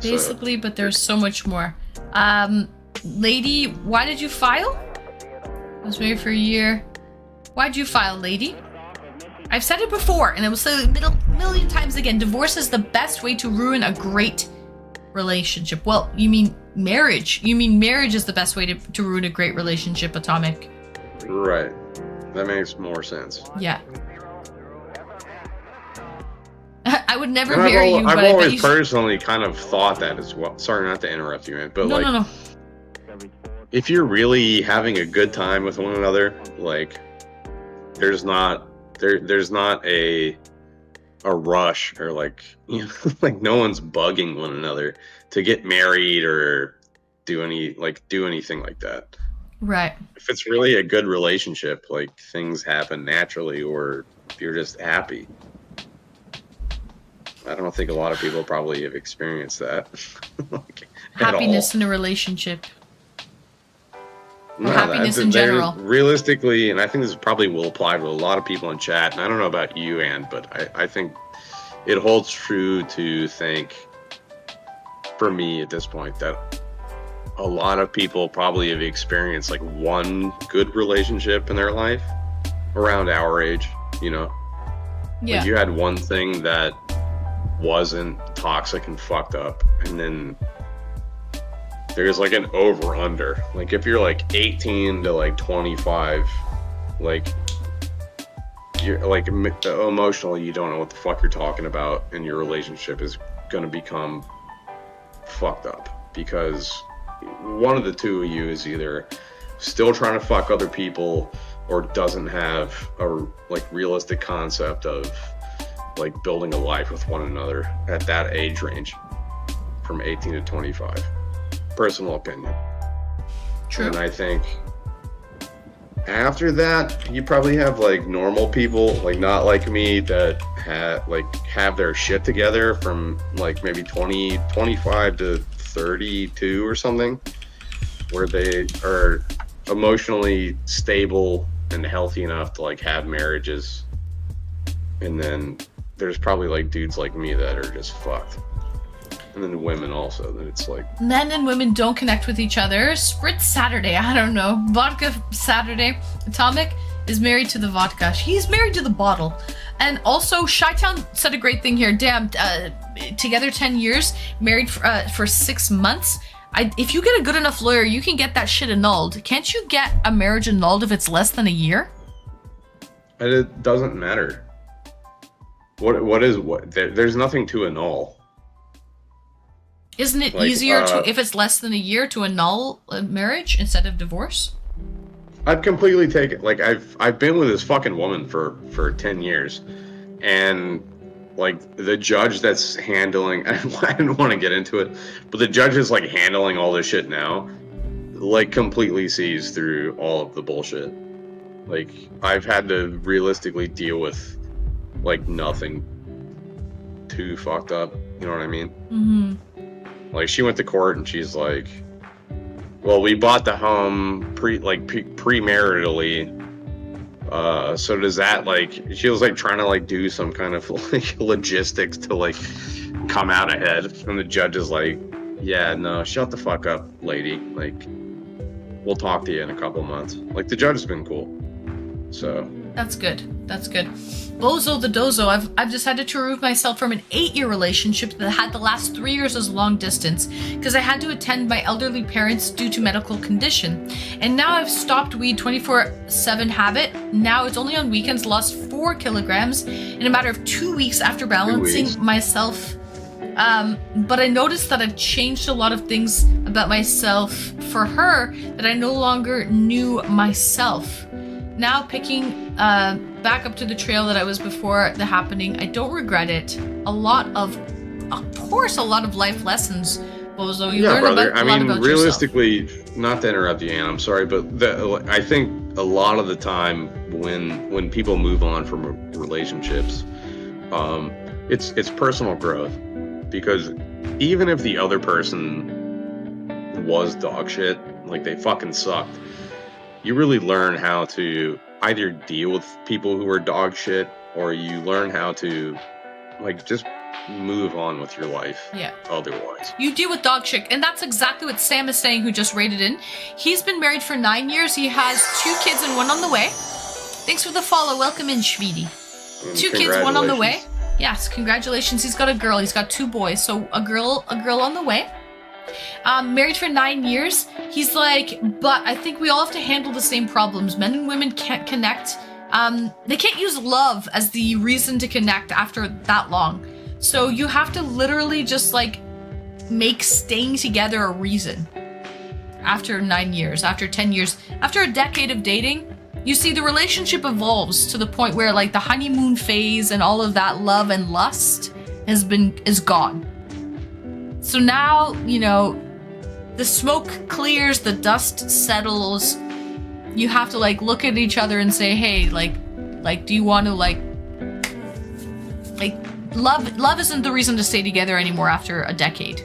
Basically, but there's so much more. Lady, why did you file? I was married for a year. Why'd you file, lady? I've said it before, and I will say it a million times again. Divorce is the best way to ruin a great relationship. Well, you mean marriage. You mean marriage is the best way to ruin a great relationship, Atomic. Right. That makes more sense. Yeah. I would never And marry you, but I've I bet always you... personally kind of thought that as well. Sorry not to interrupt you, man, but No, like, no. if you're really having a good time with one another, like, there's not a rush, or like, you know, like no one's bugging one another to get married or do anything like that. Right. If it's really a good relationship, like things happen naturally, or you're just happy. I don't think a lot of people probably have experienced that. Like, Happiness at all. in a relationship. No, happiness in general. Realistically, and I think this probably will apply to a lot of people in chat, and I don't know about you, Ann, but I think it holds true to think, for me at this point, that a lot of people probably have experienced like one good relationship in their life around our age, you know? Yeah. Like you had one thing that wasn't toxic and fucked up, and then there's like an over under. Like if you're like 18 to like 25, like you're like emotionally you don't know what the fuck you're talking about, and your relationship is gonna become fucked up because one of the two of you is either still trying to fuck other people or doesn't have a like realistic concept of like building a life with one another at that age range from 18 to 25. Personal opinion. True. And I think after that, you probably have like normal people, like not like me, that have their shit together from like maybe 25 to 32 or something, where they are emotionally stable and healthy enough to like have marriages. And then there's probably like dudes like me that are just fucked. And then the women also, that it's like... Men and women don't connect with each other. Spritz Saturday, I don't know. Vodka Saturday. Atomic is married to the vodka. He's married to the bottle. And also, Chi-Town said a great thing here. Damn, together 10 years, married for 6 months. If you get a good enough lawyer, you can get that shit annulled. Can't you get a marriage annulled if it's less than a year? And it doesn't matter. What is what? There's nothing to annul. Isn't it Like, easier to, if it's less than a year, to annul a marriage instead of divorce? I'd completely take it. Like I've been with this fucking woman for 10 years, and like the judge that's handling, I didn't want to get into it, but the judge is like handling all this shit now, like completely sees through all of the bullshit. Like I've had to realistically deal with like nothing too fucked up. You know what I mean? Mm-hmm. Like she went to court and she's like, well, we bought the home premaritally. So does that like, she was like trying to like do some kind of like logistics to like come out ahead. And the judge is like, yeah, no, shut the fuck up, lady. Like, we'll talk to you in a couple months. Like the judge has been cool. So That's good. That's good. Bozo the Dozo, I've decided to remove myself from an 8-year relationship that had the last 3 years as long distance because I had to attend my elderly parents due to medical condition. And now I've stopped weed 24/7 habit. Now it's only on weekends, lost 4 kilograms in a matter of 2 weeks after balancing myself. But I noticed that I've changed a lot of things about myself for her that I no longer knew myself. Now picking back up to the trail that I was before the happening, I don't regret it. A lot of life lessons Bozo. You Yeah, learn brother. about, a lot about Realistically, not to interrupt you, Ann, I'm sorry, but I think a lot of the time when people move on from relationships, it's personal growth, because even if the other person was dog shit, like they fucking sucked, you really learn how to either deal with people who are dog shit, or you learn how to like just move on with your life. Yeah. Otherwise, You deal with dog shit, and that's exactly what Sam is saying, who just rated in. He's been married for 9 years. He has 2 kids and 1 on the way. Thanks for the follow. Welcome in, Schweedy. And 2 kids, 1 on the way. congratulations. Yes, congratulations. He's got a girl. He's got 2 boys, so a girl on the way. Married for 9 years. He's like, but I think we all have to handle the same problems. Men and women can't connect. They can't use love as the reason to connect after that long. So you have to literally just like make staying together a reason. After 9 years, after 10 years, after a decade of dating, you see the relationship evolves to the point where like the honeymoon phase and all of that love and lust is gone. So now, you know, the smoke clears, the dust settles. You have to like look at each other and say, hey, like do you want to like love isn't the reason to stay together anymore after a decade.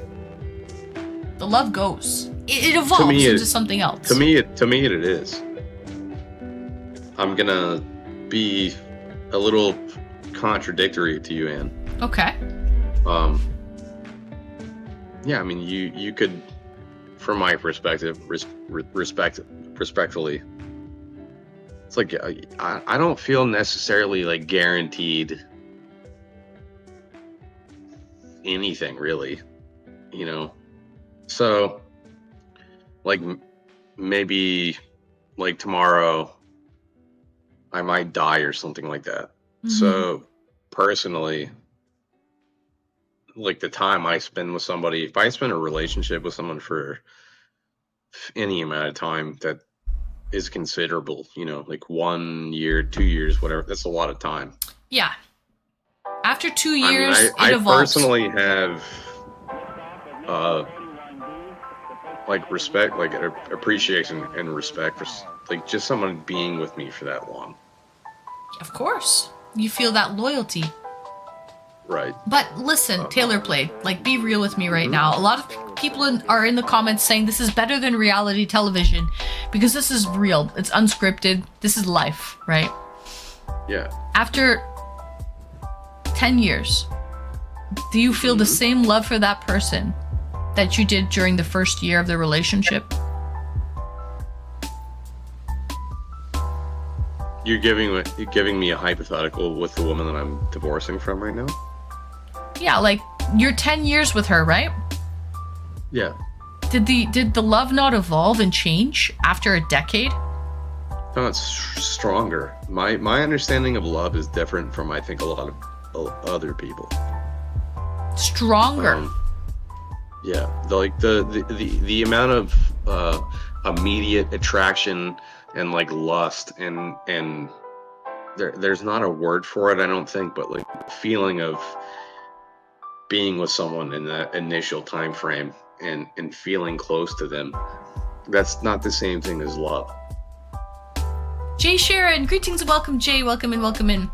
The love goes. It evolves into something else. To me it is. I'm gonna be a little contradictory to you, Ann. Okay. Yeah, I mean, you could, from my perspective, respectfully, it's like I don't feel necessarily like guaranteed anything really, you know. So, like maybe like tomorrow, I might die or something like that. Mm-hmm. So personally, like the time I spend with somebody, if I spend a relationship with someone for any amount of time that is considerable, you know, like 1 year, 2 years, whatever, that's a lot of time. Yeah. After 2 years, I evolves. personally have like respect, like appreciation and respect for like just someone being with me for that long. Of course. You feel that loyalty. Right. But listen, Taylor Play, like be real with me right now. A lot of people are in the comments saying this is better than reality television because this is real. It's unscripted. This is life, right? Yeah. After 10 years, do you feel the same love for that person that you did during the first year of the relationship? You're giving me a hypothetical with the woman that I'm divorcing from right now? Yeah, like you're 10 years with her, right? Yeah. Did the love not evolve and change after a decade? No, it's stronger. My understanding of love is different from I think a lot of other people. Stronger. Yeah, the amount of immediate attraction and like lust and there's not a word for it, I don't think, but like the feeling of being with someone in that initial time frame and feeling close to them, that's not the same thing as love. Jay Sharon, greetings and welcome, Jay. Welcome in.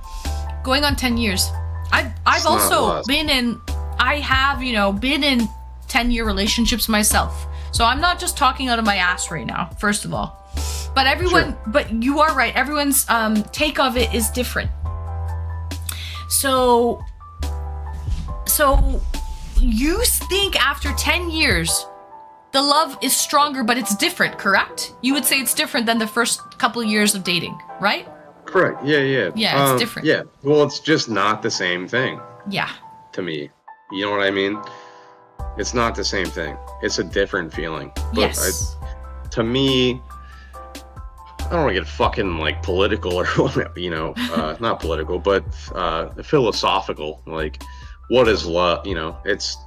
Going on 10 years. I've also been in 10-year relationships myself. So I'm not just talking out of my ass right now, first of all. But but you are right. Everyone's take of it is different. So you think after 10 years, the love is stronger, but it's different, correct? You would say it's different than the first couple of years of dating, right? Correct. Yeah. Yeah, it's different. Yeah. Well, it's just not the same thing. Yeah. To me. You know what I mean? It's not the same thing. It's a different feeling. But yes. To me, I don't want to get fucking like political or you know, not political, but philosophical. Like, what is love? You know, it's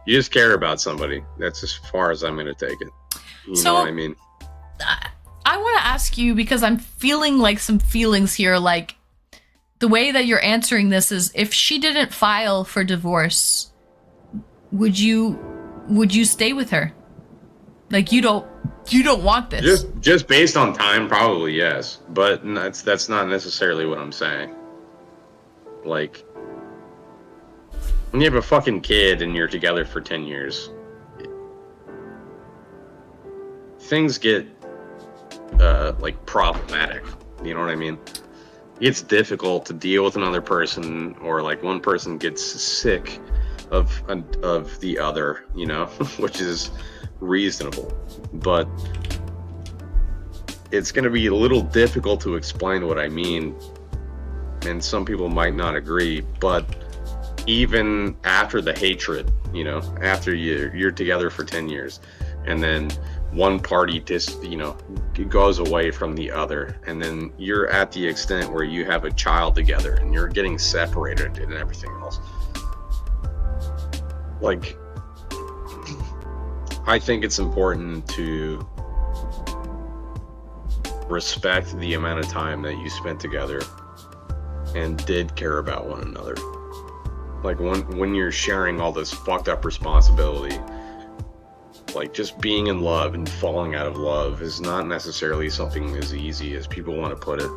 you just care about somebody. That's as far as I'm going to take it. You know what I mean? I want to ask you, because I'm feeling like some feelings here. Like the way that you're answering this is, if she didn't file for divorce, would you would you stay with her? Like, you don't want this. Just based on time, probably yes, but that's not necessarily what I'm saying. Like, when you have a fucking kid and you're together for 10 years, things get like problematic. You know what I mean? It's difficult to deal with another person, or like one person gets sick of the other, you know, which is reasonable, but it's going to be a little difficult to explain what I mean, and some people might not agree. But even after the hatred, you know, after you're together for 10 years and then one party just, you know, goes away from the other, and then you're at the extent where you have a child together and you're getting separated and everything else, like, I think it's important to respect the amount of time that you spent together and did care about one another. Like, when you're sharing all this fucked up responsibility, like, just being in love and falling out of love is not necessarily something as easy as people want to put it.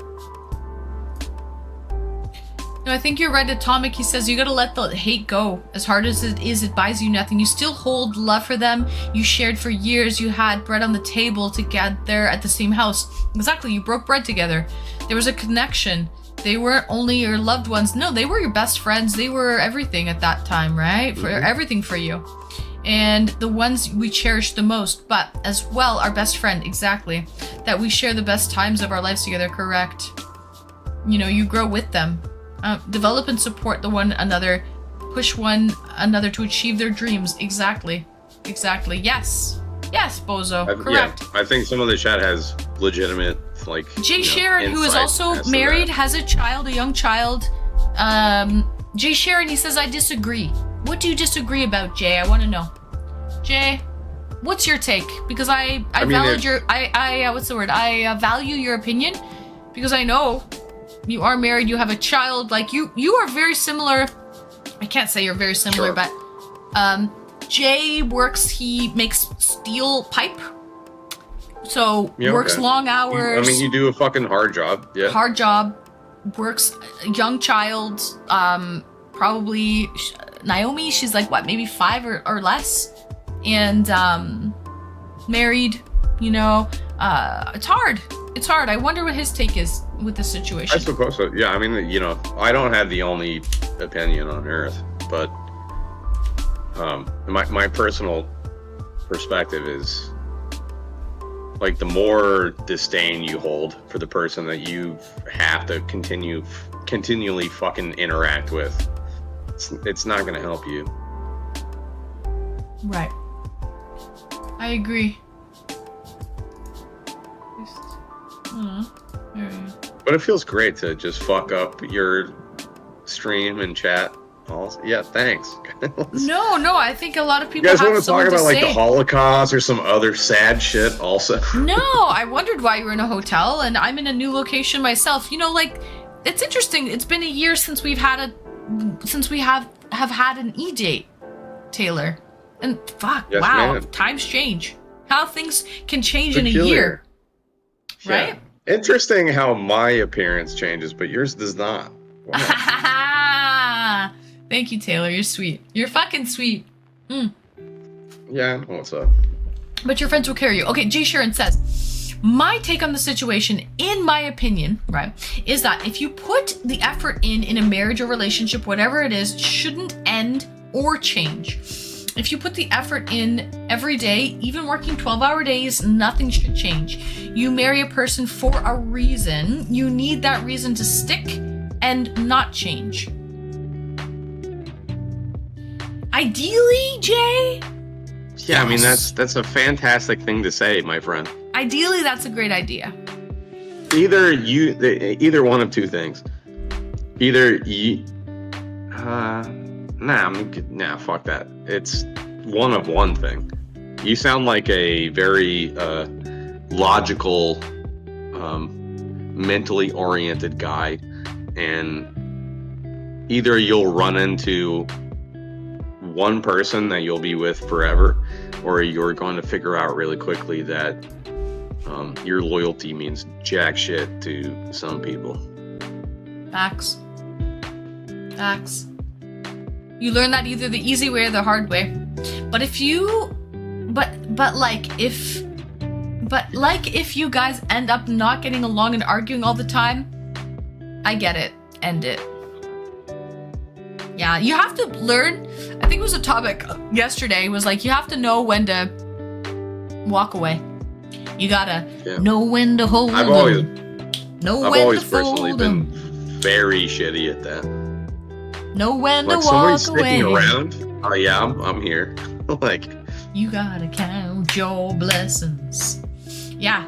No, I think you're right, Atomic. He says you gotta let the hate go. As hard as it is, it buys you nothing. You still hold love for them. You shared for years. You had bread on the table together at the same house. Exactly, you broke bread together. There was a connection. They weren't only your loved ones. No, they were your best friends. They were everything at that time, right? For everything for you. And the ones we cherish the most, but as well, our best friend, exactly. That we share the best times of our lives together, correct. You know, you grow with them. Develop and support the one another. Push one another to achieve their dreams. Exactly. Yes, Bozo. Correct. Yeah, I think some of the chat has legitimate, like, Jay Sharon, who is also married, has a child, a young child. Jay Sharon, he says, I disagree. What do you disagree about, Jay? I want to know. Jay, what's your take? Because I value your opinion, because I know you are married, you have a child. Like, you are very similar. I can't say you're very similar, sure. But Jay works, he makes steel pipe. So works long hours. I mean, you do a fucking hard job. Yeah. Hard job. Works, young child, probably Naomi, she's like, what, maybe 5 or less, and married, you know. It's hard. I wonder what his take is with the situation. I suppose so. Yeah, I mean, you know, I don't have the only opinion on earth, but my personal perspective is, like, the more disdain you hold for the person that you have to continually fucking interact with, it's not going to help you. Right. I agree. But it feels great to just fuck up your stream and chat. Yeah, thanks. No, I think a lot of people you guys have want to talk about, like, the Holocaust or some other sad shit also? No, I wondered why you were in a hotel, and I'm in a new location myself. You know, like, it's interesting. It's been a year since we have had an eDate, Taylor. And fuck, yes, wow, man. Times change. How things can change in a year. Right? Yeah. Interesting how my appearance changes, but yours does not. Wow. Thank you, Taylor. You're sweet. You're fucking sweet. Yeah, I know what's up. But your friends will carry you. Okay, Jay Sharon says, my take on the situation, in my opinion, right, is that if you put the effort in a marriage or relationship, whatever it is, shouldn't end or change. If you put the effort in every day, even working 12-hour days, nothing should change. You marry a person for a reason. You need that reason to stick and not change. Ideally, Jay? Yeah, I mean, that's a fantastic thing to say, my friend. Ideally, that's a great idea. Either one of two things. Either you... Nah, fuck that. It's one of one thing. You sound like a very logical, mentally oriented guy, and either you'll run into one person that you'll be with forever, or you're going to figure out really quickly that your loyalty means jack shit to some people. Facts. Facts. You learn that either the easy way or the hard way. But if you, if you guys end up not getting along and arguing all the time, I get it. End it. Yeah, you have to learn. I think it was a topic yesterday. Was like you have to know when to walk away. You gotta know when to hold I've them. always Them. personally been very shitty at that. Know when Like to somebody's walk away. sticking around. Oh yeah, I'm here. Like You gotta count your blessings. Yeah,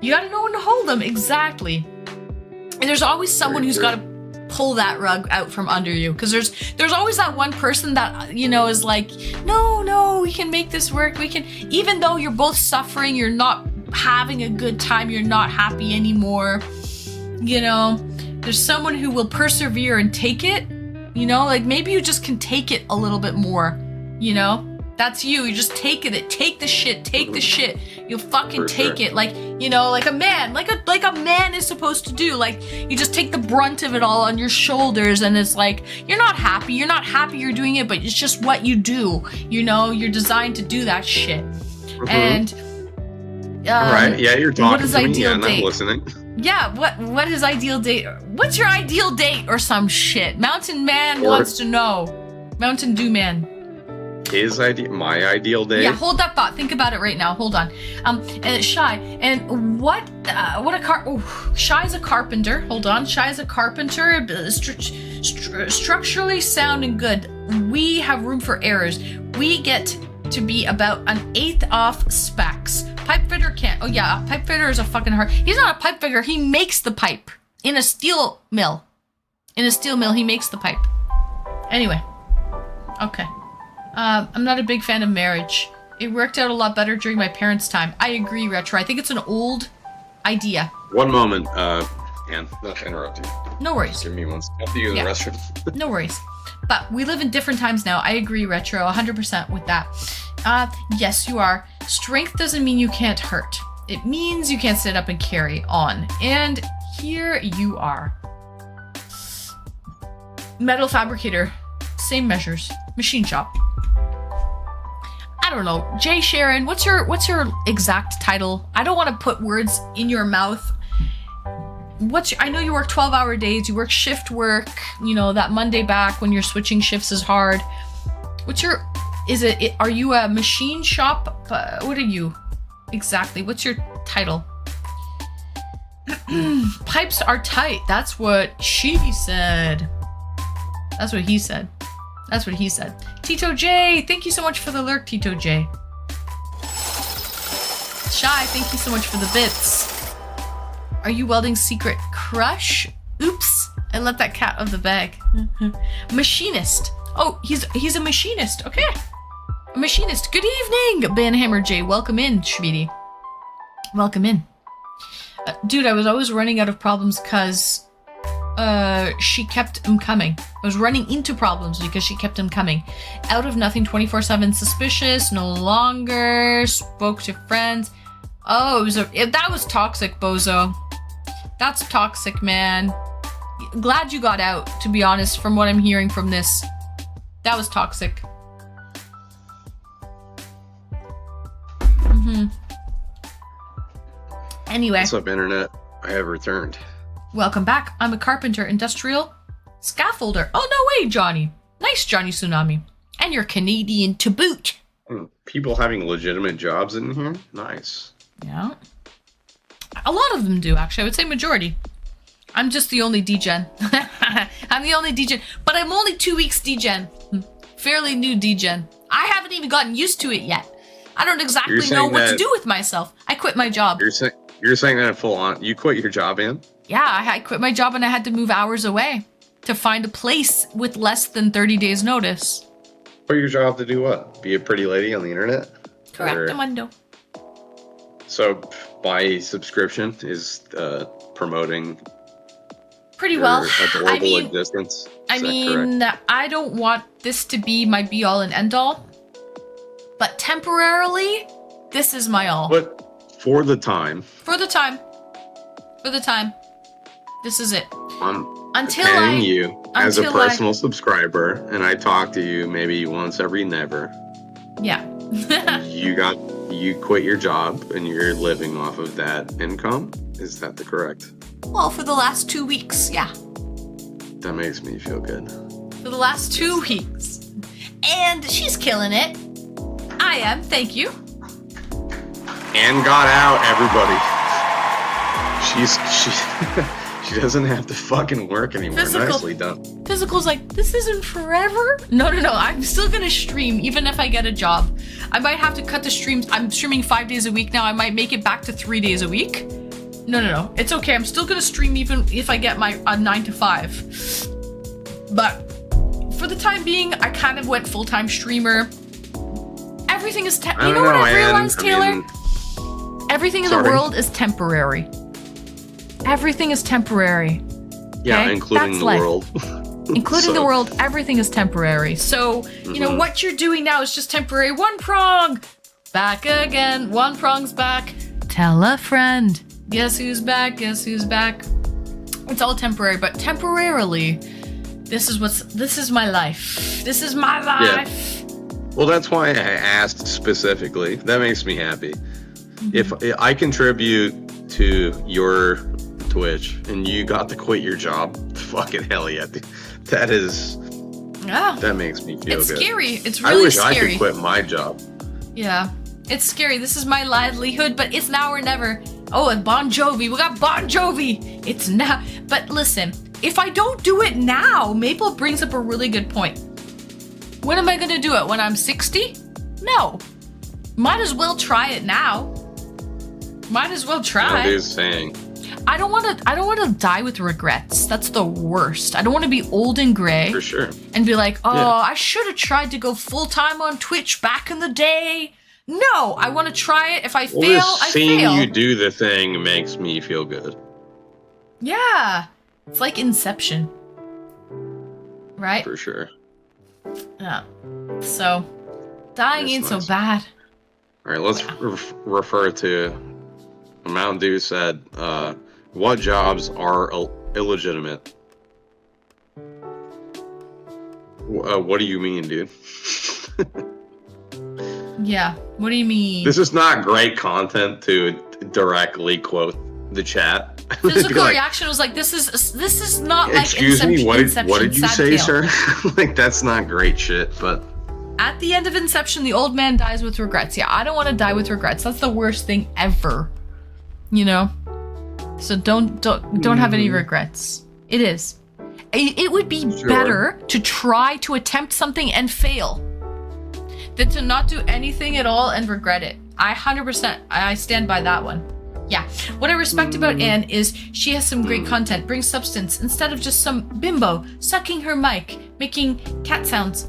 you gotta know when to hold them exactly. And there's always someone who's gotta pull that rug out from under you, because there's always that one person that is like, no, we can make this work. We can, even though you're both suffering, you're not having a good time, you're not happy anymore. There's someone who will persevere and take it. Like maybe you just can take it a little bit more. That's you. You just take it. Take the shit. Take the shit. You'll fucking take it. Like, like a man. Like a man is supposed to do. Like, you just take the brunt of it all on your shoulders, and it's like, you're not happy. You're not happy you're doing it, but it's just what you do. You're designed to do that shit. Mm-hmm. And all right, yeah, you're talking what is to me, ideal and date? I'm listening. Yeah, what is ideal date? What's your ideal date or some shit? Mountain Man wants to know. Mountain Dew Man. My ideal date? Yeah, hold that thought. Think about it right now. Hold on. Shy. And Shy's a carpenter. Hold on. Shy's a carpenter. Structurally sound and good. We have room for errors. We get to be about an eighth off specs. Pipe fitter can't. Oh yeah, pipe fitter is a fucking hard. He's not a pipe fitter. He makes the pipe in a steel mill. In a steel mill, he makes the pipe. Anyway. Okay. I'm not a big fan of marriage. It worked out a lot better during my parents' time. I agree, Retro. I think it's an old idea. One moment, Anne, not to interrupt you. No worries. Give me one second. After you in the restroom. No worries. But we live in different times now. I agree, Retro, 100% with that. Yes, you are. Strength doesn't mean you can't hurt. It means you can't sit up and carry on. And here you are. Metal fabricator. Same measures. Machine shop. I don't know. Jay Sharon, what's your exact title? I don't want to put words in your mouth. I know you work 12-hour days, you work shift work, that Monday back when you're switching shifts is hard. Are you a machine shop? What are you exactly? What's your title? Pipes are tight. That's what she said. That's what he said. That's what he said. Tito J, thank you so much for the lurk, Tito J. Shy, thank you so much for the bits. Are you welding Secret Crush? Oops, I let that cat out of the bag. Machinist. Oh, he's a machinist. Okay. A machinist. Good evening, Banhammer J. Welcome in, Schmeedy. Welcome in. Dude, I was always running out of problems because she kept them coming. I was running into problems because she kept them coming. Out of nothing, 24/7 suspicious, no longer spoke to friends. Oh, that was toxic, Bozo. That's toxic, man. Glad you got out, to be honest, from what I'm hearing from this. That was toxic. Anyway. What's up, Internet? I have returned. Welcome back. I'm a carpenter, industrial scaffolder. Oh, no way, Johnny. Nice, Johnny Tsunami. And you're Canadian to boot. People having legitimate jobs in here? Nice. Yeah. A lot of them do, actually. I would say majority. I'm just the only degen. I'm the only degen. But I'm only 2 weeks degen. Fairly new degen. I haven't even gotten used to it yet. I don't exactly know what to do with myself. I quit my job. You're saying that full on. You quit your job, Ann? Yeah, I quit my job and I had to move hours away to find a place with less than 30 days notice. Quit your job to do what? Be a pretty lady on the internet? Correct, Amundo. So my subscription is promoting pretty well. adorable existence. I mean, I don't want this to be my be all and end all, but temporarily, this is my all. But for the time. For the time. This is it. I'm paying you as a personal subscriber, and I talk to you maybe once every never. Yeah. You quit your job and you're living off of that income? Is that the correct? Well, for the last 2 weeks, yeah. That makes me feel good. For the last 2 weeks. And she's killing it. I am, thank you. And got out, everybody. She doesn't have to fucking work anymore. Nicely done. Physical's like, this isn't forever? No. I'm still gonna stream even if I get a job. I might have to cut the streams. I'm streaming 5 days a week now. I might make it back to 3 days a week. No. It's okay. I'm still gonna stream even if I get my 9 to 5. But for the time being, I kind of went full-time streamer. Everything is you know what I've realized, Taylor? Everything in the world is temporary. Everything is temporary. Yeah, okay? including the world. Including the world, everything is temporary. So, you know, what you're doing now is just temporary. One prong, back again. One prong's back. Tell a friend. Guess who's back? Guess who's back? It's all temporary, but temporarily, this is my life. This is my life. Yeah. Well, that's why I asked specifically. That makes me happy. If I contribute to your Twitch and you got to quit your job, fucking hell yeah. That makes me feel good. It's scary. It's really scary. I wish I could quit my job. Yeah. It's scary. This is my livelihood, but it's now or never. Oh, and Bon Jovi. We got Bon Jovi. It's now. But listen, if I don't do it now, Maple brings up a really good point. When am I going to do it? When I'm 60? No. Might as well try it now. Might as well try. What is saying? I don't want to die with regrets. That's the worst. I don't want to be old and gray. For sure. And be like, I should have tried to go full time on Twitch back in the day. No, I want to try it. If I fail, I fail. Seeing you do the thing makes me feel good. Yeah. It's like Inception. Right? For sure. Yeah. So, dying ain't so bad. All right, let's refer to Mountain Dew said, what jobs are illegitimate? What do you mean, dude? Yeah, what do you mean? This is not great content to directly quote the chat. Physical reaction was like, this is not like excuse me, what did you say, sir? Like, that's not great shit, but at the end of Inception, the old man dies with regrets. Yeah, I don't want to die with regrets. That's the worst thing ever. You know? So don't have any regrets. It is. It would be better to try to attempt something and fail than to not do anything at all and regret it. I 100%, I stand by that one. Yeah. What I respect about Anne is she has some great content, brings substance, instead of just some bimbo sucking her mic, making cat sounds.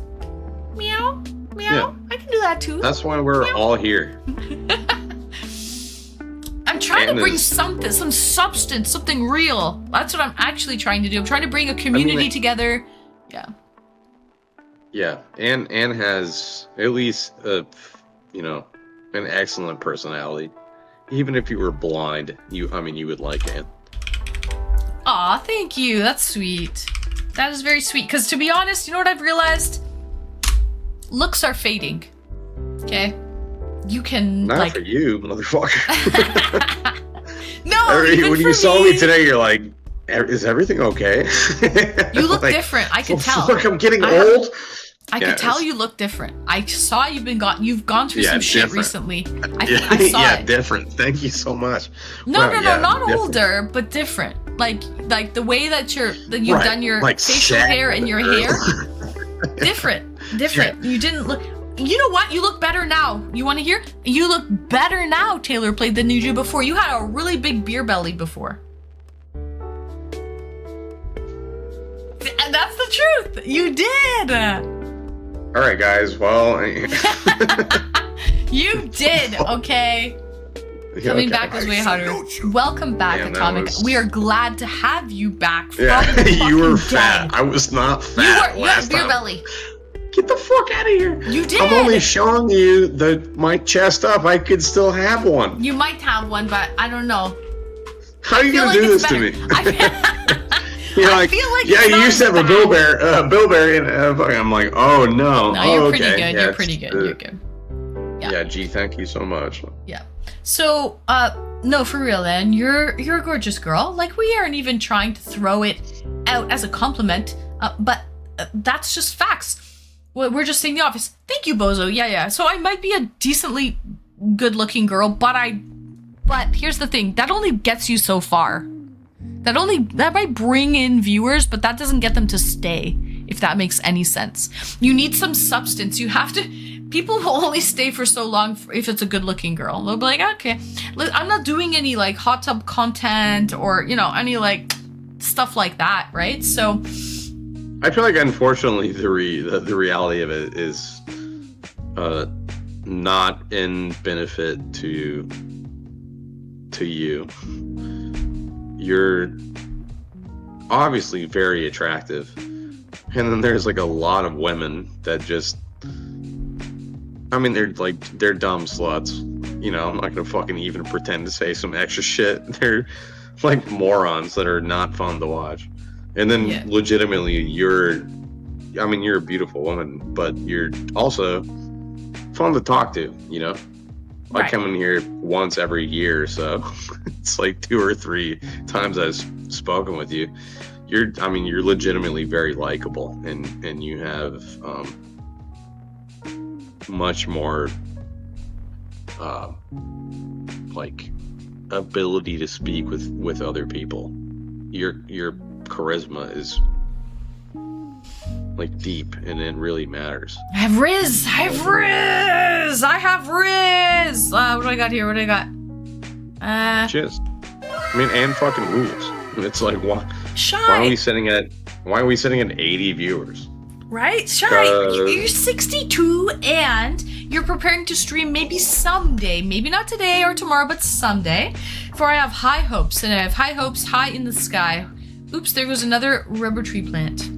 Meow, meow. Yeah. I can do that too. That's why we're all here. I'm trying to bring something, some substance, something real. That's what I'm actually trying to do. I'm trying to bring a community together. Yeah. Yeah, Anne has at least an excellent personality. Even if you were blind, you would like Anne. Aw, thank you. That's sweet. That is very sweet. Because to be honest, you know what I've realized? Looks are fading. Okay? You can, Not for you, motherfucker. No, when you saw me today, you're like, is everything okay? You look different. I could tell. Fuck, I'm getting old. I could tell you look different. I saw you've gone through some shit recently. I saw it. Different. Thank you so much. No, not different. Older, but different. Like the way that you've done your facial hair and your hair. Different. Yeah. You didn't look. You know what? You look better now. You want to hear? You look better now, Taylor played, than you did before. You had a really big beer belly before. And that's the truth. You did. All right, guys. Well, you did. Okay. Coming back was way harder. Welcome back, Man, that Atomic. was- We are glad to have you back from Yeah, the you were fucking fat. dead. I was not You fat were. You last had beer time. belly. Get the fuck out of here. You did. I'm only showing you my chest up. I could still have one. You might have one, but I don't know. How are you feel gonna like do it's this to me? You're like, feel like yeah, it's you not used to as have a bad. Bilberry, and I'm like, oh no. No, oh, you're okay. pretty good. Yeah, You're it's pretty good. the- You're good. Yeah. Yeah, gee, thank you so much. Yeah. So, no, for real, then you're a gorgeous girl. Like, we aren't even trying to throw it out as a compliment, but that's just facts. We're just saying the obvious. Thank you, Bozo. Yeah. So I might be a decently good-looking girl, but here's the thing. That only gets you so far. That might bring in viewers, but that doesn't get them to stay, if that makes any sense. You need some substance. You have to. People will only stay for so long if it's a good-looking girl. They'll be like, okay, I'm not doing any like hot tub content or any like stuff like that, right? So I feel like, unfortunately, the reality of it is not in benefit to you. You're obviously very attractive, and then there's like a lot of women that just, I mean, they're dumb sluts. I'm not gonna fucking even pretend to say some extra shit. They're like morons that are not fun to watch. And then legitimately, you're a beautiful woman, but you're also fun to talk to, I Right. come in here once every year, so it's like 2 or 3 times I've spoken with you. You're legitimately very likable, and you have much more like ability to speak with other people. Your charisma is like deep, and it really matters. I have Riz. What do I got here? Just, and fucking rules. It's like, why are we sitting at 80 viewers? Right? Shy. You're 62 and you're preparing to stream maybe someday. Maybe not today or tomorrow, but someday. For I have high hopes, and I have high hopes high in the sky. Oops, there goes another rubber tree plant.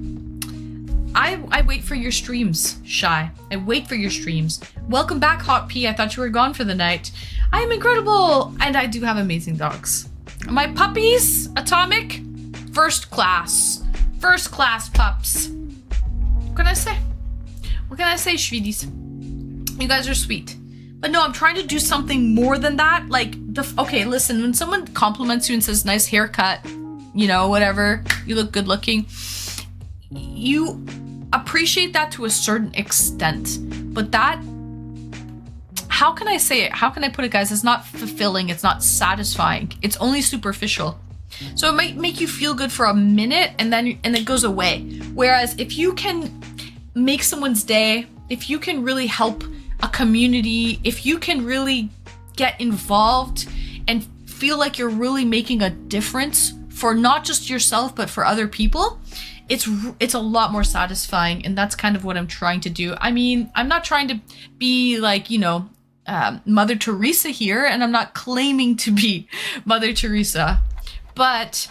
I wait for your streams, Shy. I wait for your streams. Welcome back, Hot P. I thought you were gone for the night. I am incredible, and I do have amazing dogs. My puppies, Atomic, first class pups. What can I say? Schwiedis? You guys are sweet. But no, I'm trying to do something more than that. Like, okay, listen, when someone compliments you and says, nice haircut, whatever, you look good looking, you appreciate that to a certain extent. But that, how can I say it? How can I put it, guys? It's not fulfilling. It's not satisfying. It's only superficial. So it might make you feel good for a minute and then it goes away. Whereas if you can make someone's day, if you can really help a community, if you can really get involved and feel like you're really making a difference for not just yourself but for other people, it's a lot more satisfying, and that's kind of what I'm trying to do. I mean, I'm not trying to be like, Mother Teresa here, and I'm not claiming to be Mother Teresa, but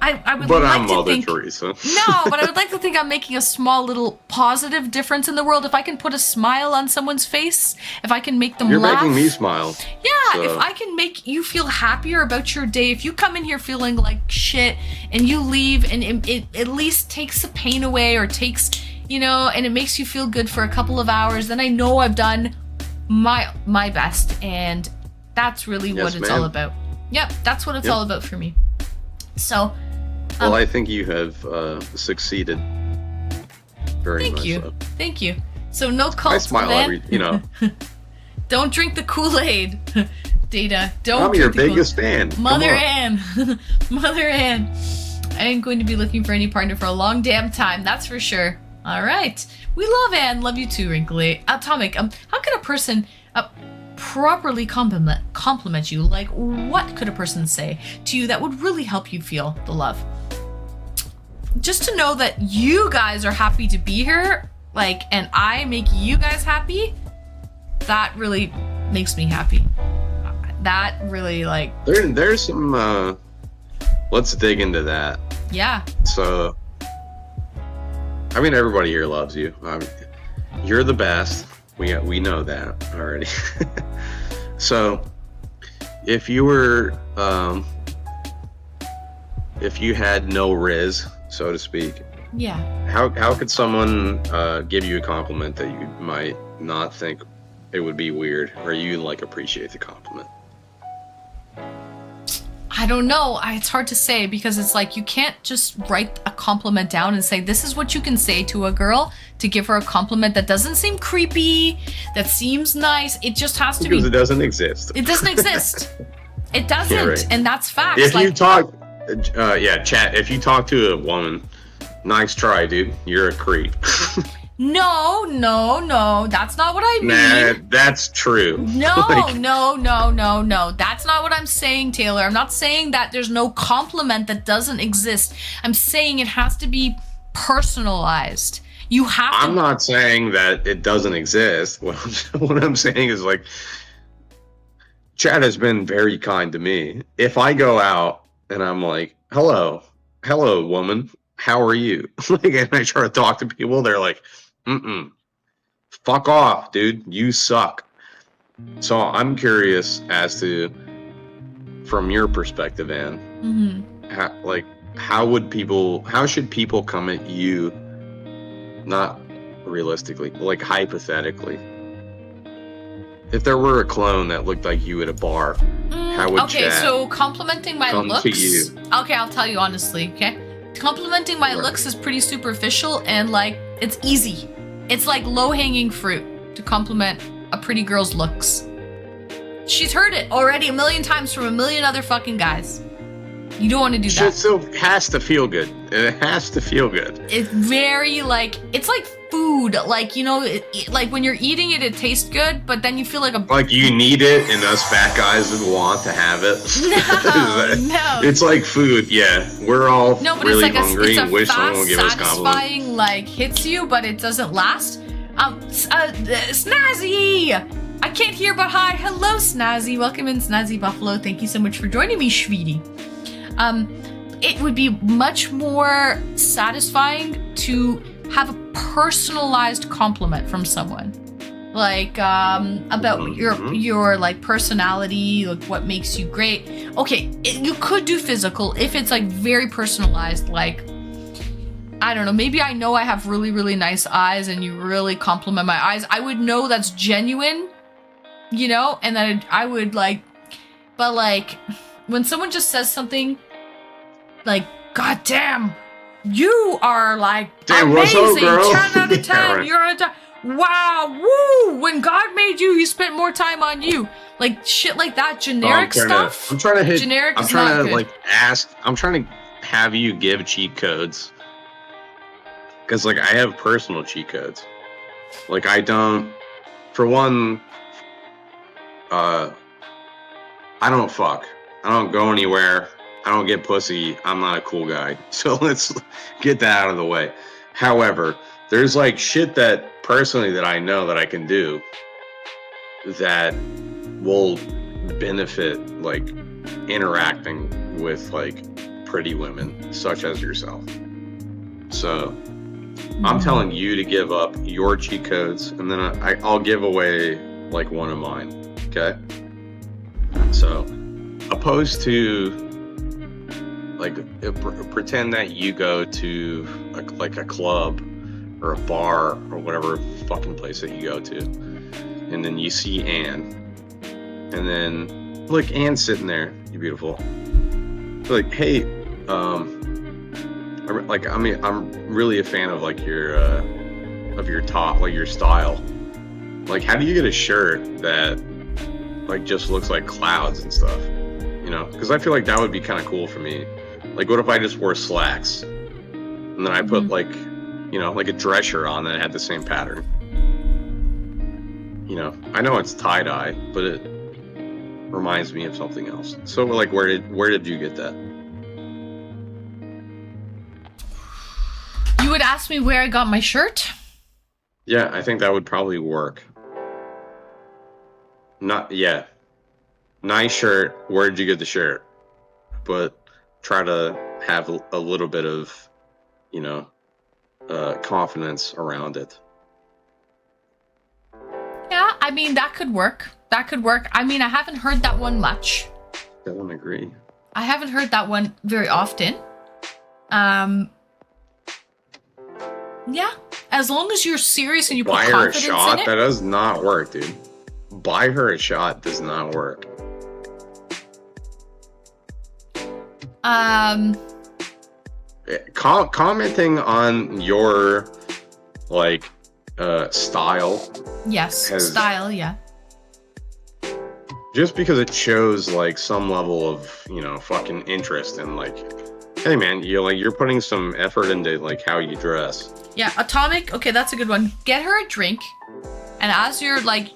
I would But like I'm to Mother think Teresa. no, but I would like to think I'm making a small little positive difference in the world. If I can put a smile on someone's face, if I can make them You're laugh. making me smile. Yeah, so. if I can make you feel happier about your day, if you come in here feeling like shit and you leave and it at least takes the pain away or takes, and it makes you feel good for a couple of hours, then I know I've done my best, and that's really what it's all about. Yep, that's what it's all about for me. So, well, I think you have succeeded very much. Thank you. So no cult. I smile every, Don't drink the Kool-Aid, Data. Don't. I'm your biggest fan. Mother Ann. Mother Ann. I ain't going to be looking for any partner for a long damn time. That's for sure. All right. We love Ann. Love you too, Wrinkly. Atomic. How can a person properly compliment you? Like, what could a person say to you that would really help you feel the love? Just to know that you guys are happy to be here, and I make you guys happy, that really makes me happy. That really like There's some. Let's dig into that. yeah. So, I mean, everybody here loves you. You're the best. We know that already. So, if you were, if you had no riz, so to speak, Yeah. how could someone give you a compliment that you might not think it would be weird, or you like appreciate the compliment? I don't know. It's hard to say because it's like you can't just write a compliment down and say this is what you can say to a girl to give her a compliment that doesn't seem creepy, that seems nice. It just has to Because be. it doesn't exist. It doesn't exist. It doesn't, Yeah, right. and that's facts. If like, you talk, chat. If you talk to a woman, nice try, dude. You're a creep. no, that's not what I mean. Nah, that's true. No, Like, no. That's not what I'm saying, Taylor. I'm not saying that there's no compliment that doesn't exist. I'm saying it has to be personalized. You have to. I'm not saying that it doesn't exist. What I'm saying is, like, Chad has been very kind to me. If I go out and I'm like, hello, woman, how are you? Like, and I try to talk to people, they're like, fuck off, dude, you suck. So I'm curious as to, from your perspective, Anne, how should people come at you, not realistically, like hypothetically? If there were a clone that looked like you at a bar, how would okay, Chad so complimenting my come looks. to you? Okay, I'll tell you honestly. Okay, complimenting my Right. looks is pretty superficial and like it's easy. It's like low-hanging fruit to compliment a pretty girl's looks. She's heard it already a million times from a million other fucking guys. You don't want to do Shit that. still has to feel good. It has to feel good. It's very like it's like food. Like, you know, like when you're eating it, it tastes good, but then you feel like a Like, you need it, and us fat guys would want to have it. no. It's like food. Yeah, we're all No, but really it's like hungry it's and a wish someone fast, would give us compliments. satisfying, like hits you, but it doesn't last. Snazzy! I can't hear but hi. Hello, Snazzy. Welcome in, Snazzy Buffalo. Thank you so much for joining me, Schweetie. It would be much more satisfying to have a personalized compliment from someone. Like, about your like personality, like what makes you great. Okay, you could do physical if it's like very personalized, like, I don't know, maybe I know I have really, really nice eyes and you really compliment my eyes. I would know that's genuine, you know, and then I would like, but like, when someone just says something like, God damn, you are like Damn, what's up, amazing, girl? 10 out of 10, Yeah, right. you're a 10. Wow, woo, when God made you, he spent more time on you. Like, shit like that, generic stuff. I'm trying to hit. Generic I'm is trying not to good. like ask. I'm trying to have you give cheat codes. Because, like, I have personal cheat codes. Like, I don't. For one, I don't fuck. I don't go anywhere. I don't get pussy. I'm not a cool guy. So let's get that out of the way. However, there's like shit that personally that I know that I can do that will benefit like interacting with like pretty women such as yourself. So I'm telling you to give up your cheat codes, and then I'll give away like one of mine. Okay. So opposed to like pretend that you go to like a club or a bar or whatever fucking place that you go to, and then you see Anne, and then look, Anne's sitting there, you beautiful. Like, hey, like, I mean, I'm really a fan of like your top, like your style. Like, how do you get a shirt that like just looks like clouds and stuff? You know, because I feel like that would be kind of cool for me. Like, what if I just wore slacks and then I put like, you know, like a dress shirt on that had the same pattern? You know, I know it's tie-dye, but it reminds me of something else. So, like, where did you get that? You would ask me where I got my shirt? Yeah, I think that would probably work. Not yeah. Nice shirt. Where'd you get the shirt? But try to have a little bit of, you know, confidence around it. Yeah, I mean, that could work. That could work. I mean, I haven't heard that one much. I don't agree. I haven't heard that one very often. Yeah, as long as you're serious and you put Buy her a confidence shot? in it. That does not work, dude. Buy her a shot does not work. Commenting on your like style. Yes, style, yeah. Just because it shows like some level of, you know, fucking interest and like, hey man, you're putting some effort into like how you dress. Yeah, Atomic, okay, that's a good one. Get her a drink, and as you're like,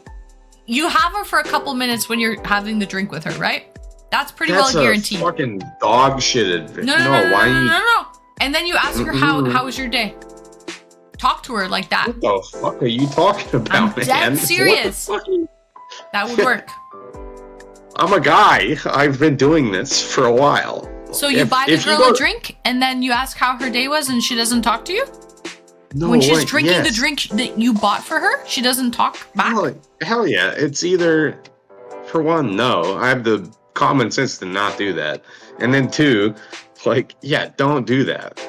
you have her for a couple minutes when you're having the drink with her, right? That's pretty well guaranteed. That's a fucking dog shit advice. No. And then you ask her, how was your day? Talk to her like that. What the fuck are you talking about, I'm man? dead serious. That would work. I'm a guy. I've been doing this for a while. So you buy the girl a drink, and then you ask how her day was, and she doesn't talk to you? No, when she's drinking the drink that you bought for her, she doesn't talk back? Hell yeah. It's either, for one, no. I have the common sense to not do that. And then two, like, yeah, don't do that.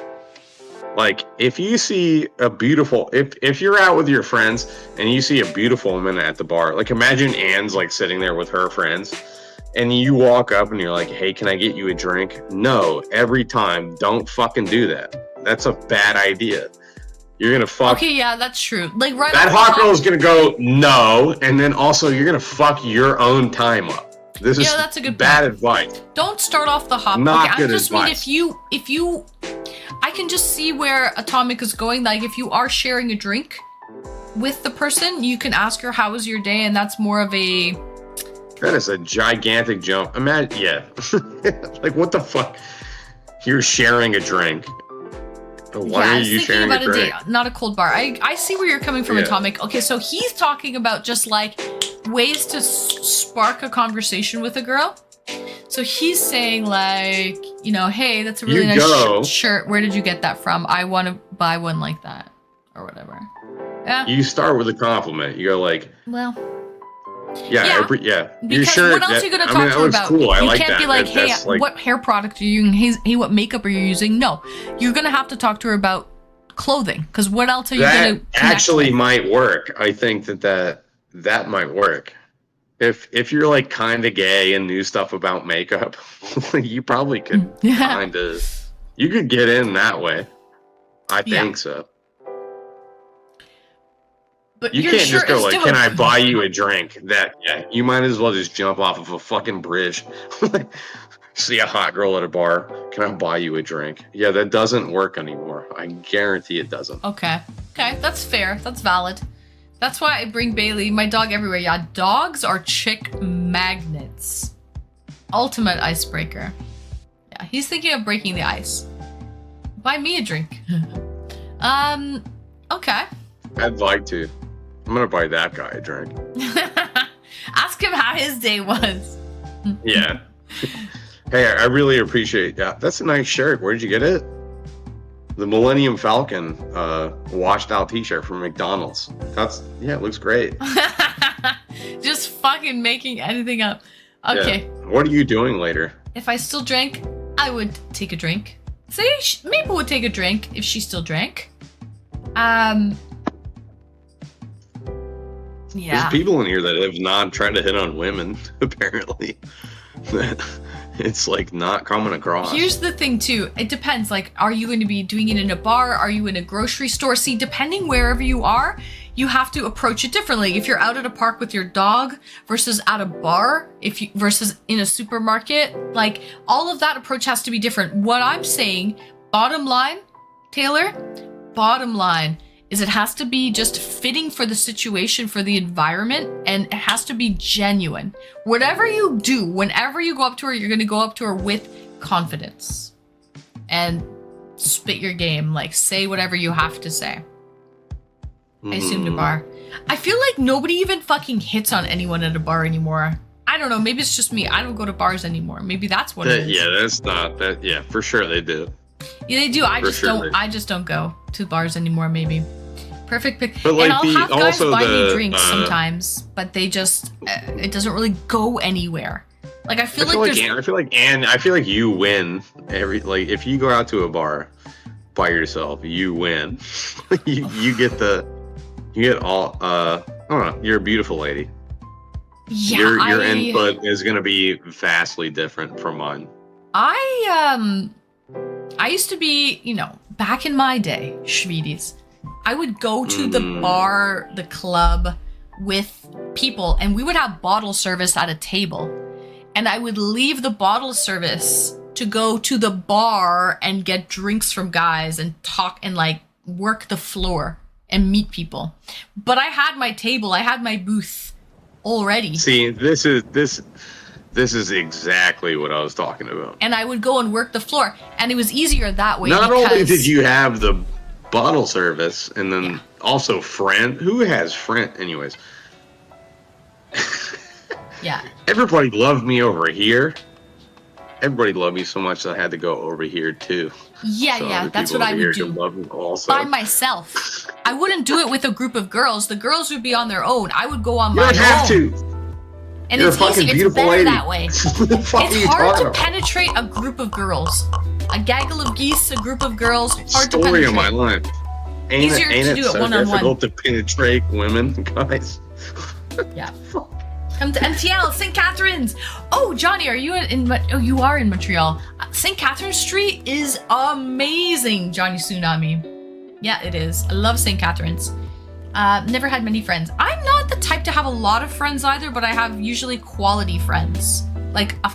Like, if you see a beautiful, if you're out with your friends and you see a beautiful woman at the bar, like imagine Anne's like sitting there with her friends and you walk up and you're like, hey, can I get you a drink? No, every time, don't fucking do that. That's a bad idea. You're gonna fuck. Okay, yeah, that's true. Like right. That hot girl is gonna go no, and then also you're gonna fuck your own time up. This is that's a good bad point. advice. Don't start off the hop. Not okay, good I just advice. mean if you, I can just see where Atomic is going. Like if you are sharing a drink with the person, you can ask her how was your day, and that's more of a. That is a gigantic jump. Imagine, yeah. Like what the fuck? You're sharing a drink. Why are you sharing about a drink? Day, not a cold bar. I see where you're coming from, Atomic. Okay, so he's talking about just like ways to spark a conversation with a girl. So he's saying like, you know, hey, that's a really nice shirt. Where did you get that from? I want to buy one like that, or whatever. Yeah. You start with a compliment. You go like, well. Yeah. Because sure what else are you gonna talk to her about? Cool. You can't be like, hey, what hair product are you using? Hey, what makeup are you using? No, you're gonna have to talk to her about clothing. Because what else are you gonna? That actually might work. I think that might work. If you're like kind of gay and knew stuff about makeup, you probably could kind of. You could get in that way. I think so. But you can't just go like, can I buy you a drink? You might as well just jump off of a fucking bridge. See a hot girl at a bar. Can I buy you a drink? Yeah, that doesn't work anymore. I guarantee it doesn't. Okay, that's fair. That's valid. That's why I bring Bailey, my dog, everywhere. Yeah, dogs are chick magnets. Ultimate icebreaker. Yeah, he's thinking of breaking the ice. Buy me a drink. Okay. I'd like to. I'm gonna buy that guy a drink. Ask him how his day was. Yeah. Hey, I really appreciate that. That's a nice shirt. Where'd you get it? The Millennium Falcon washed out t-shirt from McDonald's. It looks great. Just fucking making anything up. Okay. Yeah. What are you doing later? If I still drank, I would take a drink. See, Maple would take a drink if she still drank. Yeah. There's people in here that have not tried to hit on women, apparently. It's like not coming across. Here's the thing too. It depends. Like, are you going to be doing it in a bar? Are you in a grocery store? See, depending wherever you are, you have to approach it differently. If you're out at a park with your dog versus at a bar, versus in a supermarket, like all of that approach has to be different. What I'm saying, bottom line, Taylor, is it has to be just fitting for the situation, for the environment, and it has to be genuine. Whatever you do, whenever you go up to her, you're going to go up to her with confidence and spit your game, like say whatever you have to say. I assumed a bar. I feel like nobody even fucking hits on anyone at a bar anymore. I don't know. Maybe it's just me. I don't go to bars anymore. Maybe that's what it is. Yeah, that's not that. Yeah, for sure they do. Yeah, they do. I For just sure don't. I just don't go to bars anymore. Maybe. Perfect pick. But, like, and I'll have guys also buy me the, drinks sometimes, but they just it doesn't really go anywhere. Like I feel like there's. I feel like you win if you go out to a bar by yourself, you win. you get all. I don't know. You're a beautiful lady. Yeah, your input is going to be vastly different from mine. I used to be, back in my day, Schweedies, I would go to the bar, the club with people, and we would have bottle service at a table. And I would leave the bottle service to go to the bar and get drinks from guys and talk and like work the floor and meet people. But I had my table, I had my booth already. See, this is exactly what I was talking about. And I would go and work the floor, and it was easier that way. Not only did you have the bottle service, and then also friend. Who has friend? Anyways. Yeah. Everybody loved me over here. Everybody loved me so much that I had to go over here too. Yeah, so yeah, that's what I would do. Love me also. By myself. I wouldn't do it with a group of girls. The girls would be on their own. I would go on my own. You don't have to. And You're it's a fucking easy. It's beautiful better lady. that way. It's hard to about? penetrate a group of girls. A gaggle of geese, a group of girls. Hard to Story penetrate. of my life. Easier to do it so one-on-one. difficult to penetrate women, guys? Yeah. Come to MTL, St. Catharines. Oh, Johnny, are you you are in Montreal. St. Catharines Street is amazing, Johnny Tsunami. Yeah, it is. I love St. Catharines. Never had many friends. I'm not the type to have a lot of friends either, but I have usually quality friends. Like a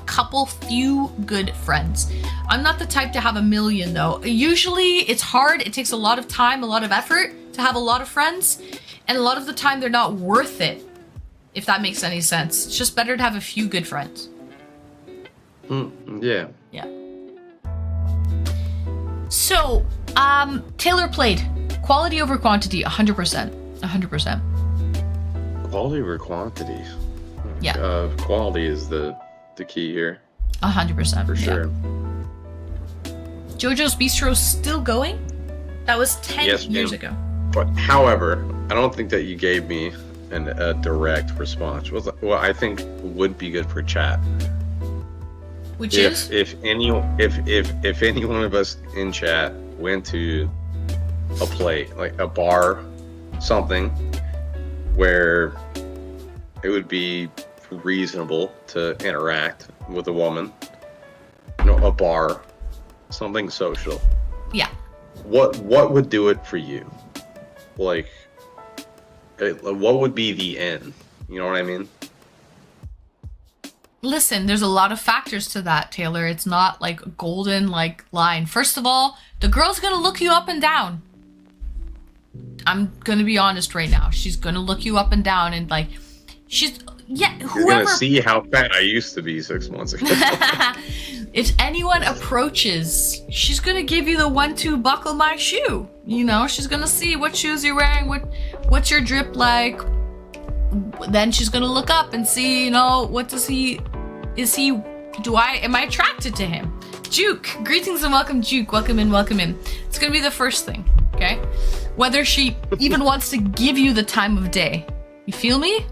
few good friends. I'm not the type to have a million though. Usually it's hard. It takes a lot of time, a lot of effort to have a lot of friends. And a lot of the time they're not worth it. If that makes any sense. It's just better to have a few good friends. Yeah. Yeah. So, Taylor played quality over quantity, 100%. 100%. Quality over quantity. Yeah. Quality is the key here. 100%. For sure. JoJo's Bistro's still going? That was 10 years ago. But however, I don't think that you gave me a direct response. Well, I think would be good for chat. Which is? If any one of us in chat went to a place, like a bar, something, where it would be reasonable to interact with a woman, a bar, something social. Yeah. What would do it for you? Like, what would be the end? You know what I mean? Listen, there's a lot of factors to that, Taylor. It's not like a golden line. First of all, the girl's gonna look you up and down. I'm gonna be honest right now. She's gonna look you up and down and whoever. You're gonna see how fat I used to be 6 months ago. If anyone approaches, she's gonna give you the 1-2 buckle my shoe. She's gonna see what shoes you're wearing, what's your drip like. Then she's gonna look up and see, what does he, am I attracted to him? Juke, greetings and welcome, Juke. Welcome in. It's gonna be the first thing, okay? Whether she even wants to give you the time of day. You feel me?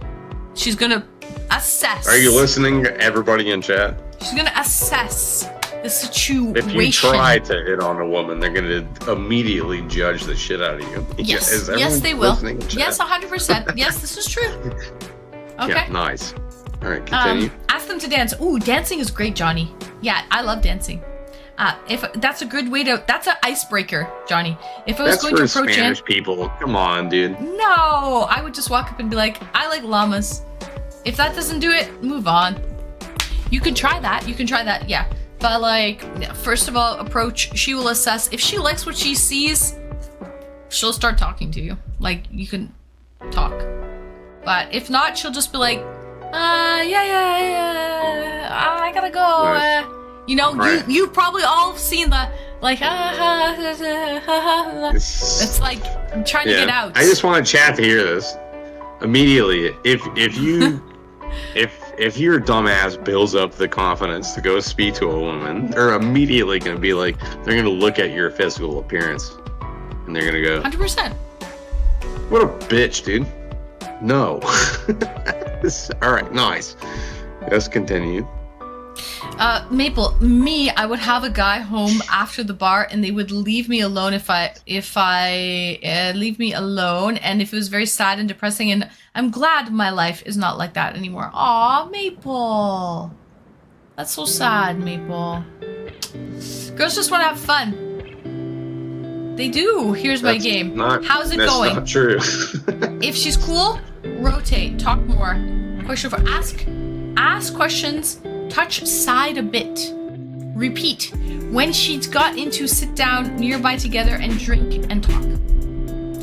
She's gonna assess. Are you listening, everybody in chat? She's gonna assess the situation. If you try to hit on a woman, they're gonna immediately judge the shit out of you. Yes, yes, they will. Yes, 100%. Yes, this is true. Okay. Yeah, nice. All right, continue. Ask them to dance. Ooh, dancing is great, Johnny. Yeah, I love dancing. If that's a good way that's an icebreaker, Johnny. If I was going to approach Spanish people, come on, dude. No, I would just walk up and be like, I like llamas. If that doesn't do it, move on. You can try that. Yeah. But first of all, approach. She will assess. If she likes what she sees, she'll start talking to you. You can talk. But if not, she'll just be like, yeah. I gotta go. Nice. You've probably all seen the Like, it's like I'm trying to get out. I just want to chat to hear this immediately. If your dumbass builds up the confidence to go speak to a woman, they're immediately gonna be like, they're gonna look at your physical appearance, and they're gonna go, 100%. "What a bitch, dude." No. All right, nice. Let's continue. Maple, I would have a guy home after the bar, and they would leave me alone if I leave me alone, and if it was very sad and depressing. And I'm glad my life is not like that anymore. Aw, Maple, that's so sad, Maple. Girls just want to have fun. They do. Here's my game. How's it going? That's not true. If she's cool, rotate, talk more. Question for ask questions. Touch side a bit. Repeat. When she's got into sit down nearby together and drink and talk.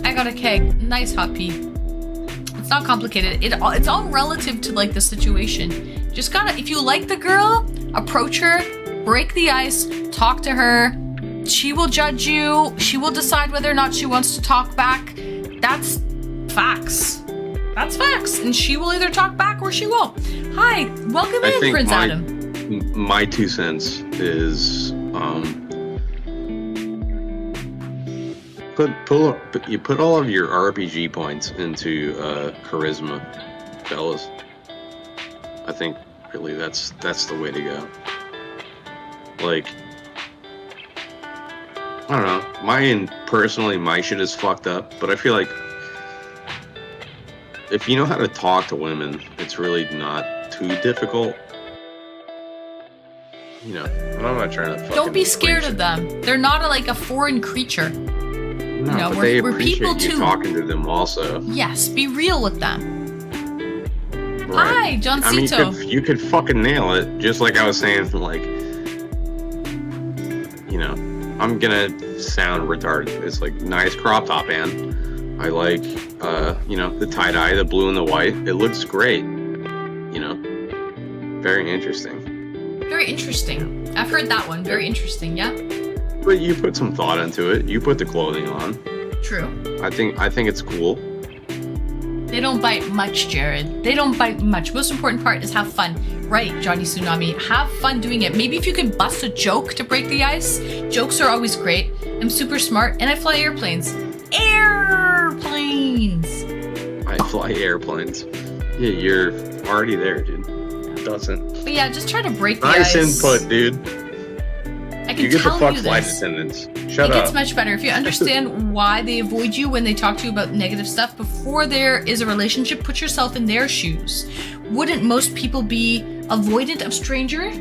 I got a keg. Nice hot pea. It's not complicated. It's all relative to like the situation. Just gotta, if you like the girl, approach her, break the ice, talk to her. She will judge you. She will decide whether or not she wants to talk back. That's facts. That's facts. And she will either talk back or she won't. Hi, welcome in, Prince Adam. My 2 cents is you put all of your RPG points into charisma, fellas. I think really that's the way to go. Like, I don't know. My shit is fucked up, but I feel like if you know how to talk to women, it's really not too difficult. You know, I'm not trying to. Don't be scared of them. They're not like a foreign creature. No, but they appreciate you talking to them also. Yes, be real with them. Right. Hi, John Cito. I mean, you could fucking nail it. Just like I was saying, like, you know, I'm gonna sound retarded. It's like nice crop top, man. I like, you know, the tie-dye, the blue and the white. It looks great. You know, very interesting. Very interesting. I've heard that one. Very interesting, yeah? But you put some thought into it. You put the clothing on. True. I think it's cool. They don't bite much, Jared. They don't bite much. Most important part is have fun. Right, Johnny Tsunami. Have fun doing it. Maybe if you could bust a joke to break the ice. Jokes are always great. I'm super smart, and I fly airplanes. Airplanes! I fly airplanes. Yeah, you're already there, dude. Doesn't. But yeah, just try to break the nice ice. Input, dude. I can you get tell the fuck you flight this. attendants. Shut It up. gets much better if you understand why they avoid you when they talk to you about negative stuff. Before there is a relationship, put yourself in their shoes. Wouldn't most people be avoidant of strangers?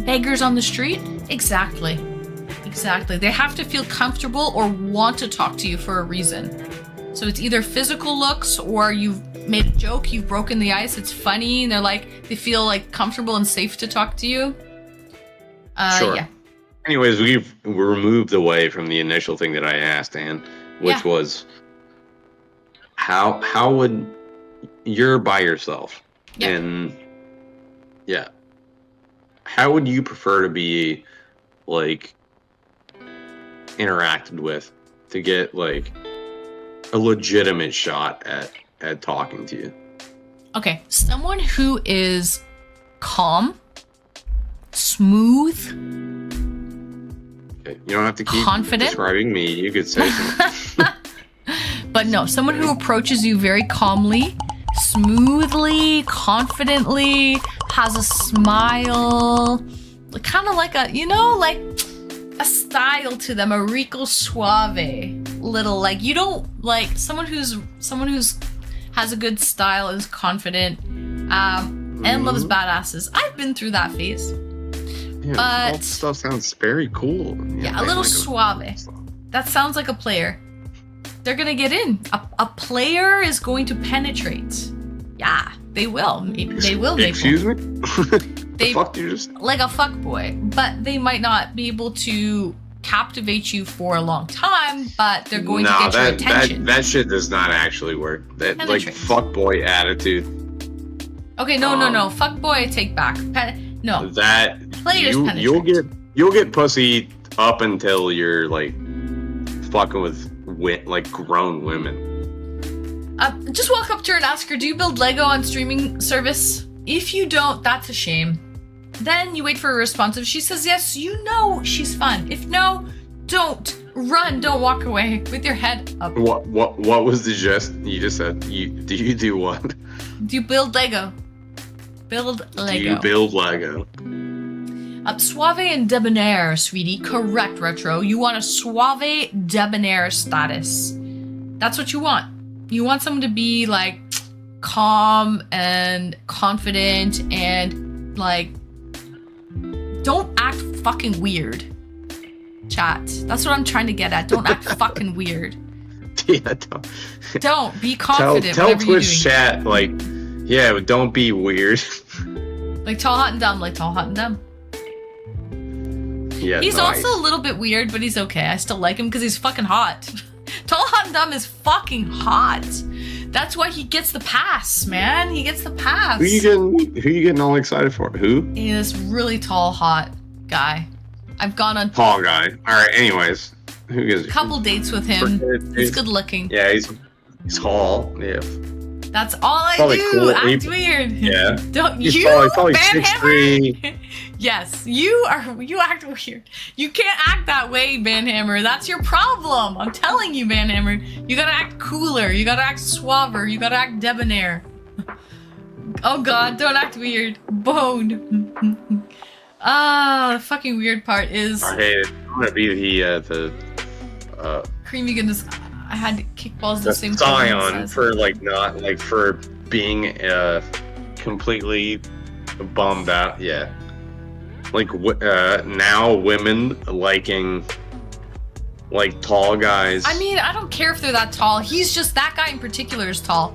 Beggars on the street? Exactly. Exactly. They have to feel comfortable or want to talk to you for a reason. So it's either physical looks or you've made a joke, you've broken the ice, it's funny, and they feel like comfortable and safe to talk to you. Sure. Yeah. Anyways, we've removed away from the initial thing that I asked, Anne, which was how would you're by yourself, and how would you prefer to be like interacted with to get like a legitimate shot at talking to you? Okay, someone who is calm, smooth. Okay, you don't have to keep confident? describing me. You could say something. But no, someone who approaches you very calmly, smoothly, confidently, has a smile, kind of like a, like a style to them, a rico suave little, like, you don't like someone who's has a good style, is confident, and loves badasses. I've been through that phase. Yeah, but all this stuff sounds very cool. Yeah, a little suave. That sounds like a player. They're gonna get in. A player is going to penetrate. Yeah, they will. They will. Excuse me? They fuck you just like a fuck boy, but they might not be able to captivate you for a long time. But they're going to get your attention. That shit does not actually work. That like fuck boy attitude. Okay, no. Fuck boy, I take back. No. That players penetrate. You'll get pussy up until you're like fucking with like grown women. Just walk up to her and ask her, do you build Lego on streaming service? If you don't, that's a shame. Then you wait for a response. If she says yes, you know she's fun. If no, don't. Run, don't walk away with your head up. What was the gist? You just said, do you do what? Do you build Lego? Build Lego. Do you build Lego? Suave and debonair, sweetie. Correct, Retro. You want a suave debonair status. That's what you want. You want someone to be like calm and confident and like don't act fucking weird. Chat. That's what I'm trying to get at. Don't act fucking weird. Yeah, don't be confident. Tell Twitch chat like, yeah, but don't be weird. Like tall, hot, and dumb. Like tall, hot, and dumb. Yeah, he's nice. also a little bit weird, but he's okay. I still like him because he's fucking hot. Tall, hot, and dumb is fucking hot. That's why he gets the pass, man. He gets the pass. Who you getting all excited for? Who? He's this really tall, hot guy. I've gone on tall guy. All right. Anyways, who gives? Couple dates with him. He's good looking. Yeah, he's tall. Yeah. That's all I probably do. Cool. Act weird. Yeah. Don't he's you? Probably 6'3". Yes, you act weird. You can't act that way, Banhammer. That's your problem. I'm telling you, Banhammer. You gotta act cooler. You gotta act suaver. You gotta act debonair. Oh God, don't act weird. Bone. The fucking weird part is. I hate it. I'm gonna be the Creamy goodness. I had to kick balls the same Scion for like not like for being completely bummed out. Yeah. Like now women liking like tall guys. I mean, I don't care if they're that tall. He's just that guy in particular is tall.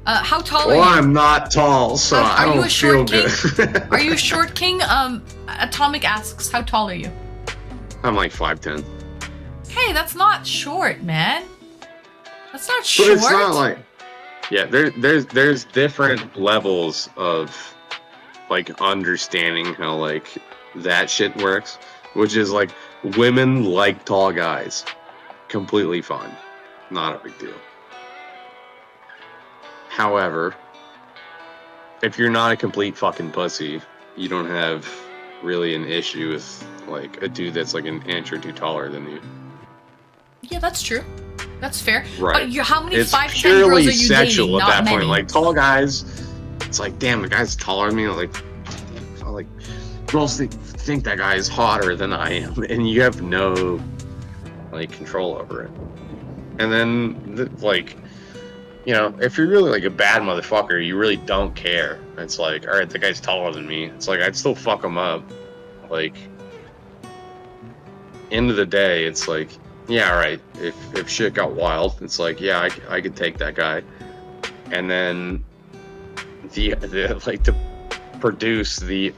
How tall are you? Well, I'm not tall, so I don't feel good. Are you a short king? Atomic asks, how tall are you? I'm like 5'10". Hey, that's not short, man. That's not short. But it's not like, yeah. There's different levels of like understanding how like that shit works, which is like women like tall guys, completely fine, not a big deal. However, if you're not a complete fucking pussy, you don't have really an issue with like a dude that's like an inch or two taller than you. Yeah, that's true. That's fair. Right. But how many it's 5'10" purely girls are you sexual dating? at Not that many. point. Like tall guys, it's like, damn, the guy's taller than me. Like girls think that guy is hotter than I am, and you have no like control over it. And then like, you know, if you're really like a bad motherfucker, you really don't care. It's like, all right, the guy's taller than me. It's like I'd still fuck him up. Like, end of the day, it's like, yeah, all right. If shit got wild, it's like, yeah, I could take that guy. And then the like to produce the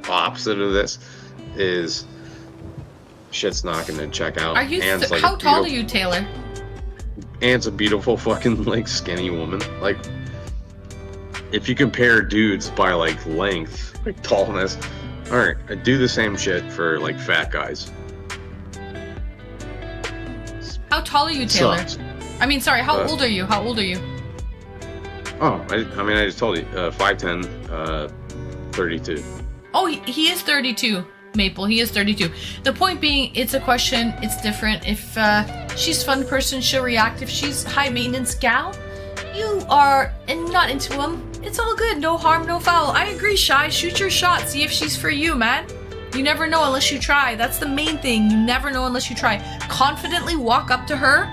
opposite of this is shit's not gonna check out. Are you? Like how tall are you, Taylor? Anne's a beautiful fucking like skinny woman. Like, if you compare dudes by like length, like tallness, all right, I do the same shit for like fat guys. How tall are you, Taylor? Sucks. I mean, sorry. How old are you? How old are you? Oh, I mean, I just told you, 5'10", 32. Oh, he is 32, Maple. He is 32. The point being, it's a question. It's different. If she's a fun person, she'll react. If she's high maintenance gal, you are and not into him. It's all good. No harm, no foul. I agree, Shy. Shoot your shot. See if she's for you, man. You never know unless you try. That's the main thing. You never know unless you try. Confidently walk up to her.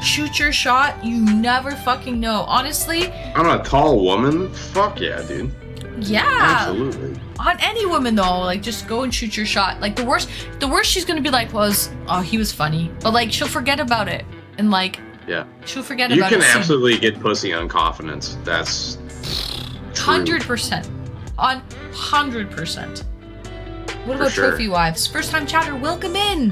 Shoot your shot. You never fucking know. Honestly. I'm a tall woman? Fuck yeah, dude. Yeah. Absolutely. On any woman though, like just go and shoot your shot. Like the worst she's gonna be like was, oh, he was funny. But like she'll forget about it. And like, yeah, she'll forget you about it. You can absolutely get pussy on confidence. That's 100%. On 100%. What about sure. trophy wives? First time chatter, welcome in.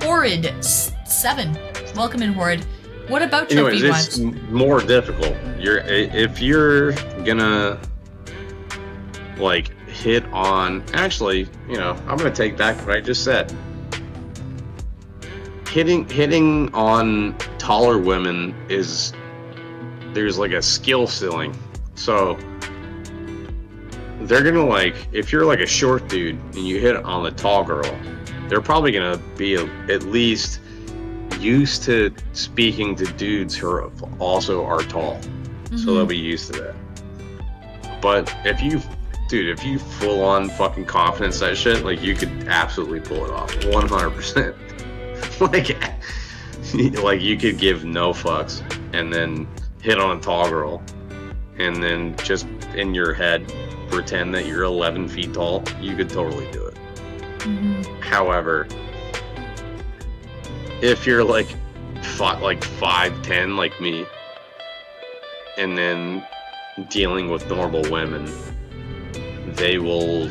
Horrid 7. Welcome in, Horrid. What about trophy wives? It's more difficult. If you're gonna like hit on, actually, you know, I'm gonna take back what I just said. hitting on taller women there's like a skill ceiling. So they're gonna like, if you're like a short dude and you hit on a tall girl, they're probably gonna be at least used to speaking to dudes who also are tall. So they'll be used to that. But if you full on fucking confidence that shit, like you could absolutely pull it off 100%. like you could give no fucks and then hit on a tall girl and then just in your head pretend that you're 11 feet tall. You could totally do it. However, if you're like 5'10" like me, and then dealing with normal women, they will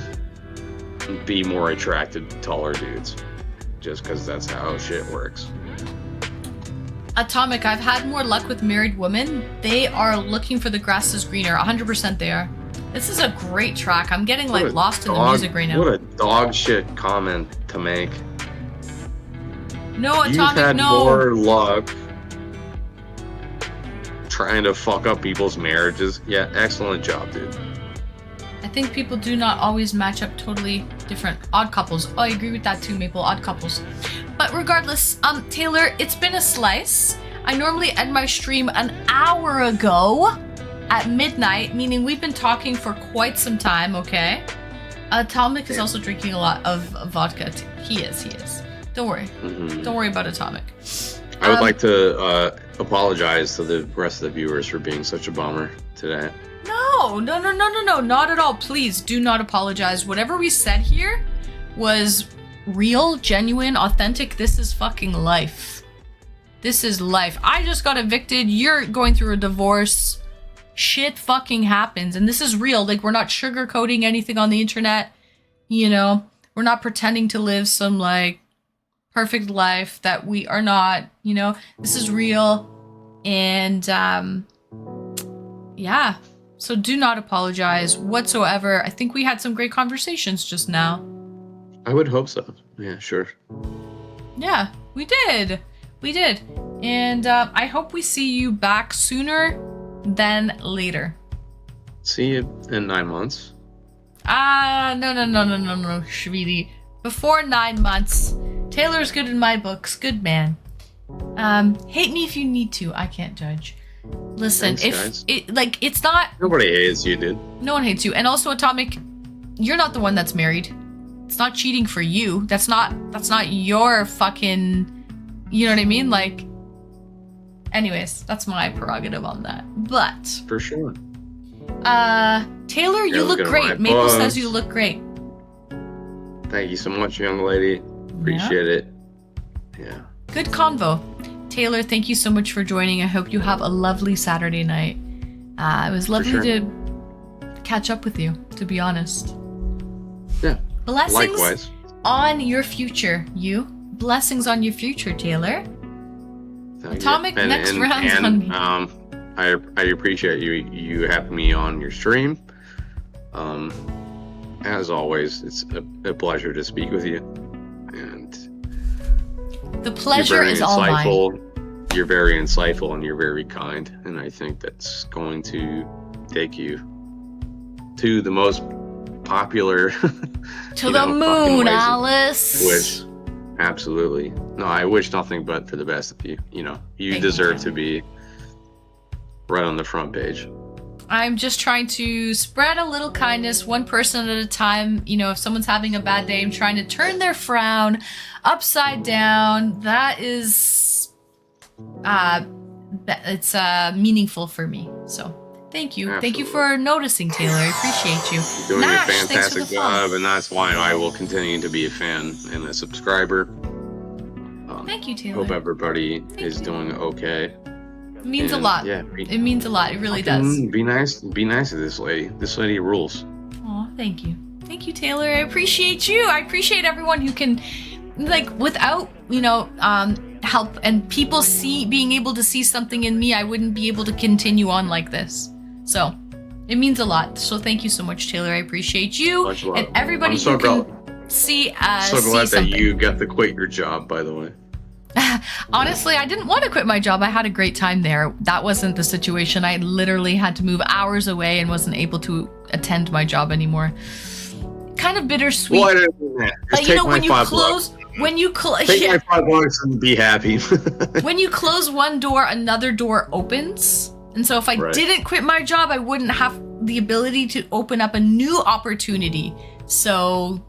be more attracted to taller dudes, just because that's how shit works. Atomic, I've had more luck with married women. They are looking for the grass is greener. 100% they are. This is a great track. I'm getting like lost in the music right now. What a dog shit comment to make. No, Atomic, You've had no. more luck trying to fuck up people's marriages. Yeah, excellent job, dude. I think people do not always match up totally different. Odd couples. Oh, I agree with that too, Maple. Odd couples. But regardless, Taylor, it's been a slice. I normally end my stream an hour ago at midnight, meaning we've been talking for quite some time, okay? Atomic is also drinking a lot of vodka. He is. Don't worry. Don't worry about Atomic. I would like to apologize to the rest of the viewers for being such a bummer today. No, not at all. Please do not apologize. Whatever we said here was real, genuine, authentic. This is fucking life. This is life. I just got evicted. You're going through a divorce. Shit fucking happens. And this is real. Like, we're not sugarcoating anything on the internet. You know, we're not pretending to live some, like, perfect life that we are not. You know, this is real. And, yeah. So do not apologize whatsoever. I think we had some great conversations just now. I would hope so. Yeah, sure. Yeah, we did. And I hope we see you back sooner than later. See you in 9 months. No, sweetie. Before 9 months. Taylor's good in my books. Good man. Hate me if you need to. I can't judge. Listen, Thanks, guys. It's not. Nobody hates you, dude. No one hates you. And also, Atomic, you're not the one that's married. It's not cheating for you. That's not your fucking. You know what I mean? Like. Anyways, that's my prerogative on that. But. For sure. Taylor, you look great. Maple says you look great. Thank you so much, young lady. Appreciate it. Yeah. Good convo. Taylor, thank you so much for joining. I hope you have a lovely Saturday night. It was lovely to catch up with you, to be honest. Yeah. Blessings Likewise. on your future, you. Blessings on your future, Taylor. Atomic, next round's on me. I appreciate you having me on your stream. As always, it's a pleasure to speak with you. And the pleasure is all mine. You're very insightful and you're very kind. And I think that's going to take you to the most popular to the moon, Alice. Wish. Absolutely. No, I wish nothing but for the best of you. You know, you deserve to be right on the front page. I'm just trying to spread a little kindness, one person at a time. You know, if someone's having a bad day, I'm trying to turn their frown upside down. That is, it's meaningful for me. So thank you. Absolutely. Thank you for noticing, Taylor. I appreciate you. You're doing Nash, a fantastic job, and that's why I will continue to be a fan and a subscriber. Thank you, Taylor. Hope everybody is doing okay. It means a lot. Yeah, it means a lot. It really does. Be nice to this lady. This lady rules. Oh, thank you. Thank you, Taylor. I appreciate you. I appreciate everyone who can, like, without, you know, help and people being able to see something in me, I wouldn't be able to continue on like this. So, it means a lot. So thank you so much, Taylor. I appreciate you and everybody who can see so glad that something. you got to quit your job, by the way. Honestly, I didn't want to quit my job. I had a great time there. That wasn't the situation. I literally had to move hours away and wasn't able to attend my job anymore. Kind of bittersweet. Well, I didn't do that. Just But you take know, my when you $5 close, Take my $5 and be happy. when you close one door, another door opens. And so if I Right. didn't quit my job, I wouldn't have the ability to open up a new opportunity. So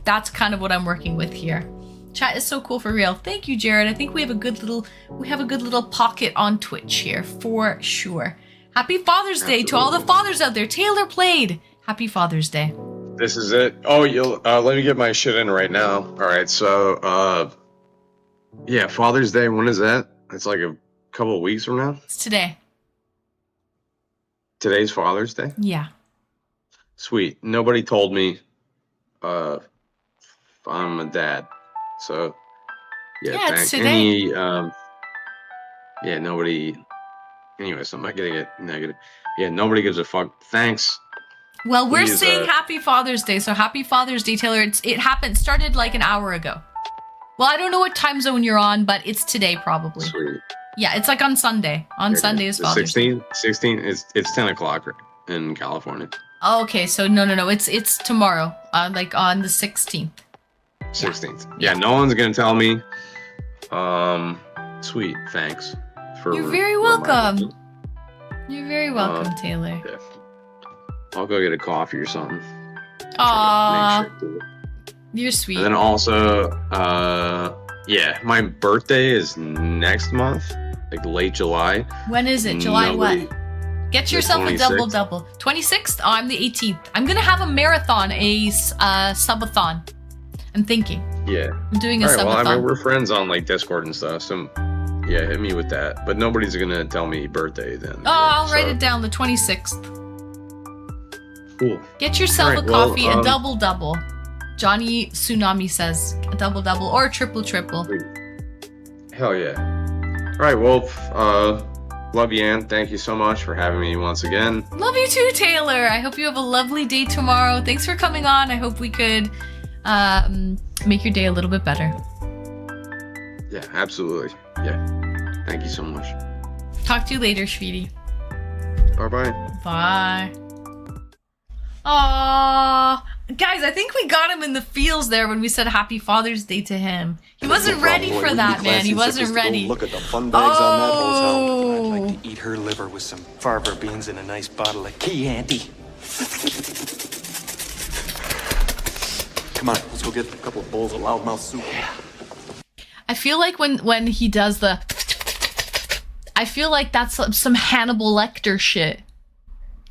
that's kind of what I'm working with here. Chat is so cool for real. Thank you, Jared. I think we have a good little pocket on Twitch here for sure. Happy Father's Day to all the fathers out there. Taylor played. Happy Father's Day. This is it. Oh, you'll let me get my shit in right now. All right, so yeah, Father's Day. When is that? It's like a couple of weeks from now. It's today. Today's Father's Day. Yeah. Sweet. Nobody told me I'm a dad. So Yeah, it's today. Yeah, nobody. Anyways, I'm not gonna get negative. Yeah, nobody gives a fuck. Thanks. Well, we're Please, saying Happy Father's Day, so Happy Father's Day, Taylor. Started like an hour ago. Well, I don't know what time zone you're on, but it's today probably. Sweet. Yeah, it's like on Sunday. On Sunday is Father's Day. 16. It's 10 o'clock in California. Oh, okay, so no. It's tomorrow, like on the 16th. 16th. Yeah, no one's gonna tell me. Sweet. Thanks. You're very welcome. You're very welcome, Taylor. Yeah. I'll go get a coffee or something. Aww, Make sure to do it. you're sweet. And then also, yeah, my birthday is next month, like late July. When is it? July Nobody- what? Get the yourself a 26th. double. 26th? Oh, I'm the 18th. I'm gonna have a marathon, a subathon. I'm thinking. Yeah. I'm doing a All right. subathon. Well, I mean, we're friends on like Discord and stuff, so yeah, hit me with that. But nobody's gonna tell me birthday then. Oh, I'll write it down, the 26th. Cool. Get yourself Alright, a coffee, well, a double. Johnny Tsunami says a double or a triple. Hell yeah. All right. Well, love you, Ann. Thank you so much for having me once again. Love you too, Taylor. I hope you have a lovely day tomorrow. Thanks for coming on. I hope we could make your day a little bit better. Yeah, absolutely. Yeah. Thank you so much. Talk to you later, sweetie. Bye-bye. Bye. Aww. Guys, I think we got him in the feels there when we said Happy Father's Day to him. He wasn't ready for that, man. He wasn't ready. Look at the fun bags on that Oh. hotel. I'd like to eat her liver with some Farber beans and a nice bottle of Chianti. Come on, let's go get a couple of bowls of loudmouth soup. I feel like when he does the, I feel like that's some Hannibal Lecter shit.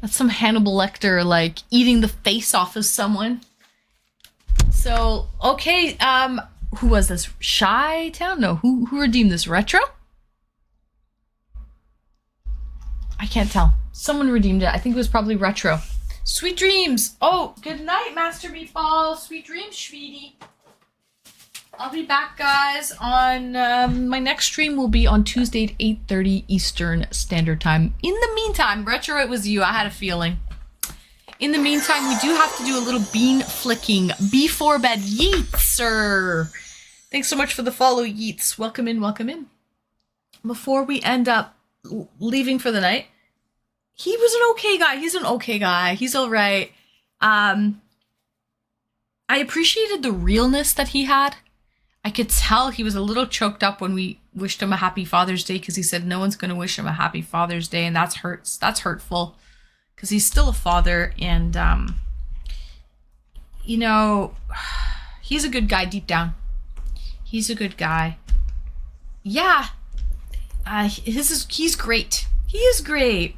That's some Hannibal Lecter, like, eating the face off of someone. So, okay, who was this? Shy Town? No, who redeemed this? Retro? I can't tell. Someone redeemed it. I think it was probably Retro. Sweet dreams. Oh, good night, Master Meatball. Sweet dreams, sweetie. I'll be back, guys, on my next stream will be on Tuesday at 8:30 Eastern Standard Time. In the meantime, Retro, it was you. I had a feeling. In the meantime, we do have to do a little bean flicking before bed. Yeets, sir. Thanks so much for the follow, Yeets. Welcome in, welcome in. Before we end up leaving for the night, he was an okay guy. He's an okay guy. He's all right. I appreciated the realness that he had. I could tell he was a little choked up when we wished him a happy Father's Day because he said no one's going to wish him a happy Father's Day, and that hurts. That's hurtful because he's still a father, and you know, he's a good guy deep down. He's a good guy. Yeah, he's great. He is great.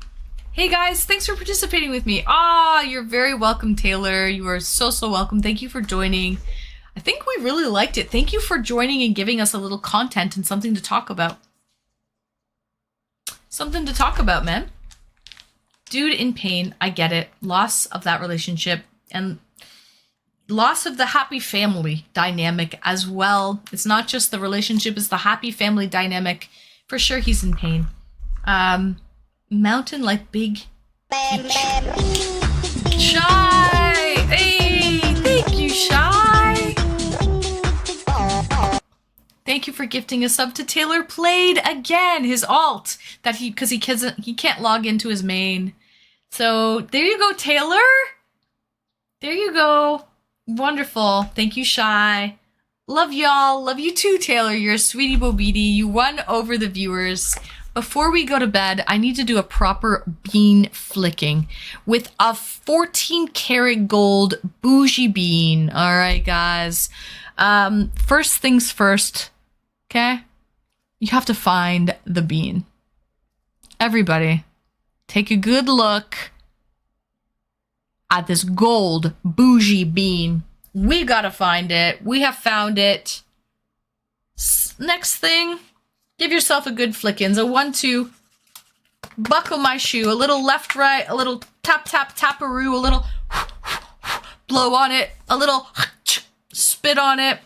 Hey guys, thanks for participating with me. You're very welcome, Taylor. You are so welcome. Thank you for joining. I think we really liked it. Thank you for joining and giving us a little content and something to talk about. Something to talk about, man. Dude in pain. I get it. Loss of that relationship and loss of the happy family dynamic as well. It's not just the relationship, it's the happy family dynamic. For sure he's in pain. Mountain like big. Shy! Hey! Thank you, Shy! Thank thank you for gifting a sub to Taylor Played again. His alt that he can't log into his main. So there you go, Taylor. There you go. Wonderful. Thank you, Shy. Love y'all. Love you too, Taylor. You're a sweetie bobidi. You won over the viewers. Before we go to bed, I need to do a proper bean flicking with a 14 karat gold bougie bean. All right, guys. First things first, okay? You have to find the bean. Everybody, take a good look at this gold bougie bean. We gotta find it. We have found it. Next thing, give yourself a good flickins. A 1-2. Buckle my shoe. A little left, right. A little tap, tap, taparoo. A little blow on it. A little spit on it.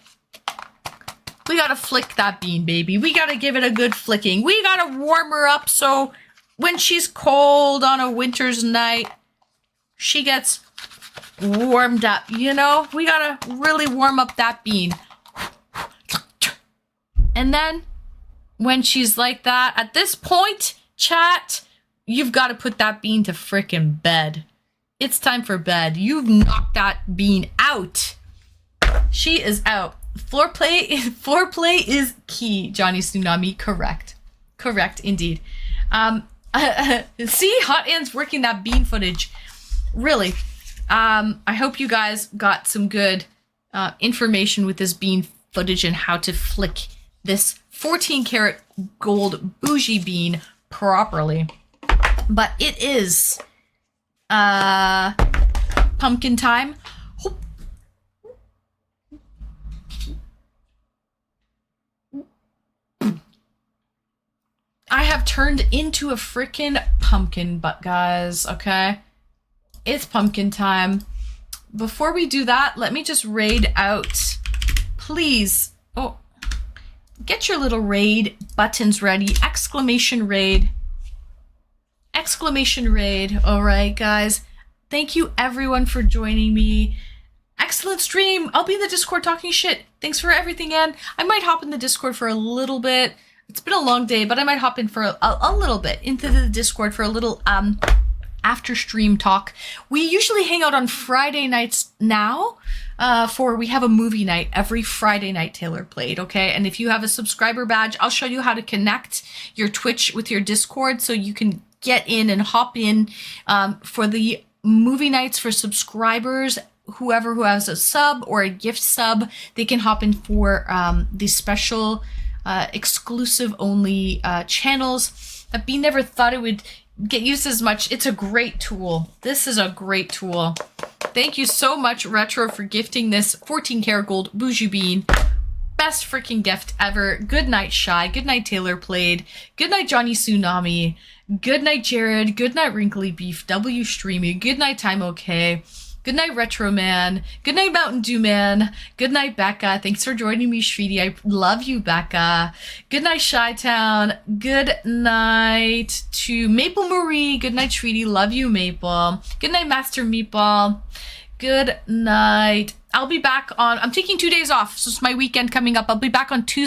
We gotta flick that bean, baby. We gotta give it a good flicking. We gotta warm her up so when she's cold on a winter's night, she gets warmed up, you know? We gotta really warm up that bean. And then when she's like that, at this point, chat, you've got to put that bean to frickin' bed. It's time for bed. You've knocked that bean out. She is out. Foreplay is key, Johnny Tsunami. Correct. Correct, indeed. See, Hot Ant's working that bean footage. Really. I hope you guys got some good information with this bean footage and how to flick this 14 karat gold bougie bean properly. But it is pumpkin time. I have turned into a freaking pumpkin, but guys, okay? It's pumpkin time. Before we do that, let me just raid out. Please. Oh, get your little raid buttons ready. Exclamation raid. Exclamation raid. All right, guys. Thank you, everyone, for joining me. Excellent stream. I'll be in the Discord talking shit. Thanks for everything, Ann. I might hop in the Discord for a little bit. It's been a long day, but I might hop in for a little bit into the Discord for a little after stream talk. We usually hang out on Friday nights now. We have a movie night every Friday night, Taylor Played, okay? And if you have a subscriber badge, I'll show you how to connect your Twitch with your Discord so you can get in and hop in for the movie nights for subscribers. Whoever who has a sub or a gift sub, they can hop in for the special exclusive only channels that we never thought it would get used as much. It's a great tool. This is a great tool. Thank you so much, Retro, for gifting this 14 karat gold bougie bean. Best freaking gift ever. Good night, Shy. Good night, Taylor Played. Good night, Johnny Tsunami. Good night, Jared. Good night, Wrinkly Beef. W Streamy. Good night, Time OK. Good night, Retro Man. Good night, Mountain Dew Man. Good night, Becca. Thanks for joining me, Shreedy. I love you, Becca. Good night, Chi-Town. Good night to Maple Marie. Good night, Shreedy. Love you, Maple. Good night, Master Meatball. Good night. I'll be back on... I'm taking 2 days off, so it's my weekend coming up. I'll be back on Tuesday.